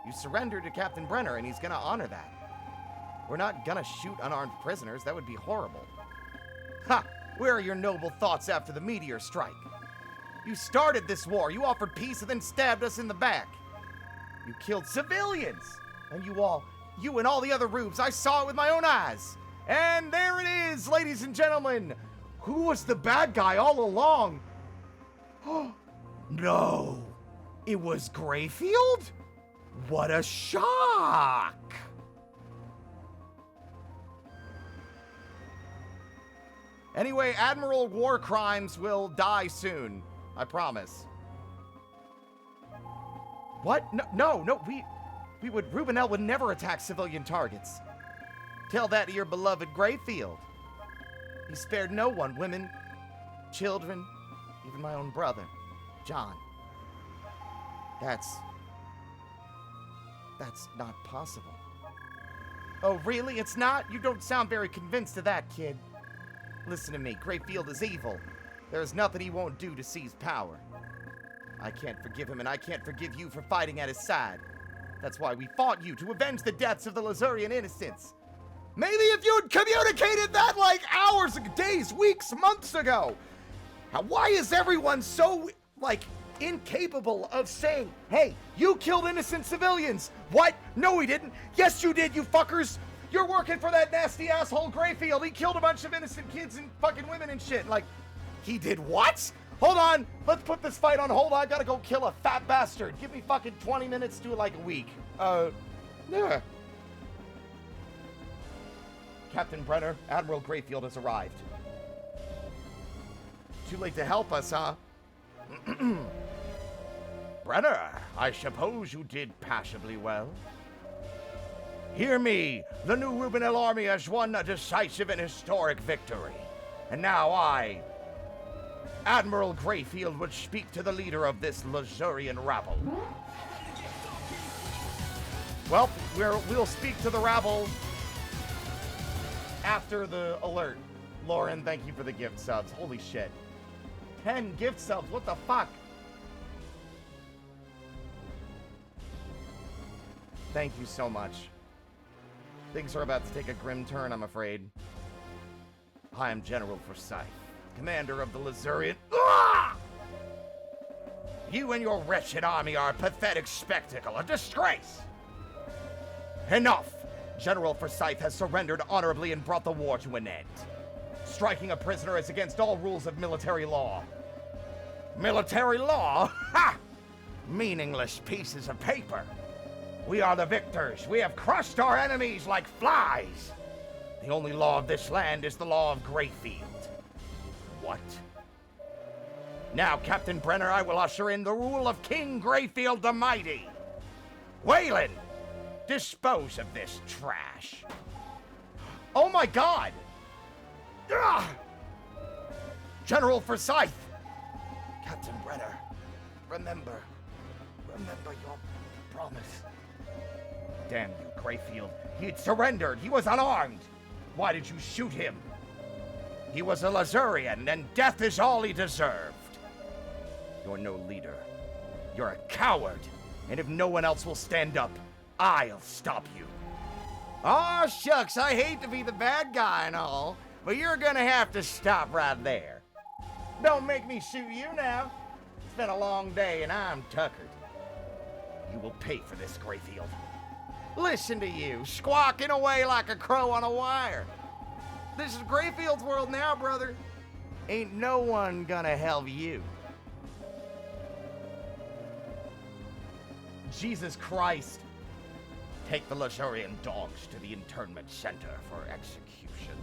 You surrendered to Captain Brenner, and he's gonna honor that. We're not gonna shoot unarmed prisoners. That would be horrible. Ha! Where are your noble thoughts after the meteor strike? You started this war. You offered peace and then stabbed us in the back. You killed civilians. And you and all the other Rubes, I saw it with my own eyes. And there it is, ladies and gentlemen. Who was the bad guy all along? No, it was Grayfield? What a shock! Anyway, Admiral War Crimes will die soon. I promise. What? No, Rubenel would never attack civilian targets. Tell that to your beloved Grayfield. He spared no one, women, children, even my own brother, John. That's not possible. Oh, really? It's not? You don't sound very convinced of that, kid. Listen to me, Grayfield is evil. There is nothing he won't do to seize power. I can't forgive him, and I can't forgive you for fighting at his side. That's why we fought you, to avenge the deaths of the Lazurian innocents. Maybe if you'd communicated that like hours, days, weeks, months ago. Why is everyone so, incapable of saying, hey, you killed innocent civilians? What? No, we didn't. Yes, you did, you fuckers. You're working for that nasty asshole Grayfield. He killed a bunch of innocent kids and fucking women and shit. He did what? Hold on. Let's put this fight on hold. I gotta go kill a fat bastard. Give me fucking 20 minutes, do it like a week. Yeah. Captain Brenner, Admiral Grayfield has arrived. Too late to help us, huh? Brenner, I suppose you did passably well. Hear me, the new Rubenel army has won a decisive and historic victory. And now I, Admiral Grayfield, would speak to the leader of this Lazurian rabble. Well, we'll speak to the rabble after the alert. Lauren, thank you for the gift subs. Holy shit. 10 gift subs, what the fuck? Thank you so much. Things are about to take a grim turn, I'm afraid. I am General Forsyth, commander of the Lazurian. Ah! You and your wretched army are a pathetic spectacle, a disgrace. Enough! General Forsyth has surrendered honorably and brought the war to an end. Striking a prisoner is against all rules of military law. Military law? Ha! Meaningless pieces of paper. We are the victors. We have crushed our enemies like flies. The only law of this land is the law of Grayfield. What? Now, Captain Brenner, I will usher in the rule of King Grayfield the Mighty. Waylon, dispose of this trash. Oh my God! Ugh! General Forsyth! Captain Brenner, remember your promise. Damn you, Grayfield. He'd surrendered. He was unarmed. Why did you shoot him? He was a Lazurian, and death is all he deserved. You're no leader. You're a coward. And if no one else will stand up, I'll stop you. Aw, shucks, I hate to be the bad guy and all, but you're gonna have to stop right there. Don't make me shoot you now. It's been a long day, and I'm tuckered. You will pay for this, Grayfield. Listen to you, squawking away like a crow on a wire. This is Grayfield's world now, brother. Ain't no one gonna help you. Jesus Christ. Take the Lazurian dogs to the internment center for execution.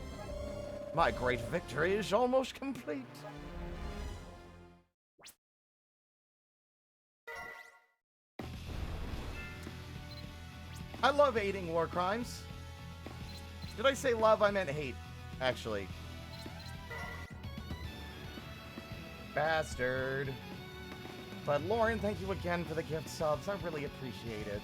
My great victory is almost complete. I love aiding war crimes. Did I say love? I meant hate, actually. Bastard. But Lauren, thank you again for the gift subs. I really appreciate it.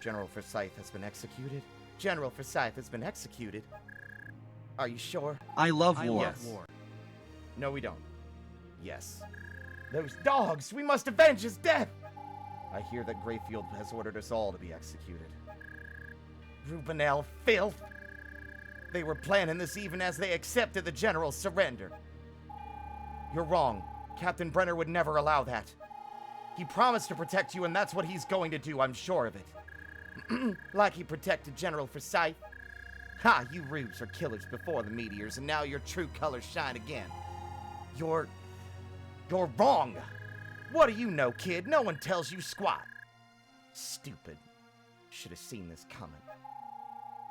General Forsyth has been executed. General Forsyth has been executed. Are you sure? I love war. Yes. No, we don't. Yes. Those dogs! We must avenge his death! I hear that Grayfield has ordered us all to be executed. Rubenel filth! They were planning this even as they accepted the General's surrender. You're wrong. Captain Brenner would never allow that. He promised to protect you, and that's what he's going to do, I'm sure of it. Like he protected General Forsyth. Ha! You rubes are killers before the meteors, and now your true colors shine again. You're wrong! What do you know, kid? No one tells you squat. Stupid. Should have seen this coming.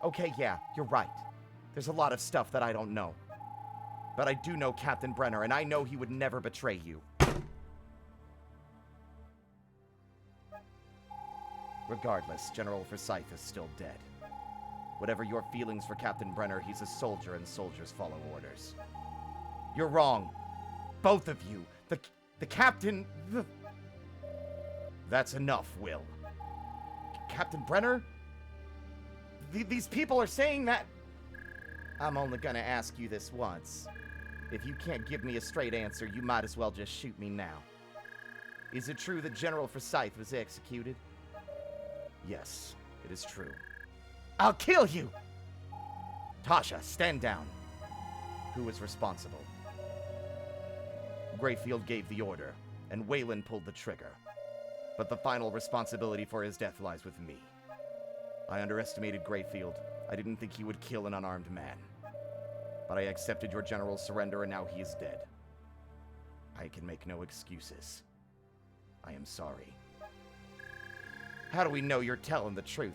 Okay, yeah, you're right. There's a lot of stuff that I don't know. But I do know Captain Brenner, and I know he would never betray you. Regardless, General Forsyth is still dead. Whatever your feelings for Captain Brenner, he's a soldier, and soldiers follow orders. You're wrong. Both of you. The captain... That's enough, Will. Captain Brenner? These people are saying that... I'm only gonna ask you this once. If you can't give me a straight answer, you might as well just shoot me now. Is it true that General Forsyth was executed? Yes, it is true. I'll kill you! Tasha, stand down. Who was responsible? Grayfield gave the order, and Waylon pulled the trigger. But the final responsibility for his death lies with me. I underestimated Grayfield. I didn't think he would kill an unarmed man. But I accepted your general's surrender, and now he is dead. I can make no excuses. I am sorry. How do we know you're telling the truth?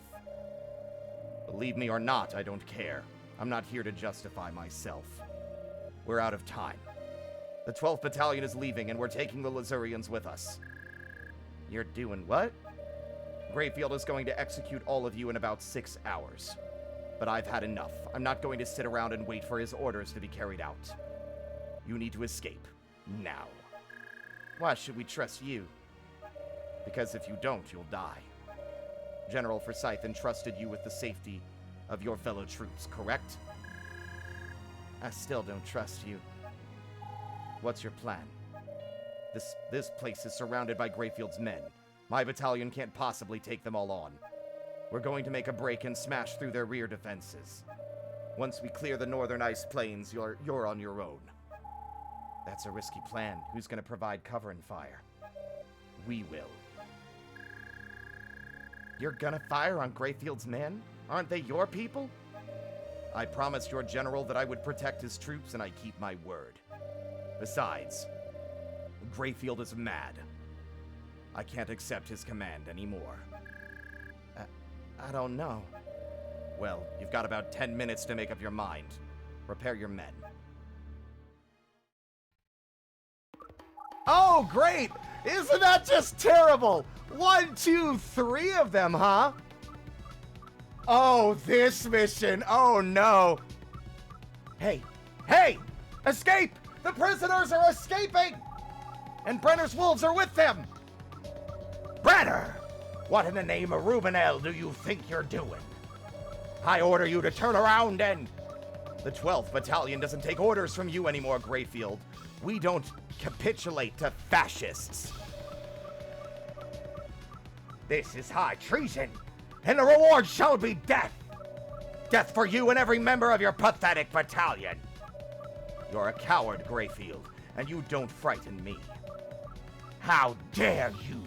Believe me or not, I don't care. I'm not here to justify myself. We're out of time. The 12th Battalion is leaving, and we're taking the Lazurians with us. You're doing what? Grayfield is going to execute all of you in about 6 hours. But I've had enough. I'm not going to sit around and wait for his orders to be carried out. You need to escape. Now. Why should we trust you? Because if you don't, you'll die. General Forsyth entrusted you with the safety of your fellow troops, correct? I still don't trust you. What's your plan? This place is surrounded by Grayfield's men. My battalion can't possibly take them all on. We're going to make a break and smash through their rear defenses. Once we clear the northern ice plains, you're on your own. That's a risky plan. Who's going to provide cover and fire? We will. You're gonna fire on Grayfield's men? Aren't they your people? I promised your general that I would protect his troops, and I keep my word. Besides, Grayfield is mad. I can't accept his command anymore. I don't know. Well, you've got about 10 minutes to make up your mind. Prepare your men. Oh, great! Isn't that just terrible? 1, 2, 3 of them, huh? Oh, this mission. Oh, no. Hey! Escape! The prisoners are escaping! And Brenner's wolves are with them! Brenner! What in the name of Rubenel do you think you're doing? I order you to turn around and... The 12th Battalion doesn't take orders from you anymore, Grayfield. We don't capitulate to fascists. This is high treason, and the reward shall be death. Death for you and every member of your pathetic battalion. You're a coward, Grayfield, and you don't frighten me. How dare you?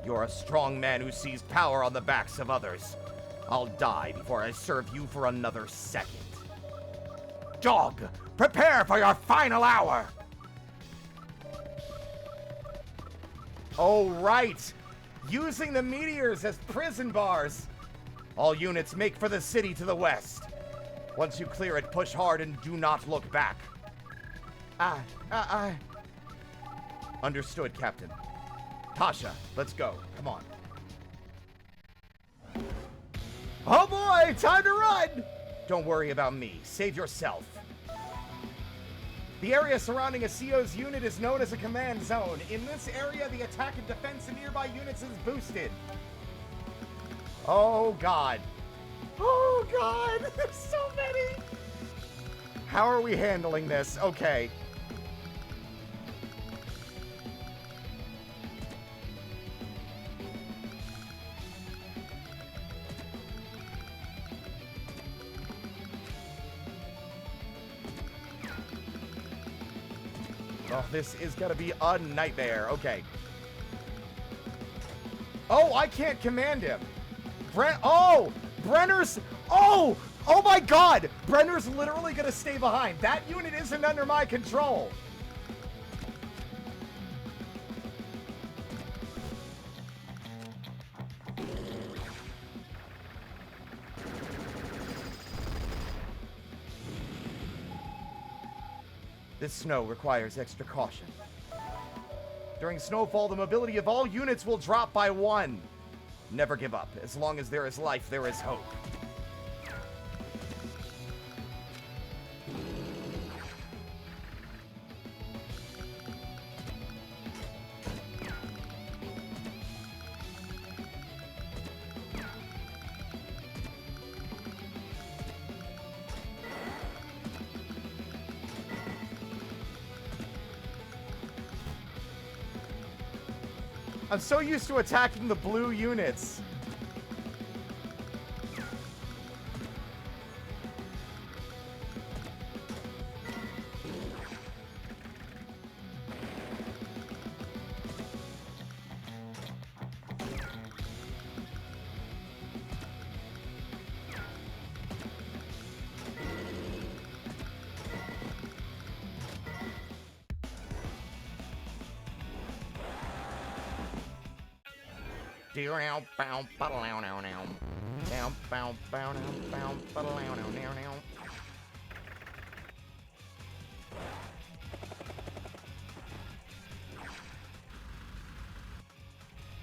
You're a strong man who sees power on the backs of others. I'll die before I serve you for another second. Dog, prepare for your final hour! Oh, right! Using the meteors as prison bars! All units make for the city to the west. Once you clear it, push hard and do not look back. Understood, Captain. Tasha, let's go. Come on. Oh boy, time to run! Don't worry about me. Save yourself. The area surrounding a CO's unit is known as a command zone. In this area, the attack and defense of nearby units is boosted. Oh god. Oh god, there's so many! How are we handling this? Okay. Oh, this is gonna be a nightmare. Okay. Oh, I can't command him. Brenner's... Oh my god! Brenner's literally gonna stay behind. That unit isn't under my control. This snow requires extra caution. During snowfall, the mobility of all units will drop by 1. Never give up. As long as there is life, there is hope. I'm so used to attacking the blue units.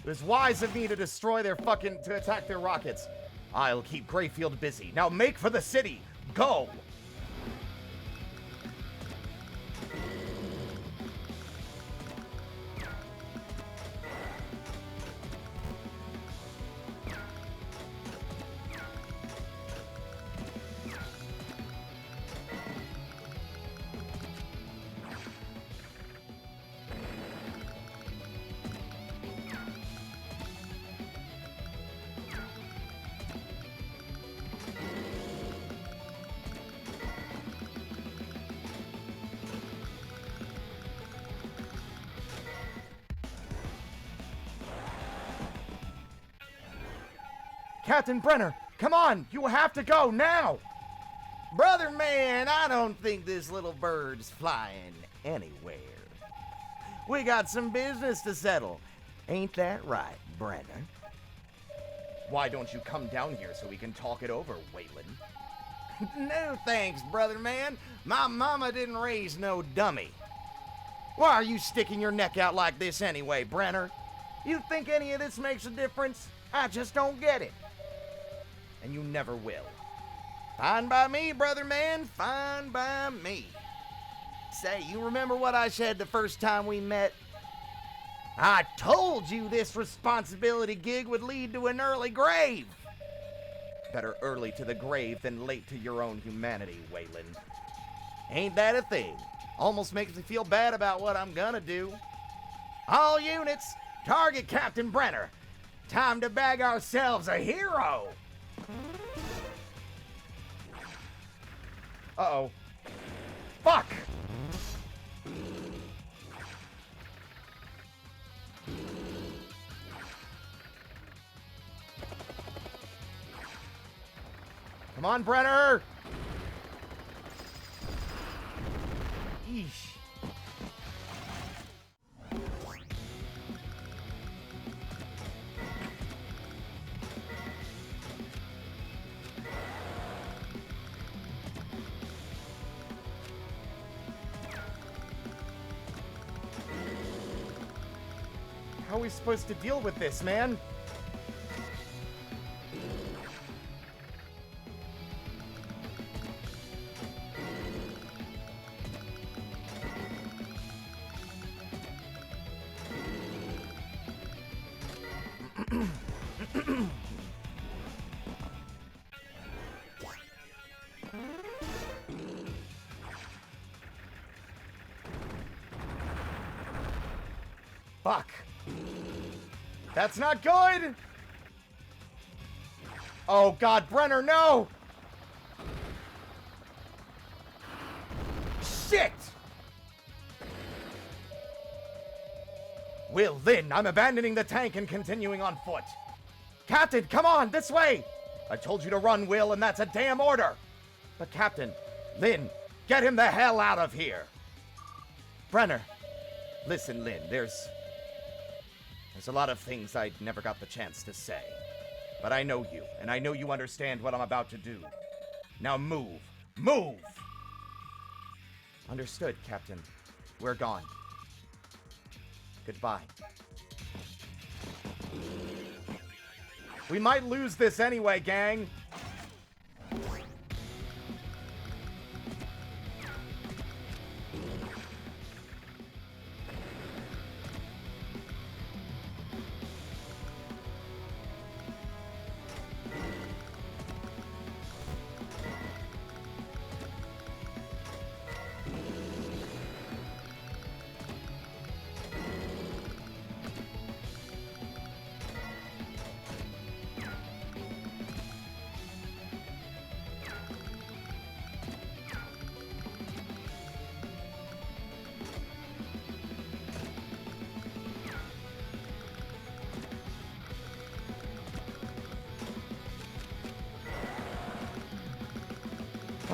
It was wise of me to destroy their to attack their rockets. I'll keep Grayfield busy. Now make for the city. Go! Captain Brenner, come on! You have to go now! Brother man, I don't think this little bird's flying anywhere. We got some business to settle. Ain't that right, Brenner? Why don't you come down here so we can talk it over, Waylon? No thanks, brother man. My mama didn't raise no dummy. Why are you sticking your neck out like this anyway, Brenner? You think any of this makes a difference? I just don't get it. And you never will. Fine by me, brother man, fine by me. Say, you remember what I said the first time we met? I told you this responsibility gig would lead to an early grave. Better early to the grave than late to your own humanity, Waylon. Ain't that a thing? Almost makes me feel bad about what I'm gonna do. All units, target Captain Brenner. Time to bag ourselves a hero. Uh-oh. Fuck! Come on, Brenner! Eesh. How are we supposed to deal with this, man? Fuck. That's not good! Oh god, Brenner, no! Shit! Will, Lynn, I'm abandoning the tank and continuing on foot. Captain, come on, this way! I told you to run, Will, and that's a damn order! But Captain, Lynn, get him the hell out of here! Brenner, listen, Lynn, there's a lot of things I never got the chance to say. But I know you, and I know you understand what I'm about to do. Now move. Move! Understood, Captain. We're gone. Goodbye. We might lose this anyway, gang.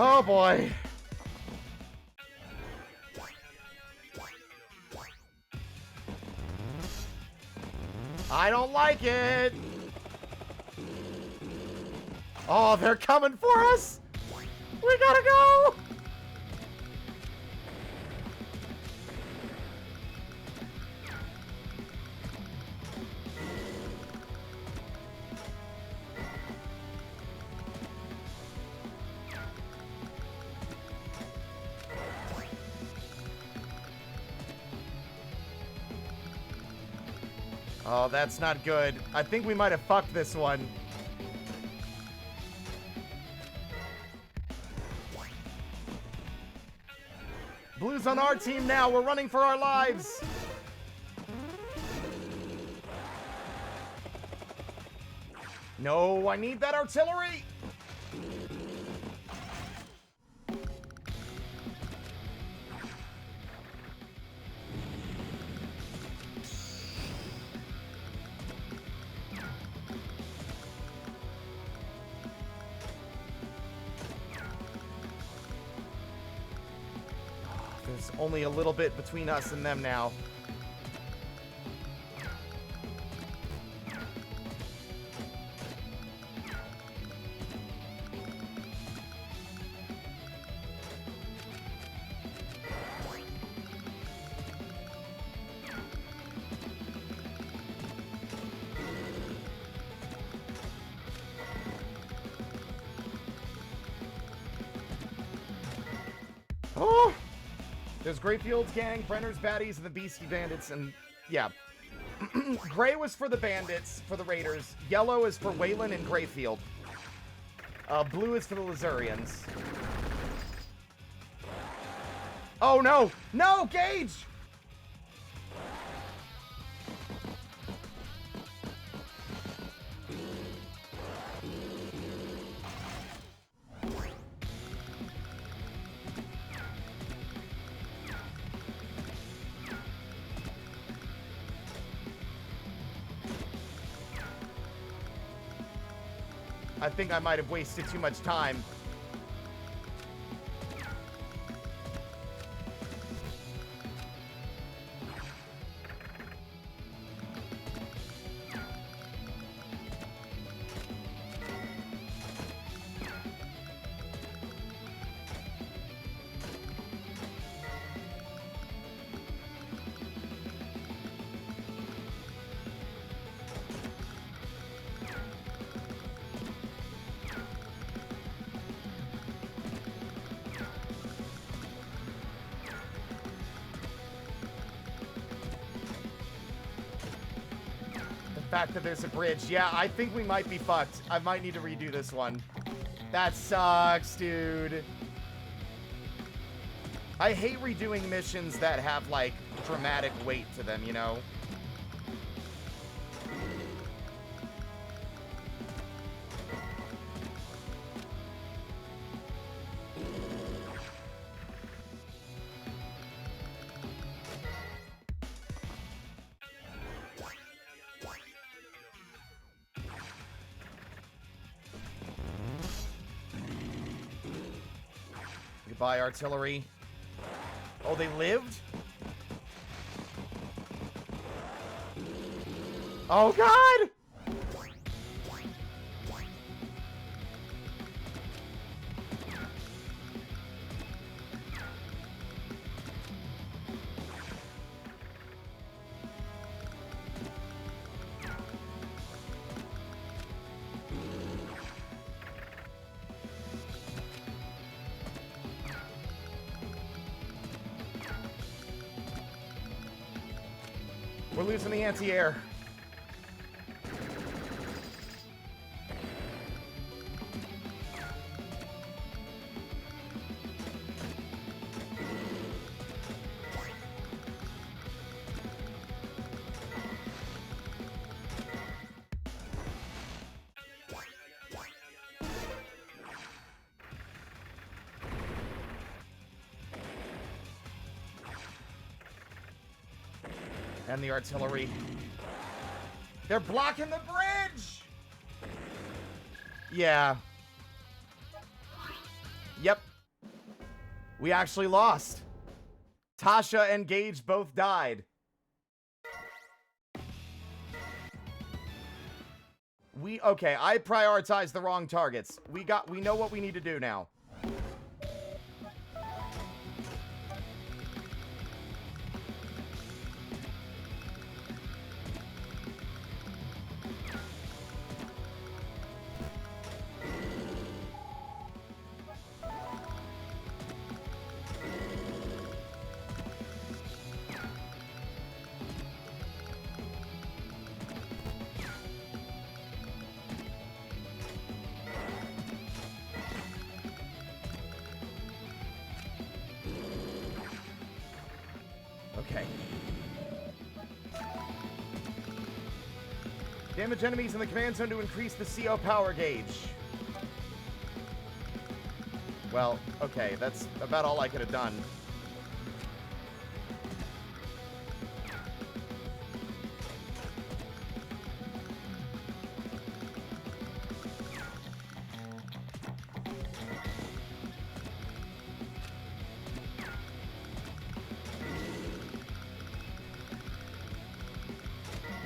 Oh boy. I don't like it. Oh, they're coming for us. We gotta go. Oh, that's not good. I think we might have fucked this one. Blue's on our team now. We're running for our lives. No, I need that artillery. There's only a little bit between us and them now. Oh! There's Grayfield's gang, Brenner's baddies, and the Beastie Bandits, and yeah. Gray was for the Bandits, for the Raiders. Yellow is for Waylon and Grayfield. Blue is for the Lazurians. Oh no! No, Gage! I think I might have wasted too much time. The fact that there's a bridge. Yeah, I think we might be fucked. I might need to redo this one. That sucks, dude. I hate redoing missions that have, like, dramatic weight to them, you know? Goodbye, artillery. Oh, they lived? Oh, God! We're losing the anti-air. And the artillery. They're blocking the bridge! Yeah. Yep. We actually lost. Tasha and Gage both died. Okay, I prioritized the wrong targets. We know what we need to do now. Okay. Damage enemies in the command zone to increase the CO power gauge. Well, okay, that's about all I could have done.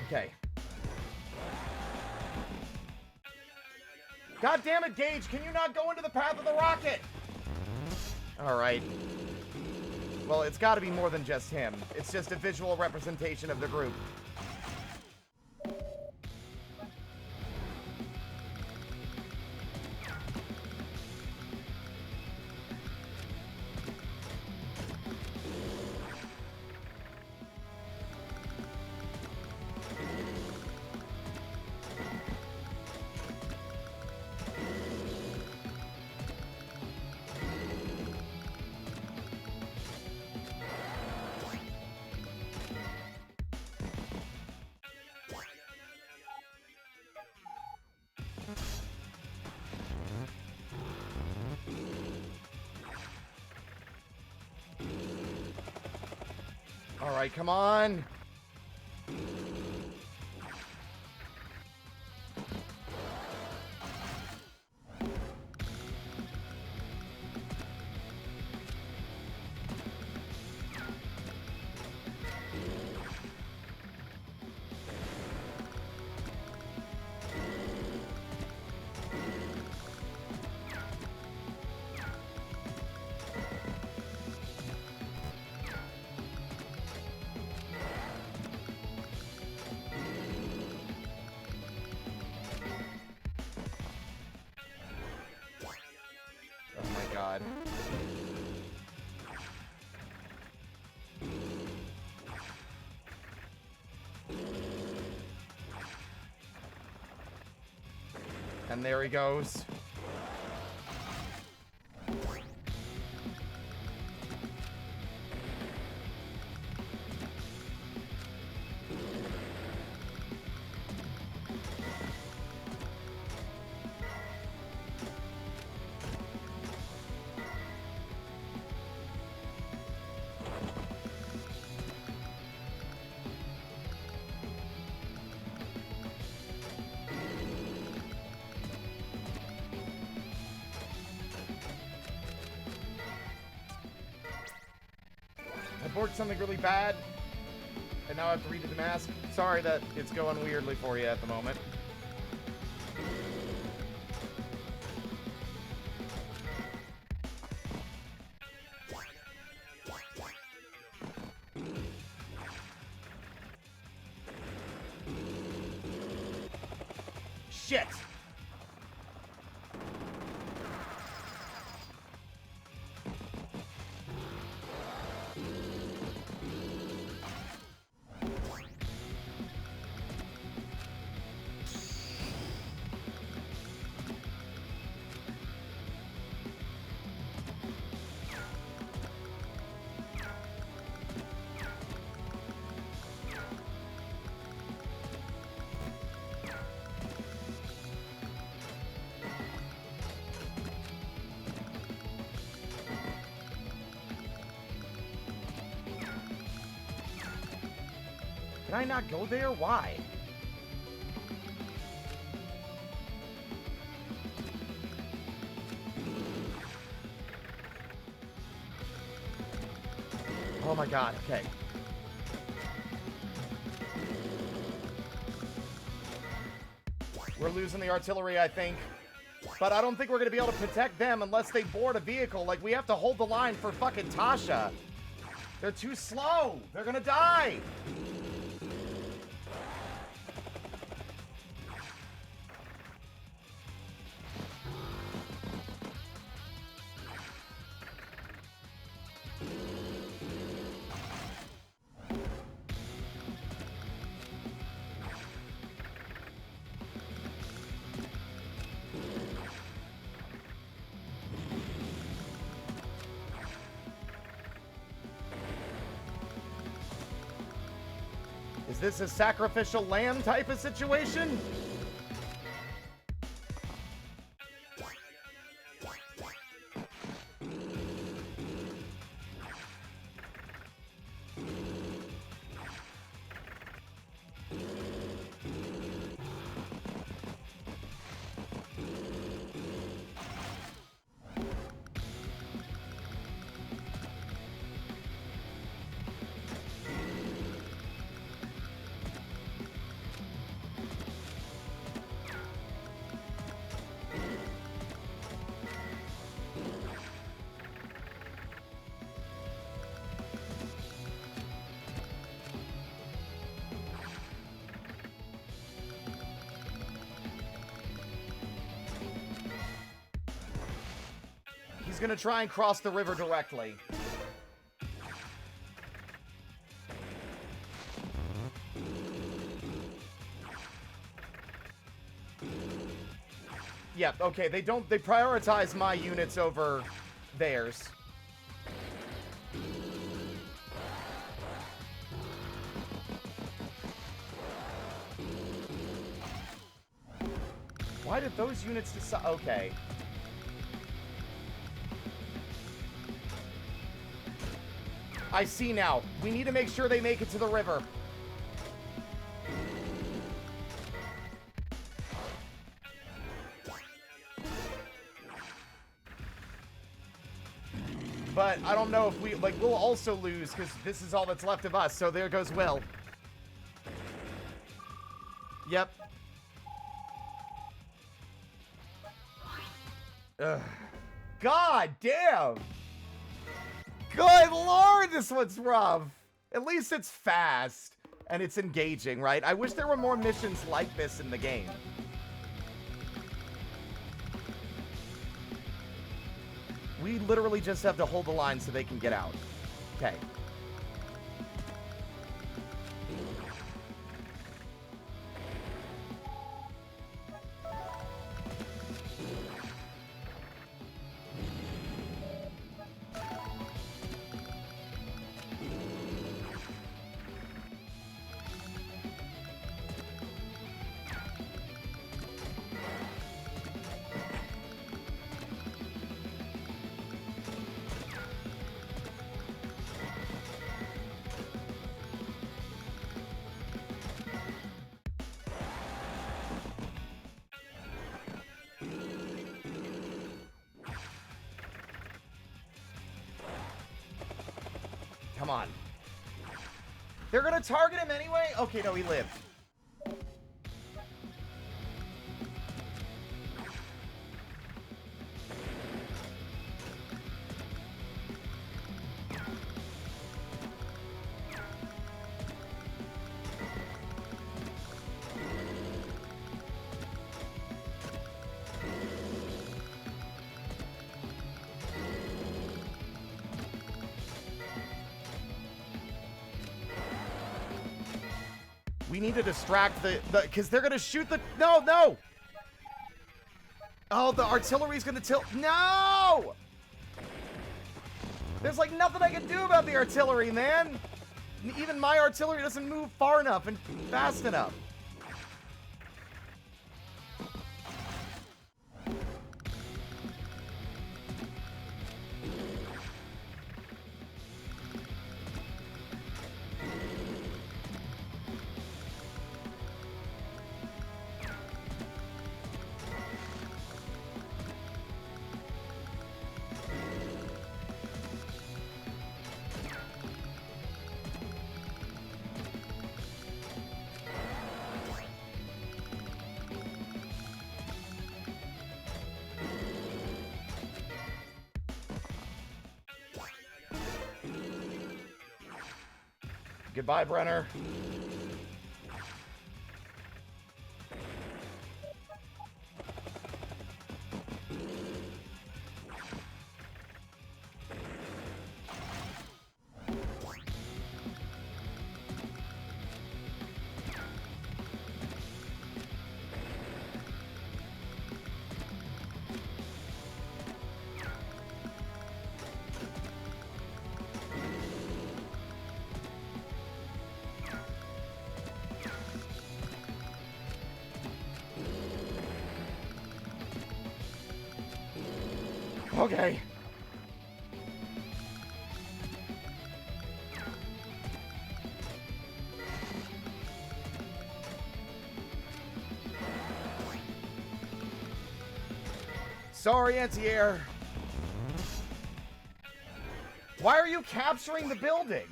Okay. God damn it, Gage, can you not go into the path of the rocket? Alright. Well, it's gotta be more than just him. It's just a visual representation of the group. Alright, come on. And there he goes. I borked something really bad, and now I have to redo the mask. Sorry that it's going weirdly for you at the moment. Shit! Can I not go there? Why? Oh my god, okay. We're losing the artillery, I think. But I don't think we're going to be able to protect them unless they board a vehicle. Like, we have to hold the line for fucking Tasha. They're too slow. They're going to die. Is this a sacrificial lamb type of situation? He's gonna try and cross the river directly. Yeah, okay, they prioritize my units over theirs. Why did those units decide? Okay. I see now. We need to make sure they make it to the river. But I don't know if we, like, we'll also lose because this is all that's left of us. So there goes Will. Yep. Ugh. God damn. Good lord, this one's rough. At least it's fast and it's engaging, right? I wish there were more missions like this in the game. We literally just have to hold the line so they can get out. Okay. come on. They're gonna target him anyway? Okay, no, he lived. We need to distract the because they're gonna shoot the no. Oh, the artillery's gonna tilt. No! There's like nothing I can do about the artillery, man. Even my artillery doesn't move far enough and fast enough. Goodbye, Brenner. Okay. Sorry, anti-air. Why are you capturing the building?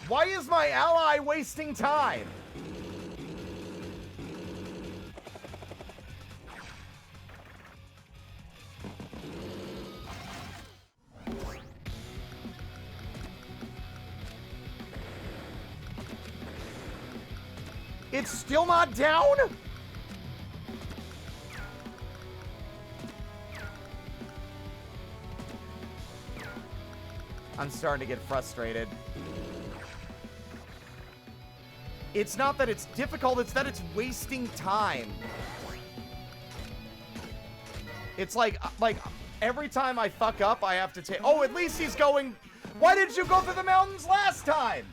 Why is my ally wasting time? It's still not down? I'm starting to get frustrated. It's not that it's difficult, it's that it's wasting time. It's like every time I fuck up, I have to take... Oh, at least he's going... Why didn't you go through the mountains last time?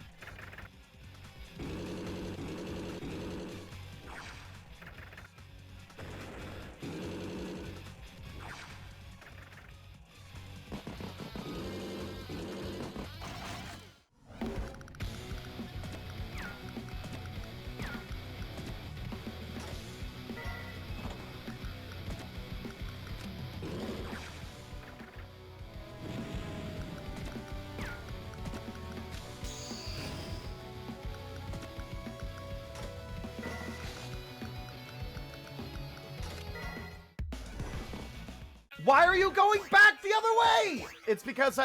Why are you going back the other way? It's because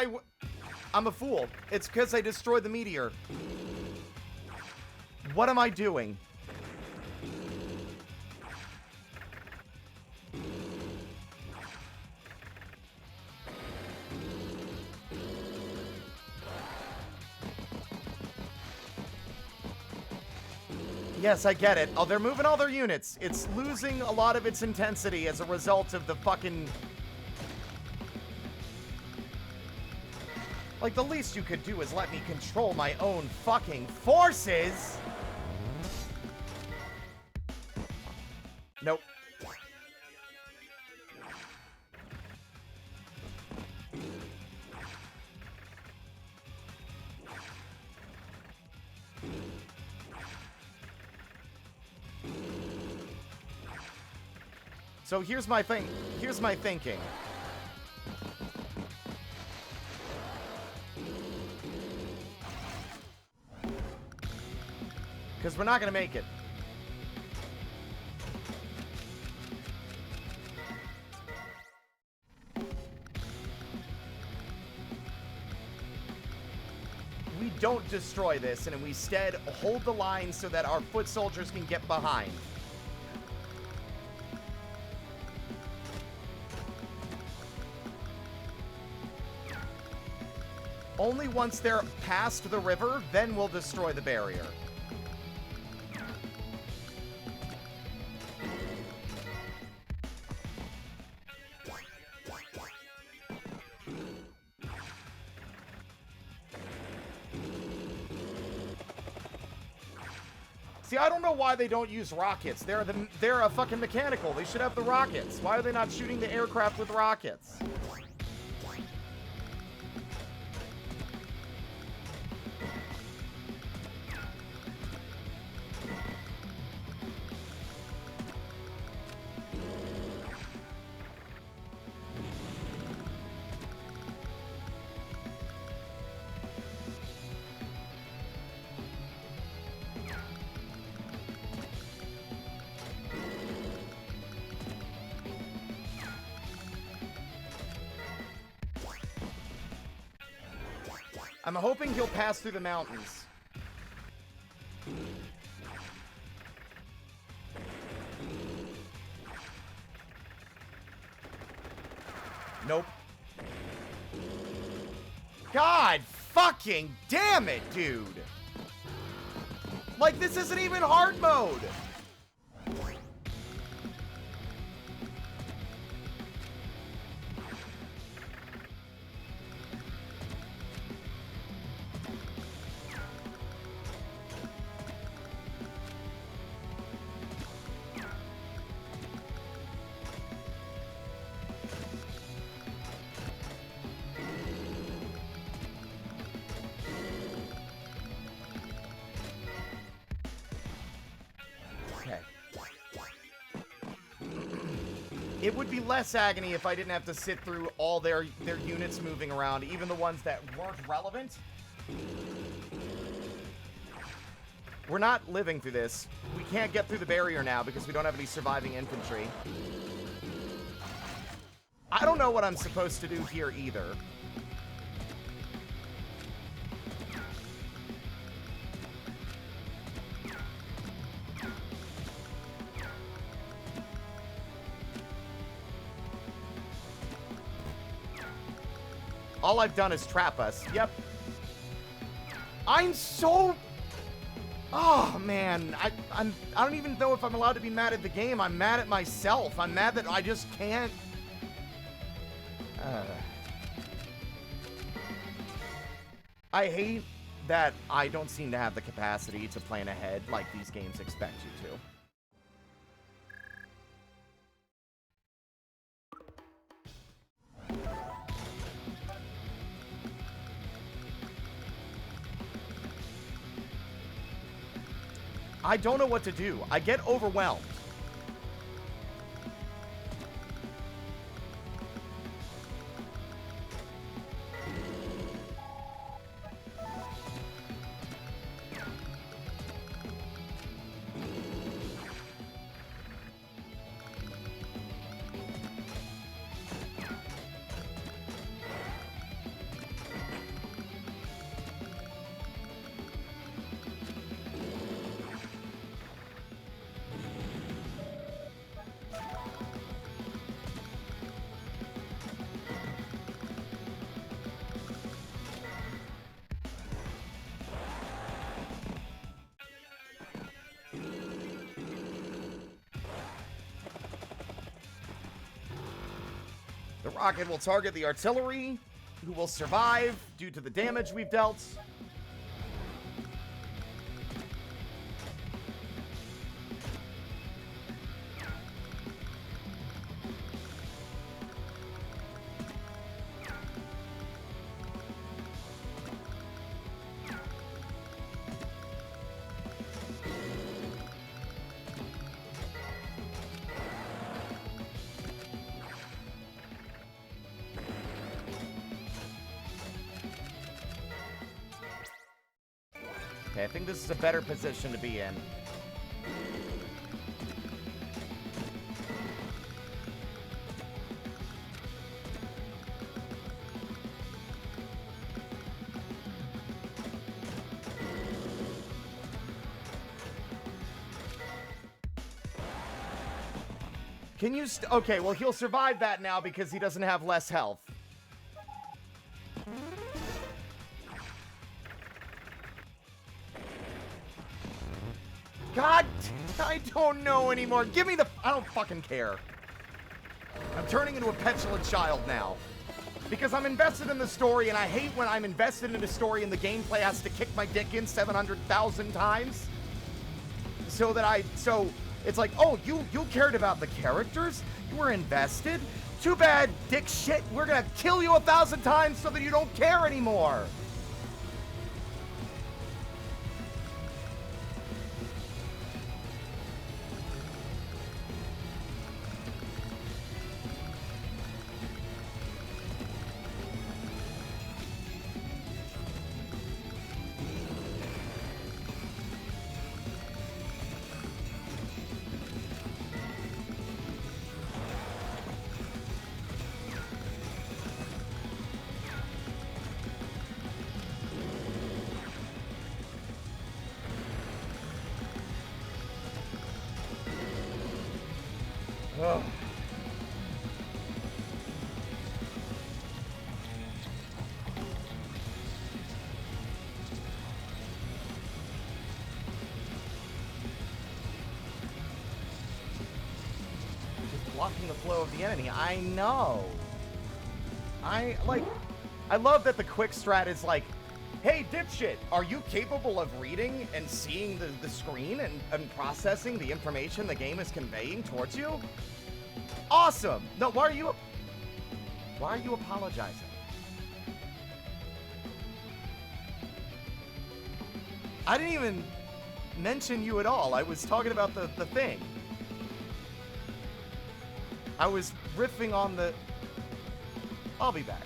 I'm a fool. It's because I destroyed the meteor. What am I doing? Yes, I get it. Oh, they're moving all their units. It's losing a lot of its intensity as a result of the fucking... Like, the least you could do is let me control my own fucking forces! Nope. So here's my thing. Here's my thinking. Because we're not going to make it. We don't destroy this, and we instead hold the line so that our foot soldiers can get behind. Only once they're past the river, then we'll destroy the barrier. See, I don't know why they don't use rockets. They're a fucking mechanical. They should have the rockets. Why are they not shooting the aircraft with rockets? I'm hoping he'll pass through the mountains. Nope. God fucking damn it, dude! Like, this isn't even hard mode! It would be less agony if I didn't have to sit through all their units moving around, even the ones that weren't relevant. We're not living through this. We can't get through the barrier now because we don't have any surviving infantry. I don't know what I'm supposed to do here either. All I've done is trap us. Yep. I'm so... Oh, man. I don't even know if I'm allowed to be mad at the game. I'm mad at myself. I'm mad that I just can't... I hate that I don't seem to have the capacity to plan ahead like these games expect you to. I don't know what to do. I get overwhelmed. The rocket will target the artillery, who will survive due to the damage we've dealt. Okay, I think this is a better position to be in. Can you okay, well, he'll survive that now because he doesn't have less health. God, I don't know anymore. Give me the... I don't fucking care. I'm turning into a petulant child now. Because I'm invested in the story, and I hate when I'm invested in a story and the gameplay has to kick my dick in 700,000 times. So it's like, oh, you cared about the characters? You were invested? Too bad, dick shit. We're gonna kill you 1,000 times so that you don't care anymore. Ugh. Just blocking the flow of the enemy. I know. I love that the quick strat is like, hey, dipshit, are you capable of reading and seeing the screen and processing the information the game is conveying towards you? Awesome! No, why are you apologizing? I didn't even mention you at all. I was talking about the thing. I was riffing on the... I'll be back.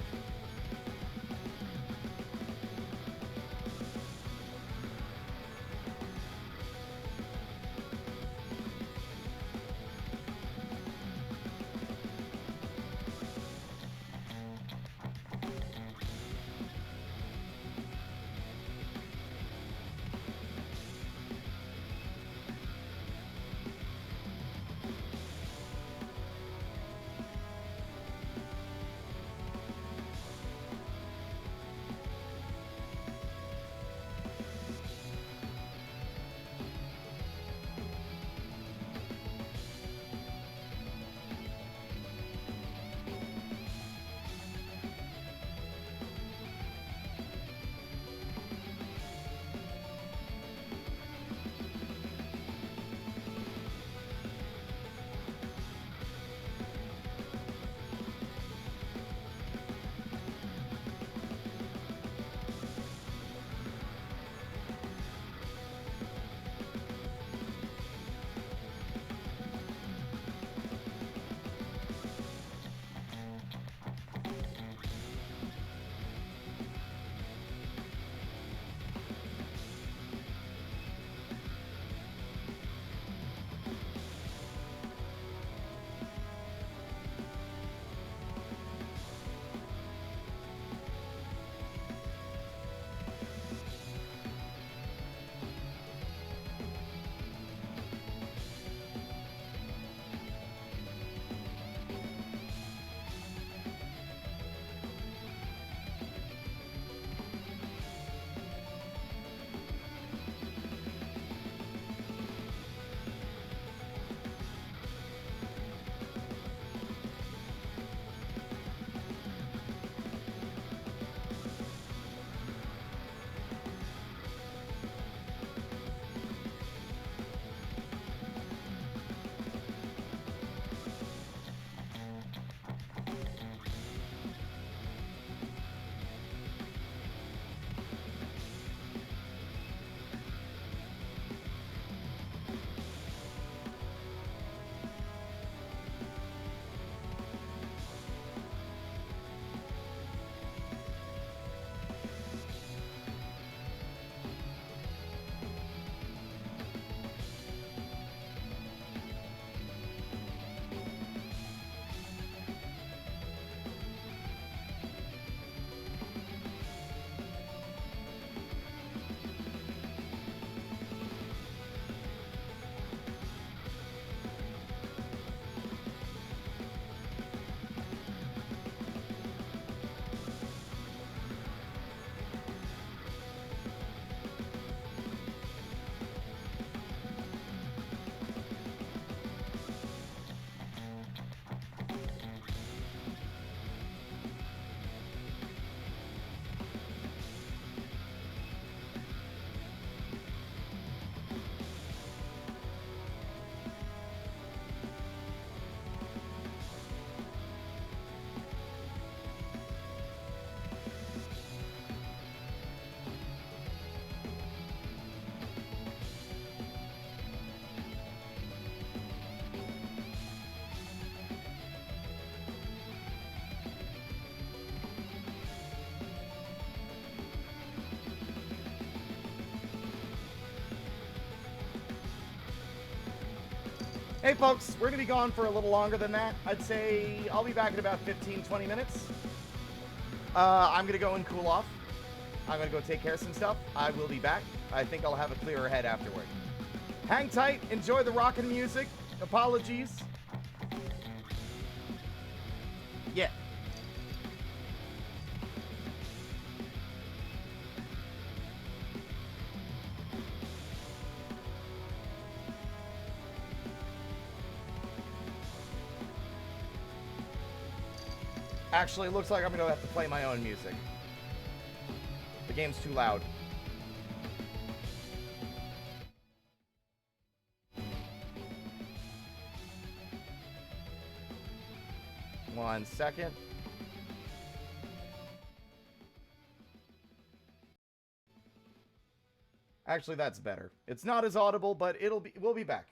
Hey folks, we're gonna be gone for a little longer than that. I'd say I'll be back in about 15-20 minutes. I'm gonna go and cool off. I'm gonna go take care of some stuff. I will be back. I think I'll have a clearer head afterward. Hang tight, enjoy the rockin' music. Apologies. Yeah. Actually, it looks like I'm gonna have to play my own music. The game's too loud. One second. Actually, that's better. It's not as audible, but we'll be back.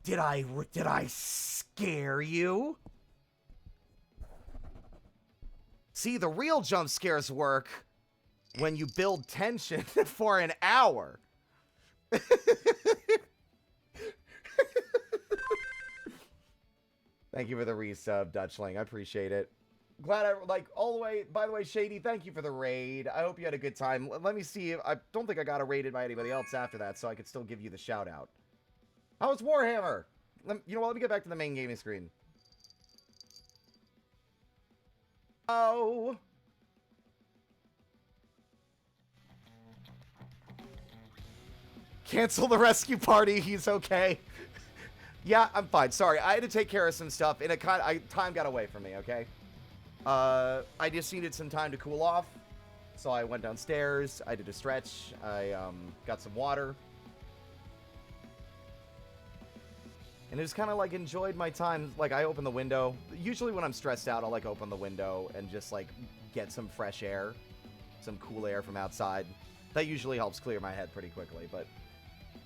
Did I scare you? See, the real jump scares work when you build tension for an hour. Thank you for the resub, Dutchling. I appreciate it. Glad I, like, all the way. By the way, Shady, thank you for the raid. I hope you had a good time. Let me see. I don't think I got raided by anybody else after that, so I could still give you the shout out. How was Warhammer? You know what? Let me get back to the main gaming screen. Oh. Cancel the rescue party. He's okay. Yeah, I'm fine. Sorry, I had to take care of some stuff, and time got away from me, okay? I just needed some time to cool off, so I went downstairs, I did a stretch, I, got some water. And it just kind of, like, enjoyed my time. Like, I opened the window. Usually when I'm stressed out, I'll, like, open the window and just, like, get some fresh air, some cool air from outside. That usually helps clear my head pretty quickly, but I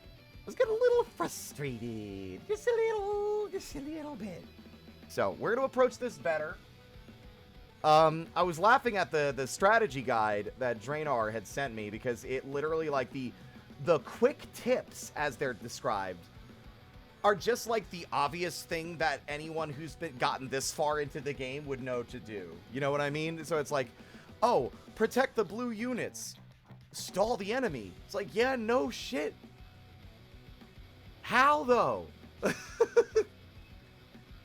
was getting a little frustrated. Just a little bit. So, we're going to approach this better. I was laughing at the strategy guide that Draenor had sent me because it literally, like, the quick tips, as they're described, are just, like, the obvious thing that anyone who's gotten this far into the game would know to do. You know what I mean? So it's like, oh, protect the blue units. Stall the enemy. It's like, yeah, no shit. How, though?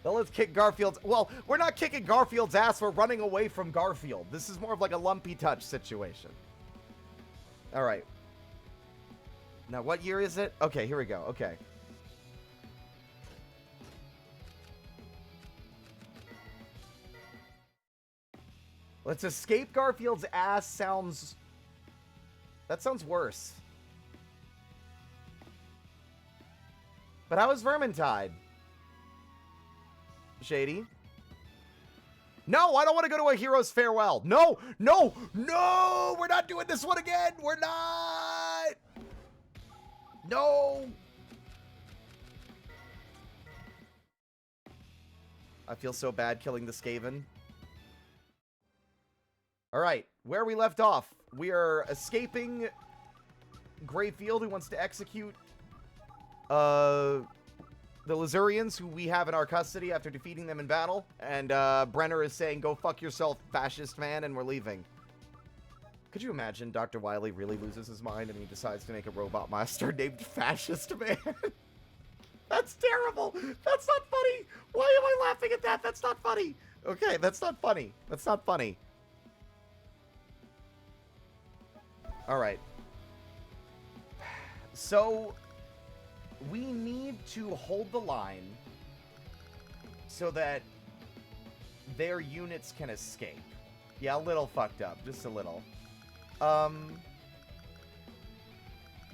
Well, let's kick Garfield's... Well, we're not kicking Garfield's ass. We're running away from Garfield. This is more of like a lumpy touch situation. All right. Now, what year is it? Okay, here we go. Okay. Let's escape Garfield's ass sounds... That sounds worse. But how is Vermintide? Shady? No, I don't want to go to a hero's farewell. No, no, no! We're not doing this one again! We're not! No! I feel so bad killing the Skaven. Alright, where we left off. We are escaping Greyfield, who wants to execute the Lazurians, who we have in our custody after defeating them in battle. And Brenner is saying, go fuck yourself, fascist man, and we're leaving. Could you imagine Dr. Wily really loses his mind and he decides to make a robot master named Fascist Man? That's terrible. That's not funny. Why am I laughing at that? That's not funny. Okay, that's not funny. That's not funny. All right. So we need to hold the line so that their units can escape. Yeah, a little fucked up. Just a little.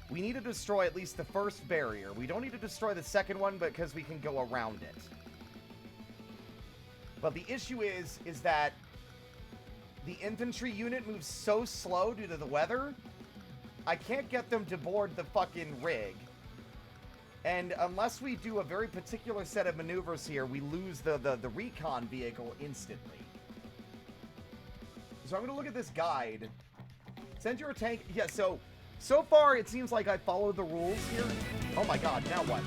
We need to destroy at least the first barrier. We don't need to destroy the second one because we can go around it. But the issue is that the infantry unit moves so slow due to the weather, I can't get them to board the fucking rig. And unless we do a very particular set of maneuvers here, we lose the recon vehicle instantly. So I'm going to look at this guide. Send your tank... Yeah, so far it seems like I followed the rules here. Oh my god, now what?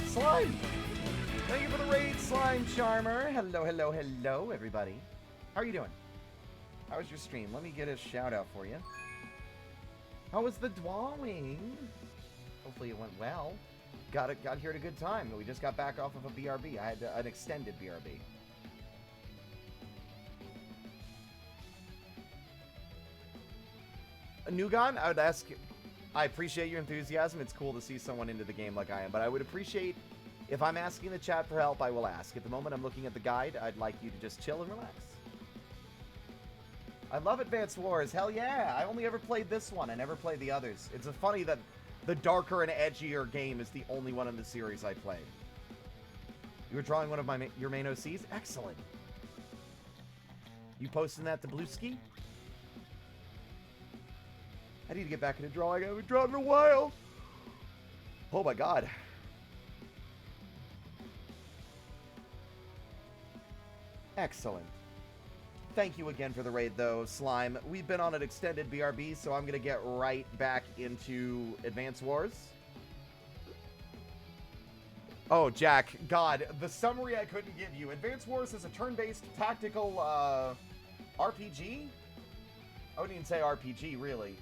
Slime! Thank you for the raid, Slime Charmer. Hello, hello, hello, everybody. How are you doing? How was your stream? Let me get a shout out for you. How was the dwelling? Hopefully it went well. Got here at a good time. We just got back off of a BRB. I had an extended BRB. Nugon, I would ask... I appreciate your enthusiasm. It's cool to see someone into the game like I am, but I would appreciate... If I'm asking the chat for help, I will ask. At the moment, I'm looking at the guide. I'd like you to just chill and relax. I love Advanced Wars. Hell yeah. I only ever played this one. I never played the others. It's funny that the darker and edgier game is the only one in the series I played. You were drawing one of your main OCs? Excellent. You posting that to Blueski? I need to get back into drawing. I haven't drawn in a while. Oh my god. Excellent. Thank you again for the raid, though, Slime. We've been on an extended BRB, so I'm going to get right back into Advance Wars. Oh, Jack, God, the summary I couldn't give you. Advance Wars is a turn-based tactical RPG? I wouldn't even say RPG, really.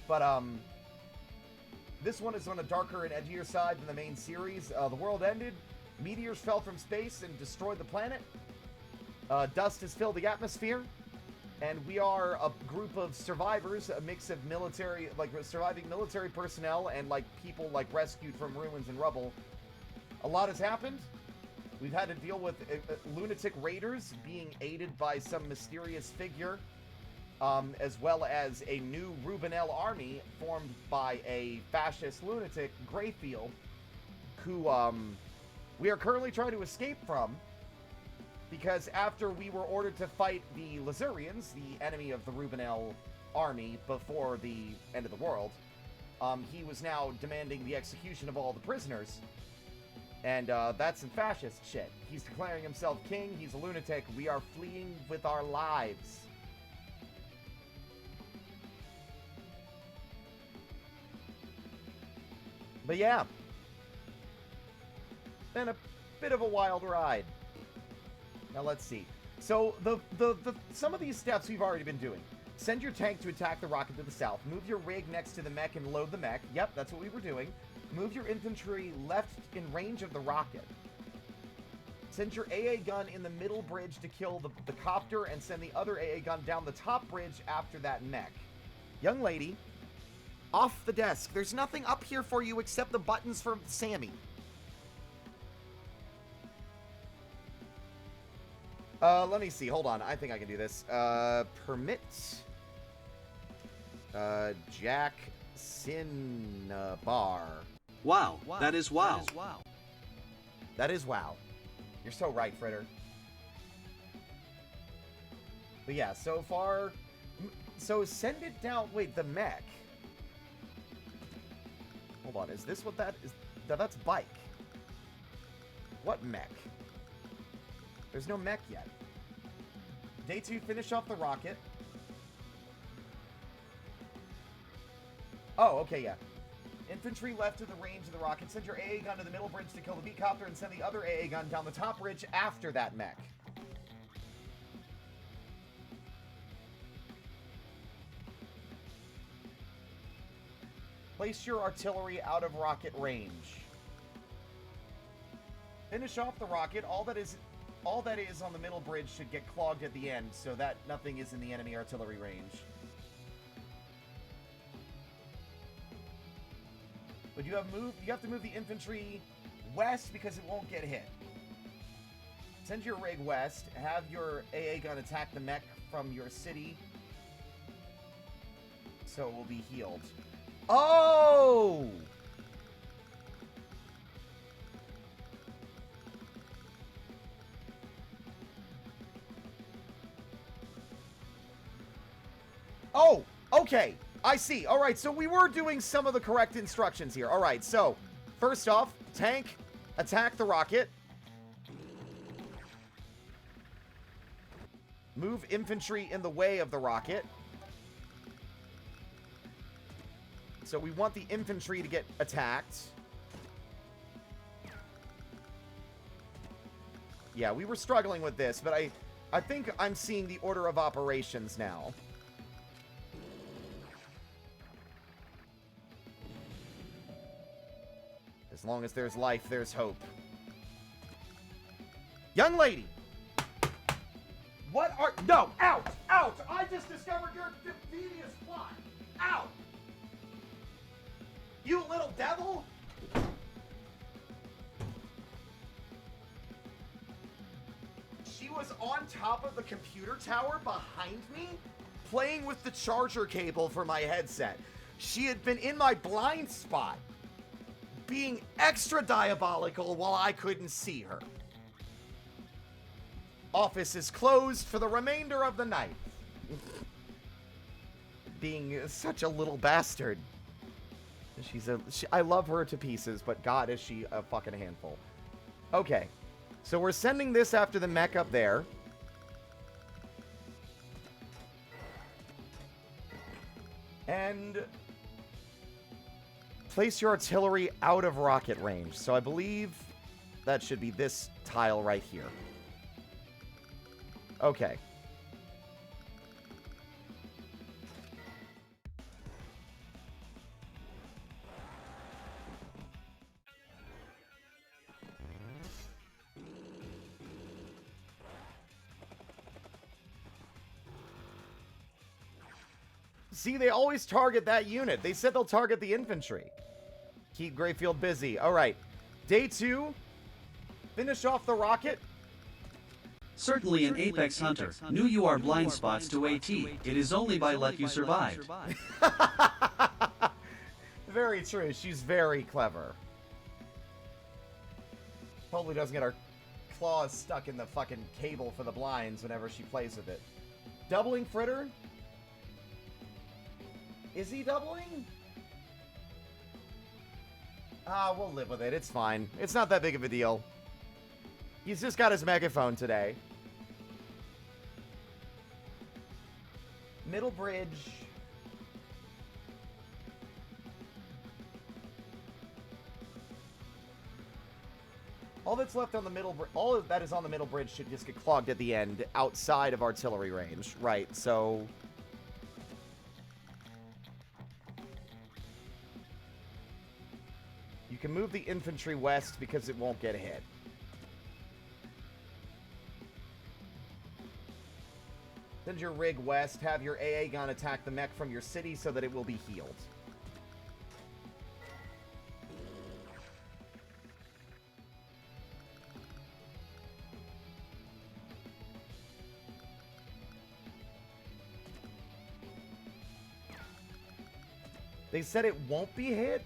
But, this one is on a darker and edgier side than the main series. The world ended, meteors fell from space and destroyed the planet. Dust has filled the atmosphere, and we are a group of survivors, a mix of military, like, surviving military personnel and, like, people, like, rescued from ruins and rubble. A lot has happened. We've had to deal with lunatic raiders being aided by some mysterious figure, as well as a new Rubenel army formed by a fascist lunatic, Greyfield, who we are currently trying to escape from, because after we were ordered to fight the Lazurians, the enemy of the Rubenel army before the end of the world, he was now demanding the execution of all the prisoners. And that's some fascist shit. He's declaring himself king. He's a lunatic. We are fleeing with our lives. But yeah. Been a bit of a wild ride. Now let's see. So some of these steps we've already been doing. Send your tank to attack the rocket to the south. Move your rig next to the mech and load the mech. Yep, that's what we were doing. Move your infantry left in range of the rocket. Send your AA gun in the middle bridge to kill the copter, and send the other AA gun down the top bridge after that mech. Young lady, off the desk. There's nothing up here for you except the buttons for Sammy. Let me see. Hold on. I think I can do this. Permit. Jack Cinnabar. Wow, that is wow. That is wow. You're so right, Fritter. But yeah, so far... So send it down... Wait, the mech. Hold on, is this what that is? That's bike. What mech? There's no mech yet. Day 2, finish off the rocket. Oh, okay, yeah. Infantry left to the range of the rocket. Send your AA gun to the middle bridge to kill the B-copter, and send the other AA gun down the top bridge after that mech. Place your artillery out of rocket range. Finish off the rocket. All that is on the middle bridge should get clogged at the end, so that nothing is in the enemy artillery range. But you have to move the infantry west because it won't get hit. Send your rig west. Have your AA gun attack the mech from your city, so it will be healed. Oh! Oh, okay. I see. All right, so we were doing some of the correct instructions here. All right, so first off, tank, attack the rocket. Move infantry in the way of the rocket. So we want the infantry to get attacked. Yeah, we were struggling with this, but I think I'm seeing the order of operations now. As long as there's life, there's hope. Young lady! What are... No! Out! Out! I just discovered your devious plot! Out! You little devil! She was on top of the computer tower behind me, playing with the charger cable for my headset. She had been in my blind spot, being extra diabolical while I couldn't see her. Office is closed for the remainder of the night. Being such a little bastard. I love her to pieces, but God, is she a fucking handful. Okay, so we're sending this after the mech up there. And place your artillery out of rocket range. So I believe that should be this tile right here. Okay. See, they always target that unit. They said they'll target the infantry. Keep Grayfield busy. All right. Day 2. Finish off the rocket. Certainly an apex hunter. Knew you are blind spots to AT. It is only by luck you survived. Very true. She's very clever. Probably doesn't get her claws stuck in the fucking cable for the blinds whenever she plays with it. Doubling Fritter? Is he doubling? Ah, we'll live with it. It's fine. It's not that big of a deal. He's just got his megaphone today. Middle bridge. All that's left on the middle bridge, all that is on the middle bridge should just get clogged at the end outside of artillery range. Right, so... you can move the infantry west because it won't get hit. Send your rig west. Have your AA gun attack the mech from your city so that it will be healed. They said it won't be hit?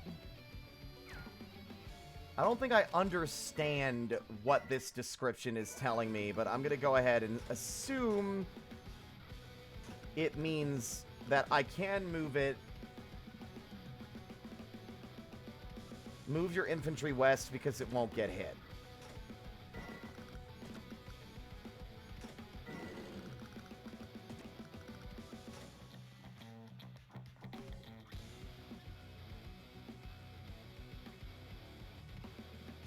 I don't think I understand what this description is telling me, but I'm going to go ahead and assume it means that I can move it. Move your infantry west because it won't get hit.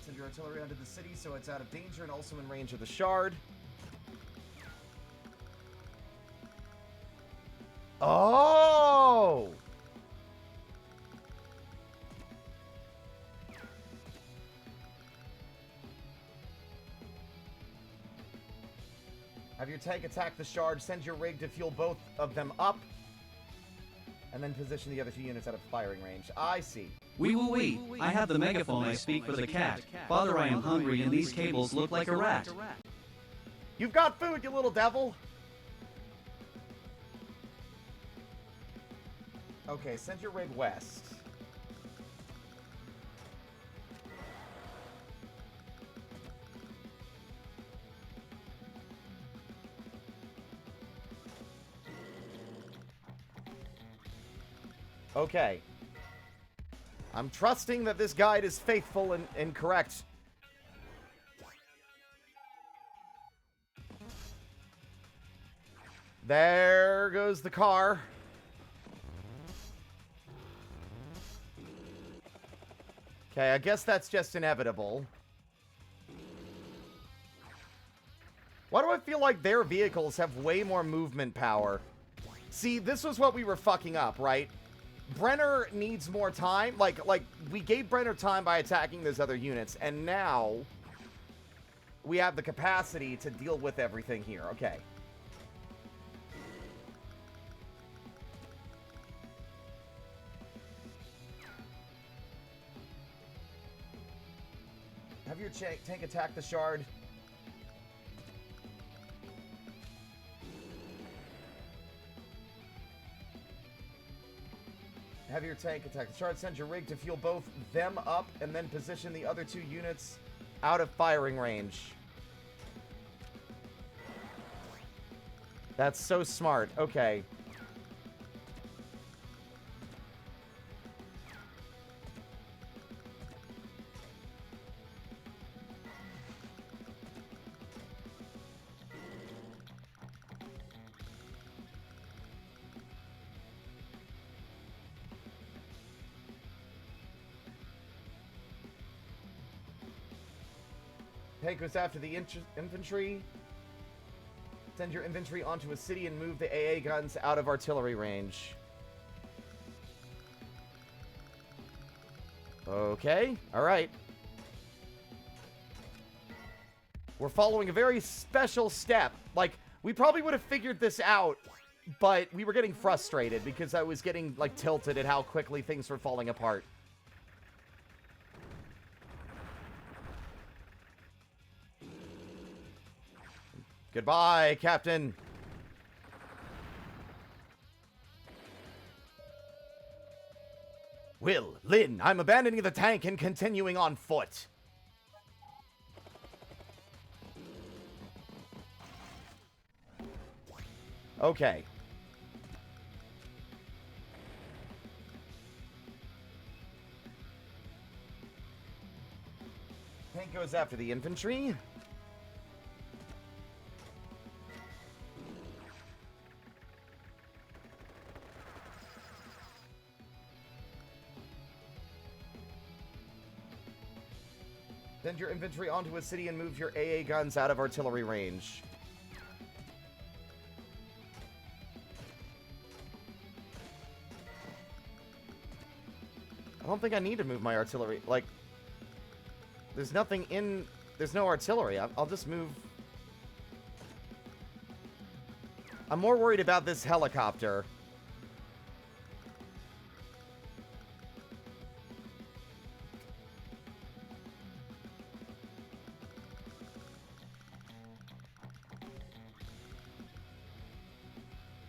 Send your artillery onto the city so it's out of danger and also in range of the shard. Oh! Have your tank attack the shard, send your rig to fuel both of them up, and then position the other two units out of firing range. I see. Wee woo wee. I have the megaphone, I speak for the cat. Father, I am hungry and these cables look like a rat. You've got food, you little devil! Okay, send your rig west. Okay. I'm trusting that this guide is faithful and correct. There goes the car. Okay, I guess that's just inevitable. Why do I feel like their vehicles have way more movement power? See, this was what we were fucking up, right? Brenner needs more time. Like we gave Brenner time by attacking those other units, and now we have the capacity to deal with everything here. Okay. Have your tank attack the shard. Have your tank attack the shard. Send your rig to fuel both them up and then position the other two units out of firing range. That's so smart. Okay. Tank goes after the infantry. Send your infantry onto a city and move the AA guns out of artillery range. Okay, alright. We're following a very special step. Like, we probably would have figured this out, but we were getting frustrated because I was getting, like, tilted at how quickly things were falling apart. Goodbye, Captain. Will, Lynn, I'm abandoning the tank and continuing on foot. Okay. Tank goes after the infantry. Send your infantry onto a city and move your AA guns out of artillery range. I don't think I need to move my artillery. Like, there's nothing in... There's no artillery. I'll just move... I'm more worried about this helicopter.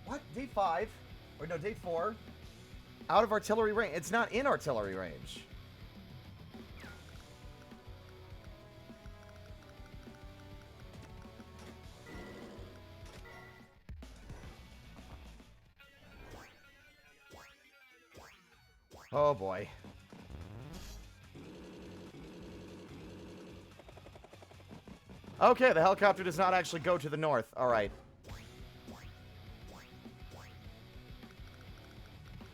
What? Day 5? Or no, day 4. Out of artillery range. It's not in artillery range. Oh boy. Okay, the helicopter does not actually go to the north. Alright.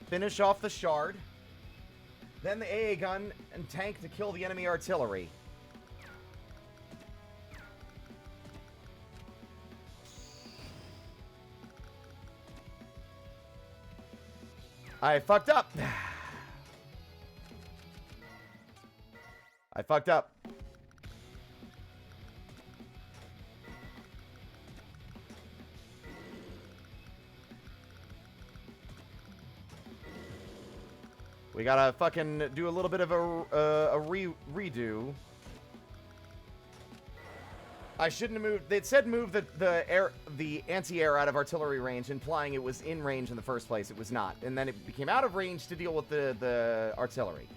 Finish off the shard. Then the AA gun and tank to kill the enemy artillery. I fucked up. I fucked up. We gotta fucking do a little bit of a redo. I shouldn't have moved. They'd said move the anti-air out of artillery range, implying it was in range in the first place. It was not, and then it became out of range to deal with the artillery.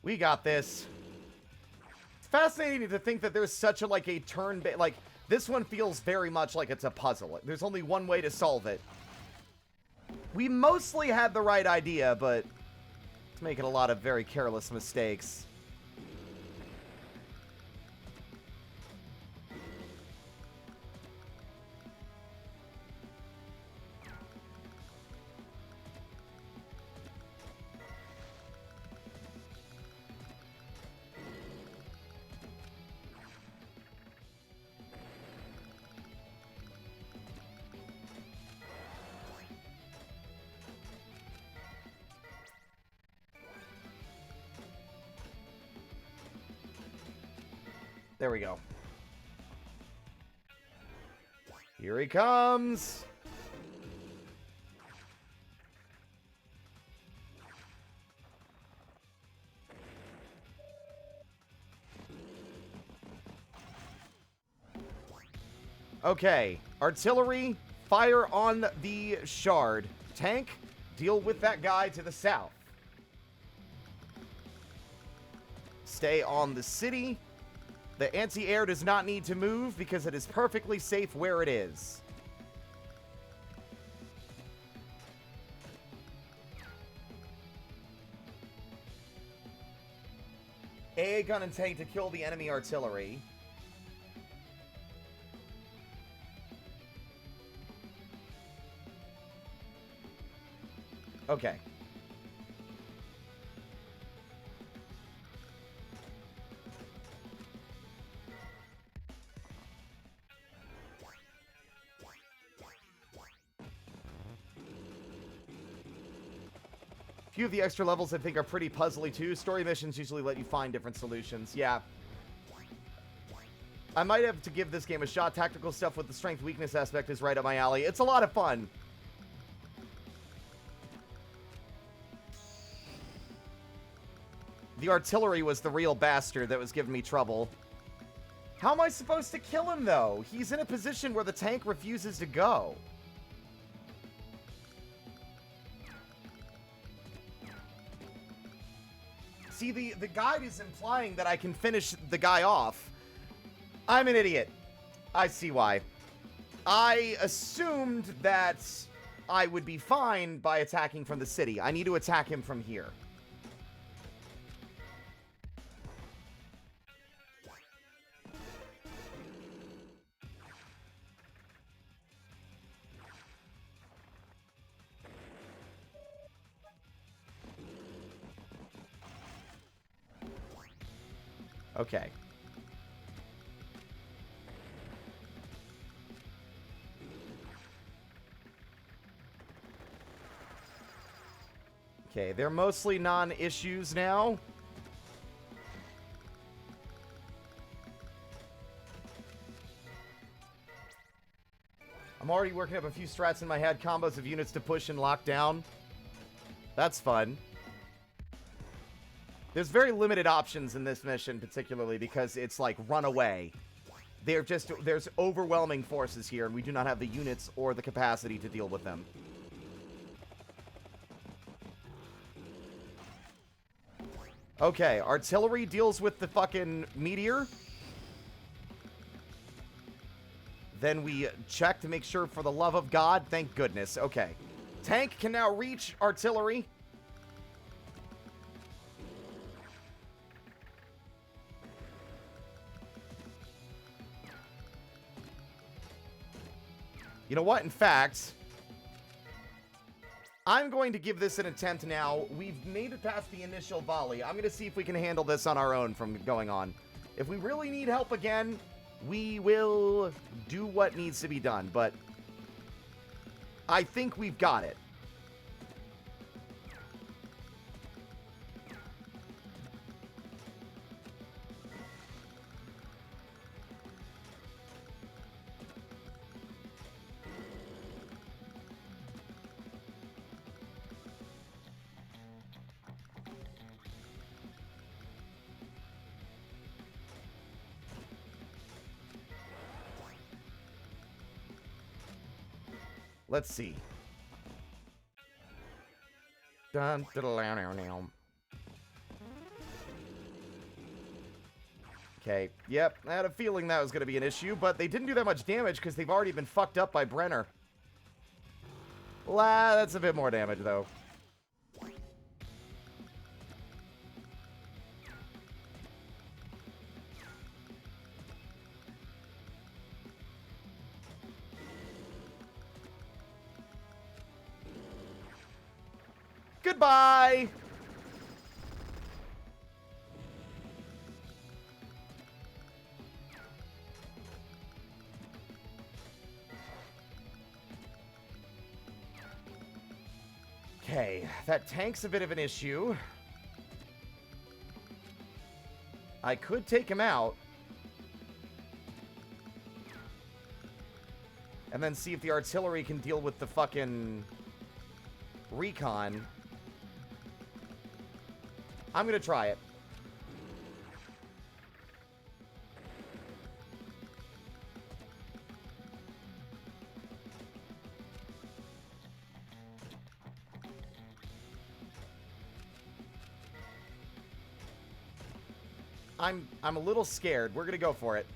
We got this. It's fascinating to think that there's such a, like, a turn-based... Like, this one feels very much like it's a puzzle. There's only one way to solve it. We mostly had the right idea, but it's making a lot of very careless mistakes. There we go. Here he comes. Okay, artillery, fire on the shard. Tank, deal with that guy to the south. Stay on the city. The anti-air does not need to move because it is perfectly safe where it is. AA gun and tank to kill the enemy artillery. Okay. Few of the extra levels I think are pretty puzzly too. Story missions usually let you find different solutions. Yeah. I might have to give this game a shot. Tactical stuff with the strength weakness aspect is right up my alley. It's a lot of fun. The artillery was the real bastard that was giving me trouble. How am I supposed to kill him, though? He's in a position where the tank refuses to go. See, the guide is implying that I can finish the guy off. I'm an idiot. I see why. I assumed that I would be fine by attacking from the city. I need to attack him from here. Okay. Okay, they're mostly non-issues now. I'm already working up a few strats in my head, combos of units to push and lock down. That's fun. There's very limited options in this mission, particularly because it's like run away. There's overwhelming forces here, and we do not have the units or the capacity to deal with them. Okay, artillery deals with the fucking meteor. Then we check to make sure, for the love of God. Thank goodness. Okay. Tank can now reach artillery. You know what? In fact, I'm going to give this an attempt now. We've made it past the initial volley. I'm going to see if we can handle this on our own from going on. If we really need help again, we will do what needs to be done. But I think we've got it. Let's see. Dun, okay, yep, I had a feeling that was going to be an issue, but they didn't do that much damage because they've already been fucked up by Brenner. That's a bit more damage, though. Goodbye! Okay, that tank's a bit of an issue. I could take him out. And then see if the artillery can deal with the fucking recon. I'm gonna try it. I'm a little scared. We're gonna go for it.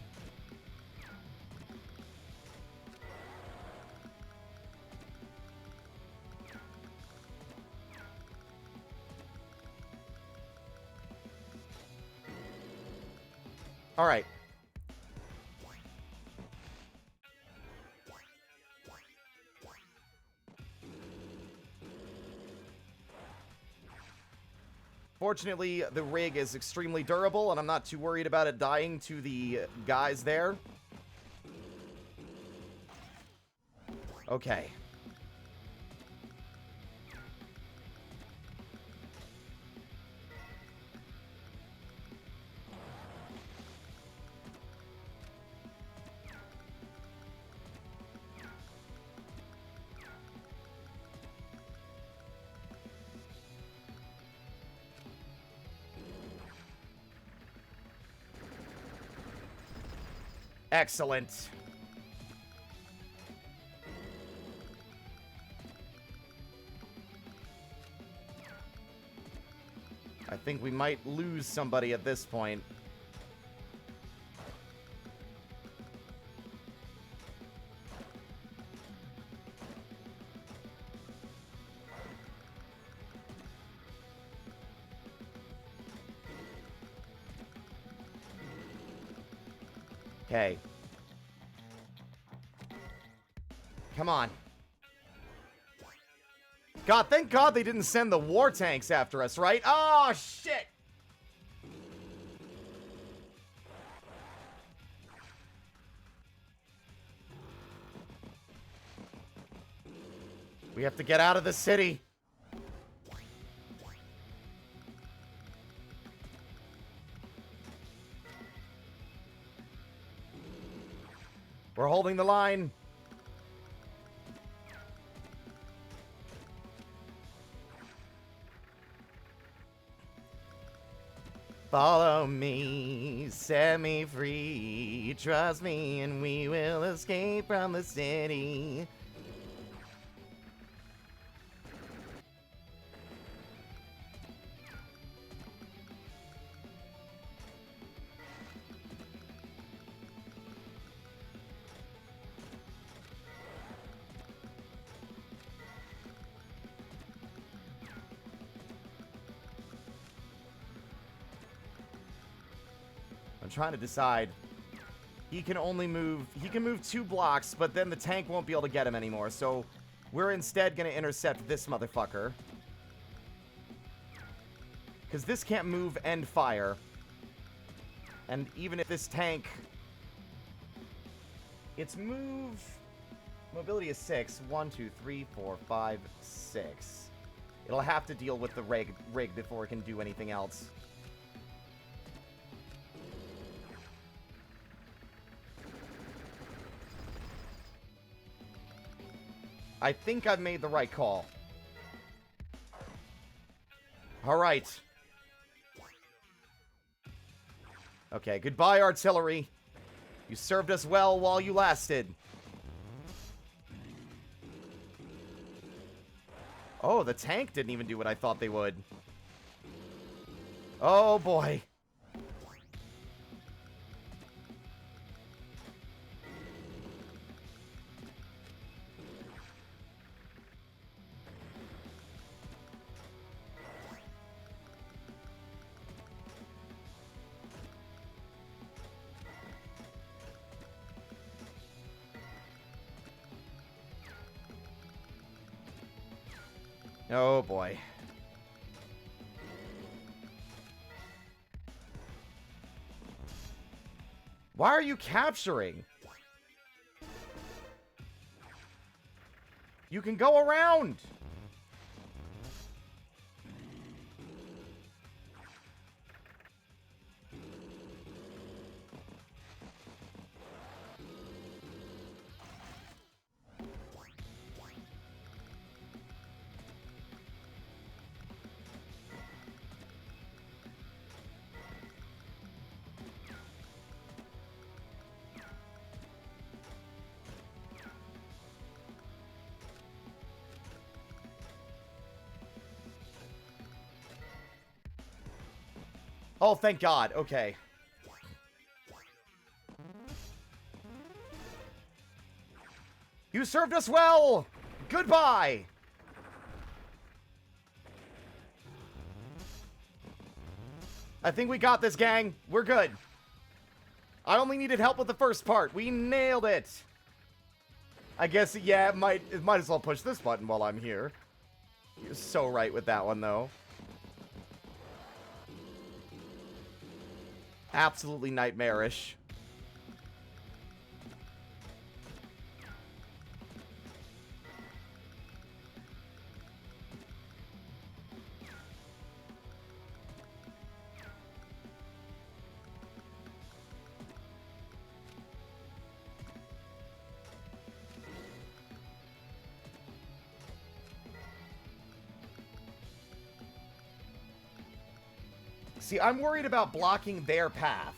Alright. Fortunately, the rig is extremely durable, and I'm not too worried about it dying to the guys there. Okay. Excellent. I think we might lose somebody at this point. Okay. Come on. God, thank God they didn't send the war tanks after us, right? Oh, shit! We have to get out of the city. We're holding the line. Follow me, set me free, trust me and we will escape from the city. I'm trying to decide. He can move 2 blocks, but then the tank won't be able to get him anymore. So we're instead going to intercept this motherfucker. Because this can't move and fire. And even if this tank... Its mobility is 6. 1, 2, 3, 4, 5, 6. It'll have to deal with the rig before it can do anything else. I think I've made the right call. Alright. Okay, goodbye, artillery. You served us well while you lasted. Oh, the tank didn't even do what I thought they would. Oh, boy. Oh, boy. Why are you capturing? You can go around! Oh, thank God. Okay. You served us well! Goodbye! I think we got this, gang. We're good. I only needed help with the first part. We nailed it. I guess, yeah, it might as well push this button while I'm here. You're so right with that one, though. Absolutely nightmarish. See, I'm worried about blocking their path.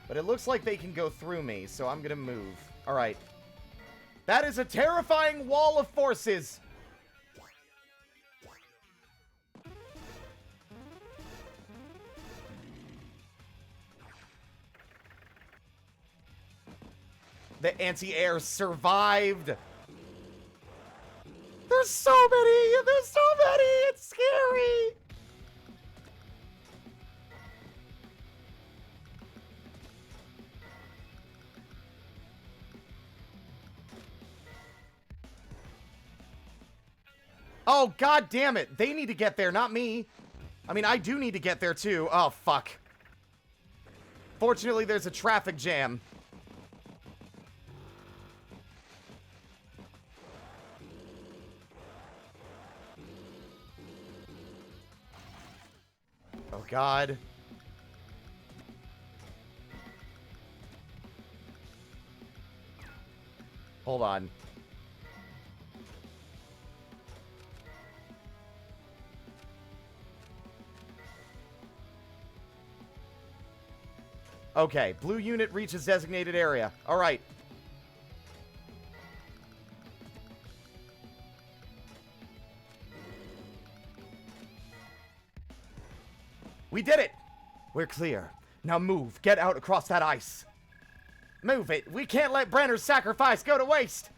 But it looks like they can go through me, so I'm gonna move. Alright. That is a terrifying wall of forces! The anti-air survived! There's so many! There's so many! It's scary! Oh, god damn it. They need to get there, not me. I mean, I do need to get there, too. Oh, fuck. Fortunately, there's a traffic jam. Oh, God. Hold on. Okay, blue unit reaches designated area. All right. We did it! We're clear. Now move. Get out across that ice. Move it. We can't let Brenner's sacrifice go to waste.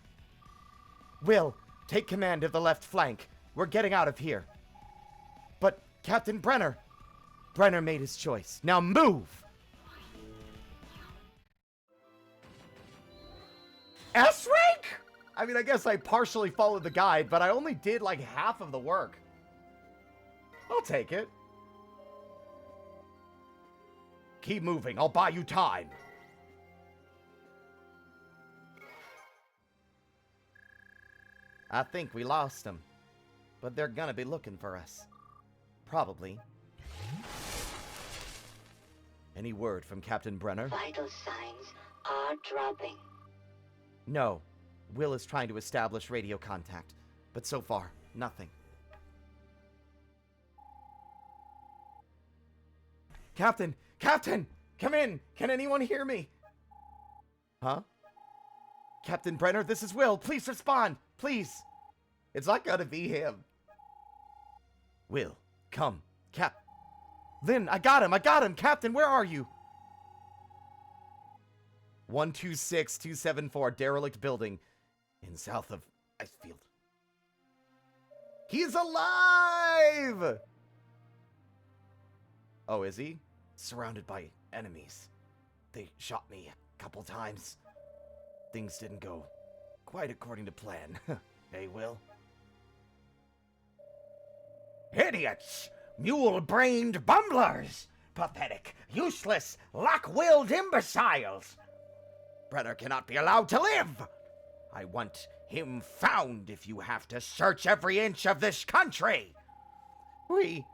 Will, take command of the left flank. We're getting out of here. But, Captain Brenner. Brenner made his choice. Now move! S rank? I mean, I guess I partially followed the guide, but I only did like half of the work. I'll take it. Keep moving. I'll buy you time. I think we lost them, but they're gonna be looking for us. Probably. Any word from Captain Brenner? Vital signs are dropping. No. Will is trying to establish radio contact, but so far, nothing. Captain! Captain! Come in! Can anyone hear me? Huh? Captain Brenner, this is Will. Please respond! Please! It's not gonna be him. Will, come. Lynn, I got him! I got him! Captain, where are you? 126274 derelict building in south of Icefield. He's alive! Oh, is he? Surrounded by enemies. They shot me a couple times. Things didn't go quite according to plan. Hey, Will? Idiots! Mule-brained bumblers! Pathetic, useless, lack-willed imbeciles! Brenner cannot be allowed to live! I want him found if you have to search every inch of this country! We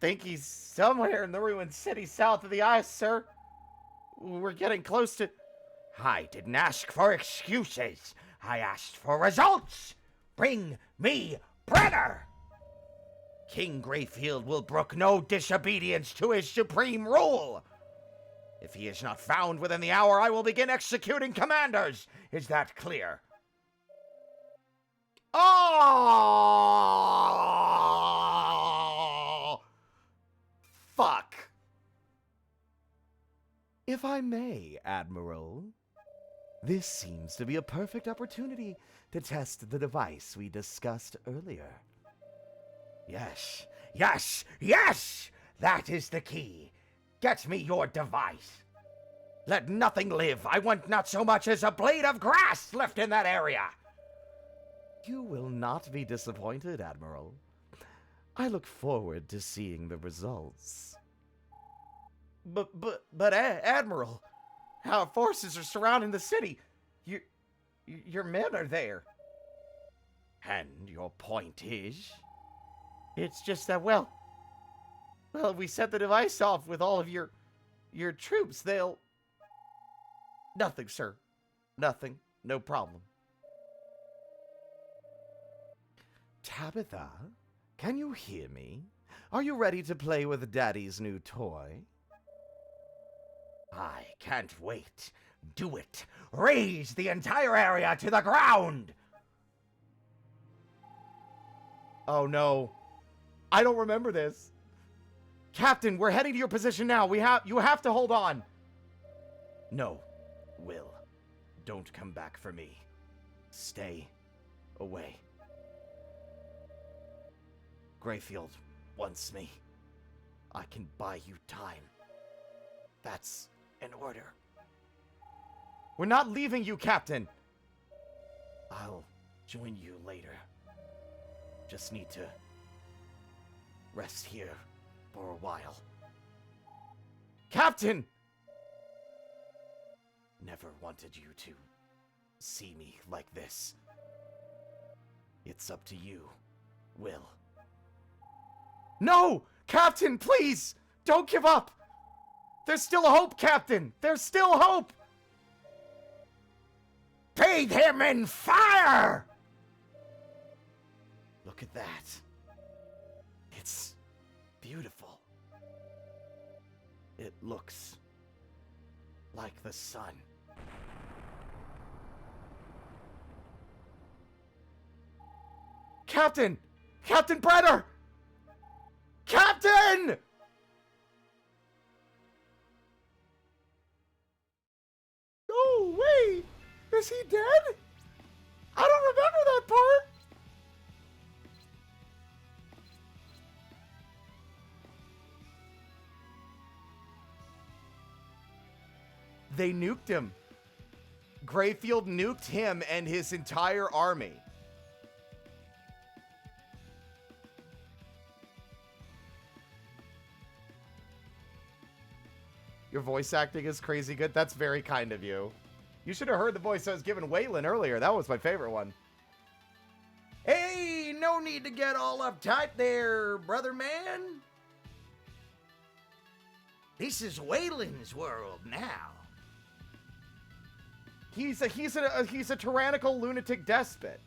think he's somewhere in the ruined city south of the ice, sir. We're getting close to... I didn't ask for excuses. I asked for results! Bring me Brenner! King Greyfield will brook no disobedience to his supreme rule! If he is not found within the hour, I will begin executing commanders. Is that clear? Oh! Fuck. If I may, Admiral, this seems to be a perfect opportunity to test the device we discussed earlier. Yes, yes, yes! That is the key. Get me your device. Let nothing live. I want not so much as a blade of grass left in that area. You will not be disappointed, Admiral. I look forward to seeing the results. But Admiral, our forces are surrounding the city. Your men are there. And your point is? It's just that, well, we set the device off with all of your troops. They'll... Nothing, sir. Nothing. No problem. Tabitha, can you hear me? Are you ready to play with Daddy's new toy? I can't wait. Do it. Raise the entire area to the ground. Oh no. I don't remember this. Captain, we're heading to your position now. You have to hold on. No, Will. Don't come back for me. Stay away. Grayfield wants me. I can buy you time. That's an order. We're not leaving you, Captain. I'll join you later. Just need to rest here for a while. Captain! Never wanted you to see me like this. It's up to you, Will. No! Captain, please! Don't give up! There's still hope, Captain! There's still hope! Bathe him in fire! Look at that. It's beautiful. It looks like the sun. Captain! Captain Brenner! Captain! No, wait! Is he dead? I don't remember that part! They nuked him. Grayfield nuked him and his entire army. Your voice acting is crazy good. That's very kind of you. You should have heard the voice I was giving Waylon earlier. That was my favorite one. Hey, no need to get all uptight there, brother man. This is Waylon's world now. He's a tyrannical lunatic despot.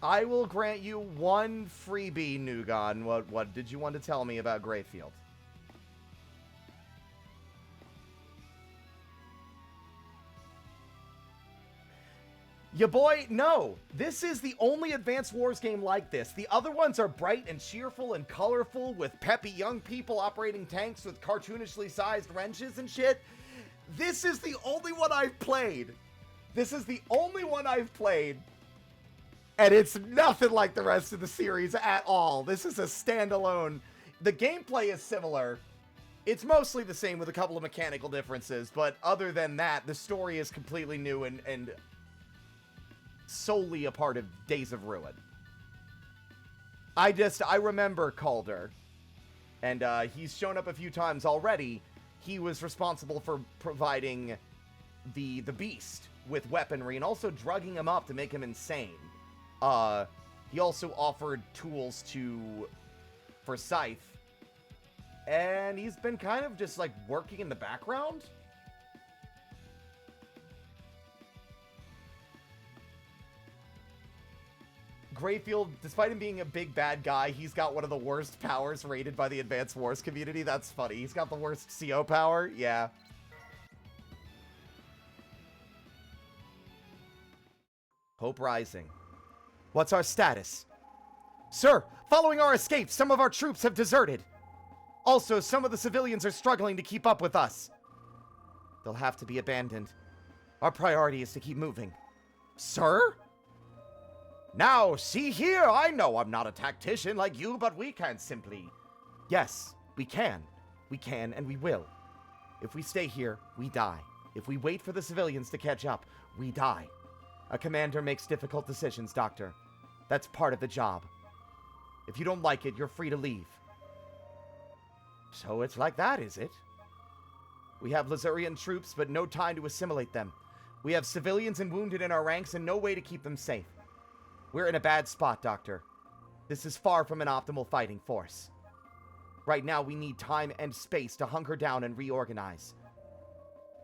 I will grant you one freebie, Nugon. What did you want to tell me about Grayfield? Ya boy, no. This is the only Advance Wars game like this. The other ones are bright and cheerful and colorful with peppy young people operating tanks with cartoonishly sized wrenches and shit. This is the only one I've played. This is the only one I've played. And it's nothing like the rest of the series at all. This is a standalone. The gameplay is similar. It's mostly the same with a couple of mechanical differences. But other than that, the story is completely new and solely a part of Days of Ruin. I remember Calder. And he's shown up a few times already. He was responsible for providing the Beast with weaponry and also drugging him up to make him insane. He also offered tools for Scythe. And he's been kind of just like working in the background. Grayfield, despite him being a big bad guy, he's got one of the worst powers rated by the Advanced Wars community. That's funny. He's got the worst CO power. Yeah. Hope Rising. What's our status? Sir, following our escape, some of our troops have deserted. Also, some of the civilians are struggling to keep up with us. They'll have to be abandoned. Our priority is to keep moving. Sir? Now, see here, I know I'm not a tactician like you, but we can't simply... Yes, We can. We can, and we will. If we stay here, we die. If we wait for the civilians to catch up, we die. A commander makes difficult decisions, Doctor. That's part of the job. If you don't like it, you're free to leave. So it's like that, is it? We have Lazurian troops, but no time to assimilate them. We have civilians and wounded in our ranks and no way to keep them safe. We're in a bad spot, Doctor. This is far from an optimal fighting force. Right now, we need time and space to hunker down and reorganize.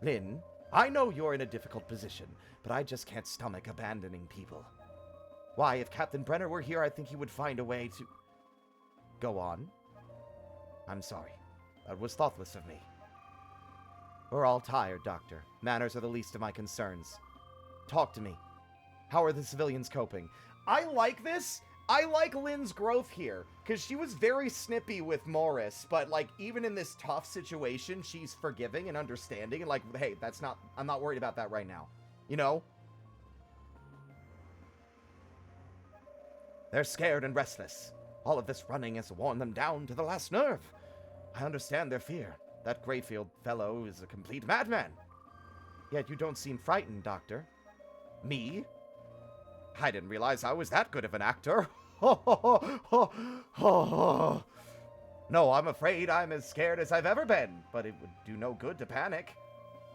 Lynn, I know you're in a difficult position, but I just can't stomach abandoning people. Why, if Captain Brenner were here, I think he would find a way to... Go on. I'm sorry. That was thoughtless of me. We're all tired, Doctor. Manners are the least of my concerns. Talk to me. How are the civilians coping? I like this. I like Lynn's growth here, because she was very snippy with Morris, but, like, even in this tough situation, she's forgiving and understanding, and, like, hey, I'm not worried about that right now. You know? They're scared and restless. All of this running has worn them down to the last nerve. I understand their fear. That Greyfield fellow is a complete madman. Yet you don't seem frightened, Doctor. Me? I didn't realize I was that good of an actor. No, I'm afraid I'm as scared as I've ever been, but it would do no good to panic.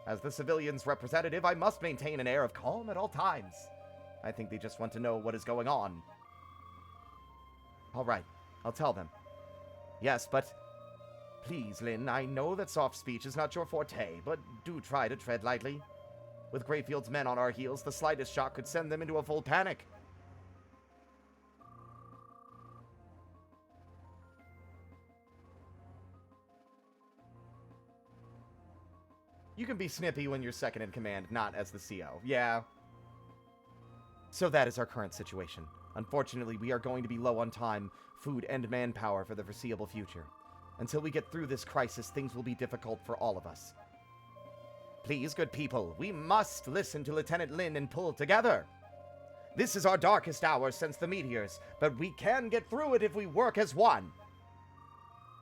As the civilians' representative, I must maintain an air of calm at all times. I think they just want to know what is going on. All right, I'll tell them. Yes, but... Please, Lynn, I know that soft speech is not your forte, but do try to tread lightly. With Greyfield's men on our heels, the slightest shock could send them into a full panic. You can be snippy when you're second in command, not as the CO. Yeah. So that is our current situation. Unfortunately, we are going to be low on time, food, and manpower for the foreseeable future. Until we get through this crisis, things will be difficult for all of us. Please, good people, we must listen to Lieutenant Lin and pull together. This is our darkest hour since the meteors, but we can get through it if we work as one.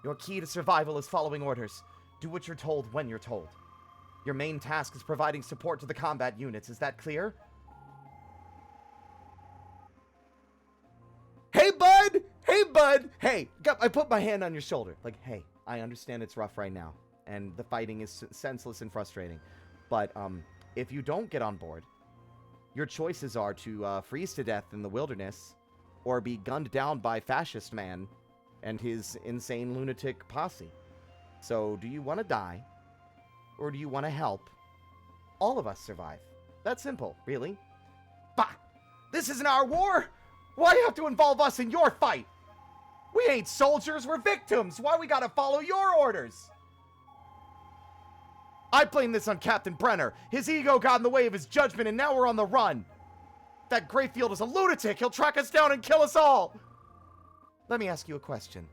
Your key to survival is following orders. Do what you're told when you're told. Your main task is providing support to the combat units. Is that clear? Hey, bud! Hey, bud! Hey, I put my hand on your shoulder. Like, hey, I understand it's rough right now, and the fighting is senseless and frustrating. But, if you don't get on board, your choices are to freeze to death in the wilderness, or be gunned down by Fascist Man and his insane lunatic posse. So, do you want to die? Or do you want to help all of us survive? That's simple, really. Bah! This isn't our war! Why you have to involve us in your fight? We ain't soldiers, we're victims! Why we gotta follow your orders? I blame this on Captain Brenner. His ego got in the way of his judgment and now we're on the run. That Greyfield is a lunatic! He'll track us down and kill us all! Let me ask you a question.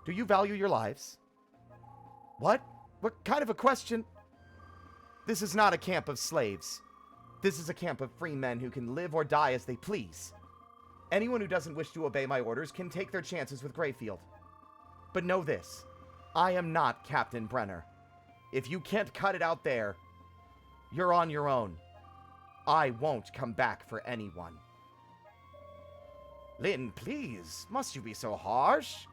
Do you value your lives? What? What kind of a question? This is not a camp of slaves. This is a camp of free men who can live or die as they please. Anyone who doesn't wish to obey my orders can take their chances with Greyfield. But know this, I am not Captain Brenner. If you can't cut it out there, you're on your own. I won't come back for anyone. Lynn, please, must you be so harsh?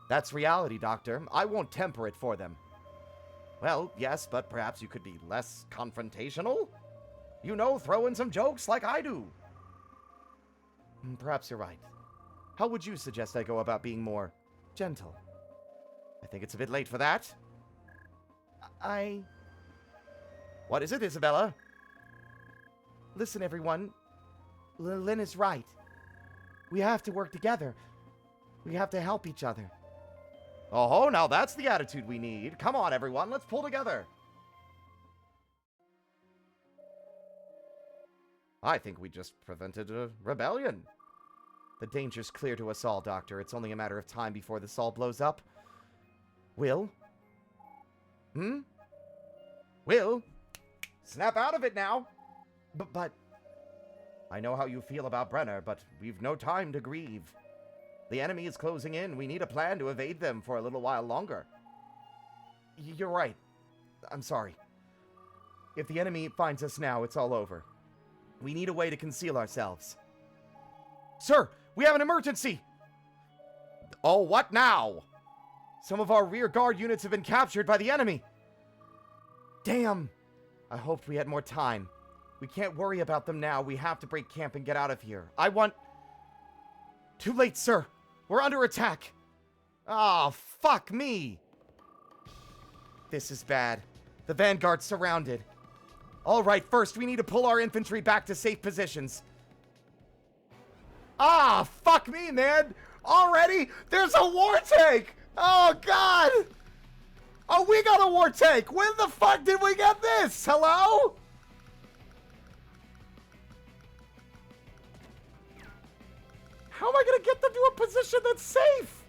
That's reality, Doctor. I won't temper it for them. Well, yes, but perhaps you could be less confrontational? You know, throw in some jokes like I do. Perhaps you're right. How would you suggest I go about being more gentle? I think it's a bit late for that. What is it, Isabella? Listen, everyone. Lynn is right. We have to work together. We have to help each other. Oh, now that's the attitude we need. Come on, everyone, let's pull together. I think we just prevented a rebellion. The danger's clear to us all, Doctor. It's only a matter of time before this all blows up. Will? Will? Snap out of it now. But... I know how you feel about Brenner, but we've no time to grieve. The enemy is closing in. We need a plan to evade them for a little while longer. You're right. I'm sorry. If the enemy finds us now, it's all over. We need a way to conceal ourselves. Sir, we have an emergency! Oh, what now? Some of our rear guard units have been captured by the enemy. Damn. I hoped we had more time. We can't worry about them now. We have to break camp and get out of here. I want... Too late, sir. We're under attack. Oh, fuck me. This is bad. The vanguard's surrounded. All right, first we need to pull our infantry back to safe positions. Ah, fuck me, man. Already? There's a war tank. Oh, God. Oh, we got a war tank. When the fuck did we get this? Hello? How am I going to get them to a position that's safe?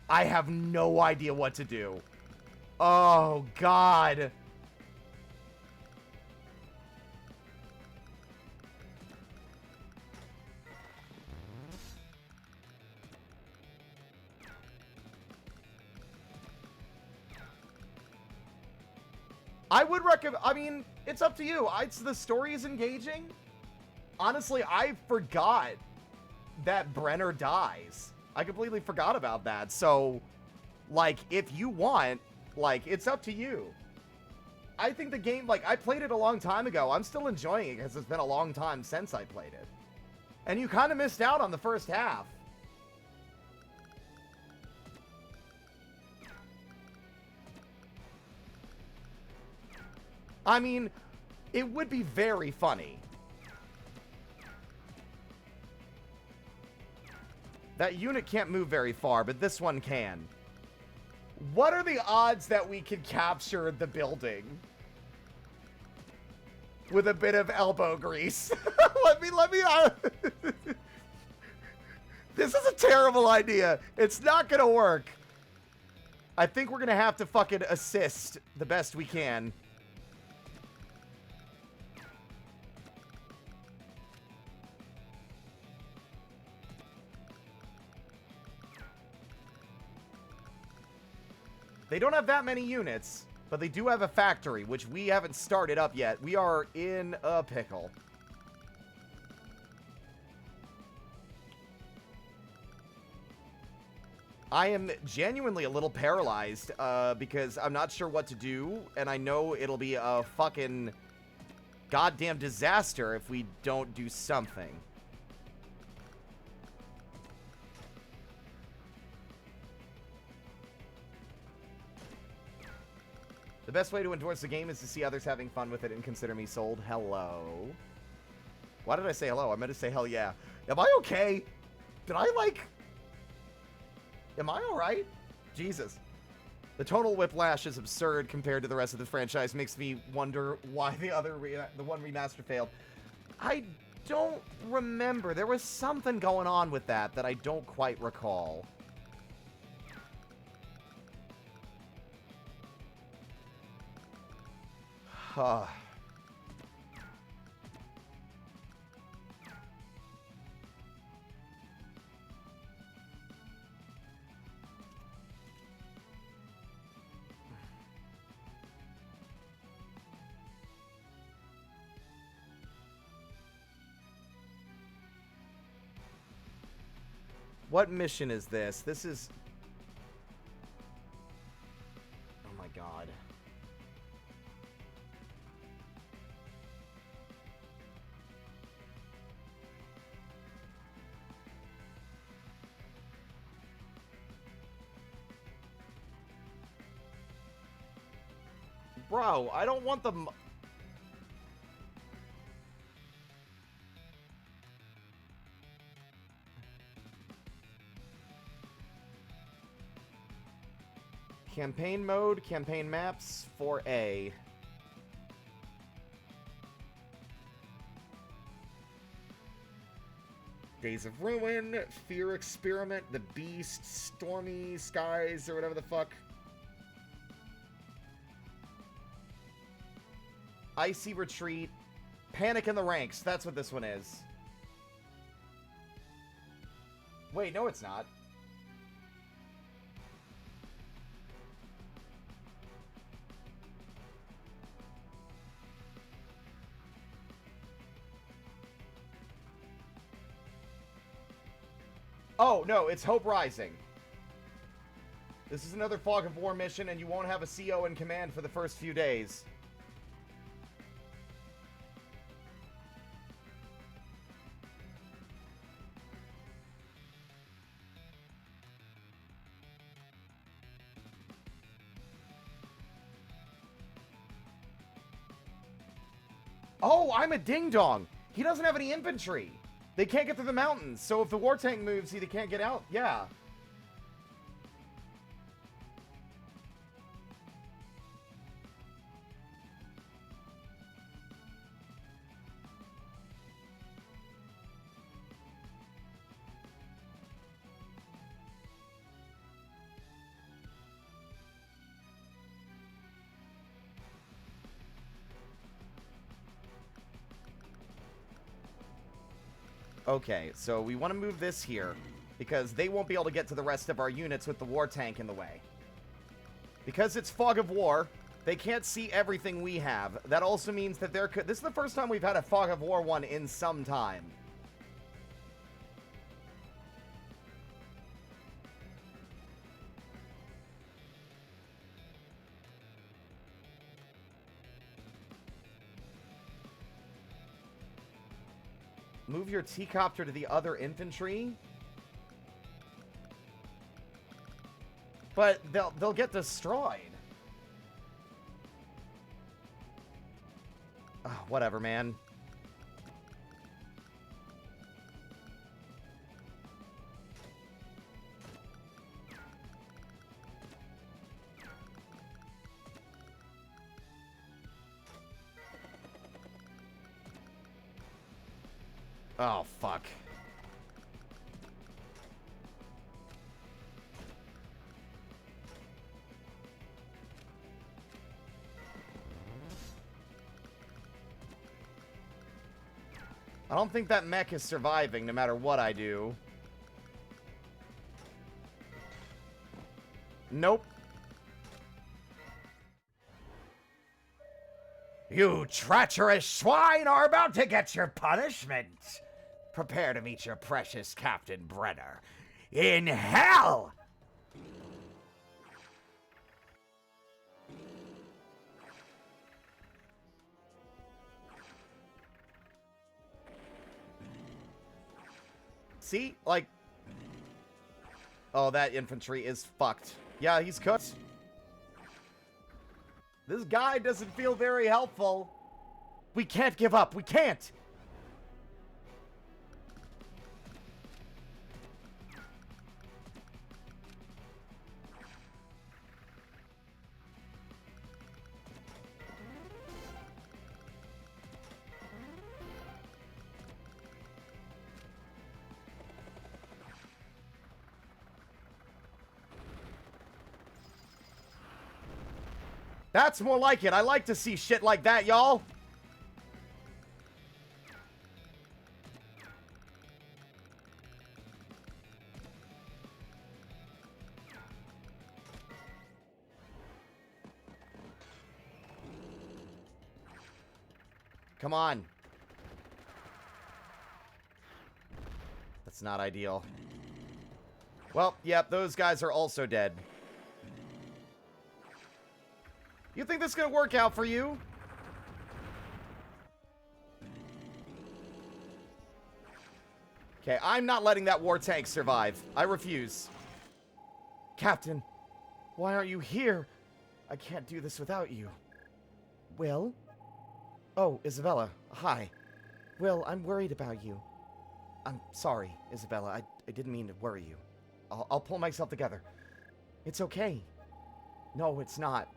I have no idea what to do. Oh, God. I would recommend, I mean, it's up to you. The story is engaging. Honestly, I forgot that Brenner dies. I completely forgot about that. So, like, if you want, like, it's up to you. I think the game, like, I played it a long time ago. I'm still enjoying it because it's been a long time since I played it. And you kind of missed out on the first half. I mean, it would be very funny. That unit can't move very far, but this one can. What are the odds that we can capture the building? With a bit of elbow grease. let me, This is a terrible idea. It's not gonna work. I think we're gonna have to fucking assist the best we can. They don't have that many units, but they do have a factory, which we haven't started up yet. We are in a pickle. I am genuinely a little paralyzed, because I'm not sure what to do, and I know it'll be a fucking goddamn disaster if we don't do something. The best way to endorse the game is to see others having fun with it and consider me sold. Hello. Why did I say hello? I meant to say hell yeah. Am I okay? Did I, like... Am I alright? Jesus. The tonal whiplash is absurd compared to the rest of the franchise. Makes me wonder why the one remaster failed. I don't remember. There was something going on with that I don't quite recall. What mission is this? This is... Oh my god. Bro, I don't want the... Campaign mode, campaign maps, 4A. Days of Ruin, Fear Experiment, The Beast, Stormy Skies, or whatever the fuck. Icy Retreat, Panic in the Ranks. That's what this one is. Wait, no it's not. Oh, no, it's Hope Rising. This is another Fog of War mission, and you won't have a CO in command for the first few days. Oh, I'm a ding-dong. He doesn't have any infantry. They can't get through the mountains, so if the war tank moves, they can't get out. Yeah. Okay, so we want to move this here, because they won't be able to get to the rest of our units with the war tank in the way. Because it's Fog of War, they can't see everything we have. That also means that this is the first time we've had a Fog of War one in some time. Move your T-copter to the other infantry. But they'll get destroyed. Oh, whatever, man. Oh, fuck. I don't think that mech is surviving no matter what I do. Nope. You treacherous swine are about to get your punishment. Prepare to meet your precious Captain Brenner in hell! See? Like... Oh, that infantry is fucked. Yeah, he's cooked. This guy doesn't feel very helpful. We can't give up. We can't. That's more like it. I like to see shit like that, y'all. Come on. That's not ideal. Well, yep, those guys are also dead. You think this is gonna work out for you? Okay, I'm not letting that war tank survive. I refuse. Captain, why aren't you here? I can't do this without you. Will? Oh, Isabella, hi. Will, I'm worried about you. I'm sorry, Isabella. I didn't mean to worry you. I'll pull myself together. It's okay. No, it's not.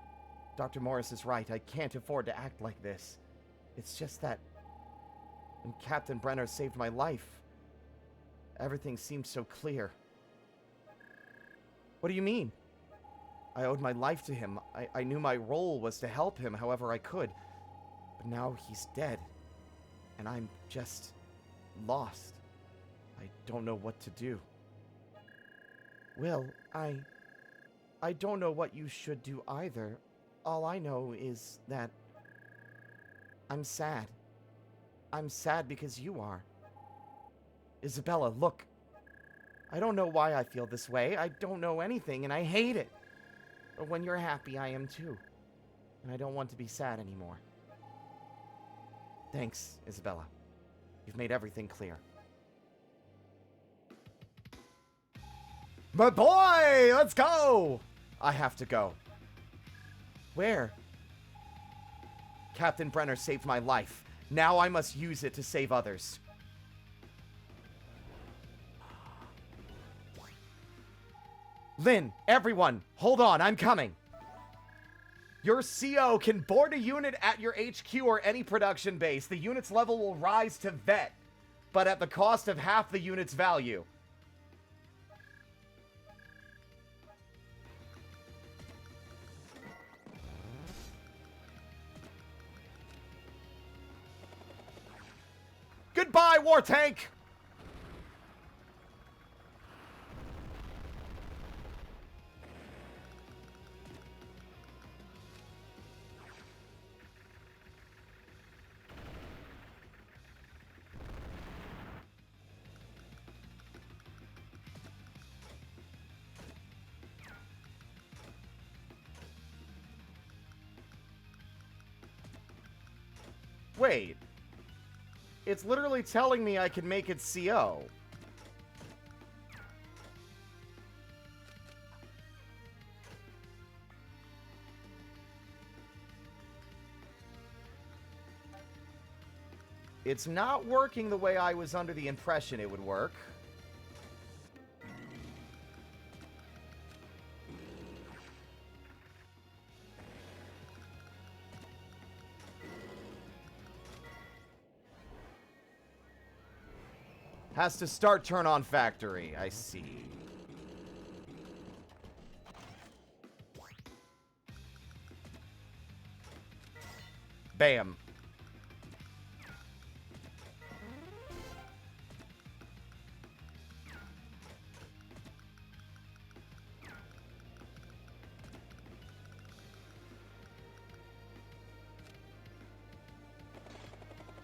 Dr. Morris is right. I can't afford to act like this. It's just that when Captain Brenner saved my life, everything seemed so clear. What do you mean? I owed my life to him. I knew my role was to help him however I could. But now he's dead. And I'm just lost. I don't know what to do. Well, I don't know what you should do either. All I know is that I'm sad. I'm sad because you are. Isabella, look. I don't know why I feel this way. I don't know anything, and I hate it. But when you're happy, I am too. And I don't want to be sad anymore. Thanks, Isabella. You've made everything clear. My boy! Let's go! I have to go. Where? Captain Brenner saved my life. Now I must use it to save others. Lynn, everyone, hold on, I'm coming. Your CO can board a unit at your HQ or any production base. The unit's level will rise to vet, but at the cost of half the unit's value. Goodbye, War Tank! Wait. It's literally telling me I can make it CO. It's not working the way I was under the impression it would work. Has to start turn on factory. I see. Bam.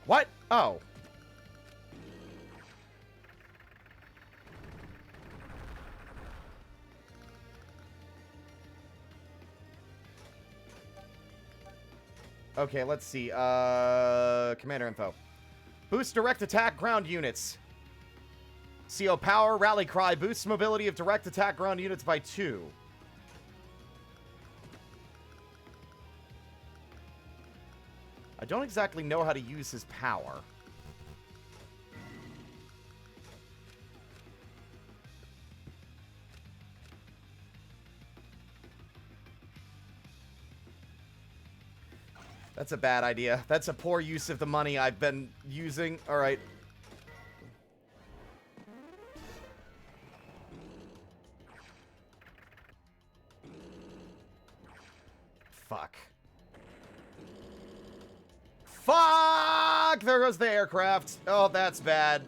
What? Oh. Okay, let's see. Commander info. Boost direct attack ground units. CO power, rally cry, boosts mobility of direct attack ground units by 2. I don't exactly know how to use his power. That's a bad idea. That's a poor use of the money I've been using. All right. Fuck. Fuck! There goes the aircraft. Oh, that's bad.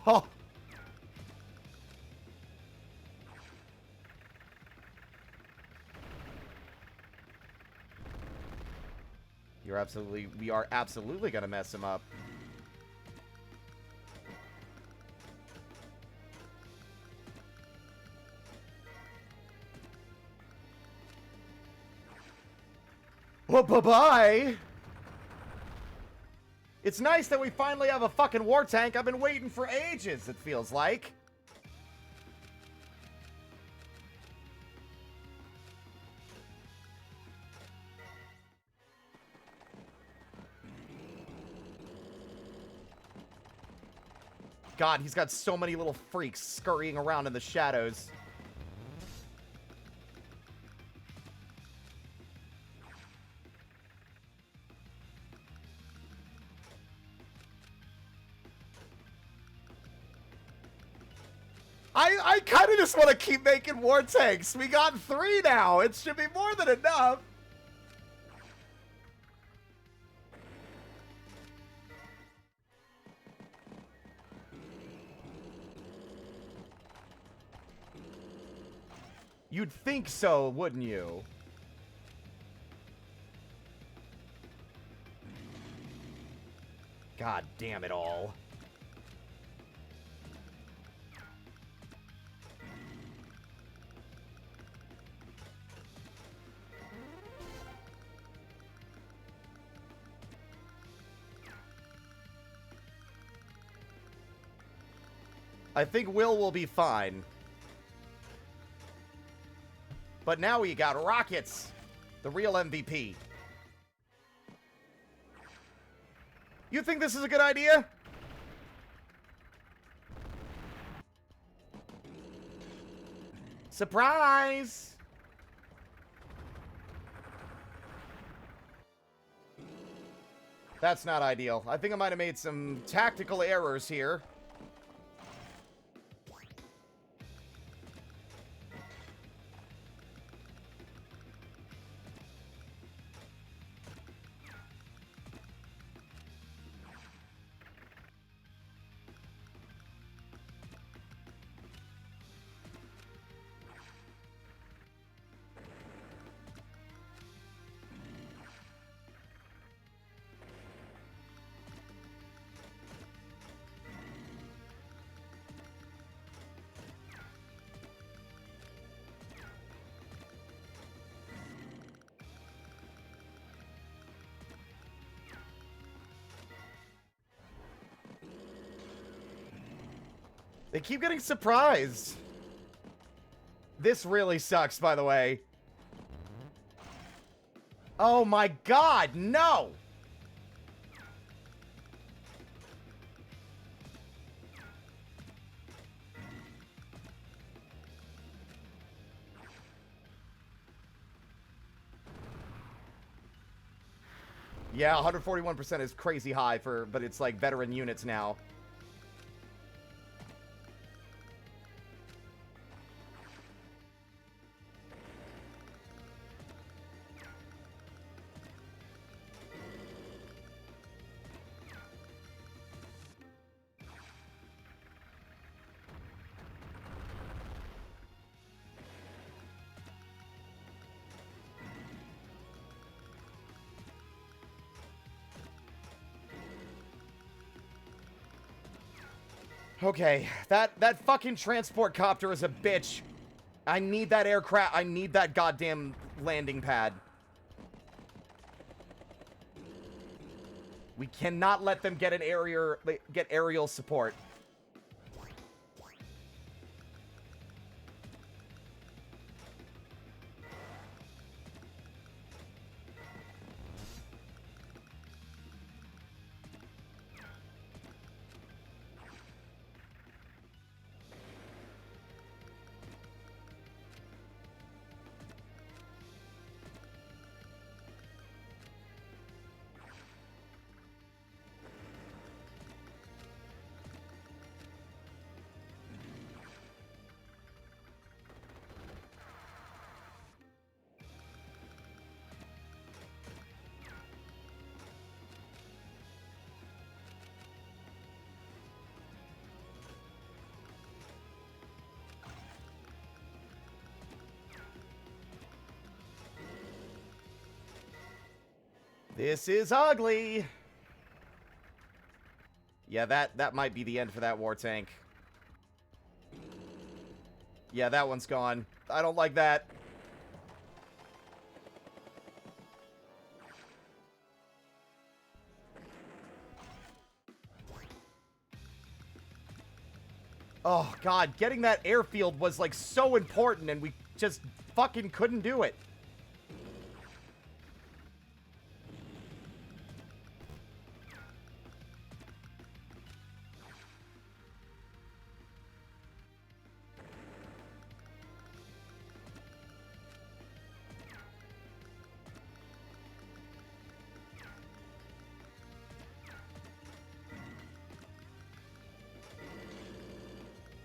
Oh. We are absolutely gonna mess him up. Well, bye-bye! It's nice that we finally have a fucking war tank. I've been waiting for ages, it feels like. God, he's got so many little freaks scurrying around in the shadows. I kind of just want to keep making war tanks. We got 3 now. It should be more than enough. You'd think so, wouldn't you? God damn it all. I think Will be fine. But now we got Rockets, the real MVP. You think this is a good idea? Surprise! That's not ideal. I think I might have made some tactical errors here. They keep getting surprised. This really sucks, by the way. Oh my god, no! Yeah, 141% is crazy high but it's like veteran units now. Okay, that fucking transport copter is a bitch. I need that aircraft. I need that goddamn landing pad. We cannot let them get aerial support. This is ugly. Yeah, that might be the end for that war tank. Yeah, that one's gone. I don't like that. Oh, God, getting that airfield was, like, so important, and we just fucking couldn't do it.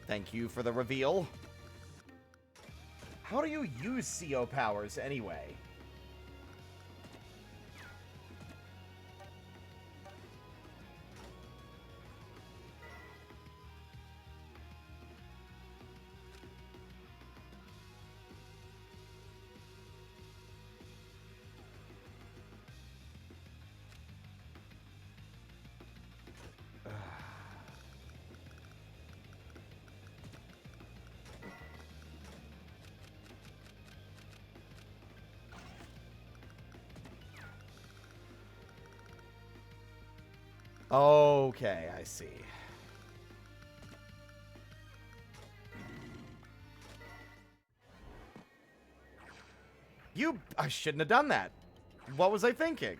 Thank you for the reveal. How do you use CO powers anyway? Okay, I see. I shouldn't have done that. What was I thinking?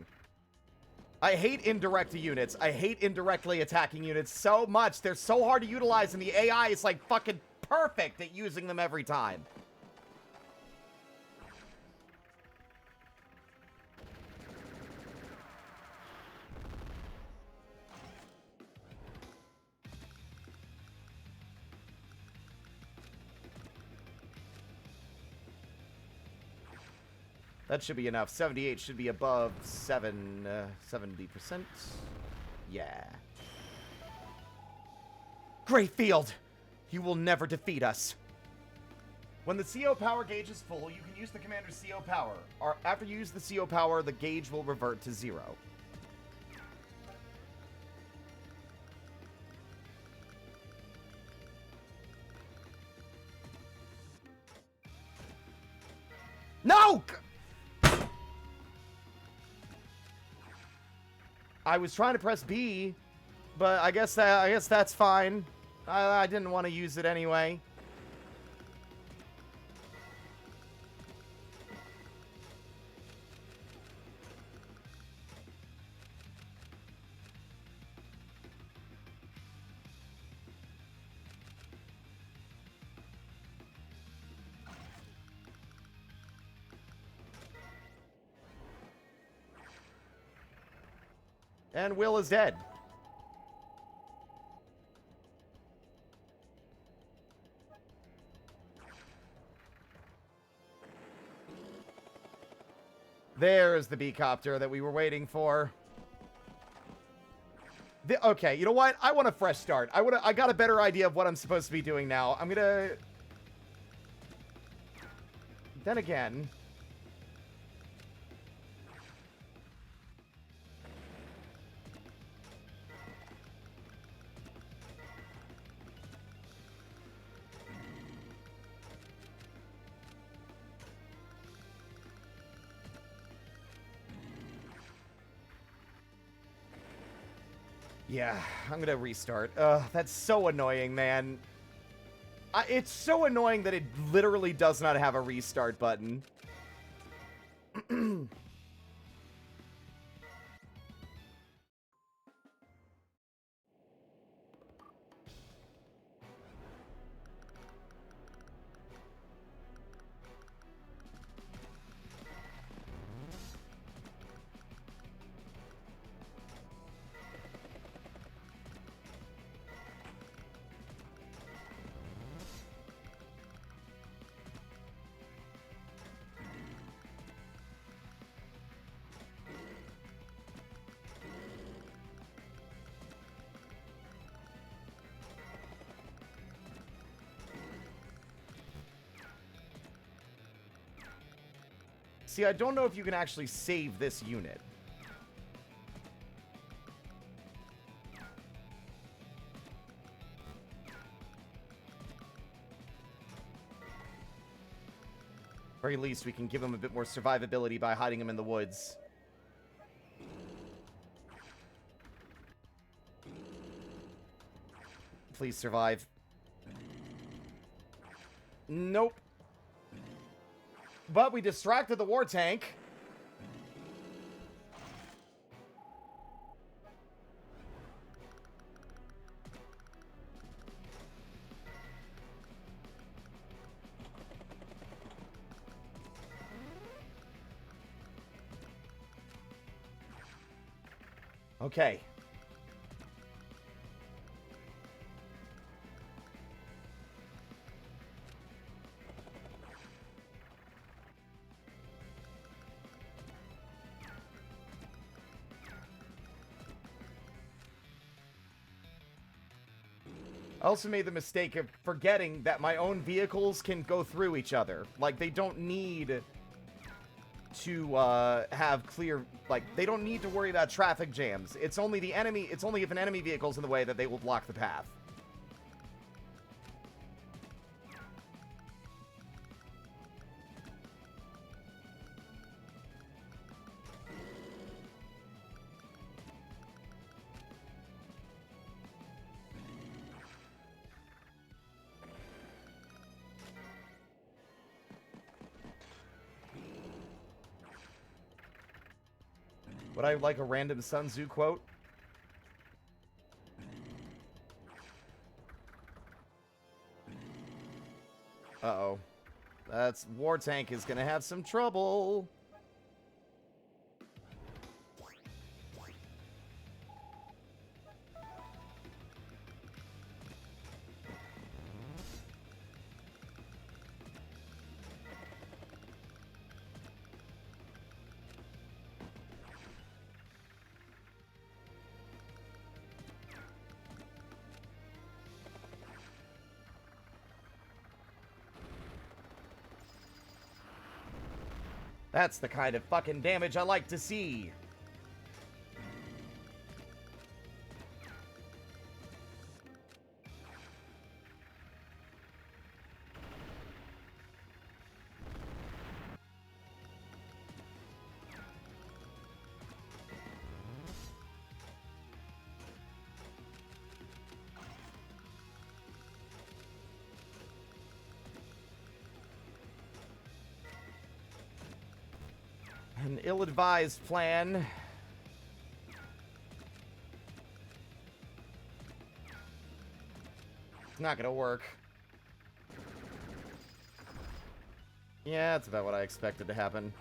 I hate indirect units. I hate indirectly attacking units so much. They're so hard to utilize, and the AI is like fucking perfect at using them every time. That should be enough. 78 should be above 70%. Yeah. Great field! You will never defeat us. When the CO power gauge is full, you can use the commander's CO power. Or after you use the CO power, the gauge will revert to 0. No! I was trying to press B, but I guess that's fine. I didn't want to use it anyway. And Will is dead. There's the B-copter that we were waiting for. Okay, you know what? I want a fresh start. I got a better idea of what I'm supposed to be doing now. I'm gonna... Then again... Yeah, I'm gonna restart. That's so annoying, man. It's so annoying that it literally does not have a restart button. See, I don't know if you can actually save this unit. Very least, we can give him a bit more survivability by hiding him in the woods. Please survive. Nope. But we distracted the war tank. Okay. I also made the mistake of forgetting that my own vehicles can go through each other. Like, they don't need to have clear, like, they don't need to worry about traffic jams. It's only the enemy, it's only if an enemy vehicle's in the way that they will block the path. Would I like a random Sun Tzu quote? Uh-oh. That's... War Tank is gonna have some trouble. That's the kind of fucking damage I like to see. An ill-advised plan. It's not gonna work. Yeah, that's about what I expected to happen.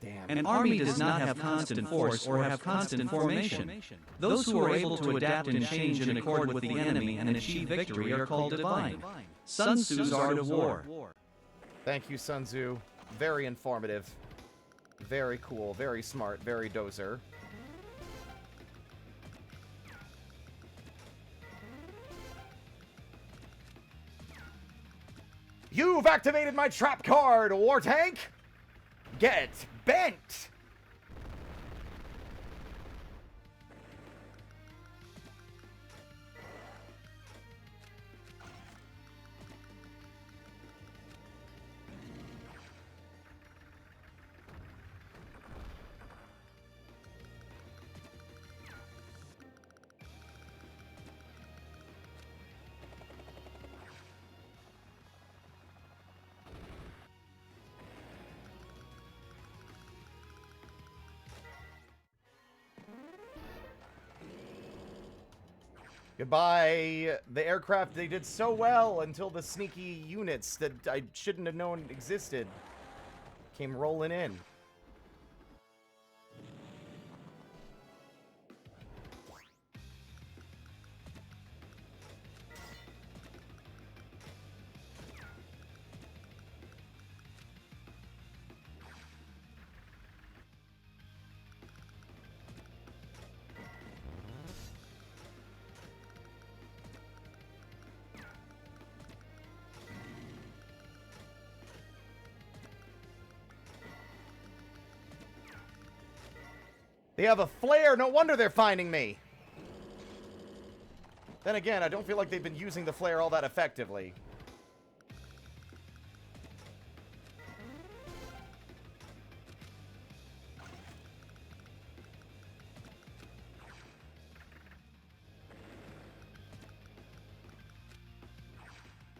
Damn. An army does not have constant force or have constant formation. Those who are able to adapt and change in accord with the enemy and achieve victory are called divine. Sun Tzu's Art of War. Thank you, Sun Tzu. Very informative. Very cool, very smart, very dozer. You've activated my trap card, War Tank! Get bent! Goodbye. The aircraft, they did so well until the sneaky units that I shouldn't have known existed came rolling in. They have a flare. No wonder they're finding me. Then again, I don't feel like they've been using the flare all that effectively.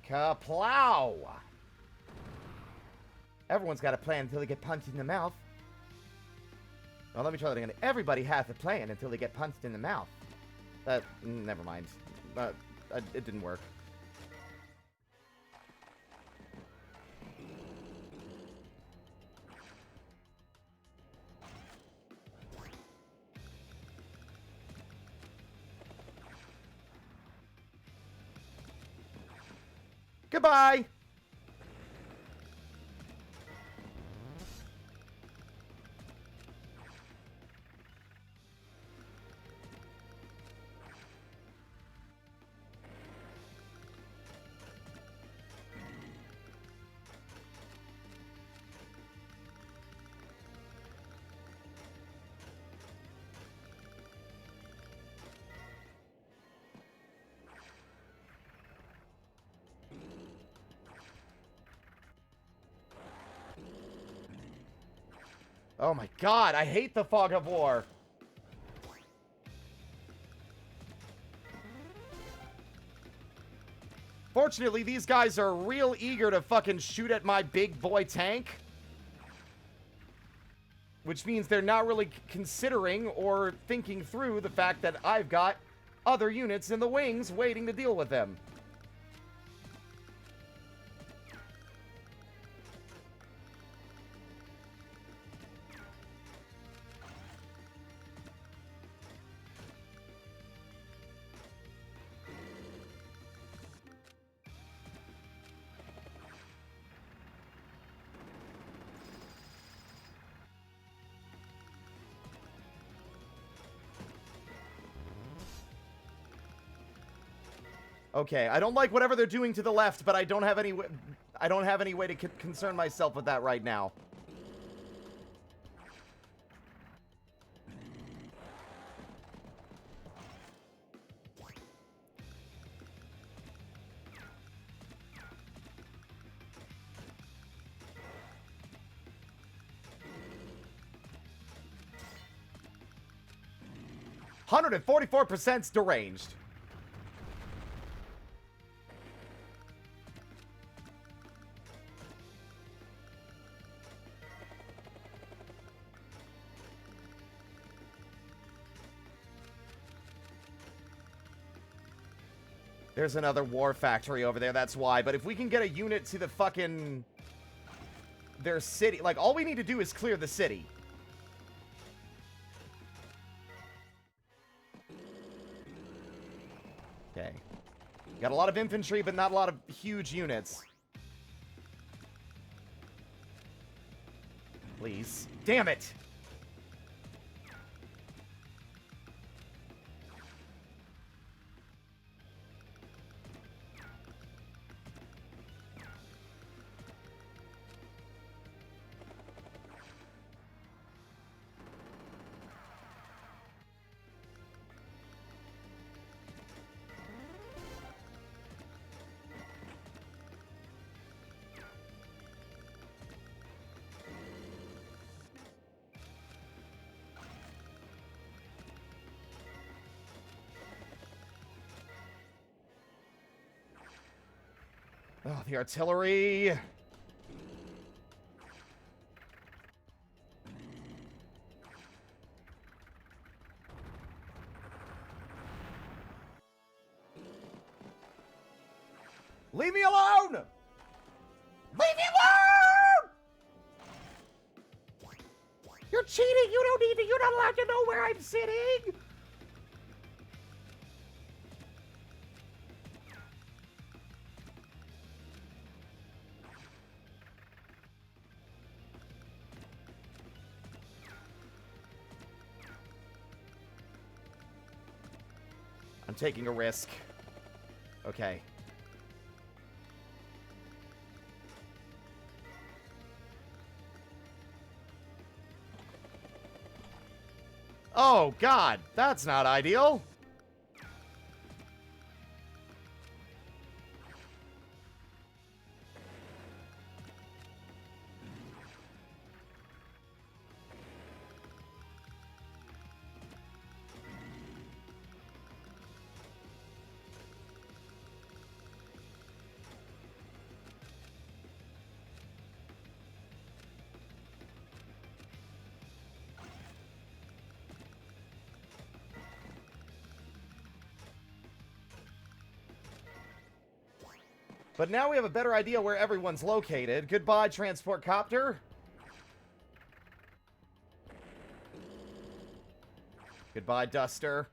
Kaplow! Everyone's got a plan until they get punched in the mouth. Well, let me try that again. Everybody has a plan until they get punched in the mouth. Never mind. It didn't work. Goodbye! Oh my god, I hate the fog of war. Fortunately, these guys are real eager to fucking shoot at my big boy tank. Which means they're not really considering or thinking through the fact that I've got other units in the wings waiting to deal with them. Okay, I don't like whatever they're doing to the left, but I don't have any way to concern myself with that right now. %'s deranged. There's another war factory over there, that's why. But if we can get a unit to the fucking... their city... like, all we need to do is clear the city. Okay. Got a lot of infantry, but not a lot of huge units. Please. Damn it! Oh, the artillery. Leave me alone! Leave me alone! You're cheating! You're not allowed to know where I'm sitting! I'm taking a risk. Okay. Oh, God. That's not ideal. But now we have a better idea where everyone's located. Goodbye, transport copter. Goodbye, Duster.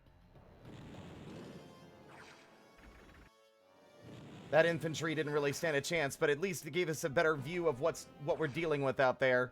That infantry didn't really stand a chance, but at least it gave us a better view of what we're dealing with out there.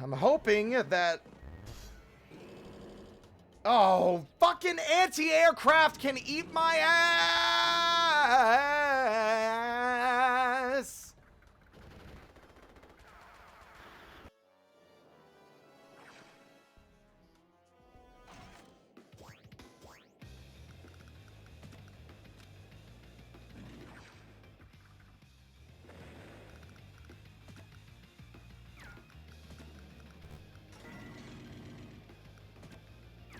I'm hoping that... Oh, fucking anti-aircraft can eat my ass!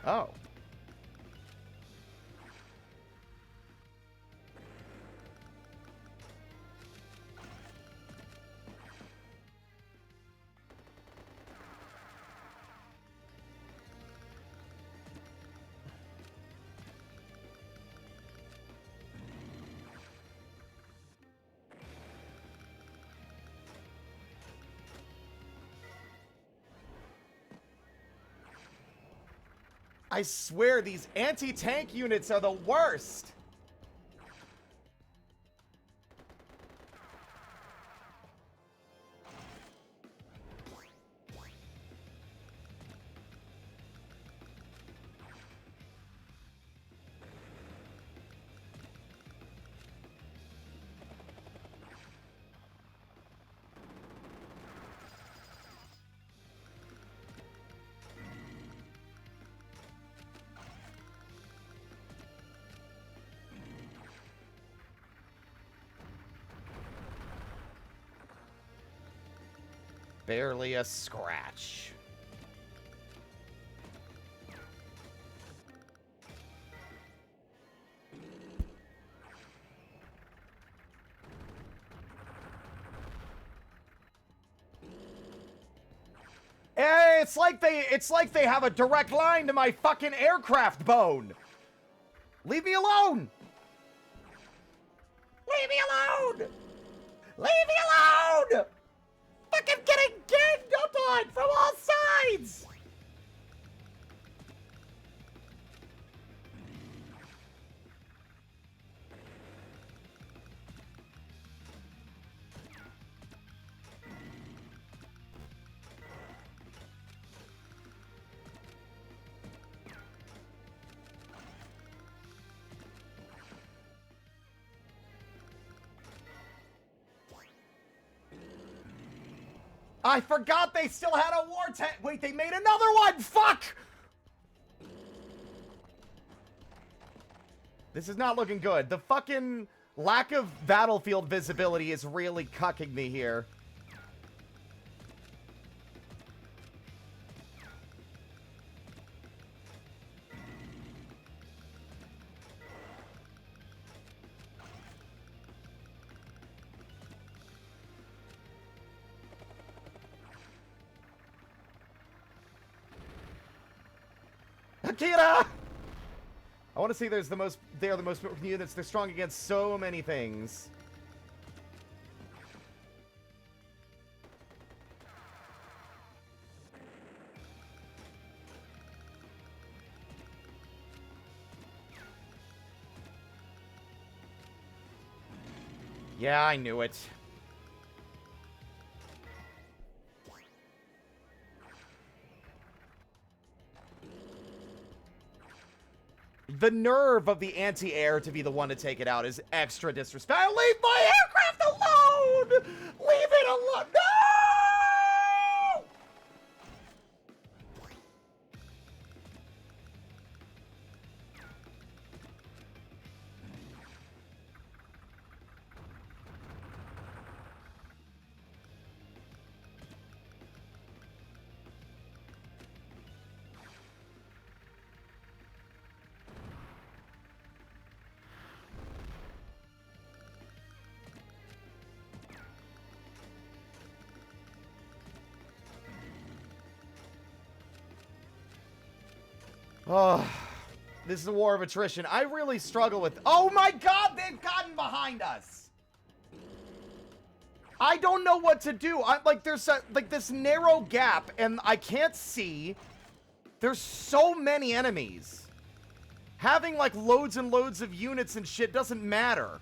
Oh. I swear these anti-tank units are the worst. Barely a scratch. It's like they have a direct line to my fucking aircraft bone. Leave me alone. Leave me alone. Leave me alone. Fucking getting ganged up on from all sides! I forgot they still had a war tank. Wait, they made another one! Fuck! This is not looking good. The fucking lack of battlefield visibility is really cucking me here. Akira! I want to see they are the most units. They're strong against so many things. Yeah, I knew it. The nerve of the anti-air to be the one to take it out is extra disrespectful. Leave my aircraft alone! Leave it alone! No! Oh, this is a war of attrition. I really struggle with... Oh my god, they've gotten behind us! I don't know what to do. There's this narrow gap, and I can't see. There's so many enemies. Having, like, loads and loads of units and shit doesn't matter.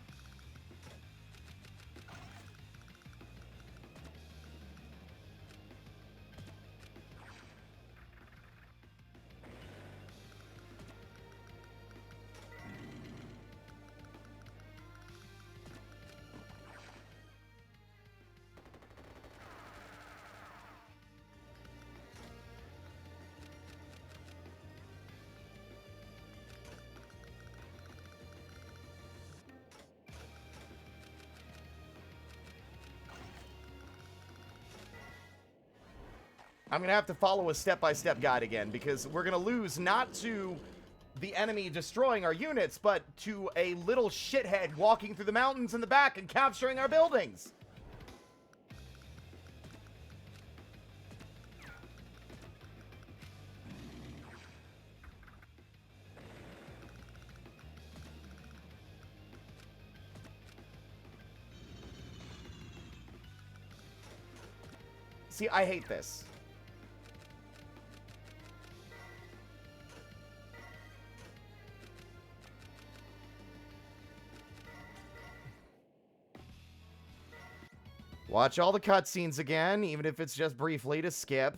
I'm going to have to follow a step-by-step guide again, because we're going to lose not to the enemy destroying our units, but to a little shithead walking through the mountains in the back and capturing our buildings. See, I hate this. Watch all the cutscenes again, even if it's just briefly to skip.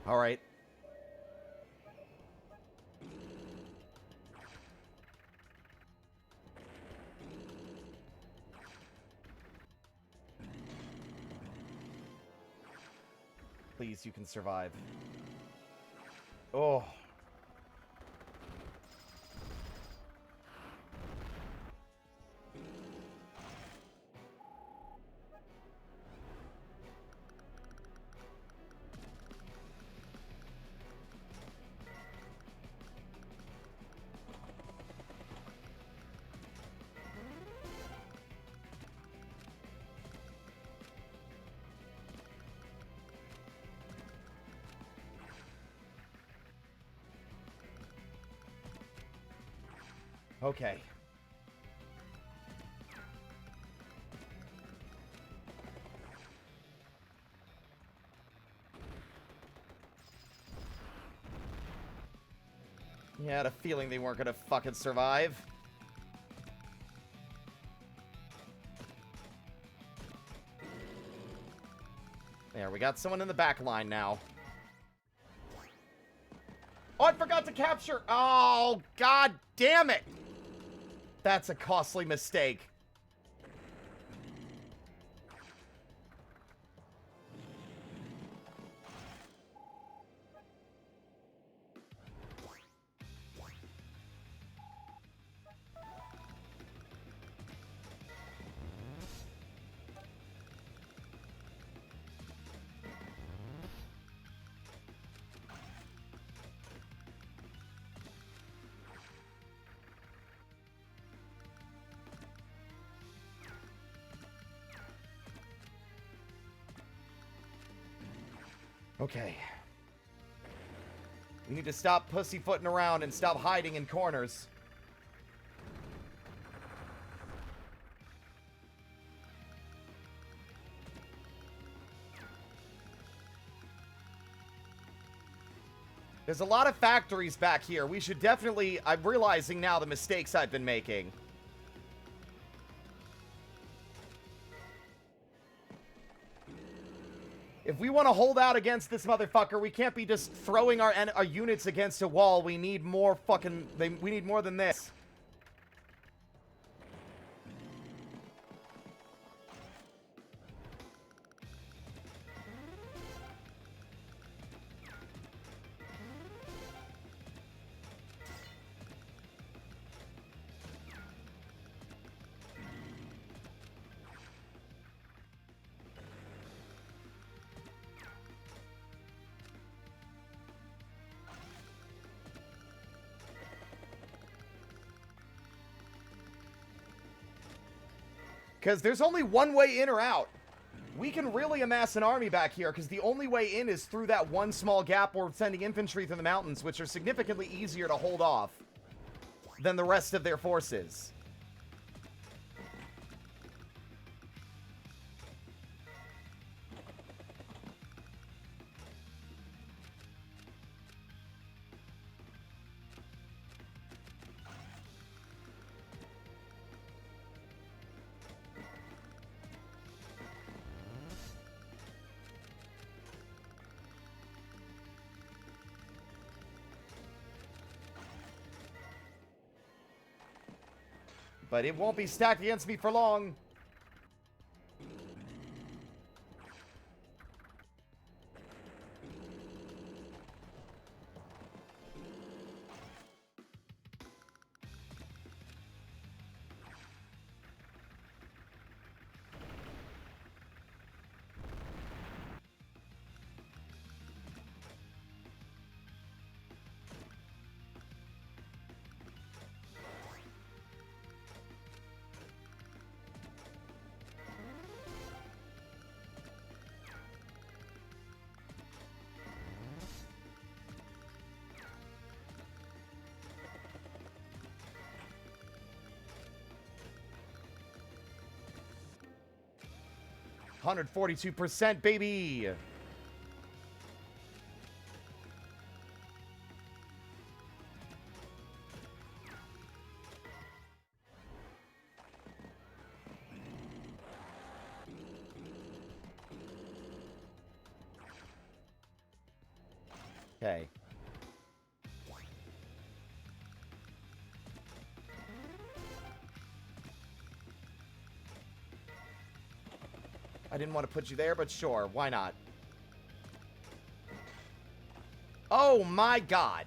All right. Please, you can survive. Oh. Okay. Yeah, I had a feeling they weren't gonna fucking survive. There, we got someone in the back line now. Oh, I forgot to capture. Oh, god damn it. That's a costly mistake. Okay. We need to stop pussyfooting around and stop hiding in corners. There's a lot of factories back here. We should definitely... I'm realizing now the mistakes I've been making. If we want to hold out against this motherfucker, we can't be just throwing our units against a wall. We need more fucking... we need more than this. Because there's only one way in or out. We can really amass an army back here, because the only way in is through that one small gap or sending infantry through the mountains, which are significantly easier to hold off than the rest of their forces. But it won't be stacked against me for long. %142%, baby! Okay. I didn't want to put you there, but sure, why not? Oh my god!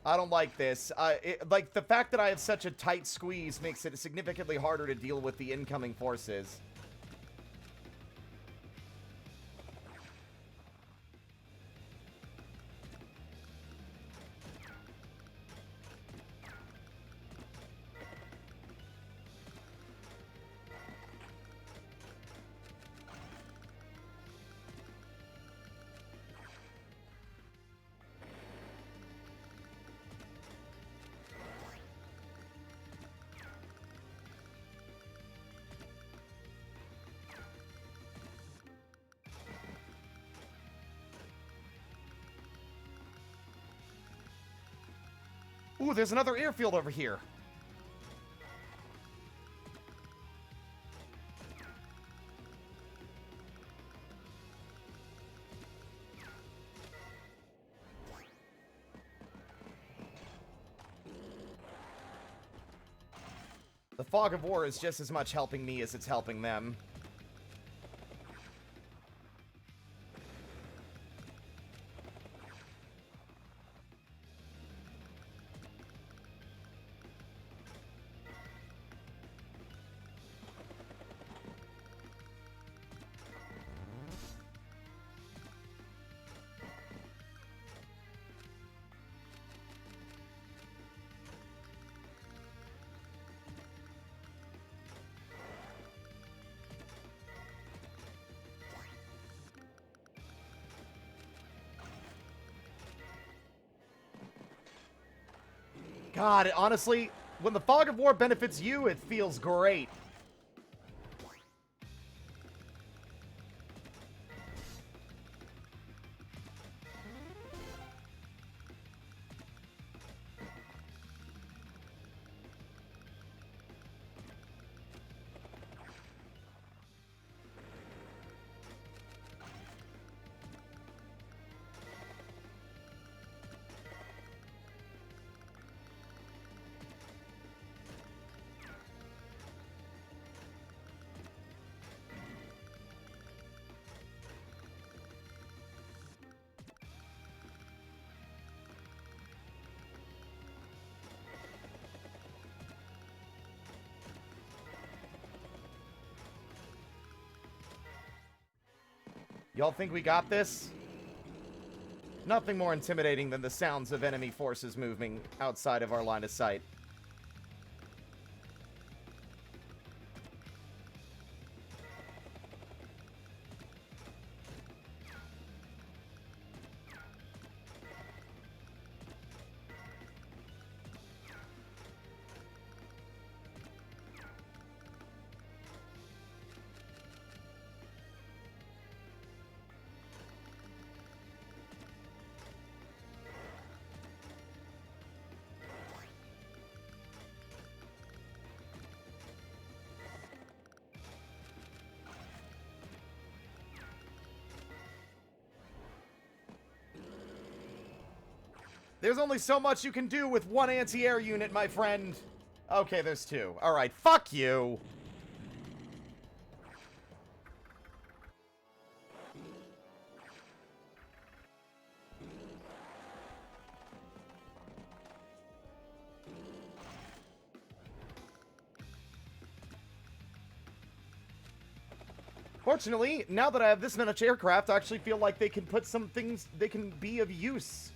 I don't like this. Like, the fact that I have such a tight squeeze makes it significantly harder to deal with the incoming forces. Ooh, there's another airfield over here. The fog of war is just as much helping me as it's helping them. God, honestly, when the fog of war benefits you, it feels great. Y'all think we got this? Nothing more intimidating than the sounds of enemy forces moving outside of our line of sight. There's only so much you can do with one anti-air unit, my friend. Okay, there's two. Alright, fuck you. Fortunately, now that I have this much aircraft, I actually feel like they can put some things, they can be of use.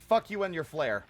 Fuck you and your flare.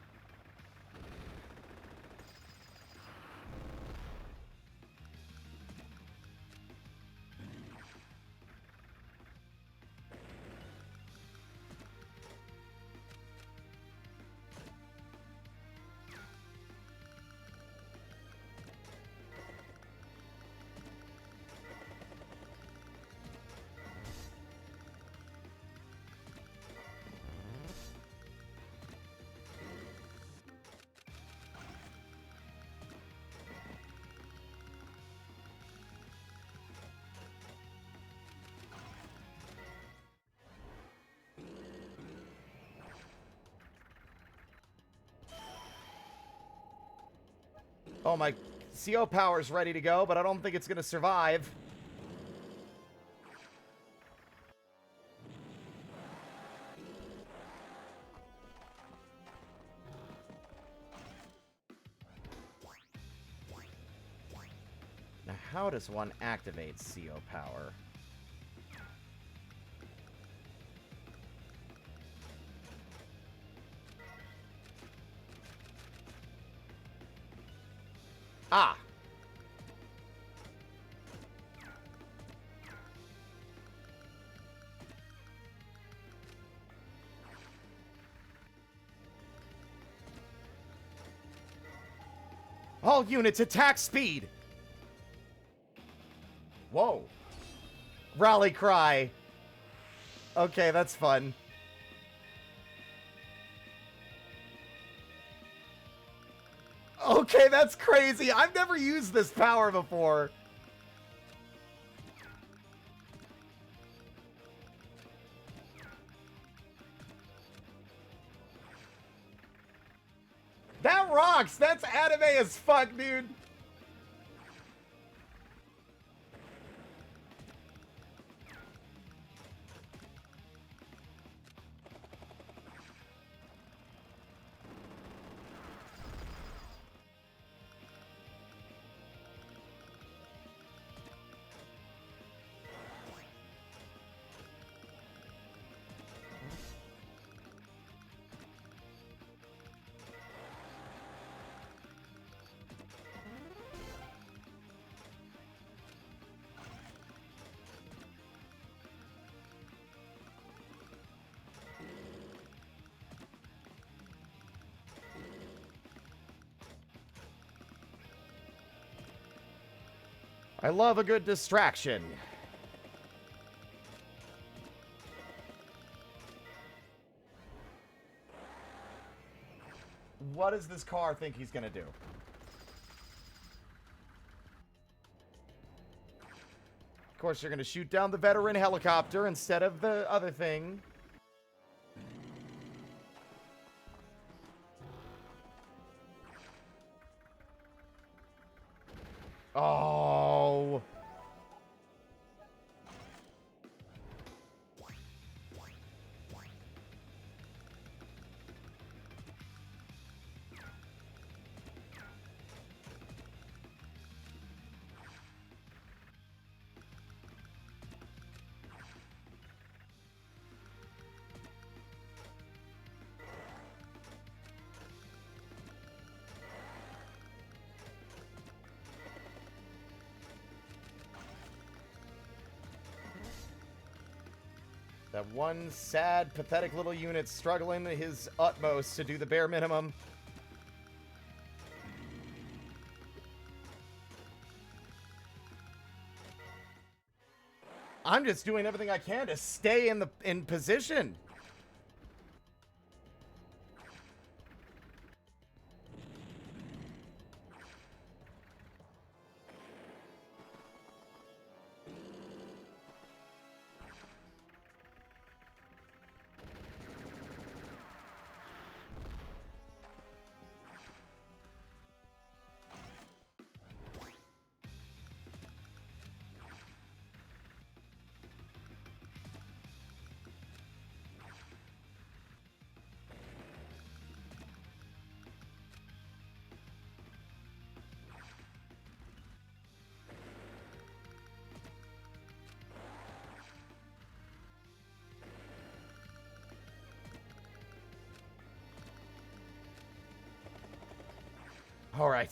Oh, my CO power's ready to go, but I don't think it's gonna survive. Now, how does one activate CO power? Ah! All units attack speed! Whoa. Rally cry. Okay, that's fun. Okay, that's crazy. I've never used this power before. That rocks. That's anime as fuck, dude. I love a good distraction. What does this car think he's gonna do? Of course, you're gonna shoot down the veteran helicopter instead of the other thing. Oh. That one sad, pathetic little unit struggling his utmost to do the bare minimum. I'm just doing everything I can to stay in position. All right.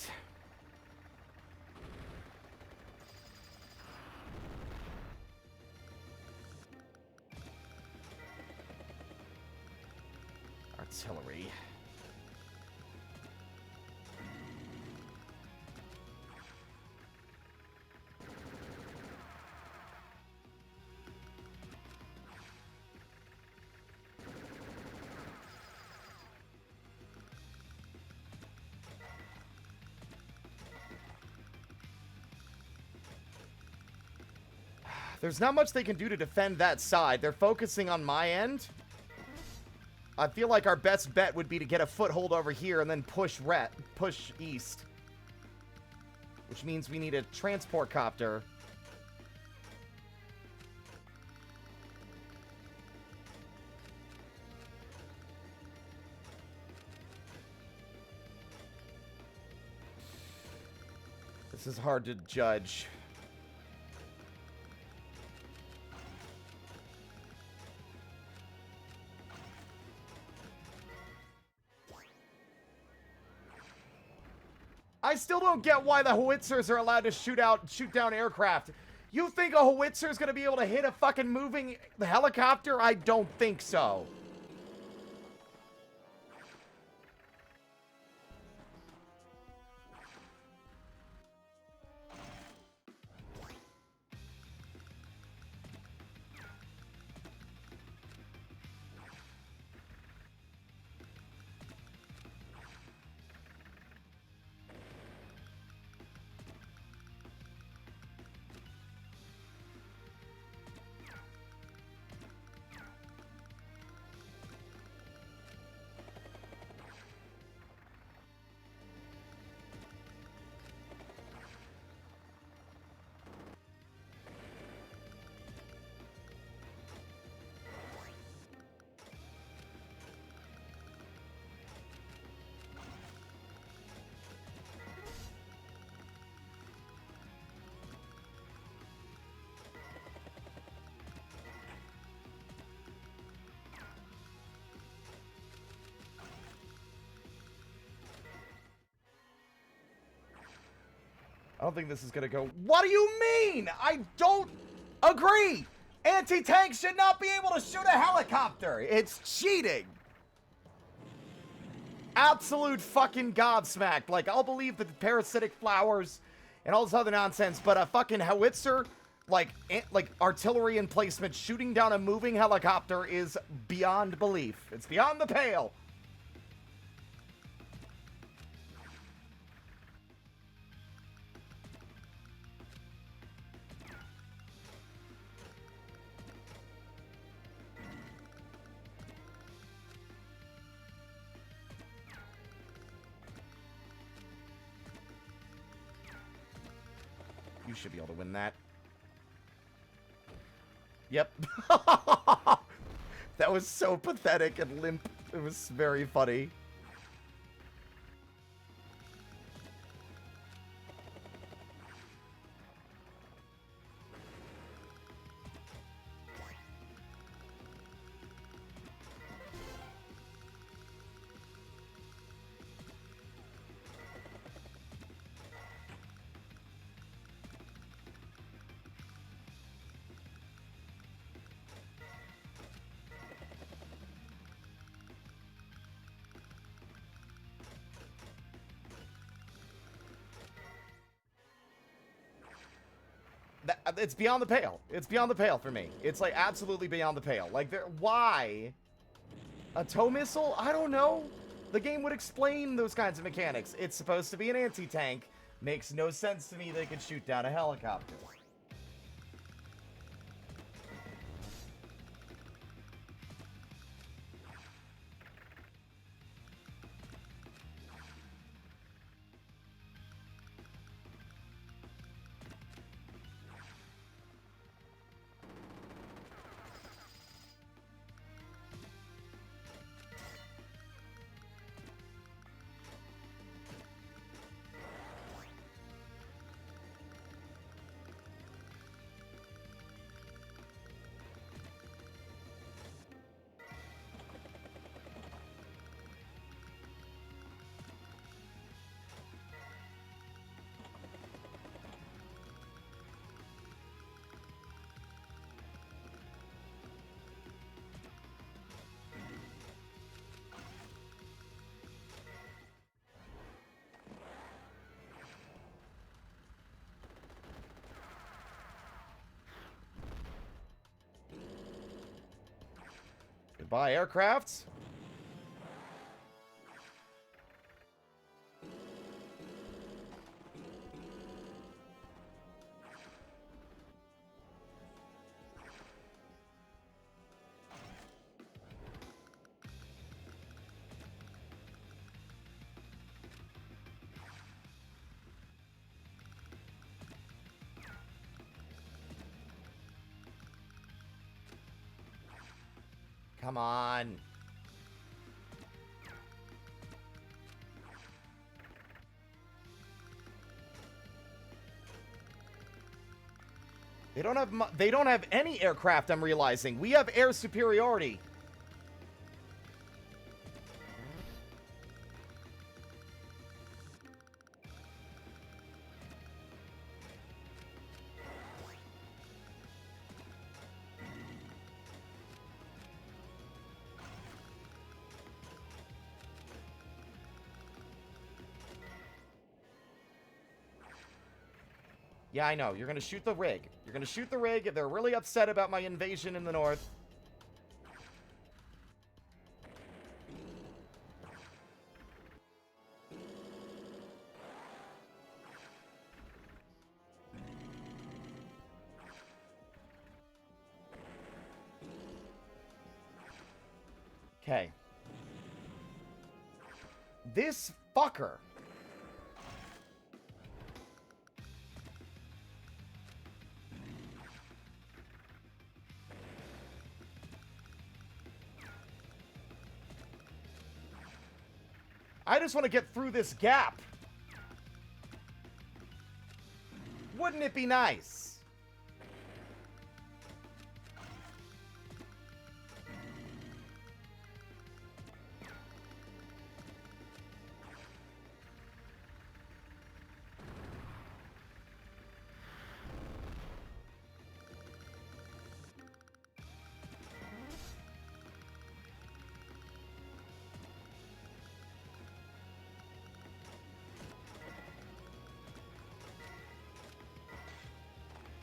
Artillery. There's not much they can do to defend that side. They're focusing on my end. I feel like our best bet would be to get a foothold over here and then push east. Which means we need a transport copter. This is hard to judge. I still don't get why the howitzers are allowed to shoot down aircraft. You think a howitzer is going to be able to hit a fucking moving helicopter? I don't think so. I don't think this is gonna go. What do you mean? I don't agree. Anti-tank should not be able to shoot a helicopter. It's cheating. Absolute fucking gobsmacked. Like, I'll believe that the parasitic flowers and all this other nonsense, but a fucking howitzer, like artillery emplacement shooting down a moving helicopter is beyond belief. It's beyond the pale. You should be able to win that. Yep. That was so pathetic and limp. It was very funny. It's beyond the pale. It's beyond the pale for me. It's like absolutely beyond the pale. Like, why? A tow missile? I don't know. The game would explain those kinds of mechanics. It's supposed to be an anti-tank. Makes no sense to me they could shoot down a helicopter. Goodbye, aircrafts. Come on. They don't have any aircraft, I'm realizing. We have air superiority. Yeah, I know. You're gonna shoot the rig. You're gonna shoot the rig. They're really upset about my invasion in the north. Okay. This fucker. I just want to get through this gap. Wouldn't it be nice?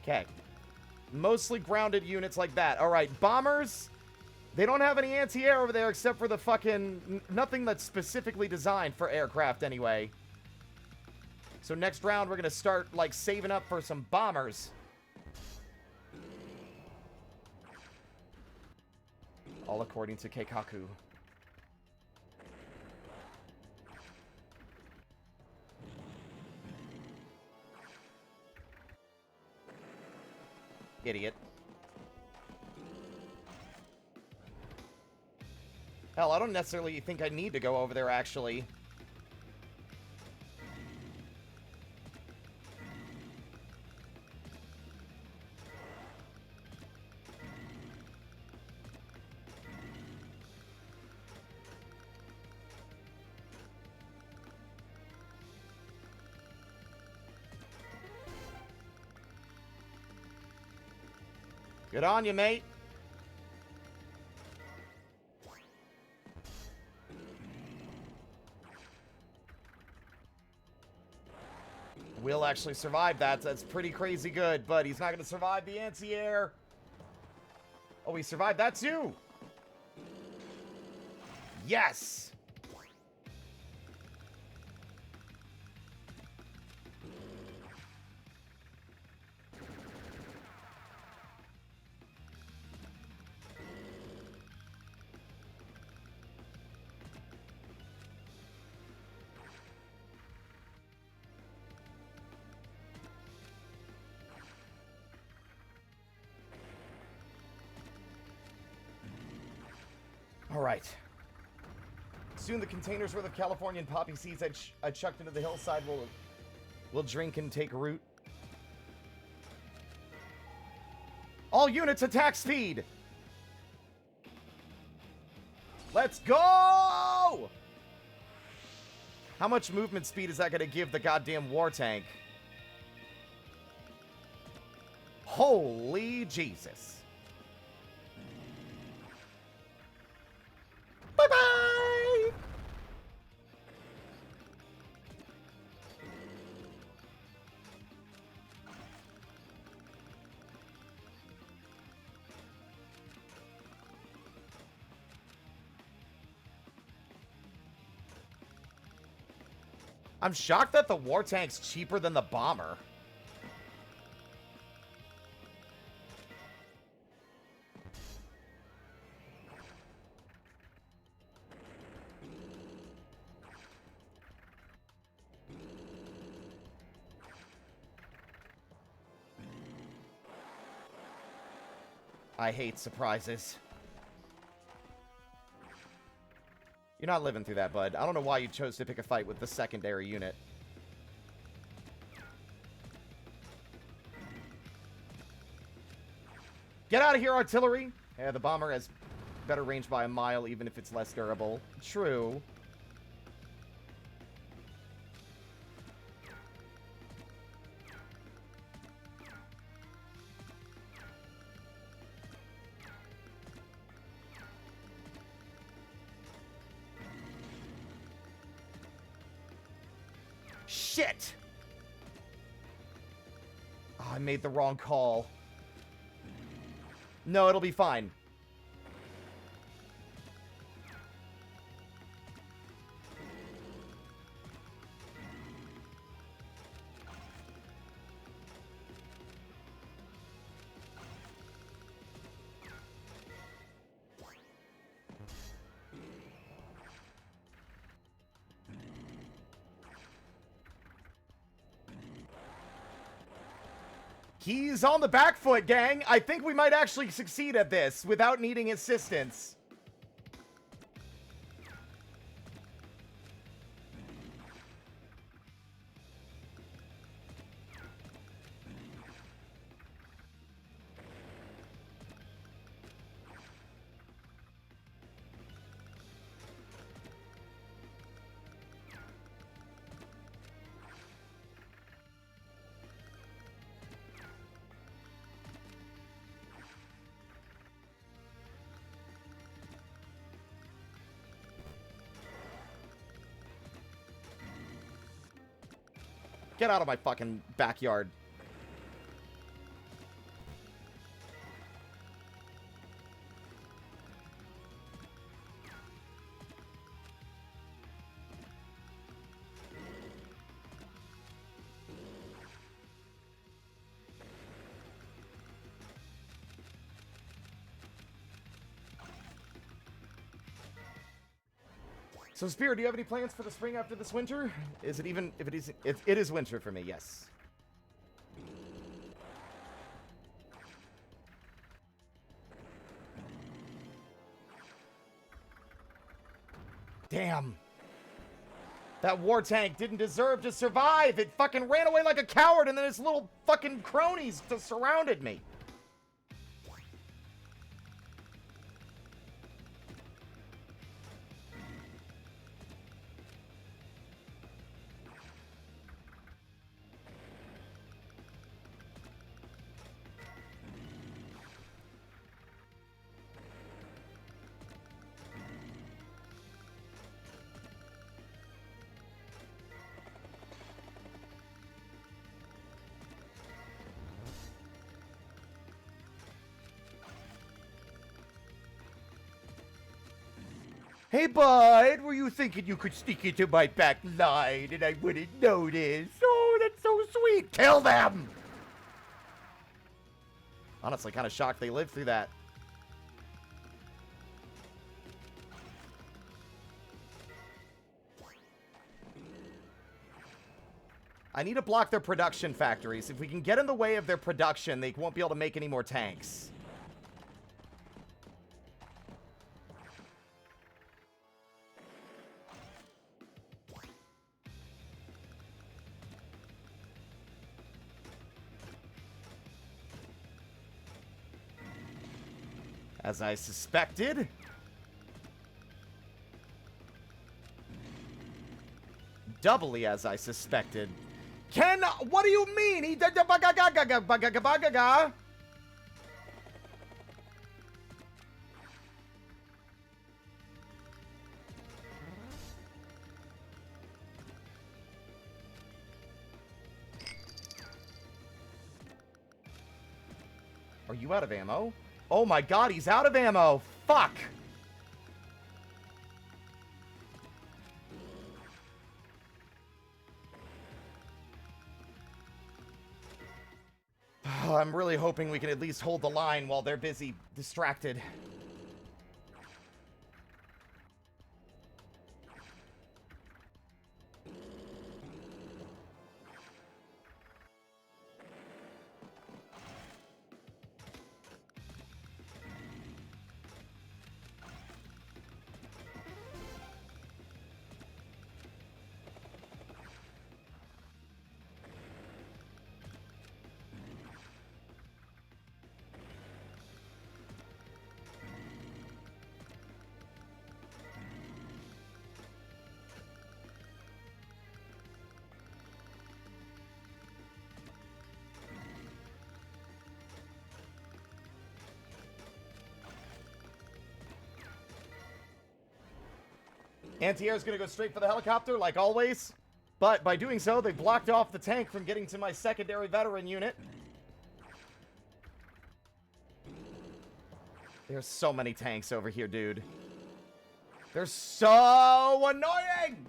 Okay. Mostly grounded units like that. All right, bombers. They don't have any anti-air over there except for the fucking... nothing that's specifically designed for aircraft anyway. So next round, we're going to start, like, saving up for some bombers. All according to Keikaku. Idiot. Hell, I don't necessarily think I need to go over there, actually. Good on you, mate. Will actually survive that. That's pretty crazy good, but he's not going to survive the anti-air. Oh, he survived that too. Yes. All right. Soon the containers worth of Californian poppy seeds I chucked into the hillside will drink and take root. All units attack speed. Let's go! How much movement speed is that going to give the goddamn war tank? Holy Jesus. Bye-bye! I'm shocked that the war tank's cheaper than the bomber. I hate surprises. You're not living through that, bud. I don't know why you chose to pick a fight with the secondary unit. Get out of here, artillery! Yeah, the bomber has better range by a mile, even if it's less durable. True. Shit! Oh, I made the wrong call. No, it'll be fine. He's on the back foot, gang. I think we might actually succeed at this without needing assistance. Get out of my fucking backyard. So, Spear, do you have any plans for the spring after this winter? Is it even, if it is winter for me, yes. Damn. That war tank didn't deserve to survive. It fucking ran away like a coward, and then its little fucking cronies just surrounded me. Hey, bud, were you thinking you could sneak into my back line and I wouldn't notice? Oh, that's so sweet. Kill them! Honestly, kind of shocked they lived through that. I need to block their production factories. If we can get in the way of their production, they won't be able to make any more tanks. As I suspected. Doubly as I suspected. What do you mean? He did the Are you out of ammo? Oh my god, he's out of ammo! Fuck! I'm really hoping we can at least hold the line while they're busy distracted. Anti-air's gonna go straight for the helicopter, like always. But by doing so, they blocked off the tank from getting to my secondary veteran unit. There's so many tanks over here, dude. They're so annoying!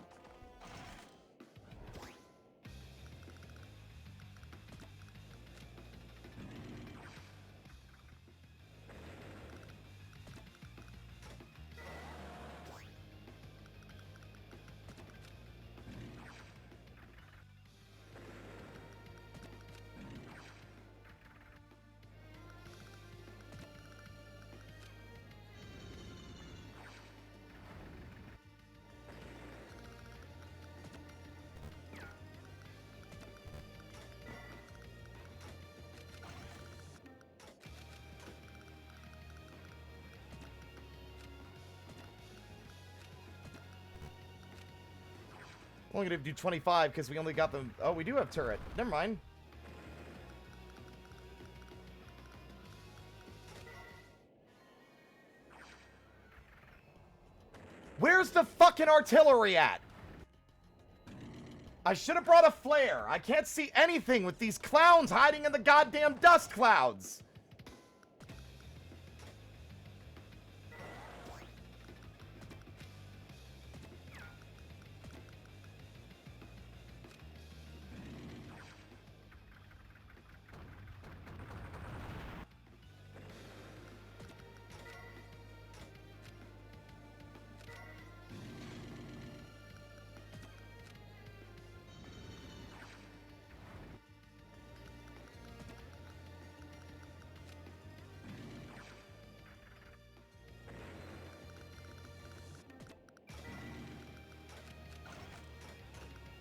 Only gonna do 25 because we only got them. Oh, we do have turret. Never mind. Where's the fucking artillery at? I should have brought a flare. I can't see anything with these clowns hiding in the goddamn dust clouds.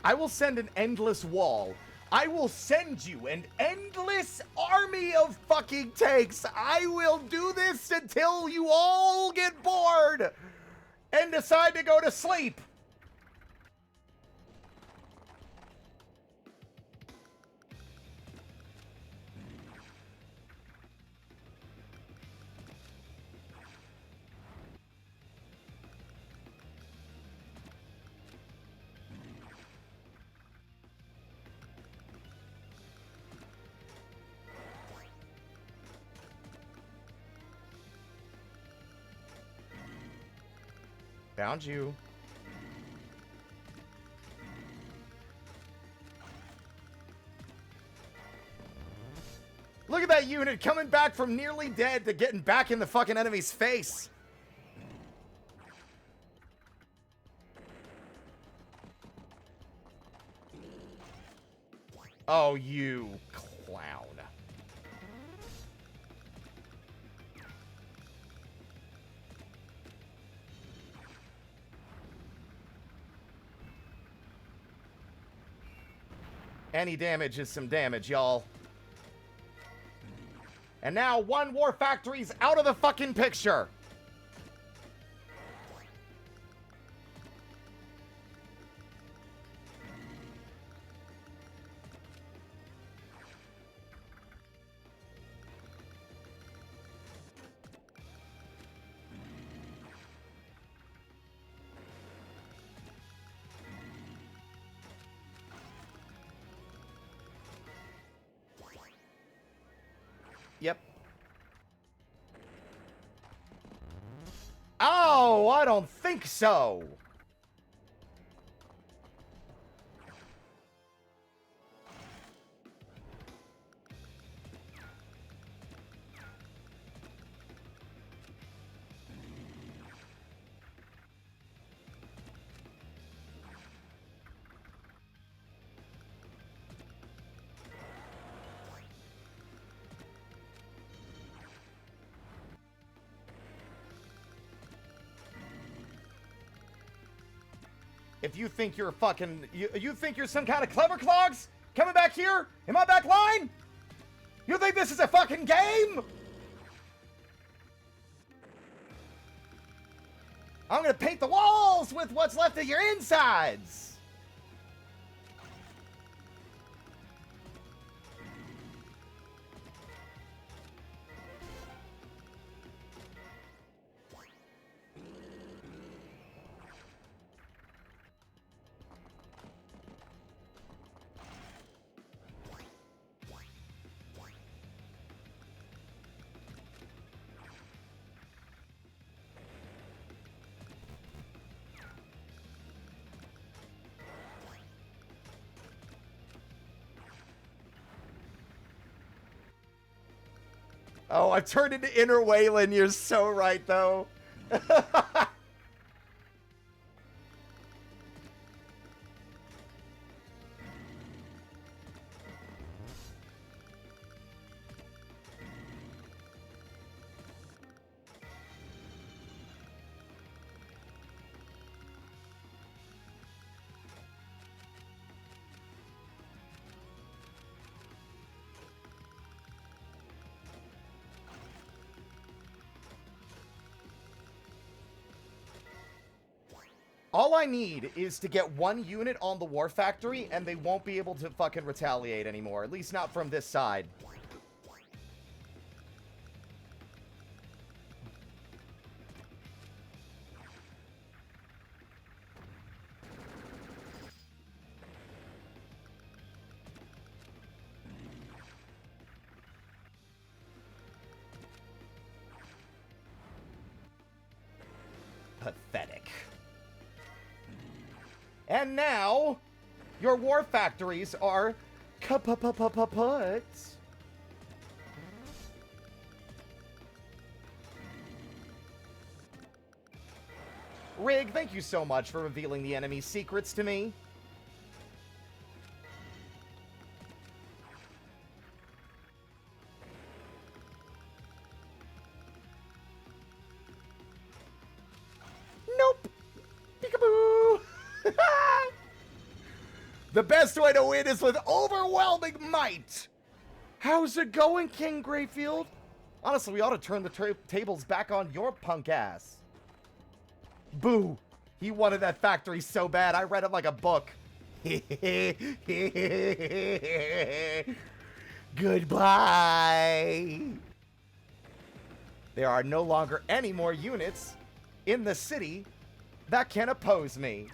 I will send an endless wall. I will send you an endless army of fucking tanks. I will do this until you all get bored and decide to go to sleep. Found you. Look at that unit coming back from nearly dead to getting back in the fucking enemy's face. Oh, you clown. Any damage is some damage, y'all. And now one war factory's out of the fucking picture. Yep. Oh, I don't think so. If you think you're fucking... You think you're some kind of clever clogs? Coming back here? In my back line? You think this is a fucking game? I'm gonna paint the walls with what's left of your insides. Oh, I've turned into Inner Waylon. You're so right, though. All I need is to get one unit on the war factory, and they won't be able to fucking retaliate anymore. At least not from this side. Pathetic. And now, your war factories are kaput. Rig, thank you so much for revealing the enemy's secrets to me. Nope. Peekaboo. The best way to win is with overwhelming might. How's it going, King Greyfield? Honestly, we ought to turn the tables back on your punk ass. Boo. He wanted that factory so bad, I read it like a book. Goodbye. There are no longer any more units in the city that can oppose me.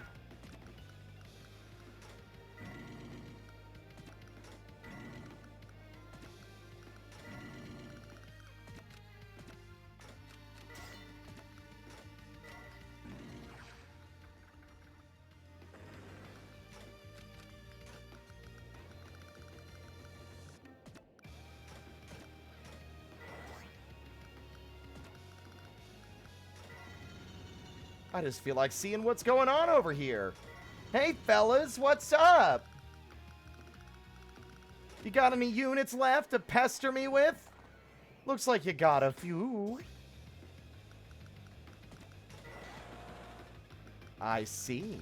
I just feel like seeing what's going on over here. Hey, fellas, what's up? You got any units left to pester me with? Looks like you got a few. I see.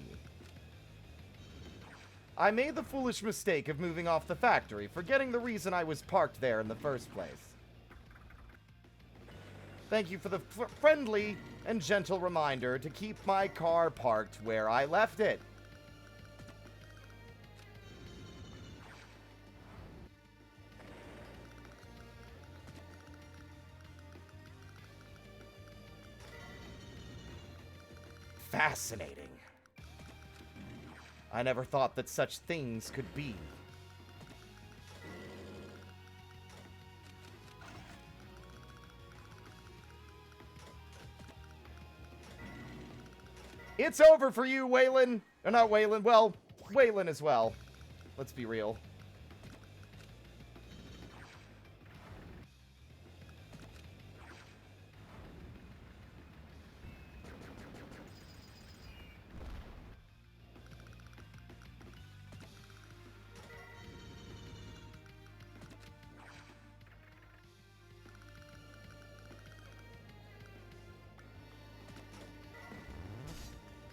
I made the foolish mistake of moving off the factory, forgetting the reason I was parked there in the first place. Thank you for the friendly and gentle reminder to keep my car parked where I left it. Fascinating. I never thought that such things could be. It's over for you, Waylon. Or not Waylon. Well, Waylon as well. Let's be real.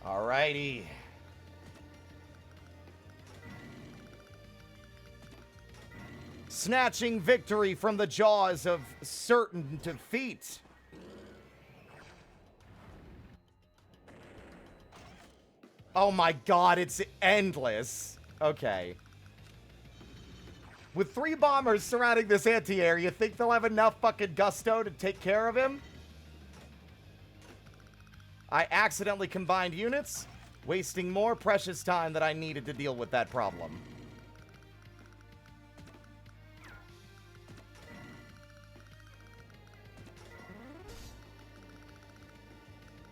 Alrighty. Snatching victory from the jaws of certain defeat. Oh my god, it's endless. Okay. With 3 bombers surrounding this anti-air, you think they'll have enough fucking gusto to take care of him? I accidentally combined units, wasting more precious time than I needed to deal with that problem.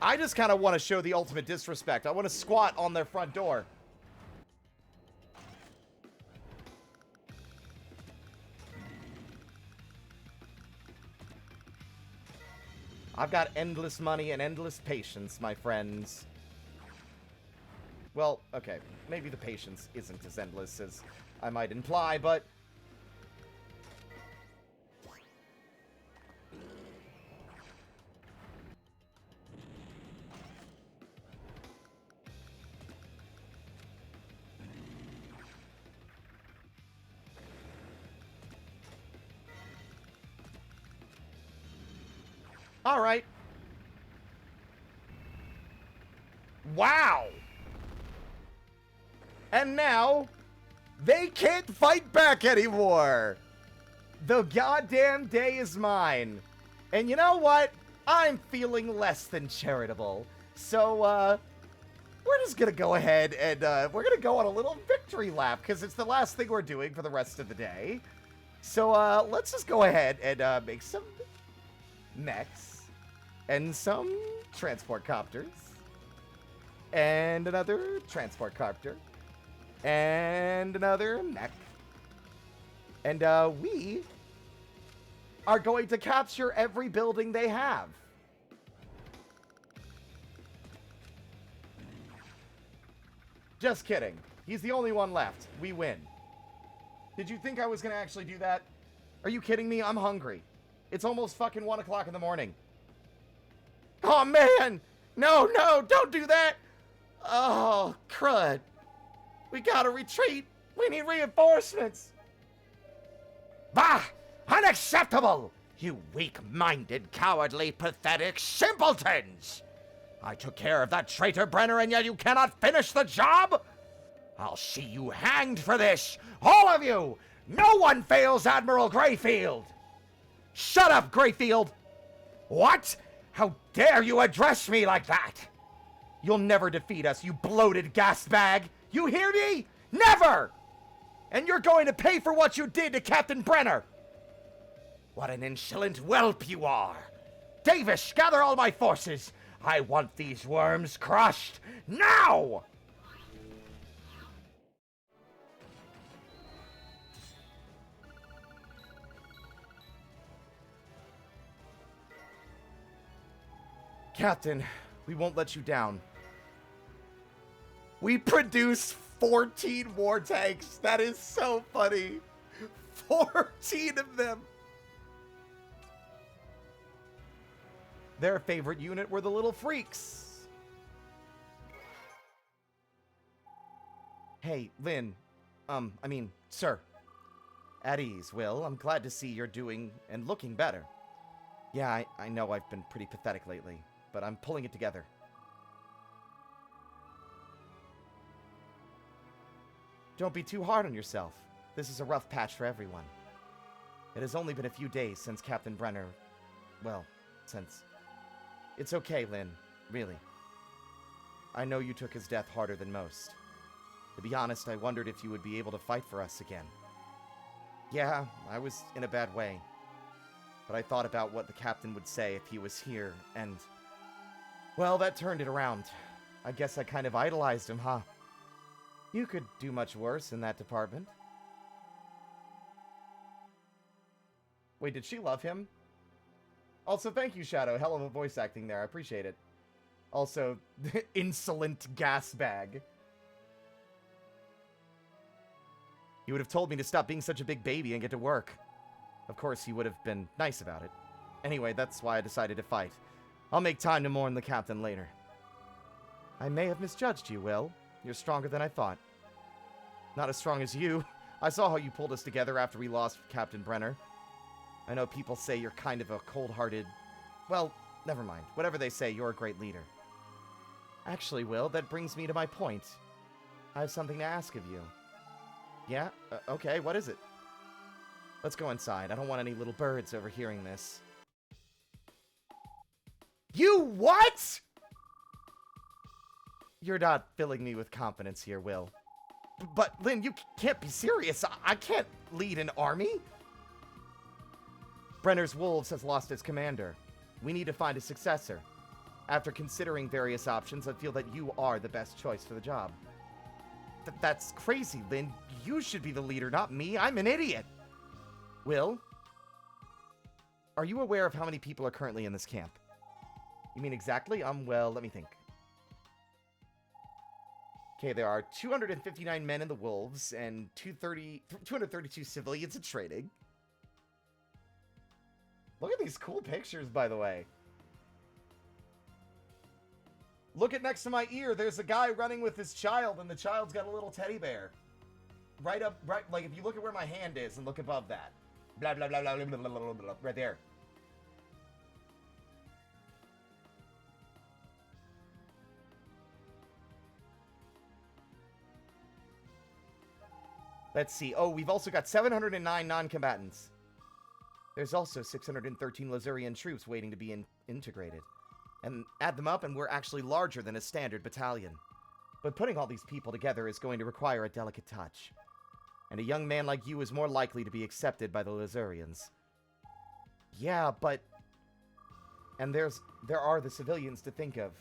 I just kind of want to show the ultimate disrespect. I want to squat on their front door. I've got endless money and endless patience, my friends. Well, okay, maybe the patience isn't as endless as I might imply, but... all right. Wow. And now, they can't fight back anymore. The goddamn day is mine. And you know what? I'm feeling less than charitable. So, we're just gonna go ahead and, we're gonna go on a little victory lap, because it's the last thing we're doing for the rest of the day. So, let's just go ahead and, make some mechs. And some transport copters. And another transport copter. And another mech. And we are going to capture every building they have. Just kidding. He's the only one left. We win. Did you think I was going to actually do that? Are you kidding me? I'm hungry. It's almost fucking 1 o'clock in the morning. Oh, man! No, no, don't do that! Oh, crud. We gotta retreat! We need reinforcements! Bah! Unacceptable! You weak-minded, cowardly, pathetic simpletons! I took care of that traitor Brenner, and yet you cannot finish the job? I'll see you hanged for this! All of you! No one fails Admiral Greyfield! Shut up, Greyfield! What? How dare you address me like that? You'll never defeat us, you bloated gas bag! You hear me? Never! And you're going to pay for what you did to Captain Brenner! What an insolent whelp you are! Davis, gather all my forces! I want these worms crushed now! Captain, we won't let you down. We produced 14 war tanks. That is so funny. 14 of them. Their favorite unit were the little freaks. Hey, Lynn. Sir. At ease, Will. I'm glad to see you're doing and looking better. Yeah, I know I've been pretty pathetic lately, but I'm pulling it together. Don't be too hard on yourself. This is a rough patch for everyone. It has only been a few days since Captain Brenner... Well, since... It's okay, Lynn. Really. I know you took his death harder than most. To be honest, I wondered if you would be able to fight for us again. Yeah, I was in a bad way. But I thought about what the captain would say if he was here, and... Well, that turned it around. I guess I kind of idolized him, huh? You could do much worse in that department. Wait, did she love him? Also, thank you, Shadow. Hell of a voice acting there. I appreciate it. Also, insolent gas bag. He would have told me to stop being such a big baby and get to work. Of course, he would have been nice about it. Anyway, that's why I decided to fight. I'll make time to mourn the captain later. I may have misjudged you, Will. You're stronger than I thought. Not as strong as you. I saw how you pulled us together after we lost Captain Brenner. I know people say you're kind of a cold-hearted... Well, never mind. Whatever they say, you're a great leader. Actually, Will, that brings me to my point. I have something to ask of you. Yeah? Okay, what is it? Let's go inside. I don't want any little birds overhearing this. You what?! You're not filling me with confidence here, Will. But, Lynn, you can't be serious. I can't lead an army. Brenner's Wolves has lost its commander. We need to find a successor. After considering various options, I feel that you are the best choice for the job. That's crazy, Lynn. You should be the leader, not me. I'm an idiot. Will? Are you aware of how many people are currently in this camp? You mean exactly? Well, let me think. Okay, there are 259 men in the Wolves and 232 civilians in training. Look at these cool pictures, by the way. Look at next to my ear. There's a guy running with his child, and the child's got a little teddy bear. Right, like if you look at where my hand is and look above that. Blah, blah, blah, blah, blah, blah, blah, blah, right there. Let's see. Oh, we've also got 709 non-combatants. There's also 613 Lazurian troops waiting to be integrated. And add them up and we're actually larger than a standard battalion. But putting all these people together is going to require a delicate touch. And a young man like you is more likely to be accepted by the Lazurians. Yeah, but... And there are the civilians to think of.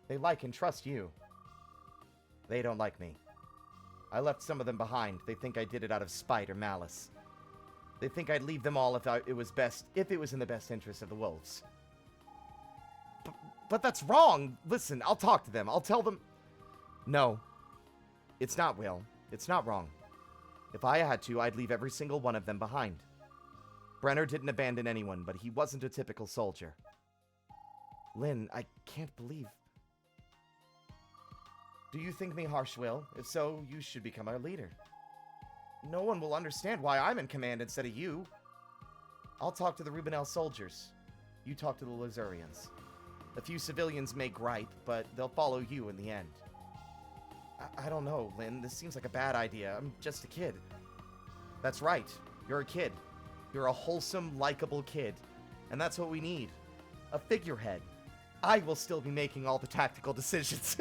They like and trust you. They don't like me. I left some of them behind. They think I did it out of spite or malice. They think I'd leave them all if it was in the best interest of the wolves. But that's wrong. Listen, I'll talk to them. I'll tell them... No. It's not, Will. It's not wrong. If I had to, I'd leave every single one of them behind. Brenner didn't abandon anyone, but he wasn't a typical soldier. Lynn, I can't believe... Do you think me harsh, Will? If so, you should become our leader. No one will understand why I'm in command instead of you. I'll talk to the Rubenel soldiers. You talk to the Lazurians. A few civilians may gripe, but they'll follow you in the end. I don't know, Lynn. This seems like a bad idea. I'm just a kid. That's right. You're a kid. You're a wholesome, likable kid. And that's what we need. A figurehead. I will still be making all the tactical decisions.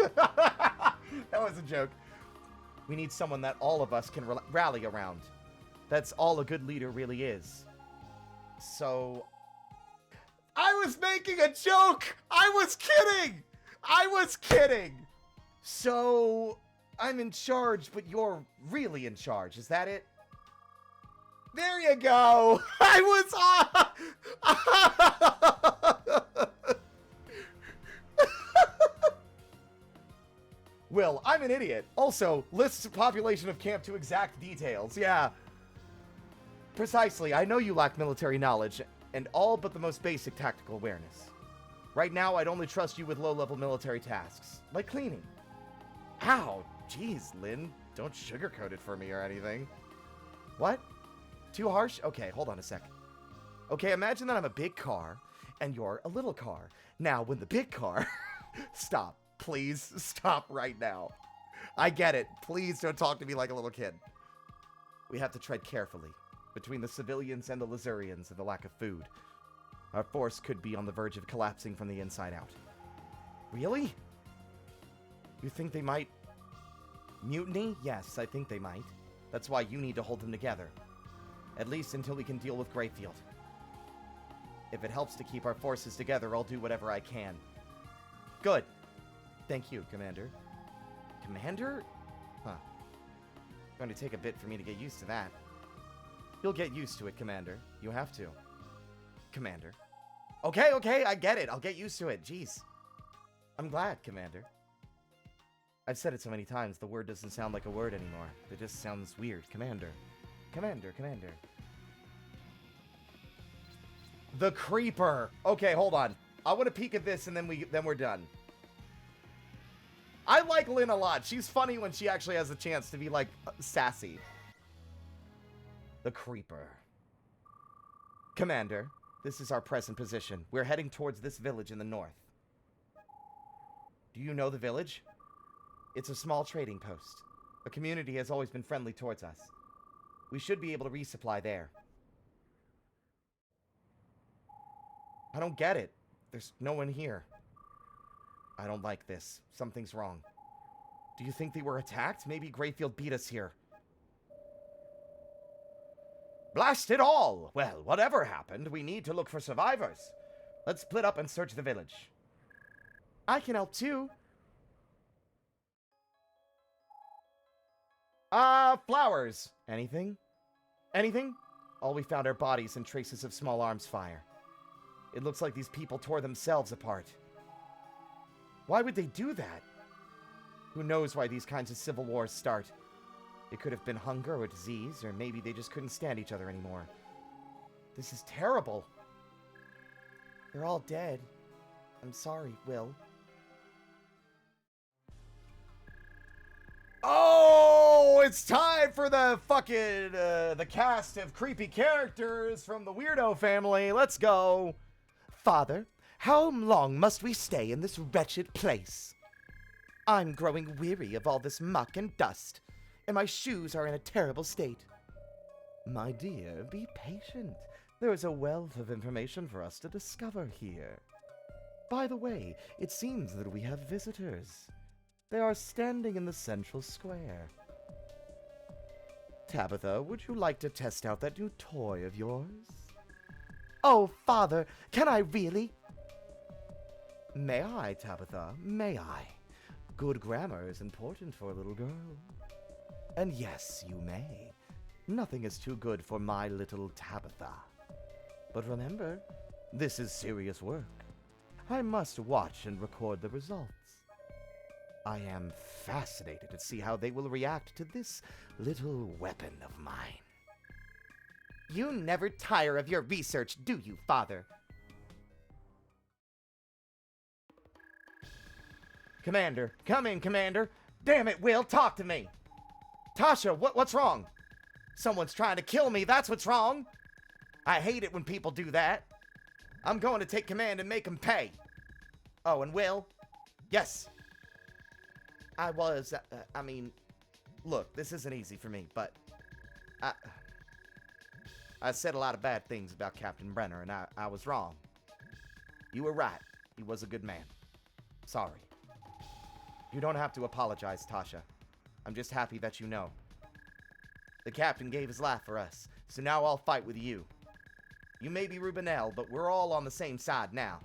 That was a joke. We need someone that all of us can rally around. That's all a good leader really is. So... I was making a joke! I was kidding! I was kidding! So... I'm in charge, but you're really in charge. Is that it? There you go! I was... Will, I'm an idiot. Also, lists population of camp to exact details. Yeah. Precisely. I know you lack military knowledge, and all but the most basic tactical awareness. Right now, I'd only trust you with low-level military tasks, like cleaning. Ow! Jeez, Lynn. Don't sugarcoat it for me or anything. What? Too harsh? Okay, hold on a sec. Okay, imagine that I'm a big car, and you're a little car. Now, when the big car... Stop. Please stop right now. I get it. Please don't talk to me like a little kid. We have to tread carefully. Between the civilians and the Lazurians and the lack of food, our force could be on the verge of collapsing from the inside out. Really? You think they might mutiny? Yes, I think they might. That's why you need to hold them together. At least until we can deal with Greyfield. If it helps to keep our forces together, I'll do whatever I can. Good. Thank you, Commander. Commander? Huh. Going to take a bit for me to get used to that. You'll get used to it, Commander. You have to. Commander. Okay, I get it. I'll get used to it. Jeez. I'm glad, Commander. I've said it so many times, the word doesn't sound like a word anymore. It just sounds weird. Commander. Commander. The Creeper. Okay, hold on. I want to peek at this and then we're done. I like Lynn a lot. She's funny when she actually has a chance to be, like, sassy. The Creeper. Commander, this is our present position. We're heading towards this village in the north. Do you know the village? It's a small trading post. The community has always been friendly towards us. We should be able to resupply there. I don't get it. There's no one here. I don't like this. Something's wrong. Do you think they were attacked? Maybe Greyfield beat us here. Blast it all! Well, whatever happened, we need to look for survivors. Let's split up and search the village. I can help too. Flowers. Anything? Anything? All we found are bodies and traces of small arms fire. It looks like these people tore themselves apart. Why would they do that? Who knows why these kinds of civil wars start? It could have been hunger or disease, or maybe they just couldn't stand each other anymore. This is terrible. They're all dead. I'm sorry, Will. Oh, it's time for the fucking, the cast of creepy characters from the Weirdo family. Let's go. Father, how long must we stay in this wretched place? I'm growing weary of all this muck and dust, and my shoes are in a terrible state. My dear, be patient. There is a wealth of information for us to discover here. By the way, it seems that we have visitors. They are standing in the central square. Tabitha, would you like to test out that new toy of yours? Oh, Father, can I really? May I, Tabitha? May I? Good grammar is important for a little girl. And yes, you may. Nothing is too good for my little Tabitha. But remember, this is serious work. I must watch and record the results. I am fascinated to see how they will react to this little weapon of mine. You never tire of your research, do you, Father? Commander, come in, Commander. Damn it, Will, talk to me. Tasha, what's wrong? Someone's trying to kill me, that's what's wrong. I hate it when people do that. I'm going to take command and make them pay. Oh, and Will? Yes. I mean, look, this isn't easy for me, but I said a lot of bad things about Captain Brenner, and I was wrong. You were right. He was a good man. Sorry. You don't have to apologize, Tasha. I'm just happy that you know. The captain gave his life for us, so now I'll fight with you. You may be Rubenel, but we're all on the same side now.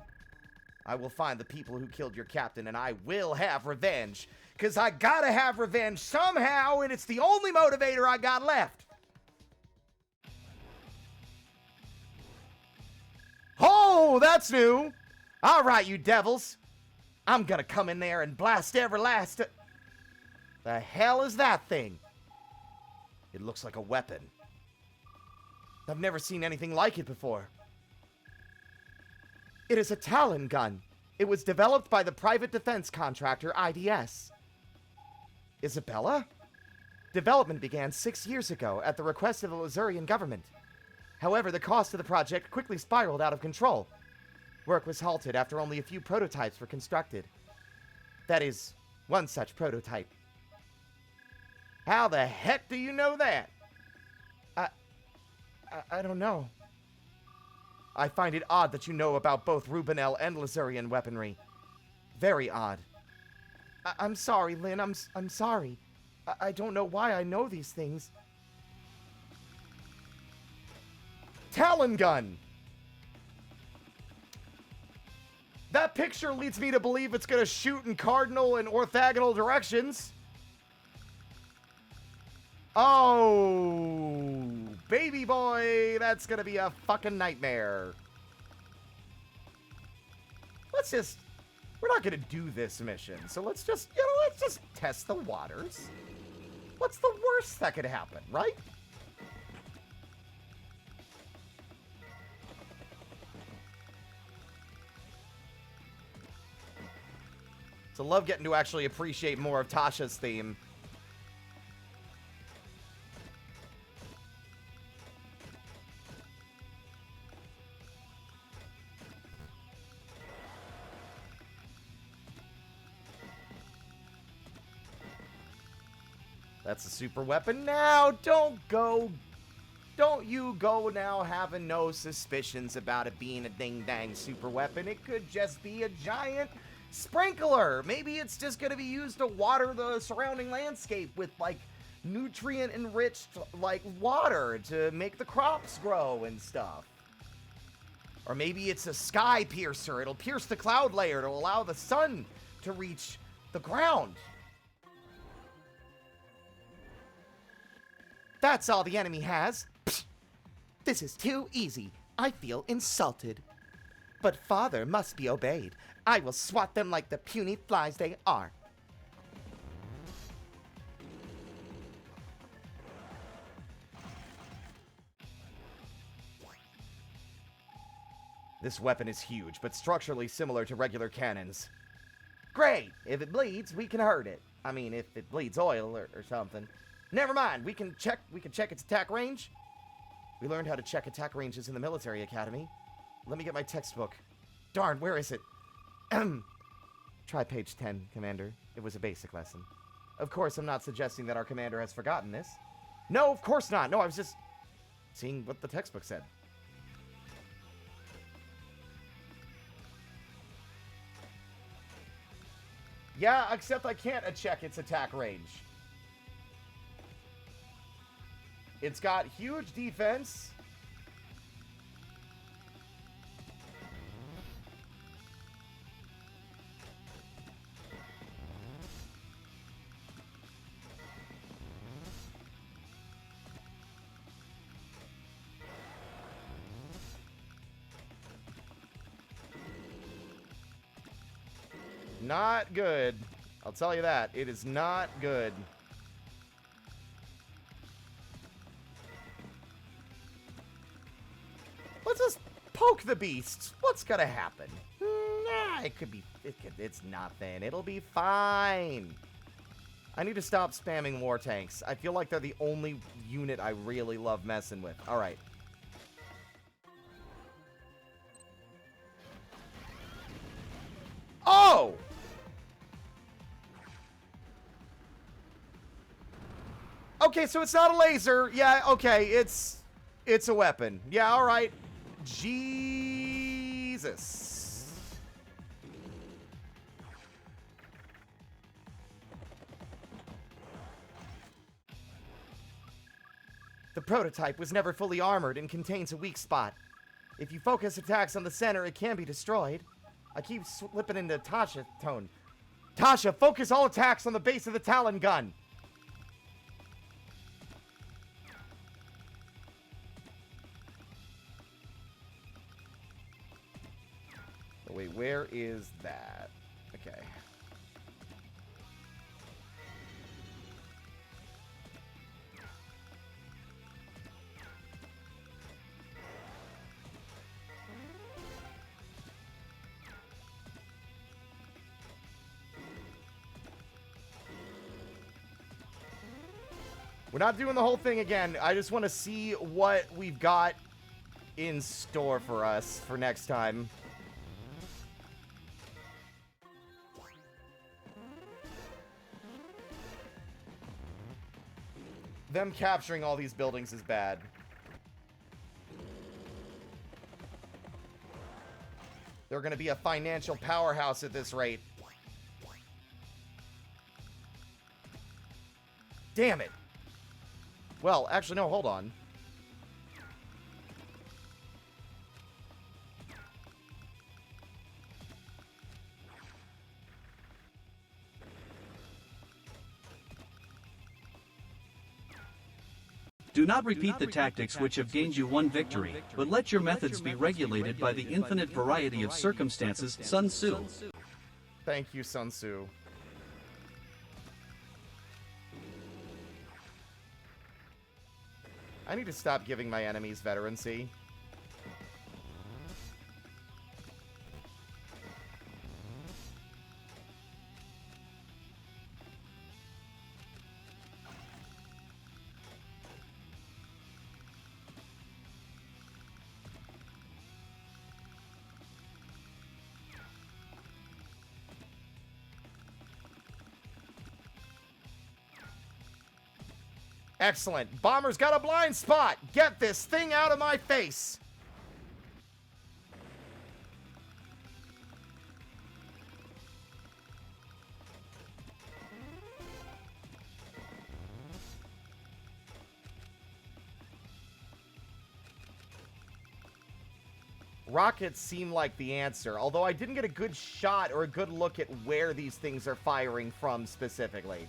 I will find the people who killed your captain, and I will have revenge. Because I gotta have revenge somehow, and it's the only motivator I got left. Oh, that's new. All right, you devils. I'm gonna come in there and blast every last... The hell is that thing? It looks like a weapon. I've never seen anything like it before. It is a Talon gun. It was developed by the private defense contractor IDS. Isabella? Development began 6 years ago at the request of the Lazurian government. However, the cost of the project quickly spiraled out of control. Work was halted after only a few prototypes were constructed. That is, one such prototype. How the heck do you know that? I don't know. I find it odd that you know about both Rubenel and Lazurian weaponry. Very odd. I'm sorry, Lynn. I'm sorry. I don't know why I know these things. Talon gun! That picture leads me to believe it's gonna shoot in cardinal and orthogonal directions. Oh, baby boy, that's gonna be a fucking nightmare. We're not gonna do this mission, so let's just test the waters. What's the worst that could happen, right? So love getting to actually appreciate more of Tasha's theme. That's a super weapon. Now, don't you go now having no suspicions about it being a ding-dang super weapon. It could just be a giant sprinkler. Maybe it's just going to be used to water the surrounding landscape with, like, nutrient-enriched, like, water to make the crops grow and stuff. Or maybe it's a sky piercer. It'll pierce the cloud layer to allow the sun to reach the ground. That's all the enemy has. Psst. This is too easy. I feel insulted. But Father must be obeyed. I will swat them like the puny flies they are. This weapon is huge, but structurally similar to regular cannons. Great! If it bleeds, we can hurt it. I mean, if it bleeds oil or something. Never mind, we can check its attack range. We learned how to check attack ranges in the military academy. Let me get my textbook. Darn, where is it? Try page 10, Commander. It was a basic lesson. Of course, I'm not suggesting that our commander has forgotten this. No, of course not. No, I was just seeing what the textbook said. Yeah, except I can't check its attack range. It's got huge defense. Not good. I'll tell you that. It is not good. Let's just poke the beast. What's gonna happen? Nah, it's nothing. It'll be fine. I need to stop spamming war tanks. I feel like they're the only unit I really love messing with. Alright. Oh! Okay, so it's not a laser. Yeah, okay, it's a weapon. Yeah, alright. Jesus. The prototype was never fully armored and contains a weak spot. If you focus attacks on the center, it can be destroyed. I keep slipping into Tasha tone. Tasha, focus all attacks on the base of the Talon gun. Oh, wait, where is that? Okay. We're not doing the whole thing again. I just want to see what we've got in store for us for next time. Them capturing all these buildings is bad. They're going to be a financial powerhouse at this rate. Damn it. Well, actually, no, hold on. Do not repeat the tactics which have gained you one victory, but let your methods be regulated by the infinite variety of circumstances. Sun Tzu. Thank you, Sun Tzu. I need to stop giving my enemies veterancy. Excellent. Bomber's got a blind spot. Get this thing out of my face. Rockets seem like the answer, although I didn't get a good shot or a good look at where these things are firing from specifically.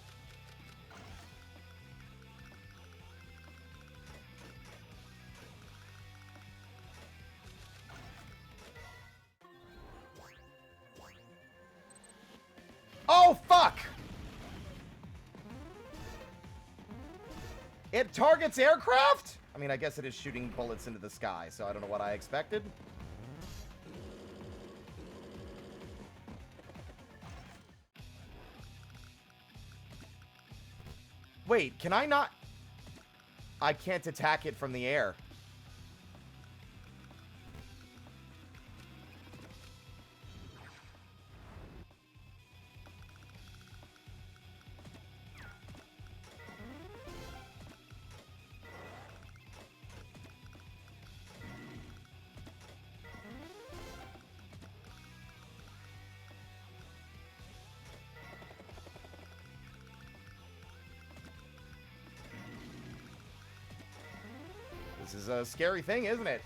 Oh, fuck! It targets aircraft? I mean, I guess it is shooting bullets into the sky, so I don't know what I expected. Wait, can I not? I can't attack it from the air. This is a scary thing, isn't it?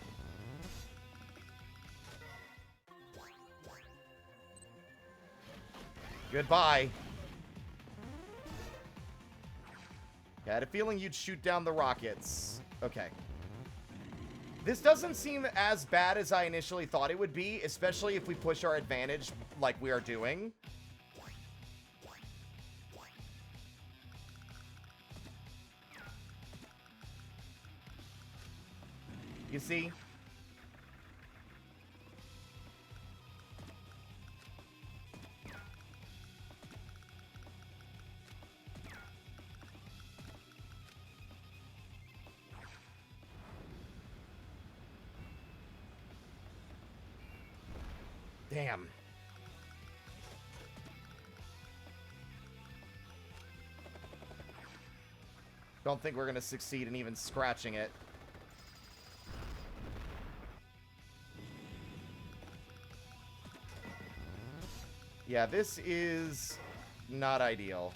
Goodbye. I had a feeling you'd shoot down the rockets. Okay. This doesn't seem as bad as I initially thought it would be, especially if we push our advantage like we are doing. You see? Damn. Don't think we're gonna succeed in even scratching it. Yeah, this is not ideal.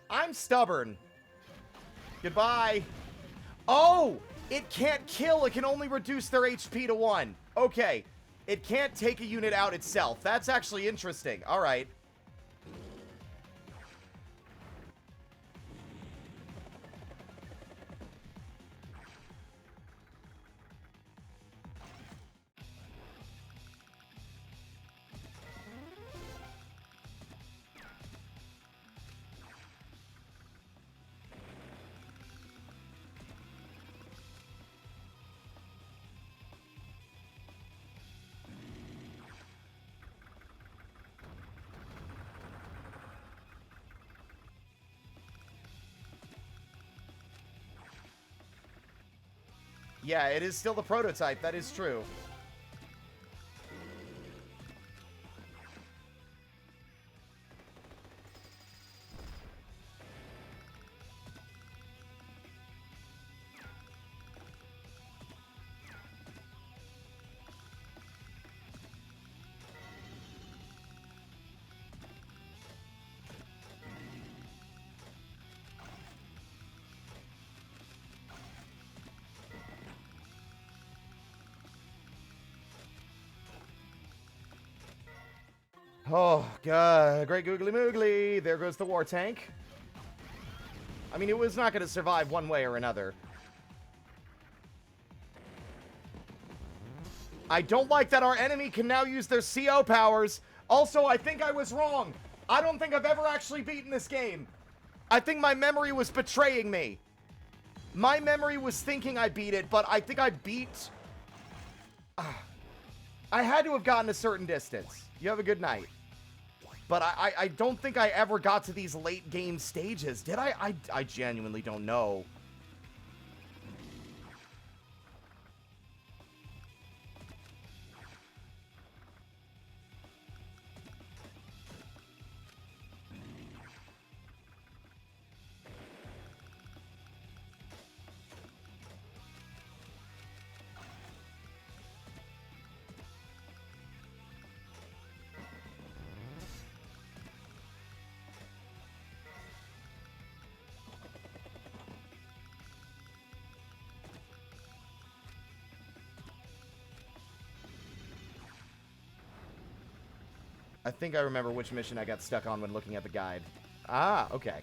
I'm stubborn. Goodbye. Oh! It can't kill. It can only reduce their HP to 1. Okay. It can't take a unit out itself. That's actually interesting. All right. Yeah, it is still the prototype. That is true. Oh, God. Great googly moogly. There goes the war tank. I mean, it was not going to survive one way or another. I don't like that our enemy can now use their CO powers. Also, I think I was wrong. I don't think I've ever actually beaten this game. I think my memory was betraying me. My memory was thinking I beat it, but I think I beat... I had to have gotten a certain distance. You have a good night. But I don't think I ever got to these late game stages. Did I? I genuinely don't know. I think I remember which mission I got stuck on when looking at the guide. Ah, okay.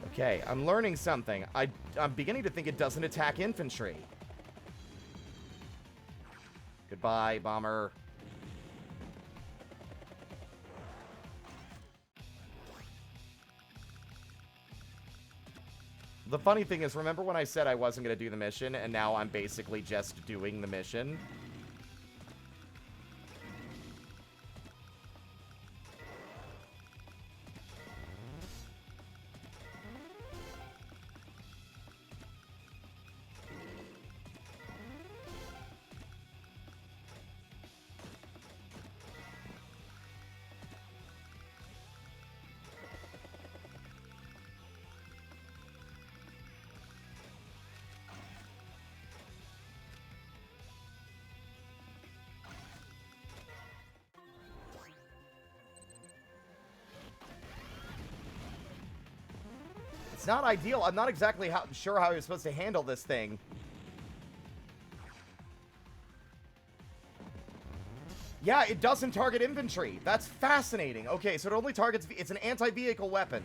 Okay, I'm learning something. I'm beginning to think it doesn't attack infantry. Goodbye, bomber. The funny thing is, remember when I said I wasn't going to do the mission, and now I'm basically just doing the mission? not ideal. I'm not exactly sure how you're supposed to handle this thing. Yeah, it doesn't target infantry. That's fascinating. Okay, so it only targets... It's an anti-vehicle weapon.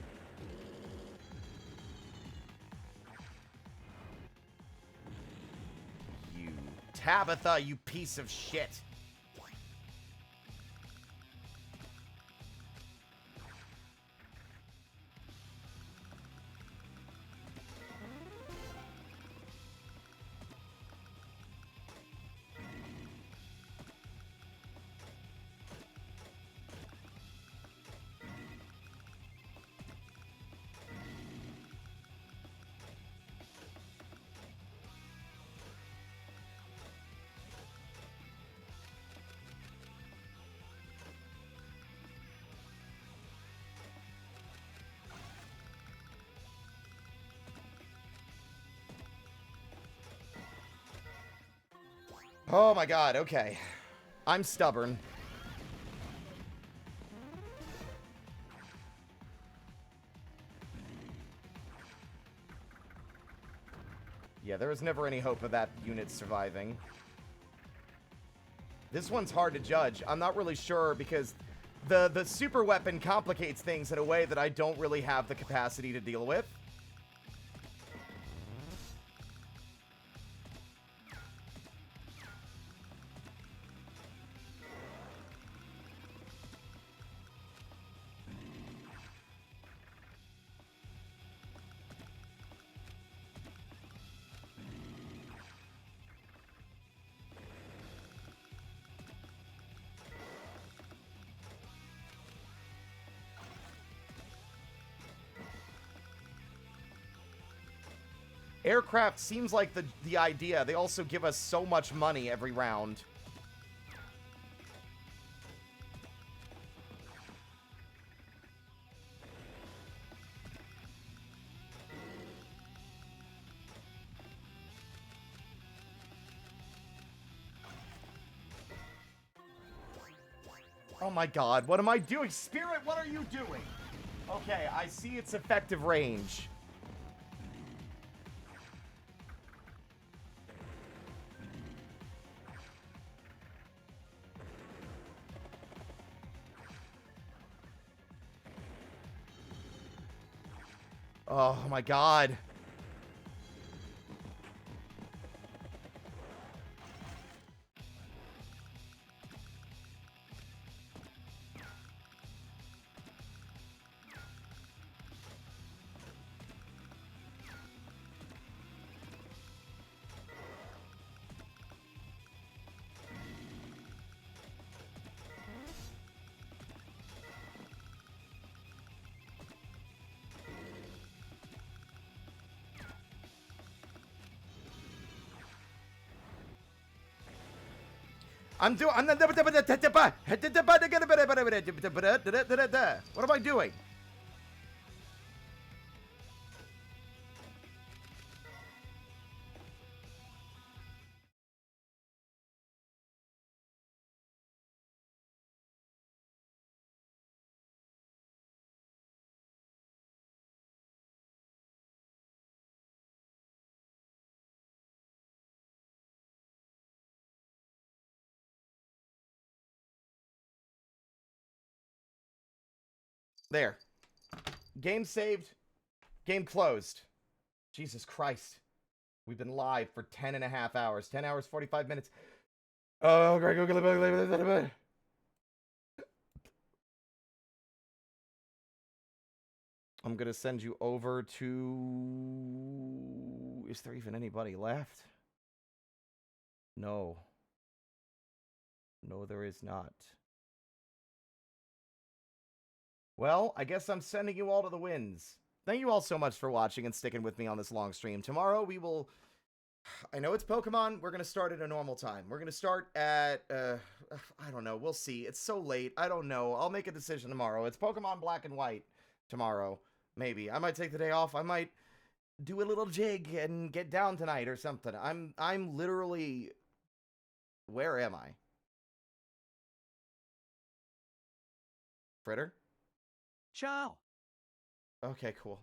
You Tabitha, you piece of shit. Oh my god, okay. I'm stubborn. Yeah, there was never any hope of that unit surviving. This one's hard to judge. I'm not really sure because the super weapon complicates things in a way that I don't really have the capacity to deal with. Aircraft seems like the idea. They also give us so much money every round. Oh my god, what am I doing? Spirit, what are you doing? Okay, I see its effective range. Oh my god. I'm doing. What am I doing? There. Game saved. Game closed. Jesus Christ. We've been live for 10 and a half hours. 10 hours, 45 minutes. Oh, Greg. I'm going to send you over to... Is there even anybody left? No. No, there is not. Well, I guess I'm sending you all to the winds. Thank you all so much for watching and sticking with me on this long stream. Tomorrow we will... I know it's Pokemon. We're going to start at a normal time. We're going to start at... I don't know. We'll see. It's so late. I don't know. I'll make a decision tomorrow. It's Pokemon Black and White tomorrow. Maybe. I might take the day off. I might do a little jig and get down tonight or something. I'm literally... Where am I? Fritter? Ciao. Okay, cool.